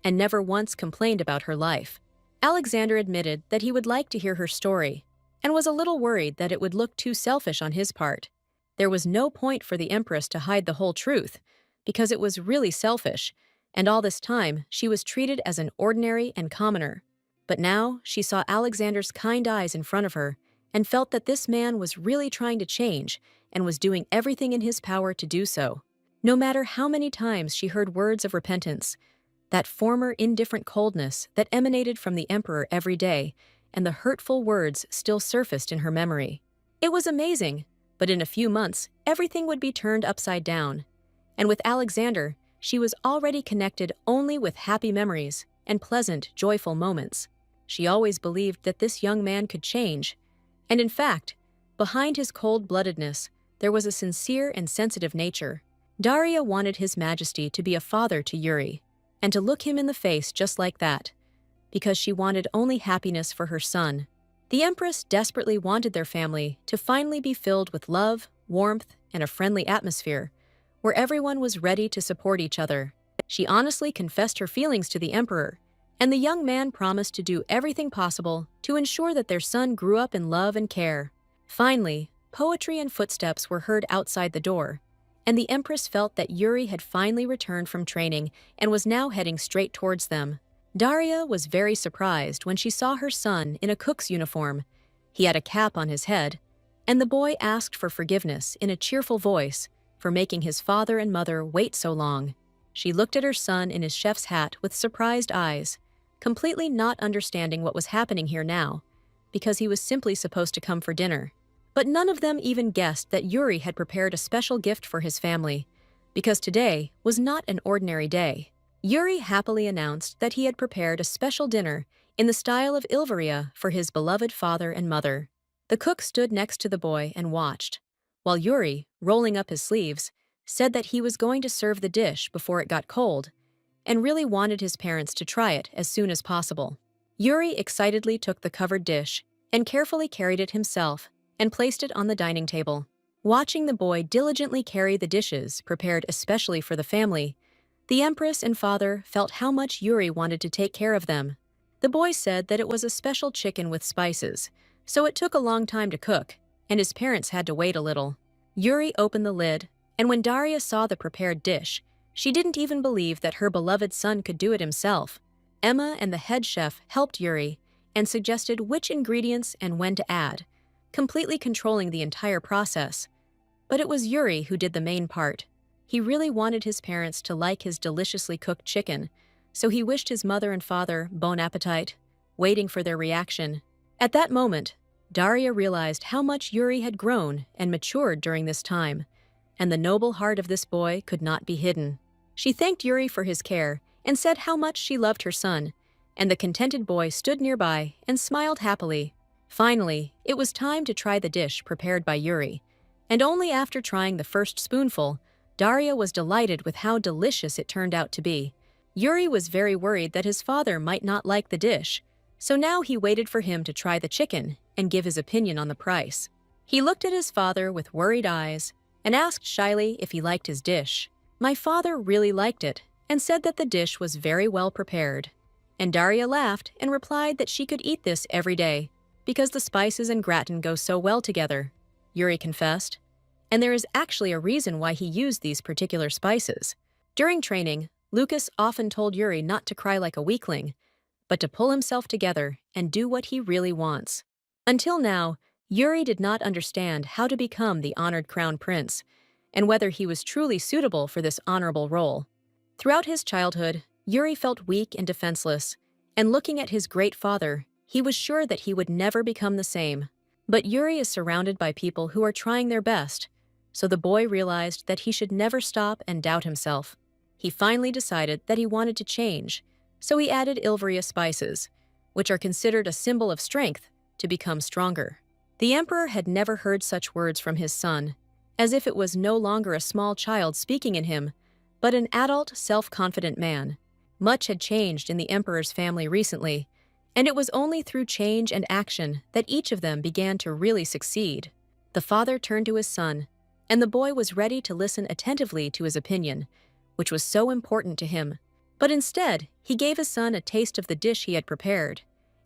and never once complained about her life. Alexander admitted that he would like to hear her story, and was a little worried that it would look too selfish on his part. There was no point for the empress to hide the whole truth, because it was really selfish, and all this time she was treated as an ordinary and commoner. But now she saw Alexander's kind eyes in front of her, and felt that this man was really trying to change and was doing everything in his power to do so. No matter how many times she heard words of repentance, that former indifferent coldness that emanated from the emperor every day, and the hurtful words still surfaced in her memory. It was amazing, but in a few months, everything would be turned upside down. And with Alexander, she was already connected only with happy memories and pleasant, joyful moments. She always believed that this young man could change. And in fact, behind his cold-bloodedness, there was a sincere and sensitive nature. Daria wanted His Majesty to be a father to Yuri, and to look him in the face just like that, because she wanted only happiness for her son. The Empress desperately wanted their family to finally be filled with love, warmth, and a friendly atmosphere, where everyone was ready to support each other. She honestly confessed her feelings to the Emperor, and the young man promised to do everything possible to ensure that their son grew up in love and care. Finally, poetry and footsteps were heard outside the door, and the Empress felt that Yuri had finally returned from training and was now heading straight towards them. Daria was very surprised when she saw her son in a cook's uniform. He had a cap on his head, and the boy asked for forgiveness in a cheerful voice for making his father and mother wait so long. She looked at her son in his chef's hat with surprised eyes, completely not understanding what was happening here now, because he was simply supposed to come for dinner. But none of them even guessed that Yuri had prepared a special gift for his family, because today was not an ordinary day. Yuri happily announced that he had prepared a special dinner in the style of Ilvaria for his beloved father and mother. The cook stood next to the boy and watched, while Yuri, rolling up his sleeves, said that he was going to serve the dish before it got cold, and really wanted his parents to try it as soon as possible. Yuri excitedly took the covered dish and carefully carried it himself and placed it on the dining table. Watching the boy diligently carry the dishes prepared especially for the family, the Empress and father felt how much Yuri wanted to take care of them. The boy said that it was a special chicken with spices, so it took a long time to cook, and his parents had to wait a little. Yuri opened the lid, and when Daria saw the prepared dish, she didn't even believe that her beloved son could do it himself. Emma and the head chef helped Yuri and suggested which ingredients and when to add, completely controlling the entire process. But it was Yuri who did the main part. He really wanted his parents to like his deliciously cooked chicken, so he wished his mother and father bon appetit, waiting for their reaction. At that moment, Daria realized how much Yuri had grown and matured during this time, and the noble heart of this boy could not be hidden. She thanked Yuri for his care and said how much she loved her son, and the contented boy stood nearby and smiled happily. Finally, it was time to try the dish prepared by Yuri, and only after trying the first spoonful, Daria was delighted with how delicious it turned out to be. Yuri was very worried that his father might not like the dish, so now he waited for him to try the chicken and give his opinion on the price. He looked at his father with worried eyes and asked shyly if he liked his dish. My father really liked it and said that the dish was very well prepared. And Daria laughed and replied that she could eat this every day because the spices and gratin go so well together, Yuri confessed. And there is actually a reason why he used these particular spices. During training, Lucas often told Yuri not to cry like a weakling, but to pull himself together and do what he really wants. Until now, Yuri did not understand how to become the honored crown prince, and whether he was truly suitable for this honorable role. Throughout his childhood, Yuri felt weak and defenseless, and looking at his great father, he was sure that he would never become the same. But Yuri is surrounded by people who are trying their best, so the boy realized that he should never stop and doubt himself. He finally decided that he wanted to change, so he added Ilvaria spices, which are considered a symbol of strength, to become stronger. The emperor had never heard such words from his son, as if it was no longer a small child speaking in him, but an adult, self-confident man. Much had changed in the emperor's family recently, and it was only through change and action that each of them began to really succeed. The father turned to his son, and the boy was ready to listen attentively to his opinion, which was so important to him. But instead, he gave his son a taste of the dish he had prepared,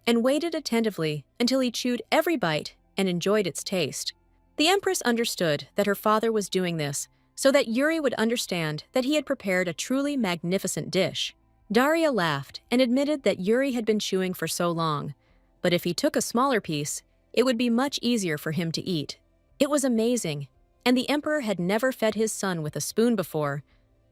and waited attentively until he chewed every bite and enjoyed its taste. The empress understood that her father was doing this so that Yuri would understand that he had prepared a truly magnificent dish. Daria laughed and admitted that Yuri had been chewing for so long, but if he took a smaller piece, it would be much easier for him to eat. It was amazing, and the emperor had never fed his son with a spoon before,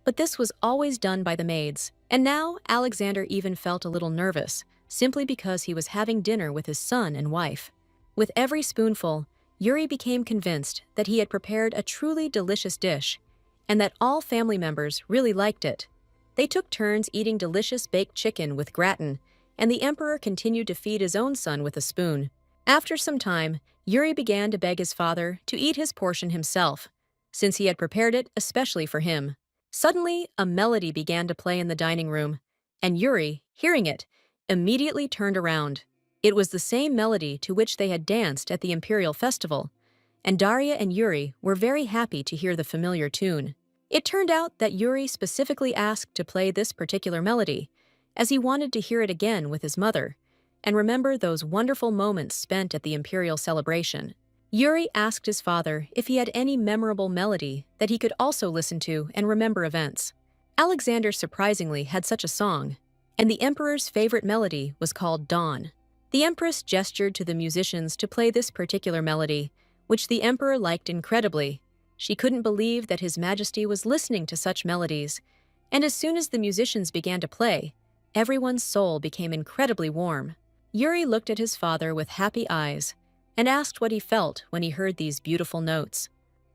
but this was always done by the maids. And now Alexander even felt a little nervous, simply because he was having dinner with his son and wife. With every spoonful, Yuri became convinced that he had prepared a truly delicious dish, and that all family members really liked it. They took turns eating delicious baked chicken with gratin, and the emperor continued to feed his own son with a spoon. After some time, Yuri began to beg his father to eat his portion himself, since he had prepared it especially for him. Suddenly, a melody began to play in the dining room, and Yuri, hearing it, immediately turned around. It was the same melody to which they had danced at the imperial festival, and Daria and Yuri were very happy to hear the familiar tune. It turned out that Yuri specifically asked to play this particular melody, as he wanted to hear it again with his mother, and remember those wonderful moments spent at the imperial celebration. Yuri asked his father if he had any memorable melody that he could also listen to and remember events. Alexander surprisingly had such a song, and the emperor's favorite melody was called Dawn. The empress gestured to the musicians to play this particular melody, which the emperor liked incredibly. She couldn't believe that His Majesty was listening to such melodies, and as soon as the musicians began to play, everyone's soul became incredibly warm. Yuri looked at his father with happy eyes and asked what he felt when he heard these beautiful notes.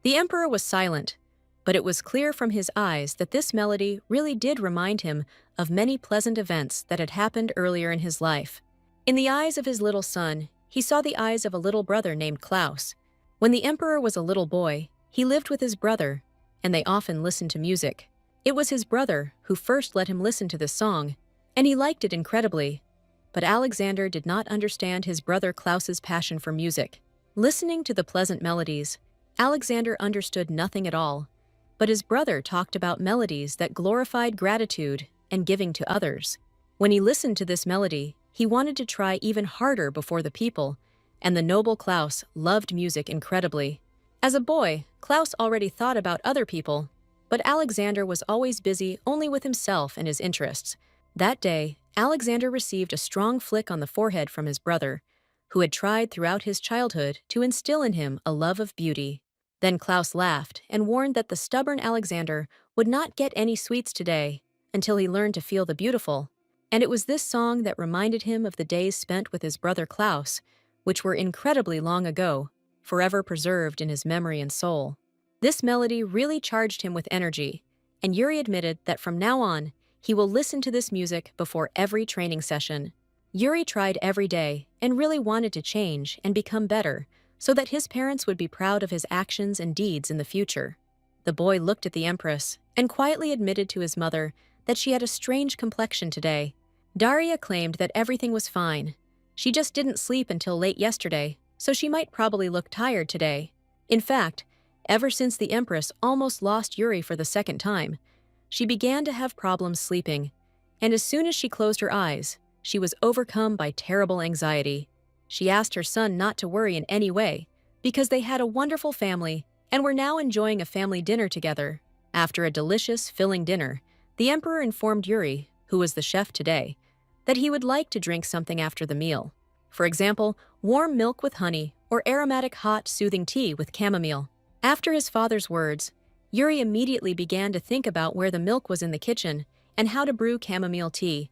The emperor was silent, but it was clear from his eyes that this melody really did remind him of many pleasant events that had happened earlier in his life. In the eyes of his little son, he saw the eyes of a little brother named Klaus. When the emperor was a little boy, he lived with his brother, and they often listened to music. It was his brother who first let him listen to this song, and he liked it incredibly. But Alexander did not understand his brother Klaus's passion for music. Listening to the pleasant melodies, Alexander understood nothing at all, but his brother talked about melodies that glorified gratitude and giving to others. When he listened to this melody, he wanted to try even harder before the people, and the noble Klaus loved music incredibly. As a boy, Klaus already thought about other people, but Alexander was always busy only with himself and his interests. That day, Alexander received a strong flick on the forehead from his brother, who had tried throughout his childhood to instill in him a love of beauty. Then Klaus laughed and warned that the stubborn Alexander would not get any sweets today until he learned to feel the beautiful. And it was this song that reminded him of the days spent with his brother Klaus, which were incredibly long ago, forever preserved in his memory and soul. This melody really charged him with energy, and Yuri admitted that from now on, he will listen to this music before every training session. Yuri tried every day and really wanted to change and become better so that his parents would be proud of his actions and deeds in the future. The boy looked at the empress and quietly admitted to his mother that she had a strange complexion today. Daria claimed that everything was fine. She just didn't sleep until late yesterday, so she might probably look tired today. In fact, ever since the empress almost lost Yuri for the second time, she began to have problems sleeping, and as soon as she closed her eyes, she was overcome by terrible anxiety. She asked her son not to worry in any way, because they had a wonderful family and were now enjoying a family dinner together. After a delicious, filling dinner, the emperor informed Yuri, who was the chef today, that he would like to drink something after the meal. For example, warm milk with honey or aromatic hot, soothing tea with chamomile. After his father's words, Yuri immediately began to think about where the milk was in the kitchen and how to brew chamomile tea.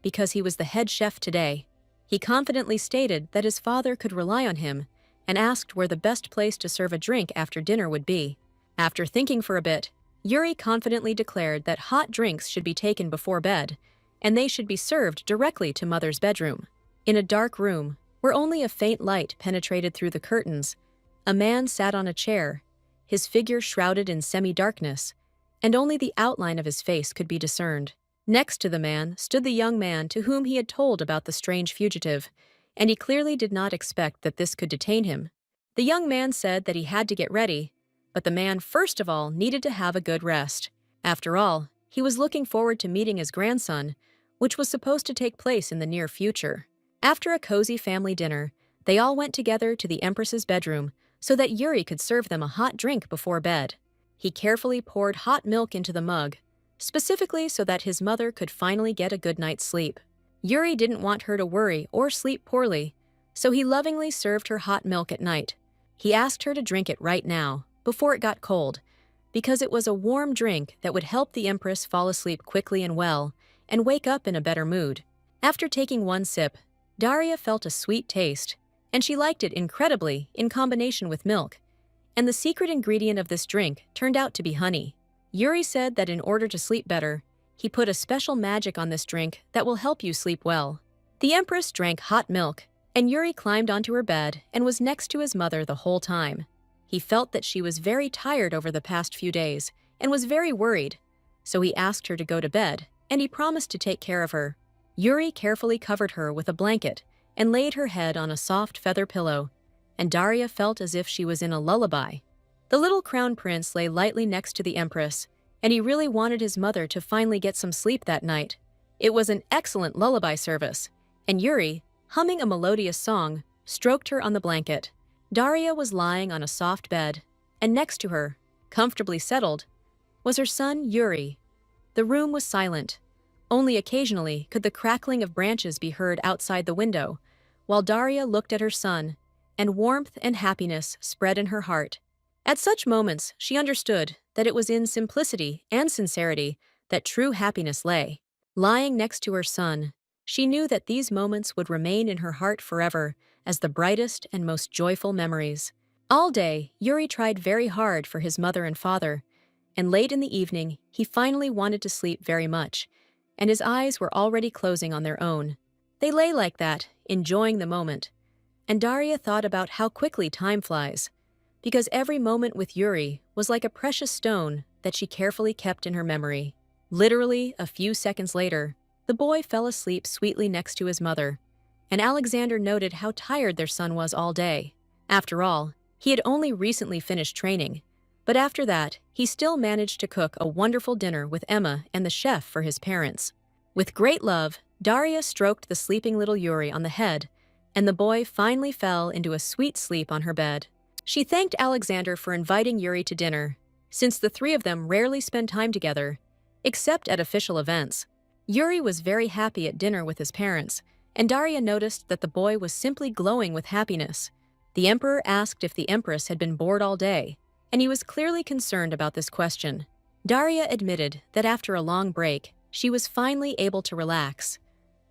Because he was the head chef today, he confidently stated that his father could rely on him and asked where the best place to serve a drink after dinner would be. After thinking for a bit, Yuri confidently declared that hot drinks should be taken before bed, and they should be served directly to Mother's bedroom. In a dark room, where where only a faint light penetrated through the curtains, a man sat on a chair, his figure shrouded in semi-darkness, and only the outline of his face could be discerned. Next to the man stood the young man to whom he had told about the strange fugitive, and he clearly did not expect that this could detain him. The young man said that he had to get ready, but the man first of all needed to have a good rest. After all, he was looking forward to meeting his grandson, which was supposed to take place in the near future. After a cozy family dinner, they all went together to the Empress's bedroom so that Yuri could serve them a hot drink before bed. He carefully poured hot milk into the mug, specifically so that his mother could finally get a good night's sleep. Yuri didn't want her to worry or sleep poorly, so he lovingly served her hot milk at night. He asked her to drink it right now, before it got cold, because it was a warm drink that would help the Empress fall asleep quickly and well, and wake up in a better mood. After taking one sip, Daria felt a sweet taste, and she liked it incredibly in combination with milk. And the secret ingredient of this drink turned out to be honey. Yuri said that in order to sleep better, he put a special magic on this drink that will help you sleep well. The Empress drank hot milk, and Yuri climbed onto her bed and was next to his mother the whole time. He felt that she was very tired over the past few days and was very worried, so he asked her to go to bed, and he promised to take care of her. Yuri carefully covered her with a blanket and laid her head on a soft feather pillow, and Daria felt as if she was in a lullaby. The little crown prince lay lightly next to the Empress, and he really wanted his mother to finally get some sleep that night. It was an excellent lullaby service, and Yuri, humming a melodious song, stroked her on the blanket. Daria was lying on a soft bed, and next to her, comfortably settled, was her son Yuri. The room was silent. Only occasionally could the crackling of branches be heard outside the window, while Daria looked at her son, and warmth and happiness spread in her heart. At such moments, she understood that it was in simplicity and sincerity that true happiness lay. Lying next to her son, she knew that these moments would remain in her heart forever as the brightest and most joyful memories. All day, Yuri tried very hard for his mother and father, and late in the evening, he finally wanted to sleep very much, and his eyes were already closing on their own. They lay like that, enjoying the moment, and Daria thought about how quickly time flies, because every moment with Yuri was like a precious stone that she carefully kept in her memory. Literally, a few seconds later, the boy fell asleep sweetly next to his mother, and Alexander noted how tired their son was all day. After all, he had only recently finished training, but after that, he still managed to cook a wonderful dinner with Emma and the chef for his parents. With great love, Daria stroked the sleeping little Yuri on the head, and the boy finally fell into a sweet sleep on her bed. She thanked Alexander for inviting Yuri to dinner, since the three of them rarely spend time together, except at official events. Yuri was very happy at dinner with his parents, and Daria noticed that the boy was simply glowing with happiness. The emperor asked if the empress had been bored all day, and he was clearly concerned about this question. Daria admitted that after a long break, she was finally able to relax.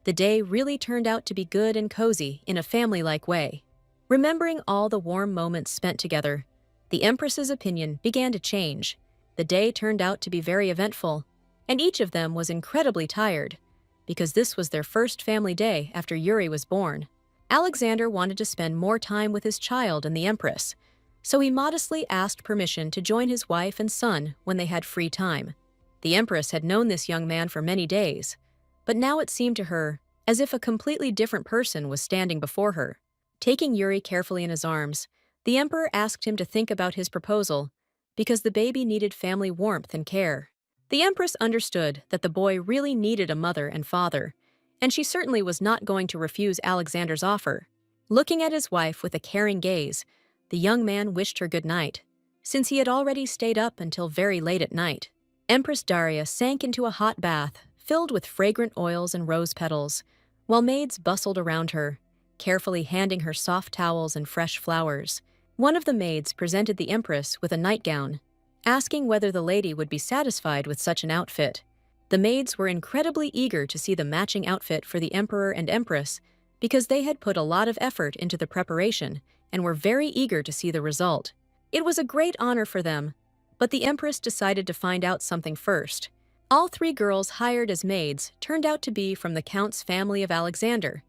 The day really turned out to be good and cozy in a family-like way. Remembering all the warm moments spent together, the Empress's opinion began to change. The day turned out to be very eventful, and each of them was incredibly tired, because this was their first family day after Yuri was born. Alexander wanted to spend more time with his child and the Empress, so he modestly asked permission to join his wife and son when they had free time. The Empress had known this young man for many days, but now it seemed to her as if a completely different person was standing before her. Taking Yuri carefully in his arms, the emperor asked him to think about his proposal, because the baby needed family warmth and care. The empress understood that the boy really needed a mother and father, and she certainly was not going to refuse Alexander's offer. Looking at his wife with a caring gaze, the young man wished her good night, since he had already stayed up until very late at night. Empress Daria sank into a hot bath filled with fragrant oils and rose petals, while maids bustled around her, carefully handing her soft towels and fresh flowers. One of the maids presented the empress with a nightgown, asking whether the lady would be satisfied with such an outfit. The maids were incredibly eager to see the matching outfit for the emperor and empress because they had put a lot of effort into the preparation and were very eager to see the result. It was a great honor for them, but the empress decided to find out something first. All three girls hired as maids turned out to be from the count's family of Alexander,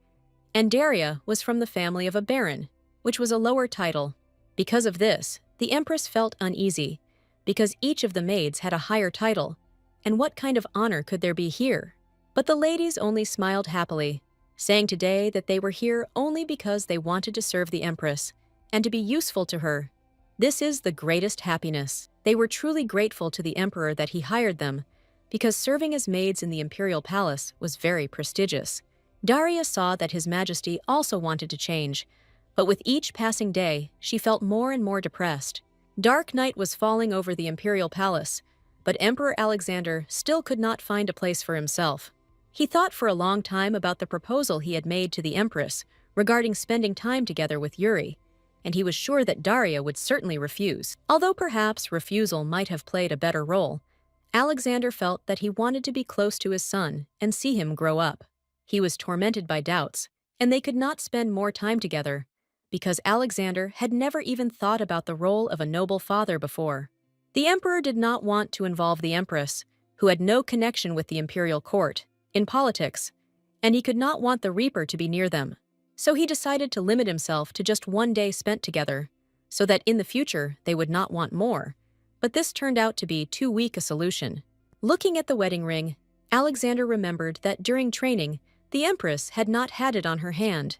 and Daria was from the family of a baron, which was a lower title. Because of this, the empress felt uneasy, because each of the maids had a higher title, and what kind of honor could there be here? But the ladies only smiled happily, saying today that they were here only because they wanted to serve the empress and to be useful to her. This is the greatest happiness. They were truly grateful to the emperor that he hired them, because serving as maids in the imperial palace was very prestigious. Daria saw that His Majesty also wanted to change, but with each passing day, she felt more and more depressed. Dark night was falling over the imperial palace, but Emperor Alexander still could not find a place for himself. He thought for a long time about the proposal he had made to the empress regarding spending time together with Yuri, and he was sure that Daria would certainly refuse. Although perhaps refusal might have played a better role, Alexander felt that he wanted to be close to his son and see him grow up. He was tormented by doubts, and they could not spend more time together, because Alexander had never even thought about the role of a noble father before. The emperor did not want to involve the empress, who had no connection with the imperial court, in politics, and he could not want the Reaper to be near them. So he decided to limit himself to just one day spent together, so that in the future they would not want more. But this turned out to be too weak a solution. Looking at the wedding ring, Alexander remembered that during training, the empress had not had it on her hand,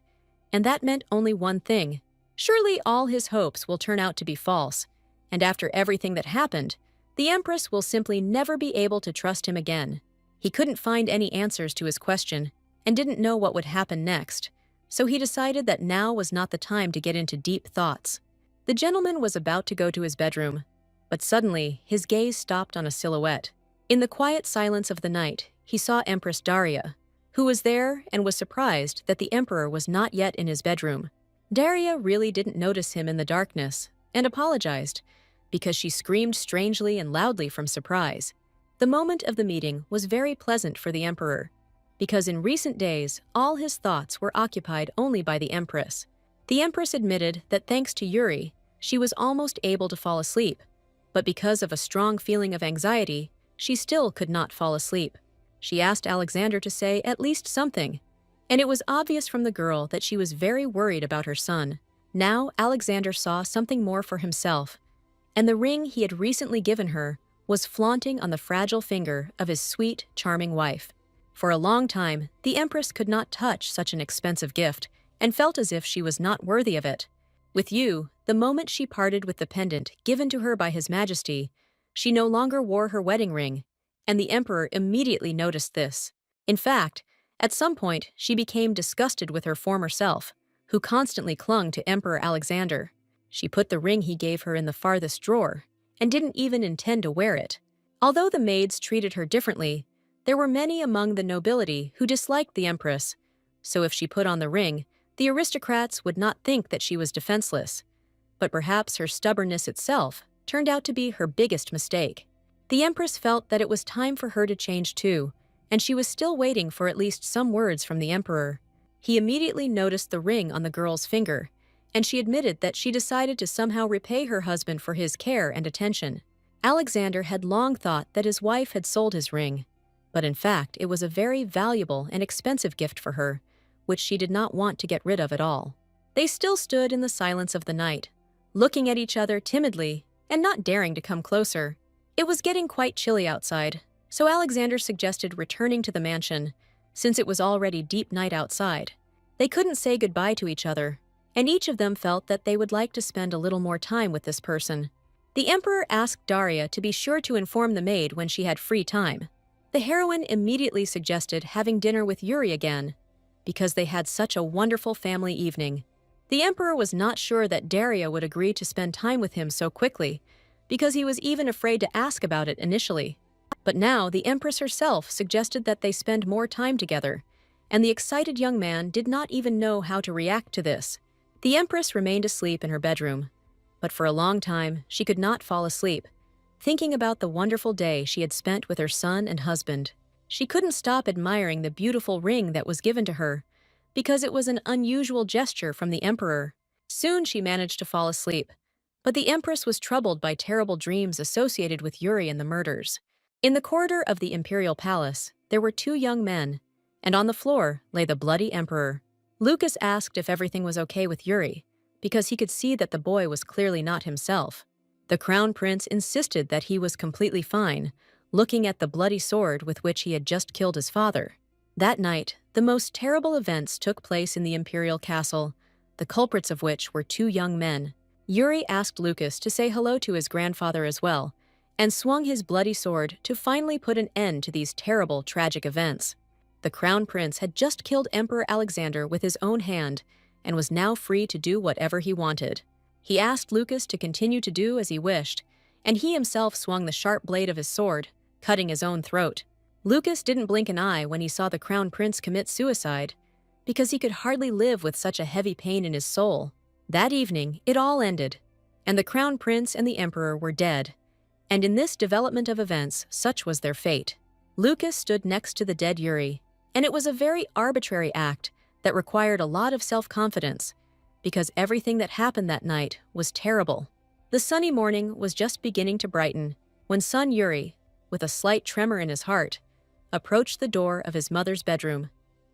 and that meant only one thing. Surely all his hopes will turn out to be false, and after everything that happened, the empress will simply never be able to trust him again. He couldn't find any answers to his question and didn't know what would happen next, so he decided that now was not the time to get into deep thoughts. The gentleman was about to go to his bedroom, but suddenly his gaze stopped on a silhouette. In the quiet silence of the night, he saw Empress Daria, who was there and was surprised that the emperor was not yet in his bedroom. Daria really didn't notice him in the darkness and apologized, because she screamed strangely and loudly from surprise. The moment of the meeting was very pleasant for the emperor, because in recent days all his thoughts were occupied only by the empress. The empress admitted that thanks to Yuri, she was almost able to fall asleep, but because of a strong feeling of anxiety, she still could not fall asleep. She asked Alexander to say at least something, and it was obvious from the girl that she was very worried about her son. Now Alexander saw something more for himself, and the ring he had recently given her was flaunting on the fragile finger of his sweet, charming wife. For a long time, the empress could not touch such an expensive gift and felt as if she was not worthy of it. With you, the moment she parted with the pendant given to her by His Majesty, she no longer wore her wedding ring, and the emperor immediately noticed this. In fact, at some point, she became disgusted with her former self, who constantly clung to Emperor Alexander. She put the ring he gave her in the farthest drawer, and didn't even intend to wear it. Although the maids treated her differently, there were many among the nobility who disliked the empress, so if she put on the ring, the aristocrats would not think that she was defenseless. But perhaps her stubbornness itself turned out to be her biggest mistake. The empress felt that it was time for her to change too, and she was still waiting for at least some words from the emperor. He immediately noticed the ring on the girl's finger, and she admitted that she decided to somehow repay her husband for his care and attention. Alexander had long thought that his wife had sold his ring, but in fact it was a very valuable and expensive gift for her, which she did not want to get rid of at all. They still stood in the silence of the night, looking at each other timidly and not daring to come closer. It was getting quite chilly outside, so Alexander suggested returning to the mansion, since it was already deep night outside. They couldn't say goodbye to each other, and each of them felt that they would like to spend a little more time with this person. The emperor asked Daria to be sure to inform the maid when she had free time. The heroine immediately suggested having dinner with Yuri again, because they had such a wonderful family evening. The emperor was not sure that Daria would agree to spend time with him so quickly, because he was even afraid to ask about it initially. But now the empress herself suggested that they spend more time together, and the excited young man did not even know how to react to this. The empress remained asleep in her bedroom, but for a long time she could not fall asleep, thinking about the wonderful day she had spent with her son and husband. She couldn't stop admiring the beautiful ring that was given to her, because it was an unusual gesture from the emperor. Soon she managed to fall asleep, but the empress was troubled by terrible dreams associated with Yuri and the murders. In the corridor of the imperial palace, there were two young men, and on the floor lay the bloody emperor. Lucas asked if everything was okay with Yuri, because he could see that the boy was clearly not himself. The crown prince insisted that he was completely fine, looking at the bloody sword with which he had just killed his father. That night, the most terrible events took place in the imperial castle, the culprits of which were two young men. Yuri asked Lucas to say hello to his grandfather as well, and swung his bloody sword to finally put an end to these terrible, tragic events. The crown prince had just killed Emperor Alexander with his own hand and was now free to do whatever he wanted. He asked Lucas to continue to do as he wished, and he himself swung the sharp blade of his sword, cutting his own throat. Lucas didn't blink an eye when he saw the crown prince commit suicide, because he could hardly live with such a heavy pain in his soul. That evening, it all ended, and the crown prince and the emperor were dead. And in this development of events, such was their fate. Lucas stood next to the dead Yuri, and it was a very arbitrary act that required a lot of self-confidence, because everything that happened that night was terrible. The sunny morning was just beginning to brighten when son Yuri, with a slight tremor in his heart, approached the door of his mother's bedroom,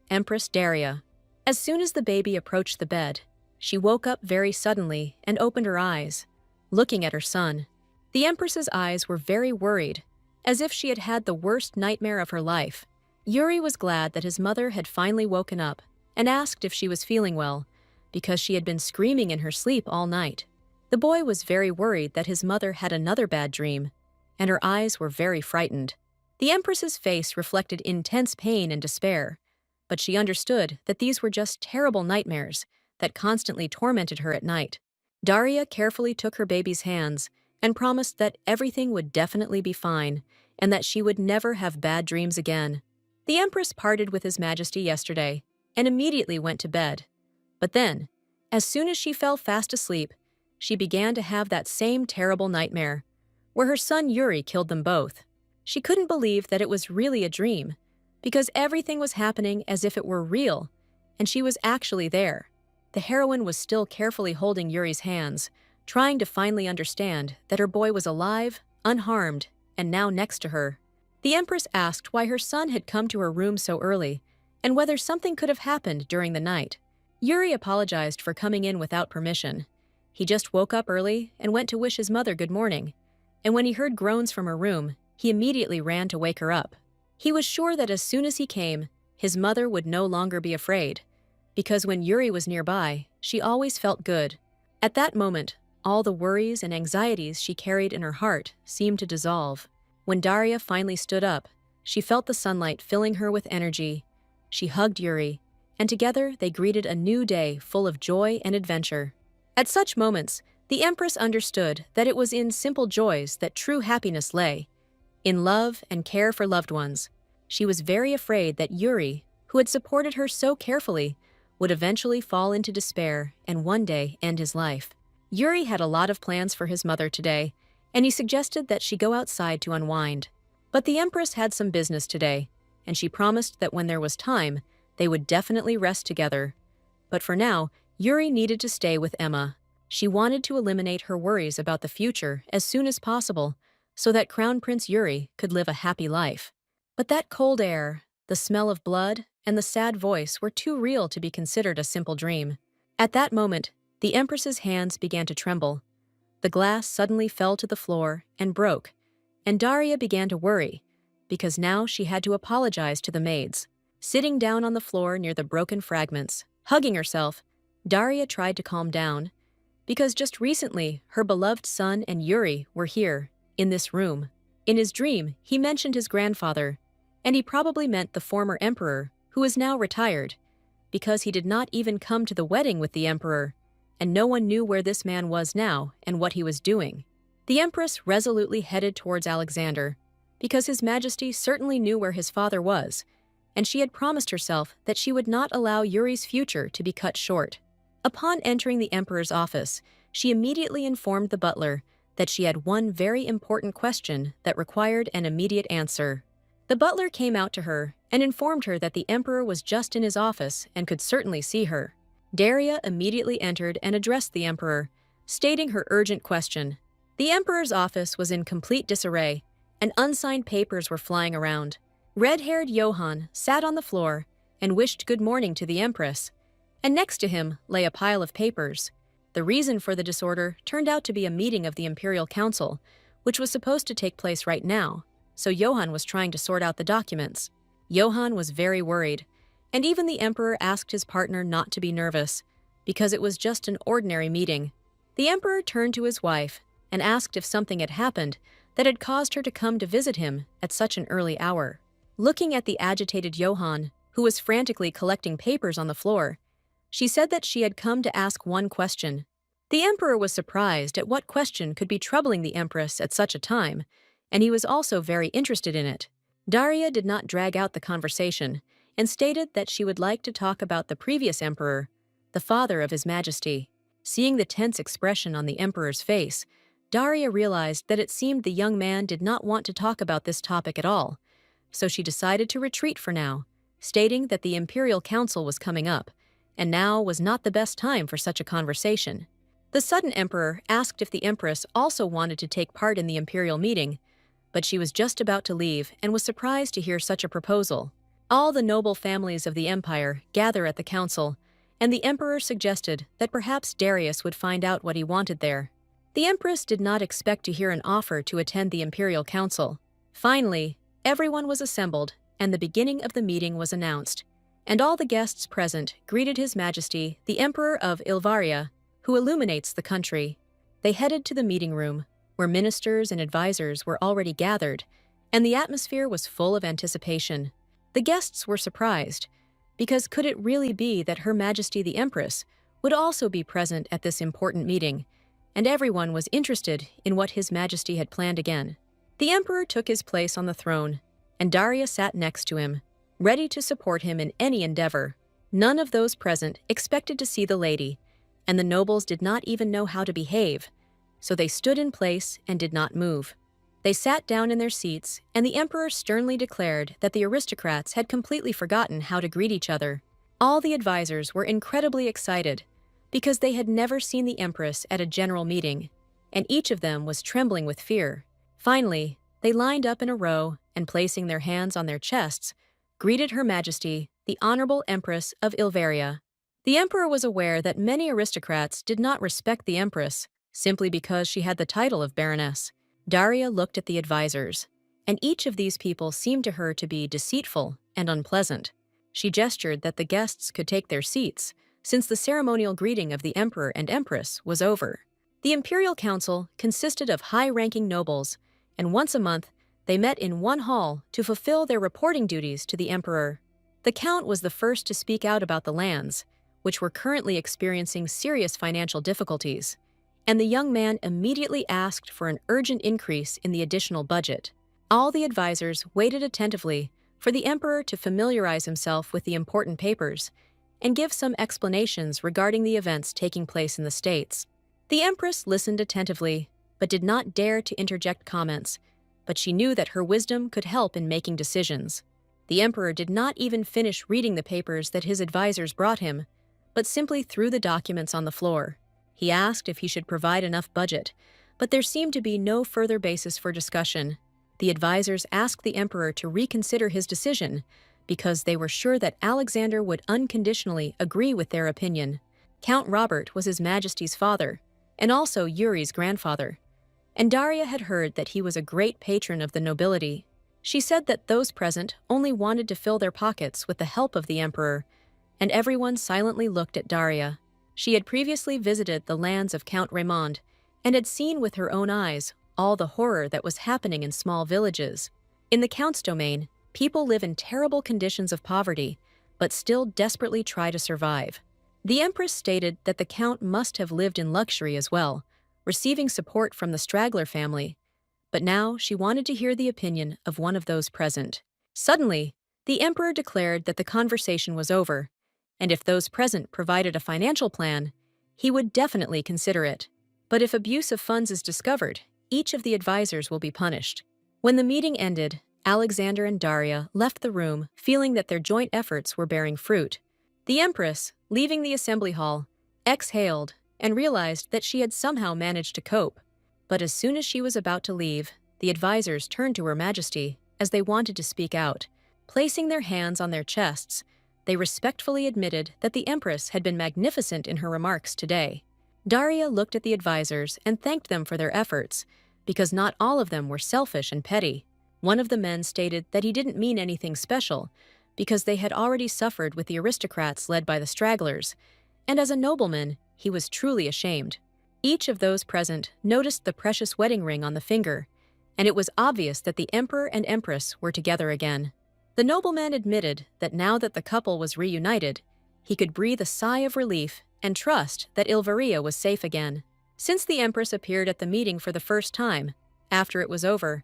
Empress Daria. As soon as the baby approached the bed, she woke up very suddenly and opened her eyes, looking at her son. The Empress's eyes were very worried, as if she had had the worst nightmare of her life. Yuri was glad that his mother had finally woken up and asked if she was feeling well, because she had been screaming in her sleep all night. The boy was very worried that his mother had another bad dream, and her eyes were very frightened. The Empress's face reflected intense pain and despair, but she understood that these were just terrible nightmares that constantly tormented her at night. Daria carefully took her baby's hands and promised that everything would definitely be fine and that she would never have bad dreams again. The Empress parted with His Majesty yesterday and immediately went to bed. But then, as soon as she fell fast asleep, she began to have that same terrible nightmare, where her son Yuri killed them both. She couldn't believe that it was really a dream, because everything was happening as if it were real, and she was actually there. The heroine was still carefully holding Yuri's hands, trying to finally understand that her boy was alive, unharmed, and now next to her. The Empress asked why her son had come to her room so early, and whether something could have happened during the night. Yuri apologized for coming in without permission. He just woke up early and went to wish his mother good morning, and when he heard groans from her room, he immediately ran to wake her up. He was sure that as soon as he came, his mother would no longer be afraid, because when Yuri was nearby, she always felt good. At that moment, all the worries and anxieties she carried in her heart seemed to dissolve. When Daria finally stood up, she felt the sunlight filling her with energy. She hugged Yuri, and together they greeted a new day full of joy and adventure. At such moments, the Empress understood that it was in simple joys that true happiness lay, in love and care for loved ones. She was very afraid that Yuri, who had supported her so carefully, would eventually fall into despair and one day end his life. Yuri had a lot of plans for his mother today, and he suggested that she go outside to unwind. But the Empress had some business today, and she promised that when there was time, they would definitely rest together. But for now, Yuri needed to stay with Emma. She wanted to eliminate her worries about the future as soon as possible, so that Crown Prince Yuri could live a happy life. But that cold air, the smell of blood, and the sad voice were too real to be considered a simple dream. At that moment, the Empress's hands began to tremble. The glass suddenly fell to the floor and broke, and Daria began to worry, because now she had to apologize to the maids. Sitting down on the floor near the broken fragments, hugging herself, Daria tried to calm down, because just recently her beloved son and Yuri were here, in this room. In his dream, he mentioned his grandfather, and he probably meant the former emperor, who is now retired, because he did not even come to the wedding with the emperor, and no one knew where this man was now and what he was doing. The Empress resolutely headed towards Alexander, because His Majesty certainly knew where his father was, and she had promised herself that she would not allow Yuri's future to be cut short. Upon entering the emperor's office, she immediately informed the butler that she had one very important question that required an immediate answer. The butler came out to her and informed her that the emperor was just in his office and could certainly see her. Daria immediately entered and addressed the emperor, stating her urgent question. The emperor's office was in complete disarray, and unsigned papers were flying around. Red-haired Johann sat on the floor and wished good morning to the Empress, and next to him lay a pile of papers. The reason for the disorder turned out to be a meeting of the Imperial Council, which was supposed to take place right now, so Johann was trying to sort out the documents. Johann was very worried, and even the Emperor asked his partner not to be nervous, because it was just an ordinary meeting. The Emperor turned to his wife and asked if something had happened that had caused her to come to visit him at such an early hour. Looking at the agitated Johann, who was frantically collecting papers on the floor, she said that she had come to ask one question. The Emperor was surprised at what question could be troubling the Empress at such a time, and he was also very interested in it. Daria did not drag out the conversation and stated that she would like to talk about the previous Emperor, the father of His Majesty. Seeing the tense expression on the Emperor's face, Daria realized that it seemed the young man did not want to talk about this topic at all, so she decided to retreat for now, stating that the Imperial Council was coming up, and now was not the best time for such a conversation. The sudden Emperor asked if the Empress also wanted to take part in the Imperial meeting, but she was just about to leave and was surprised to hear such a proposal. All the noble families of the Empire gather at the council, and the Emperor suggested that perhaps Darius would find out what he wanted there. The Empress did not expect to hear an offer to attend the Imperial Council. Finally, everyone was assembled, and the beginning of the meeting was announced, and all the guests present greeted His Majesty, the Emperor of Ilvaria, who illuminates the country. They headed to the meeting room, where ministers and advisors were already gathered, and the atmosphere was full of anticipation. The guests were surprised, because could it really be that Her Majesty the Empress would also be present at this important meeting, and everyone was interested in what His Majesty had planned again. The Emperor took his place on the throne, and Daria sat next to him, ready to support him in any endeavor. None of those present expected to see the lady, and the nobles did not even know how to behave, so they stood in place and did not move. They sat down in their seats, and the Emperor sternly declared that the aristocrats had completely forgotten how to greet each other. All the advisors were incredibly excited, because they had never seen the Empress at a general meeting, and each of them was trembling with fear. Finally, they lined up in a row and, placing their hands on their chests, greeted Her Majesty, the Honorable Empress of Ilvaria. The Emperor was aware that many aristocrats did not respect the Empress simply because she had the title of Baroness. Daria looked at the advisors, and each of these people seemed to her to be deceitful and unpleasant. She gestured that the guests could take their seats, since the ceremonial greeting of the Emperor and Empress was over. The Imperial Council consisted of high-ranking nobles, and once a month they met in one hall to fulfill their reporting duties to the Emperor. The Count was the first to speak out about the lands, which were currently experiencing serious financial difficulties, and the young man immediately asked for an urgent increase in the additional budget. All the advisors waited attentively for the Emperor to familiarize himself with the important papers and give some explanations regarding the events taking place in the States. The Empress listened attentively, but did not dare to interject comments, but she knew that her wisdom could help in making decisions. The Emperor did not even finish reading the papers that his advisors brought him, but simply threw the documents on the floor. He asked if he should provide enough budget, but there seemed to be no further basis for discussion. The advisors asked the Emperor to reconsider his decision because they were sure that Alexander would unconditionally agree with their opinion. Count Robert was His Majesty's father, and also Yuri's grandfather, and Daria had heard that he was a great patron of the nobility. She said that those present only wanted to fill their pockets with the help of the Emperor, and everyone silently looked at Daria. She had previously visited the lands of Count Raymond and had seen with her own eyes all the horror that was happening in small villages. In the Count's domain, people live in terrible conditions of poverty, but still desperately try to survive. The Empress stated that the Count must have lived in luxury as well, receiving support from the Straggler family, but now she wanted to hear the opinion of one of those present. Suddenly, the Emperor declared that the conversation was over, and if those present provided a financial plan, he would definitely consider it. But if abuse of funds is discovered, each of the advisors will be punished. When the meeting ended, Alexander and Daria left the room feeling that their joint efforts were bearing fruit. The Empress, leaving the assembly hall, exhaled and realized that she had somehow managed to cope. But as soon as she was about to leave, the advisors turned to Her Majesty as they wanted to speak out. Placing their hands on their chests, They respectfully admitted that the Empress had been magnificent in her remarks today. Daria looked at the advisors and thanked them for their efforts, because not all of them were selfish and petty. One of the men stated that he didn't mean anything special, because they had already suffered with the aristocrats led by the stragglers, and as a nobleman, he was truly ashamed. Each of those present noticed the precious wedding ring on the finger, and it was obvious that the Emperor and Empress were together again. The nobleman admitted that now that the couple was reunited, he could breathe a sigh of relief and trust that Ilvaria was safe again. Since the Empress appeared at the meeting for the first time, after it was over,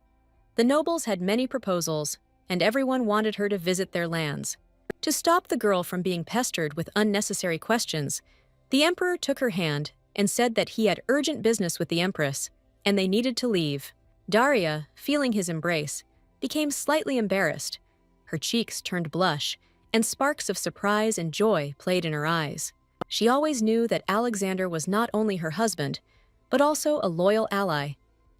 the nobles had many proposals, and everyone wanted her to visit their lands. To stop the girl from being pestered with unnecessary questions, the Emperor took her hand and said that he had urgent business with the Empress, and they needed to leave. Daria, feeling his embrace, became slightly embarrassed. Her cheeks turned blush, and sparks of surprise and joy played in her eyes. She always knew that Alexander was not only her husband, but also a loyal ally,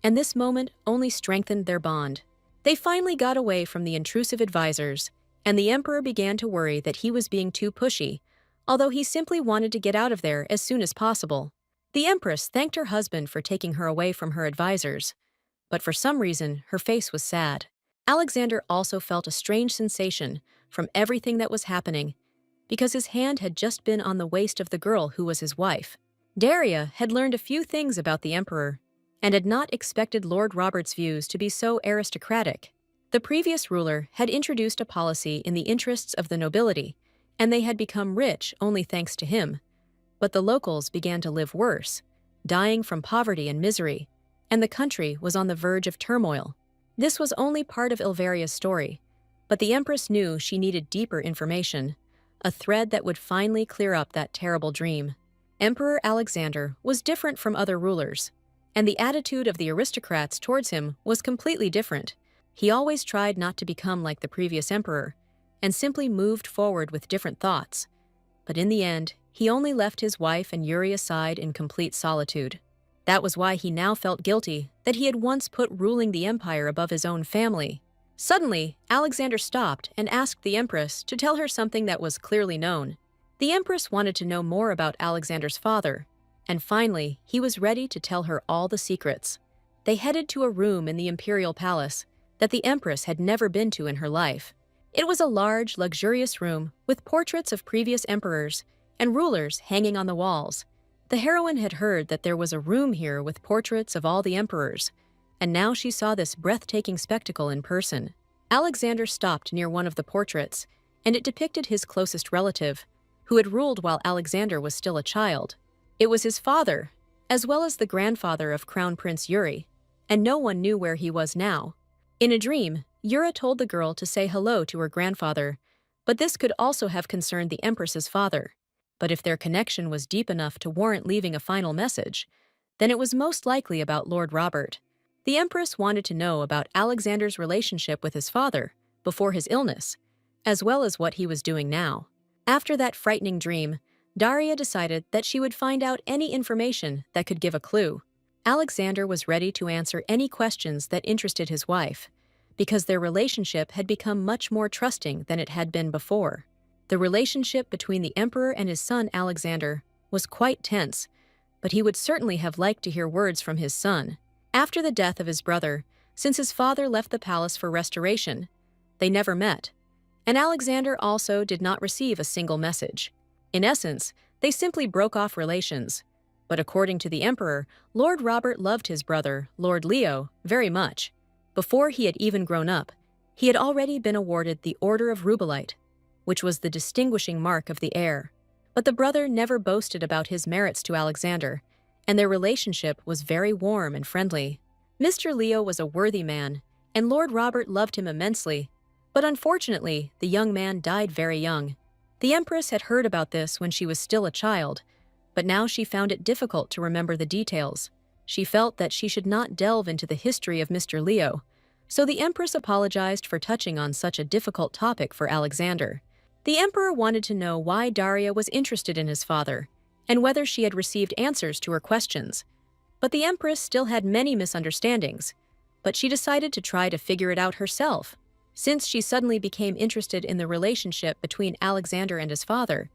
and this moment only strengthened their bond. They finally got away from the intrusive advisors, and the Emperor began to worry that he was being too pushy, although he simply wanted to get out of there as soon as possible. The Empress thanked her husband for taking her away from her advisors, but for some reason her face was sad. Alexander also felt a strange sensation from everything that was happening, because his hand had just been on the waist of the girl who was his wife. Daria had learned a few things about the Emperor, and had not expected Lord Robert's views to be so aristocratic. The previous ruler had introduced a policy in the interests of the nobility, and they had become rich only thanks to him. But the locals began to live worse, dying from poverty and misery, and the country was on the verge of turmoil. This was only part of Ilvaria's story, but the Empress knew she needed deeper information, a thread that would finally clear up that terrible dream. Emperor Alexander was different from other rulers, and the attitude of the aristocrats towards him was completely different. He always tried not to become like the previous emperor, and simply moved forward with different thoughts. But in the end, he only left his wife and Yuri aside in complete solitude. That was why he now felt guilty that he had once put ruling the empire above his own family. Suddenly, Alexander stopped and asked the Empress to tell her something that was clearly known. The Empress wanted to know more about Alexander's father, and finally, he was ready to tell her all the secrets. They headed to a room in the imperial palace that the Empress had never been to in her life. It was a large, luxurious room with portraits of previous emperors and rulers hanging on the walls. The heroine had heard that there was a room here with portraits of all the emperors, and now she saw this breathtaking spectacle in person. Alexander stopped near one of the portraits, and it depicted his closest relative, who had ruled while Alexander was still a child. It was his father, as well as the grandfather of Crown Prince Yuri, and no one knew where he was now. In a dream, Yura told the girl to say hello to her grandfather, but this could also have concerned the Empress's father. But if their connection was deep enough to warrant leaving a final message, then it was most likely about Lord Robert. The Empress wanted to know about Alexander's relationship with his father before his illness, as well as what he was doing now. After that frightening dream, Daria decided that she would find out any information that could give a clue. Alexander was ready to answer any questions that interested his wife, because their relationship had become much more trusting than it had been before. The relationship between the Emperor and his son Alexander was quite tense, but he would certainly have liked to hear words from his son. After the death of his brother, since his father left the palace for restoration, they never met, and Alexander also did not receive a single message. In essence, they simply broke off relations. But according to the Emperor, Lord Robert loved his brother, Lord Leo, very much. Before he had even grown up, he had already been awarded the Order of Rubelite, which was the distinguishing mark of the heir. But the brother never boasted about his merits to Alexander, and their relationship was very warm and friendly. Mr. Leo was a worthy man, and Lord Robert loved him immensely, but unfortunately, the young man died very young. The Empress had heard about this when she was still a child, but now she found it difficult to remember the details. She felt that she should not delve into the history of Mr. Leo, so the Empress apologized for touching on such a difficult topic for Alexander. The Emperor wanted to know why Daria was interested in his father, and whether she had received answers to her questions. But the Empress still had many misunderstandings, but she decided to try to figure it out herself. Since she suddenly became interested in the relationship between Alexander and his father,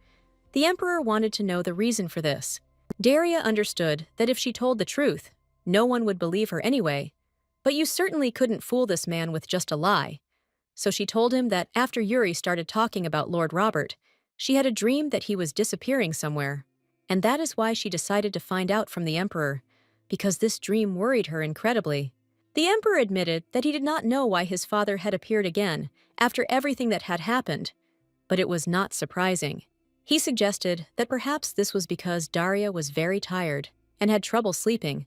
the emperor wanted to know the reason for this. Daria understood that if she told the truth, no one would believe her anyway, but you certainly couldn't fool this man with just a lie. So she told him that after Yuri started talking about Lord Robert, she had a dream that he was disappearing somewhere. And that is why she decided to find out from the emperor, because this dream worried her incredibly. The emperor admitted that he did not know why his father had appeared again after everything that had happened, but it was not surprising. He suggested that perhaps this was because Daria was very tired and had trouble sleeping,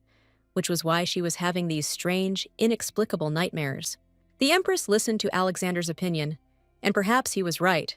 which was why she was having these strange, inexplicable nightmares. The empress listened to Alexander's opinion, and perhaps he was right,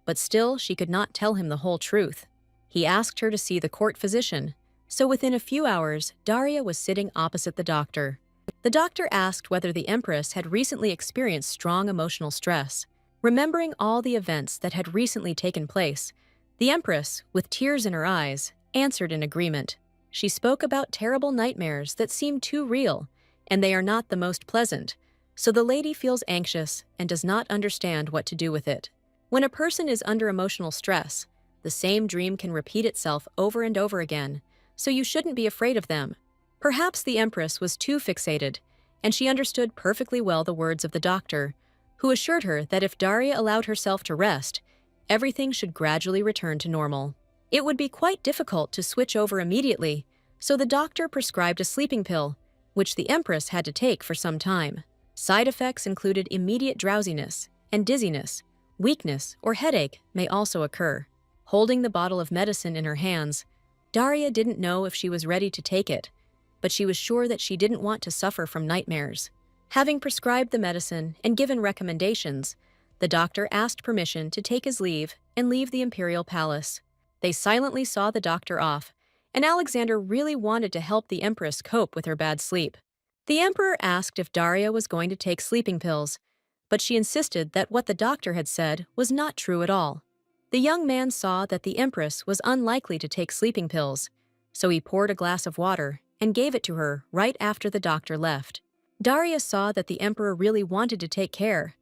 but still she could not tell him the whole truth. He asked her to see the court physician, so within a few hours, Daria was sitting opposite the doctor. The doctor asked whether the empress had recently experienced strong emotional stress. Remembering all the events that had recently taken place, the empress, with tears in her eyes, answered in agreement. She spoke about terrible nightmares that seem too real, and they are not the most pleasant, so the lady feels anxious and does not understand what to do with it. When a person is under emotional stress, the same dream can repeat itself over and over again, so you shouldn't be afraid of them. Perhaps the empress was too fixated, and she understood perfectly well the words of the doctor, who assured her that if Daria allowed herself to rest, everything should gradually return to normal. It would be quite difficult to switch over immediately, so the doctor prescribed a sleeping pill, which the empress had to take for some time. Side effects included immediate drowsiness and dizziness. Weakness or headache may also occur. Holding the bottle of medicine in her hands, Daria didn't know if she was ready to take it, but she was sure that she didn't want to suffer from nightmares. Having prescribed the medicine and given recommendations, the doctor asked permission to take his leave and leave the imperial palace. They silently saw the doctor off, and Alexander really wanted to help the empress cope with her bad sleep. The emperor asked if Daria was going to take sleeping pills, but she insisted that what the doctor had said was not true at all. The young man saw that the empress was unlikely to take sleeping pills, so he poured a glass of water and gave it to her right after the doctor left. Daria saw that the emperor really wanted to take care,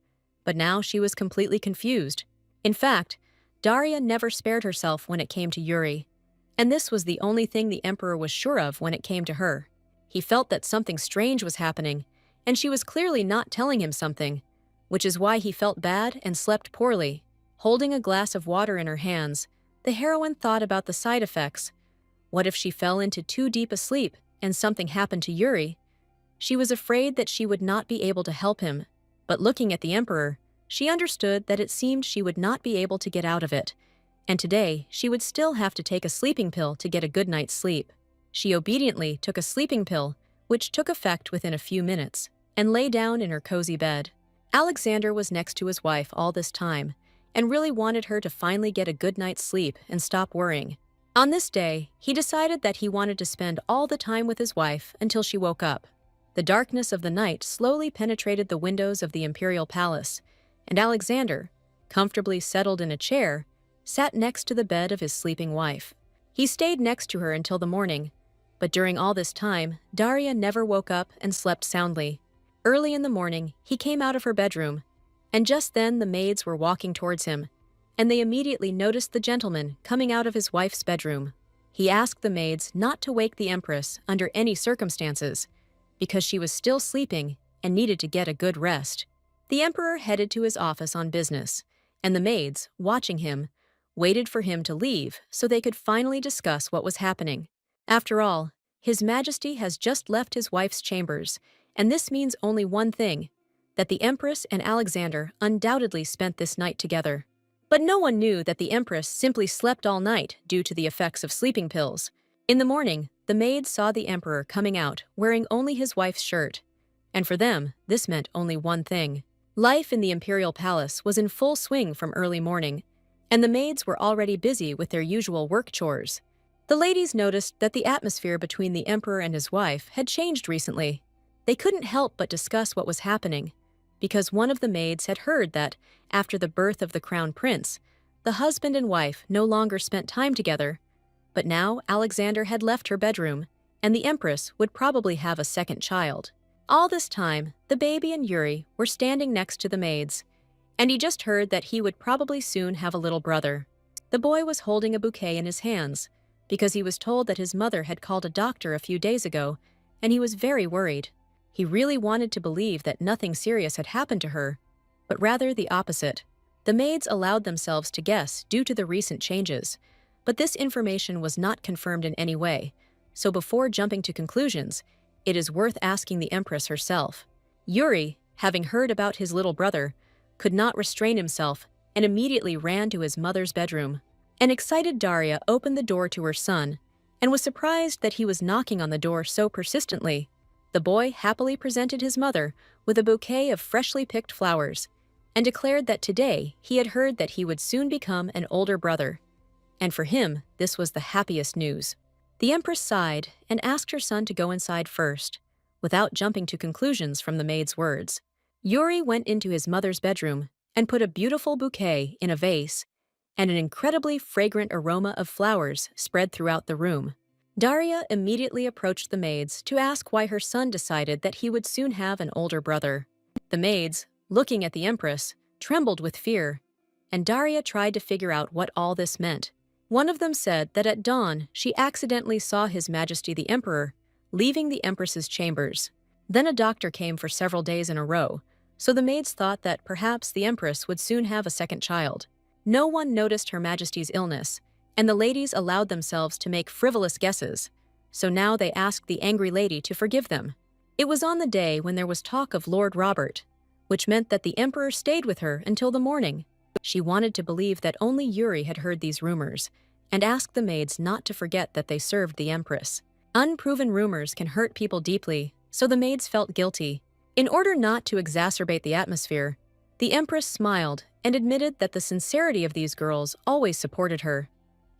but now she was completely confused. In fact, Daria never spared herself when it came to Yuri, and this was the only thing the emperor was sure of when it came to her. He felt that something strange was happening, and she was clearly not telling him something, which is why he felt bad and slept poorly. Holding a glass of water in her hands, the heroine thought about the side effects. What if she fell into too deep a sleep and something happened to Yuri? She was afraid that she would not be able to help him, but looking at the emperor, she understood that it seemed she would not be able to get out of it, and today she would still have to take a sleeping pill to get a good night's sleep. She obediently took a sleeping pill, which took effect within a few minutes, and lay down in her cozy bed. Alexander was next to his wife all this time, and really wanted her to finally get a good night's sleep and stop worrying. On this day, he decided that he wanted to spend all the time with his wife until she woke up. The darkness of the night slowly penetrated the windows of the imperial palace, and Alexander, comfortably settled in a chair, sat next to the bed of his sleeping wife. He stayed next to her until the morning, but during all this time, Daria never woke up and slept soundly. Early in the morning, he came out of her bedroom, and just then the maids were walking towards him, and they immediately noticed the gentleman coming out of his wife's bedroom. He asked the maids not to wake the empress under any circumstances, because she was still sleeping and needed to get a good rest. The emperor headed to his office on business, and the maids, watching him, waited for him to leave so they could finally discuss what was happening. After all, His Majesty has just left his wife's chambers, and this means only one thing, that the Empress and Alexander undoubtedly spent this night together. But no one knew that the Empress simply slept all night due to the effects of sleeping pills. In the morning, the maids saw the Emperor coming out wearing only his wife's shirt, and for them, this meant only one thing. Life in the imperial palace was in full swing from early morning, and the maids were already busy with their usual work chores. The ladies noticed that the atmosphere between the emperor and his wife had changed recently. They couldn't help but discuss what was happening, because one of the maids had heard that, after the birth of the crown prince, the husband and wife no longer spent time together, but now Alexander had left her bedroom, and the empress would probably have a second child. All this time, the baby and Yuri were standing next to the maids, and he just heard that he would probably soon have a little brother. The boy was holding a bouquet in his hands because he was told that his mother had called a doctor a few days ago, and he was very worried. He really wanted to believe that nothing serious had happened to her, but rather the opposite. The maids allowed themselves to guess due to the recent changes, but this information was not confirmed in any way, so before jumping to conclusions, it is worth asking the Empress herself. Yuri, having heard about his little brother, could not restrain himself and immediately ran to his mother's bedroom. An excited Daria opened the door to her son and was surprised that he was knocking on the door so persistently. The boy happily presented his mother with a bouquet of freshly picked flowers and declared that today he had heard that he would soon become an older brother. And for him, this was the happiest news. The Empress sighed and asked her son to go inside first, without jumping to conclusions from the maid's words. Yuri went into his mother's bedroom and put a beautiful bouquet in a vase, and an incredibly fragrant aroma of flowers spread throughout the room. Daria immediately approached the maids to ask why her son decided that he would soon have an older brother. The maids, looking at the Empress, trembled with fear, and Daria tried to figure out what all this meant. One of them said that at dawn she accidentally saw His Majesty the Emperor leaving the Empress's chambers. Then a doctor came for several days in a row, so the maids thought that perhaps the Empress would soon have a second child. No one noticed Her Majesty's illness, and the ladies allowed themselves to make frivolous guesses, so now they asked the angry lady to forgive them. It was on the day when there was talk of Lord Robert, which meant that the Emperor stayed with her until the morning. She wanted to believe that only Yuri had heard these rumors, and asked the maids not to forget that they served the Empress. Unproven rumors can hurt people deeply, so the maids felt guilty. In order not to exacerbate the atmosphere, the Empress smiled and admitted that the sincerity of these girls always supported her,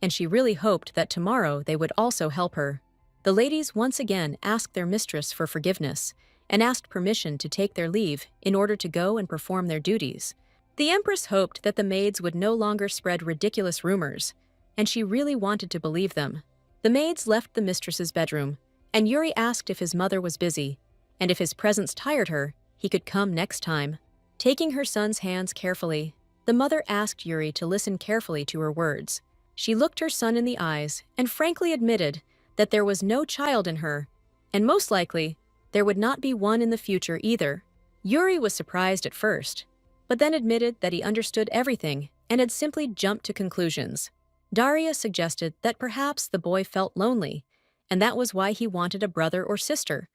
and she really hoped that tomorrow they would also help her. The ladies once again asked their mistress for forgiveness and asked permission to take their leave in order to go and perform their duties. The Empress hoped that the maids would no longer spread ridiculous rumors, and she really wanted to believe them. The maids left the mistress's bedroom, and Yuri asked if his mother was busy, and if his presence tired her, he could come next time. Taking her son's hands carefully, the mother asked Yuri to listen carefully to her words. She looked her son in the eyes and frankly admitted that there was no child in her, and most likely, there would not be one in the future either. Yuri was surprised at first, but then admitted that he understood everything and had simply jumped to conclusions. Daria suggested that perhaps the boy felt lonely, and that was why he wanted a brother or sister,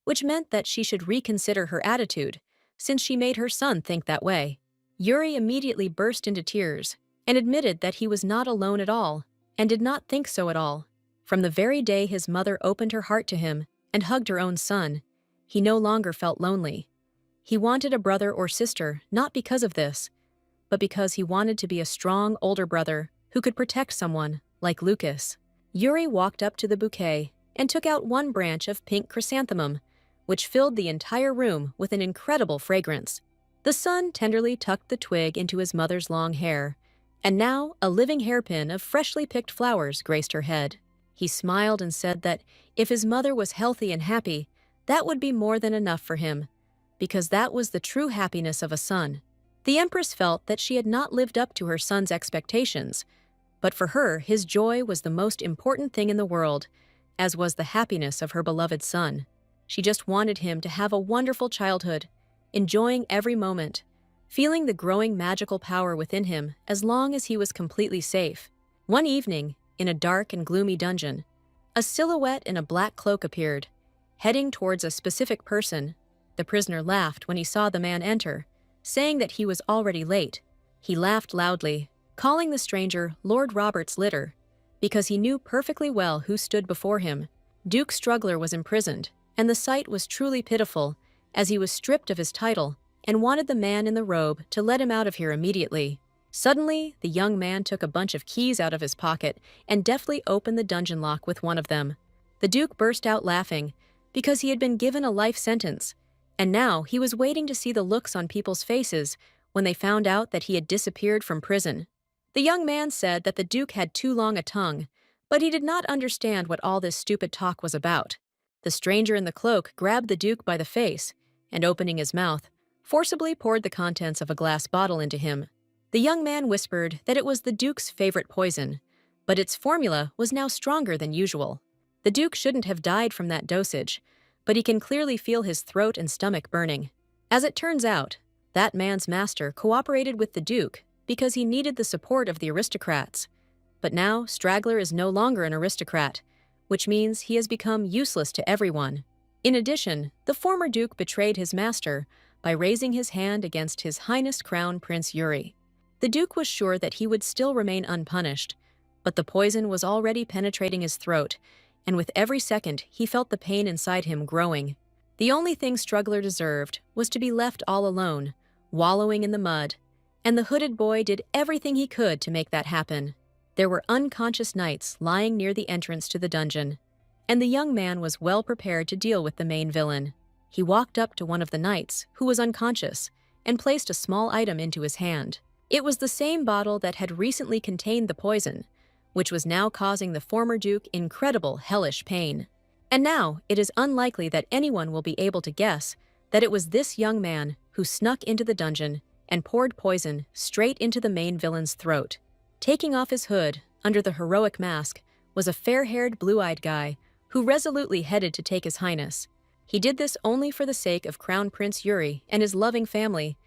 which meant that she should reconsider her attitude, since she made her son think that way. Yuri immediately burst into tears and admitted that he was not alone at all and did not think so at all. From the very day his mother opened her heart to him and hugged her own son, he no longer felt lonely. He wanted a brother or sister not because of this, but because he wanted to be a strong older brother who could protect someone like Lucas. Yuri walked up to the bouquet and took out one branch of pink chrysanthemum, which filled the entire room with an incredible fragrance. The son tenderly tucked the twig into his mother's long hair, and now a living hairpin of freshly picked flowers graced her head. He smiled and said that if his mother was healthy and happy, that would be more than enough for him, because that was the true happiness of a son. The Empress felt that she had not lived up to her son's expectations, but for her, his joy was the most important thing in the world, as was the happiness of her beloved son. She just wanted him to have a wonderful childhood, enjoying every moment, feeling the growing magical power within him as long as he was completely safe. One evening, in a dark and gloomy dungeon, a silhouette in a black cloak appeared, heading towards a specific person. The prisoner laughed when he saw the man enter, saying that he was already late. He laughed loudly, calling the stranger Lord Robert's litter, because he knew perfectly well who stood before him. Duke Struggler was imprisoned, and the sight was truly pitiful, as he was stripped of his title and wanted the man in the robe to let him out of here immediately. Suddenly, the young man took a bunch of keys out of his pocket and deftly opened the dungeon lock with one of them. The Duke burst out laughing, because he had been given a life sentence, and now he was waiting to see the looks on people's faces when they found out that he had disappeared from prison. The young man said that the Duke had too long a tongue, but he did not understand what all this stupid talk was about. The stranger in the cloak grabbed the Duke by the face and, opening his mouth, forcibly poured the contents of a glass bottle into him. The young man whispered that it was the Duke's favorite poison, but its formula was now stronger than usual. The Duke shouldn't have died from that dosage, but he can clearly feel his throat and stomach burning. As it turns out, that man's master cooperated with the Duke because he needed the support of the aristocrats. But now Straggler is no longer an aristocrat, which means he has become useless to everyone. In addition, the former Duke betrayed his master by raising his hand against His Highness Crown Prince Yuri. The Duke was sure that he would still remain unpunished, but the poison was already penetrating his throat, and with every second he felt the pain inside him growing. The only thing Straggler deserved was to be left all alone, wallowing in the mud, and the hooded boy did everything he could to make that happen. There were unconscious knights lying near the entrance to the dungeon, and the young man was well prepared to deal with the main villain. He walked up to one of the knights, who was unconscious, and placed a small item into his hand. It was the same bottle that had recently contained the poison, which was now causing the former Duke incredible hellish pain. And now it is unlikely that anyone will be able to guess that it was this young man who snuck into the dungeon and poured poison straight into the main villain's throat. Taking off his hood, under the heroic mask, was a fair-haired, blue-eyed guy who resolutely headed to take His Highness. He did this only for the sake of Crown Prince Yuri and his loving family,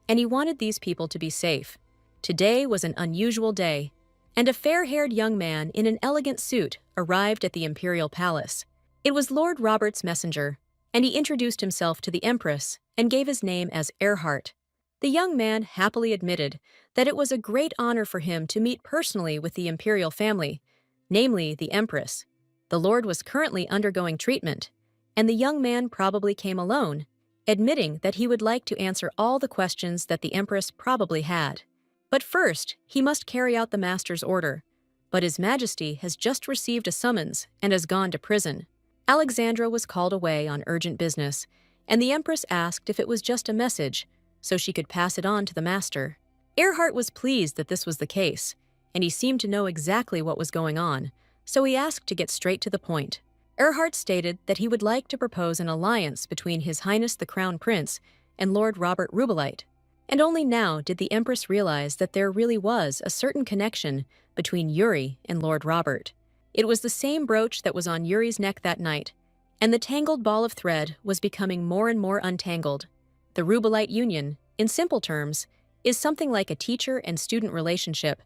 and he wanted these people to be safe. Today was an unusual day, and a fair-haired young man in an elegant suit arrived at the imperial palace. It was Lord Robert's messenger, and he introduced himself to the Empress and gave his name as Earhart. The young man happily admitted that it was a great honor for him to meet personally with the imperial family, namely the Empress. The Lord was currently undergoing treatment, and the young man probably came alone, admitting that he would like to answer all the questions that the Empress probably had. But first, he must carry out the master's order. But His Majesty has just received a summons and has gone to prison. Alexandra was called away on urgent business, and the Empress asked if it was just a message, so she could pass it on to the master. Earhart was pleased that this was the case, and he seemed to know exactly what was going on, so he asked to get straight to the point. Earhart stated that he would like to propose an alliance between His Highness the Crown Prince and Lord Robert Rubelite. And only now did the Empress realize that there really was a certain connection between Yuri and Lord Robert. It was the same brooch that was on Yuri's neck that night, and the tangled ball of thread was becoming more and more untangled. The Rubelite union, in simple terms, is something like a teacher and student relationship,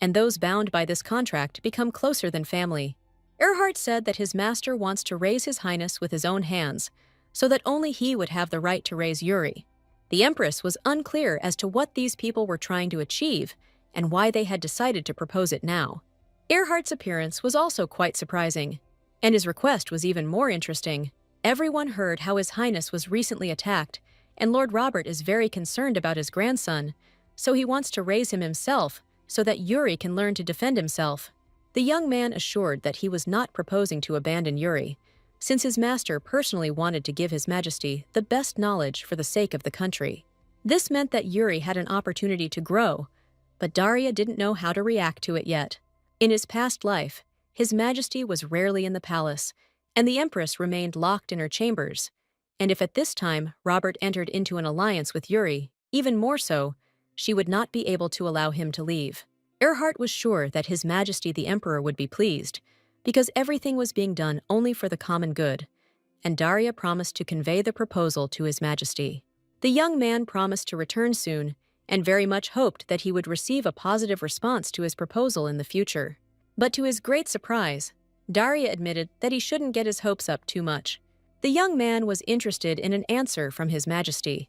and those bound by this contract become closer than family. Earhart said that his master wants to raise His Highness with his own hands, so that only he would have the right to raise Yuri. The Empress was unclear as to what these people were trying to achieve and why they had decided to propose it now. Earhart's appearance was also quite surprising, and his request was even more interesting. Everyone heard how His Highness was recently attacked, and Lord Robert is very concerned about his grandson, so he wants to raise him himself so that Yuri can learn to defend himself. The young man assured that he was not proposing to abandon Yuri, since his master personally wanted to give His Majesty the best knowledge for the sake of the country. This meant that Yuri had an opportunity to grow, but Daria didn't know how to react to it yet. In his past life, His Majesty was rarely in the palace, and the Empress remained locked in her chambers. And if at this time Robert entered into an alliance with Yuri, even more so, she would not be able to allow him to leave. Earhart was sure that His Majesty the Emperor would be pleased, because everything was being done only for the common good, and Daria promised to convey the proposal to His Majesty. The young man promised to return soon, and very much hoped that he would receive a positive response to his proposal in the future. But to his great surprise, Daria admitted that he shouldn't get his hopes up too much. The young man was interested in an answer from His Majesty,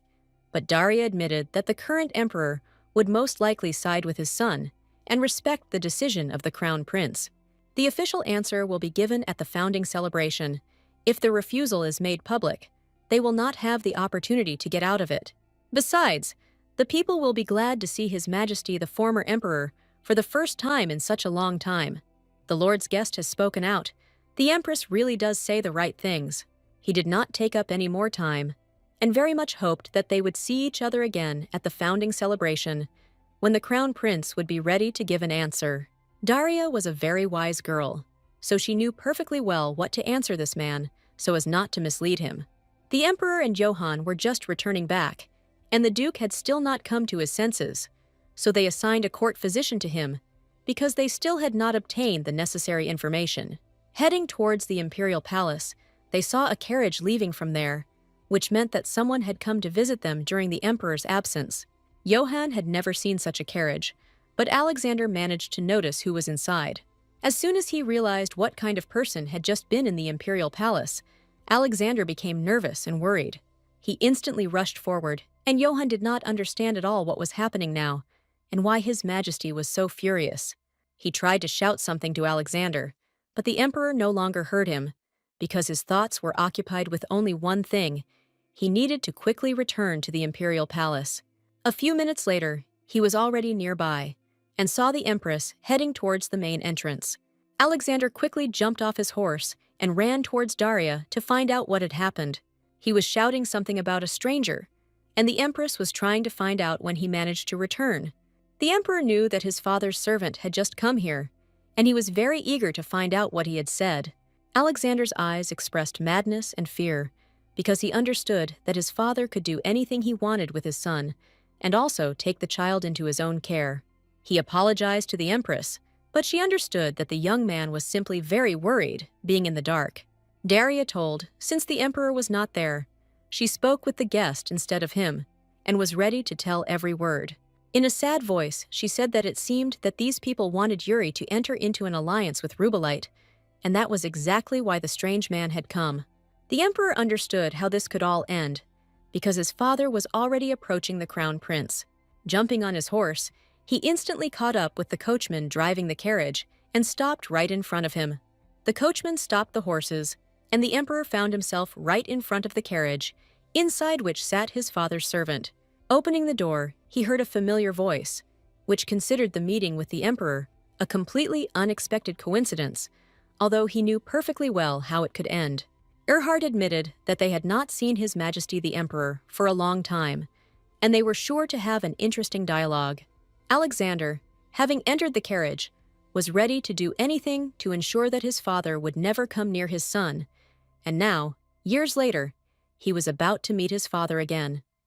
but Daria admitted that the current emperor would most likely side with his son and respect the decision of the crown prince. The official answer will be given at the founding celebration. If the refusal is made public, they will not have the opportunity to get out of it. Besides, the people will be glad to see His Majesty the former emperor for the first time in such a long time. The Lord's guest has spoken out. The Empress really does say the right things. He did not take up any more time, and very much hoped that they would see each other again at the founding celebration, when the crown prince would be ready to give an answer. Daria was a very wise girl, so she knew perfectly well what to answer this man, so as not to mislead him. The emperor and Johann were just returning back, and the duke had still not come to his senses, so they assigned a court physician to him because they still had not obtained the necessary information. Heading towards the imperial palace, they saw a carriage leaving from there, which meant that someone had come to visit them during the emperor's absence. Johann had never seen such a carriage, but Alexander managed to notice who was inside. As soon as he realized what kind of person had just been in the imperial palace, Alexander became nervous and worried. He instantly rushed forward, and Johann did not understand at all what was happening now, and why His Majesty was so furious. He tried to shout something to Alexander, but the emperor no longer heard him, because his thoughts were occupied with only one thing: he needed to quickly return to the imperial palace. A few minutes later, he was already nearby, and saw the empress heading towards the main entrance. Alexander quickly jumped off his horse and ran towards Daria to find out what had happened. He was shouting something about a stranger, and the empress was trying to find out when he managed to return. The emperor knew that his father's servant had just come here, and he was very eager to find out what he had said. Alexander's eyes expressed madness and fear, because he understood that his father could do anything he wanted with his son, and also take the child into his own care. He apologized to the empress, but she understood that the young man was simply very worried, being in the dark. Daria told, since the emperor was not there, she spoke with the guest instead of him, and was ready to tell every word. In a sad voice, she said that it seemed that these people wanted Yuri to enter into an alliance with Rubelite, and that was exactly why the strange man had come. The emperor understood how this could all end, because his father was already approaching the crown prince. Jumping on his horse, he instantly caught up with the coachman driving the carriage and stopped right in front of him. The coachman stopped the horses, and the emperor found himself right in front of the carriage, inside which sat his father's servant. Opening the door, he heard a familiar voice, which considered the meeting with the emperor a completely unexpected coincidence, although he knew perfectly well how it could end. Erhard admitted that they had not seen His Majesty the Emperor for a long time, and they were sure to have an interesting dialogue. Alexander, having entered the carriage, was ready to do anything to ensure that his father would never come near his son, and now, years later, he was about to meet his father again.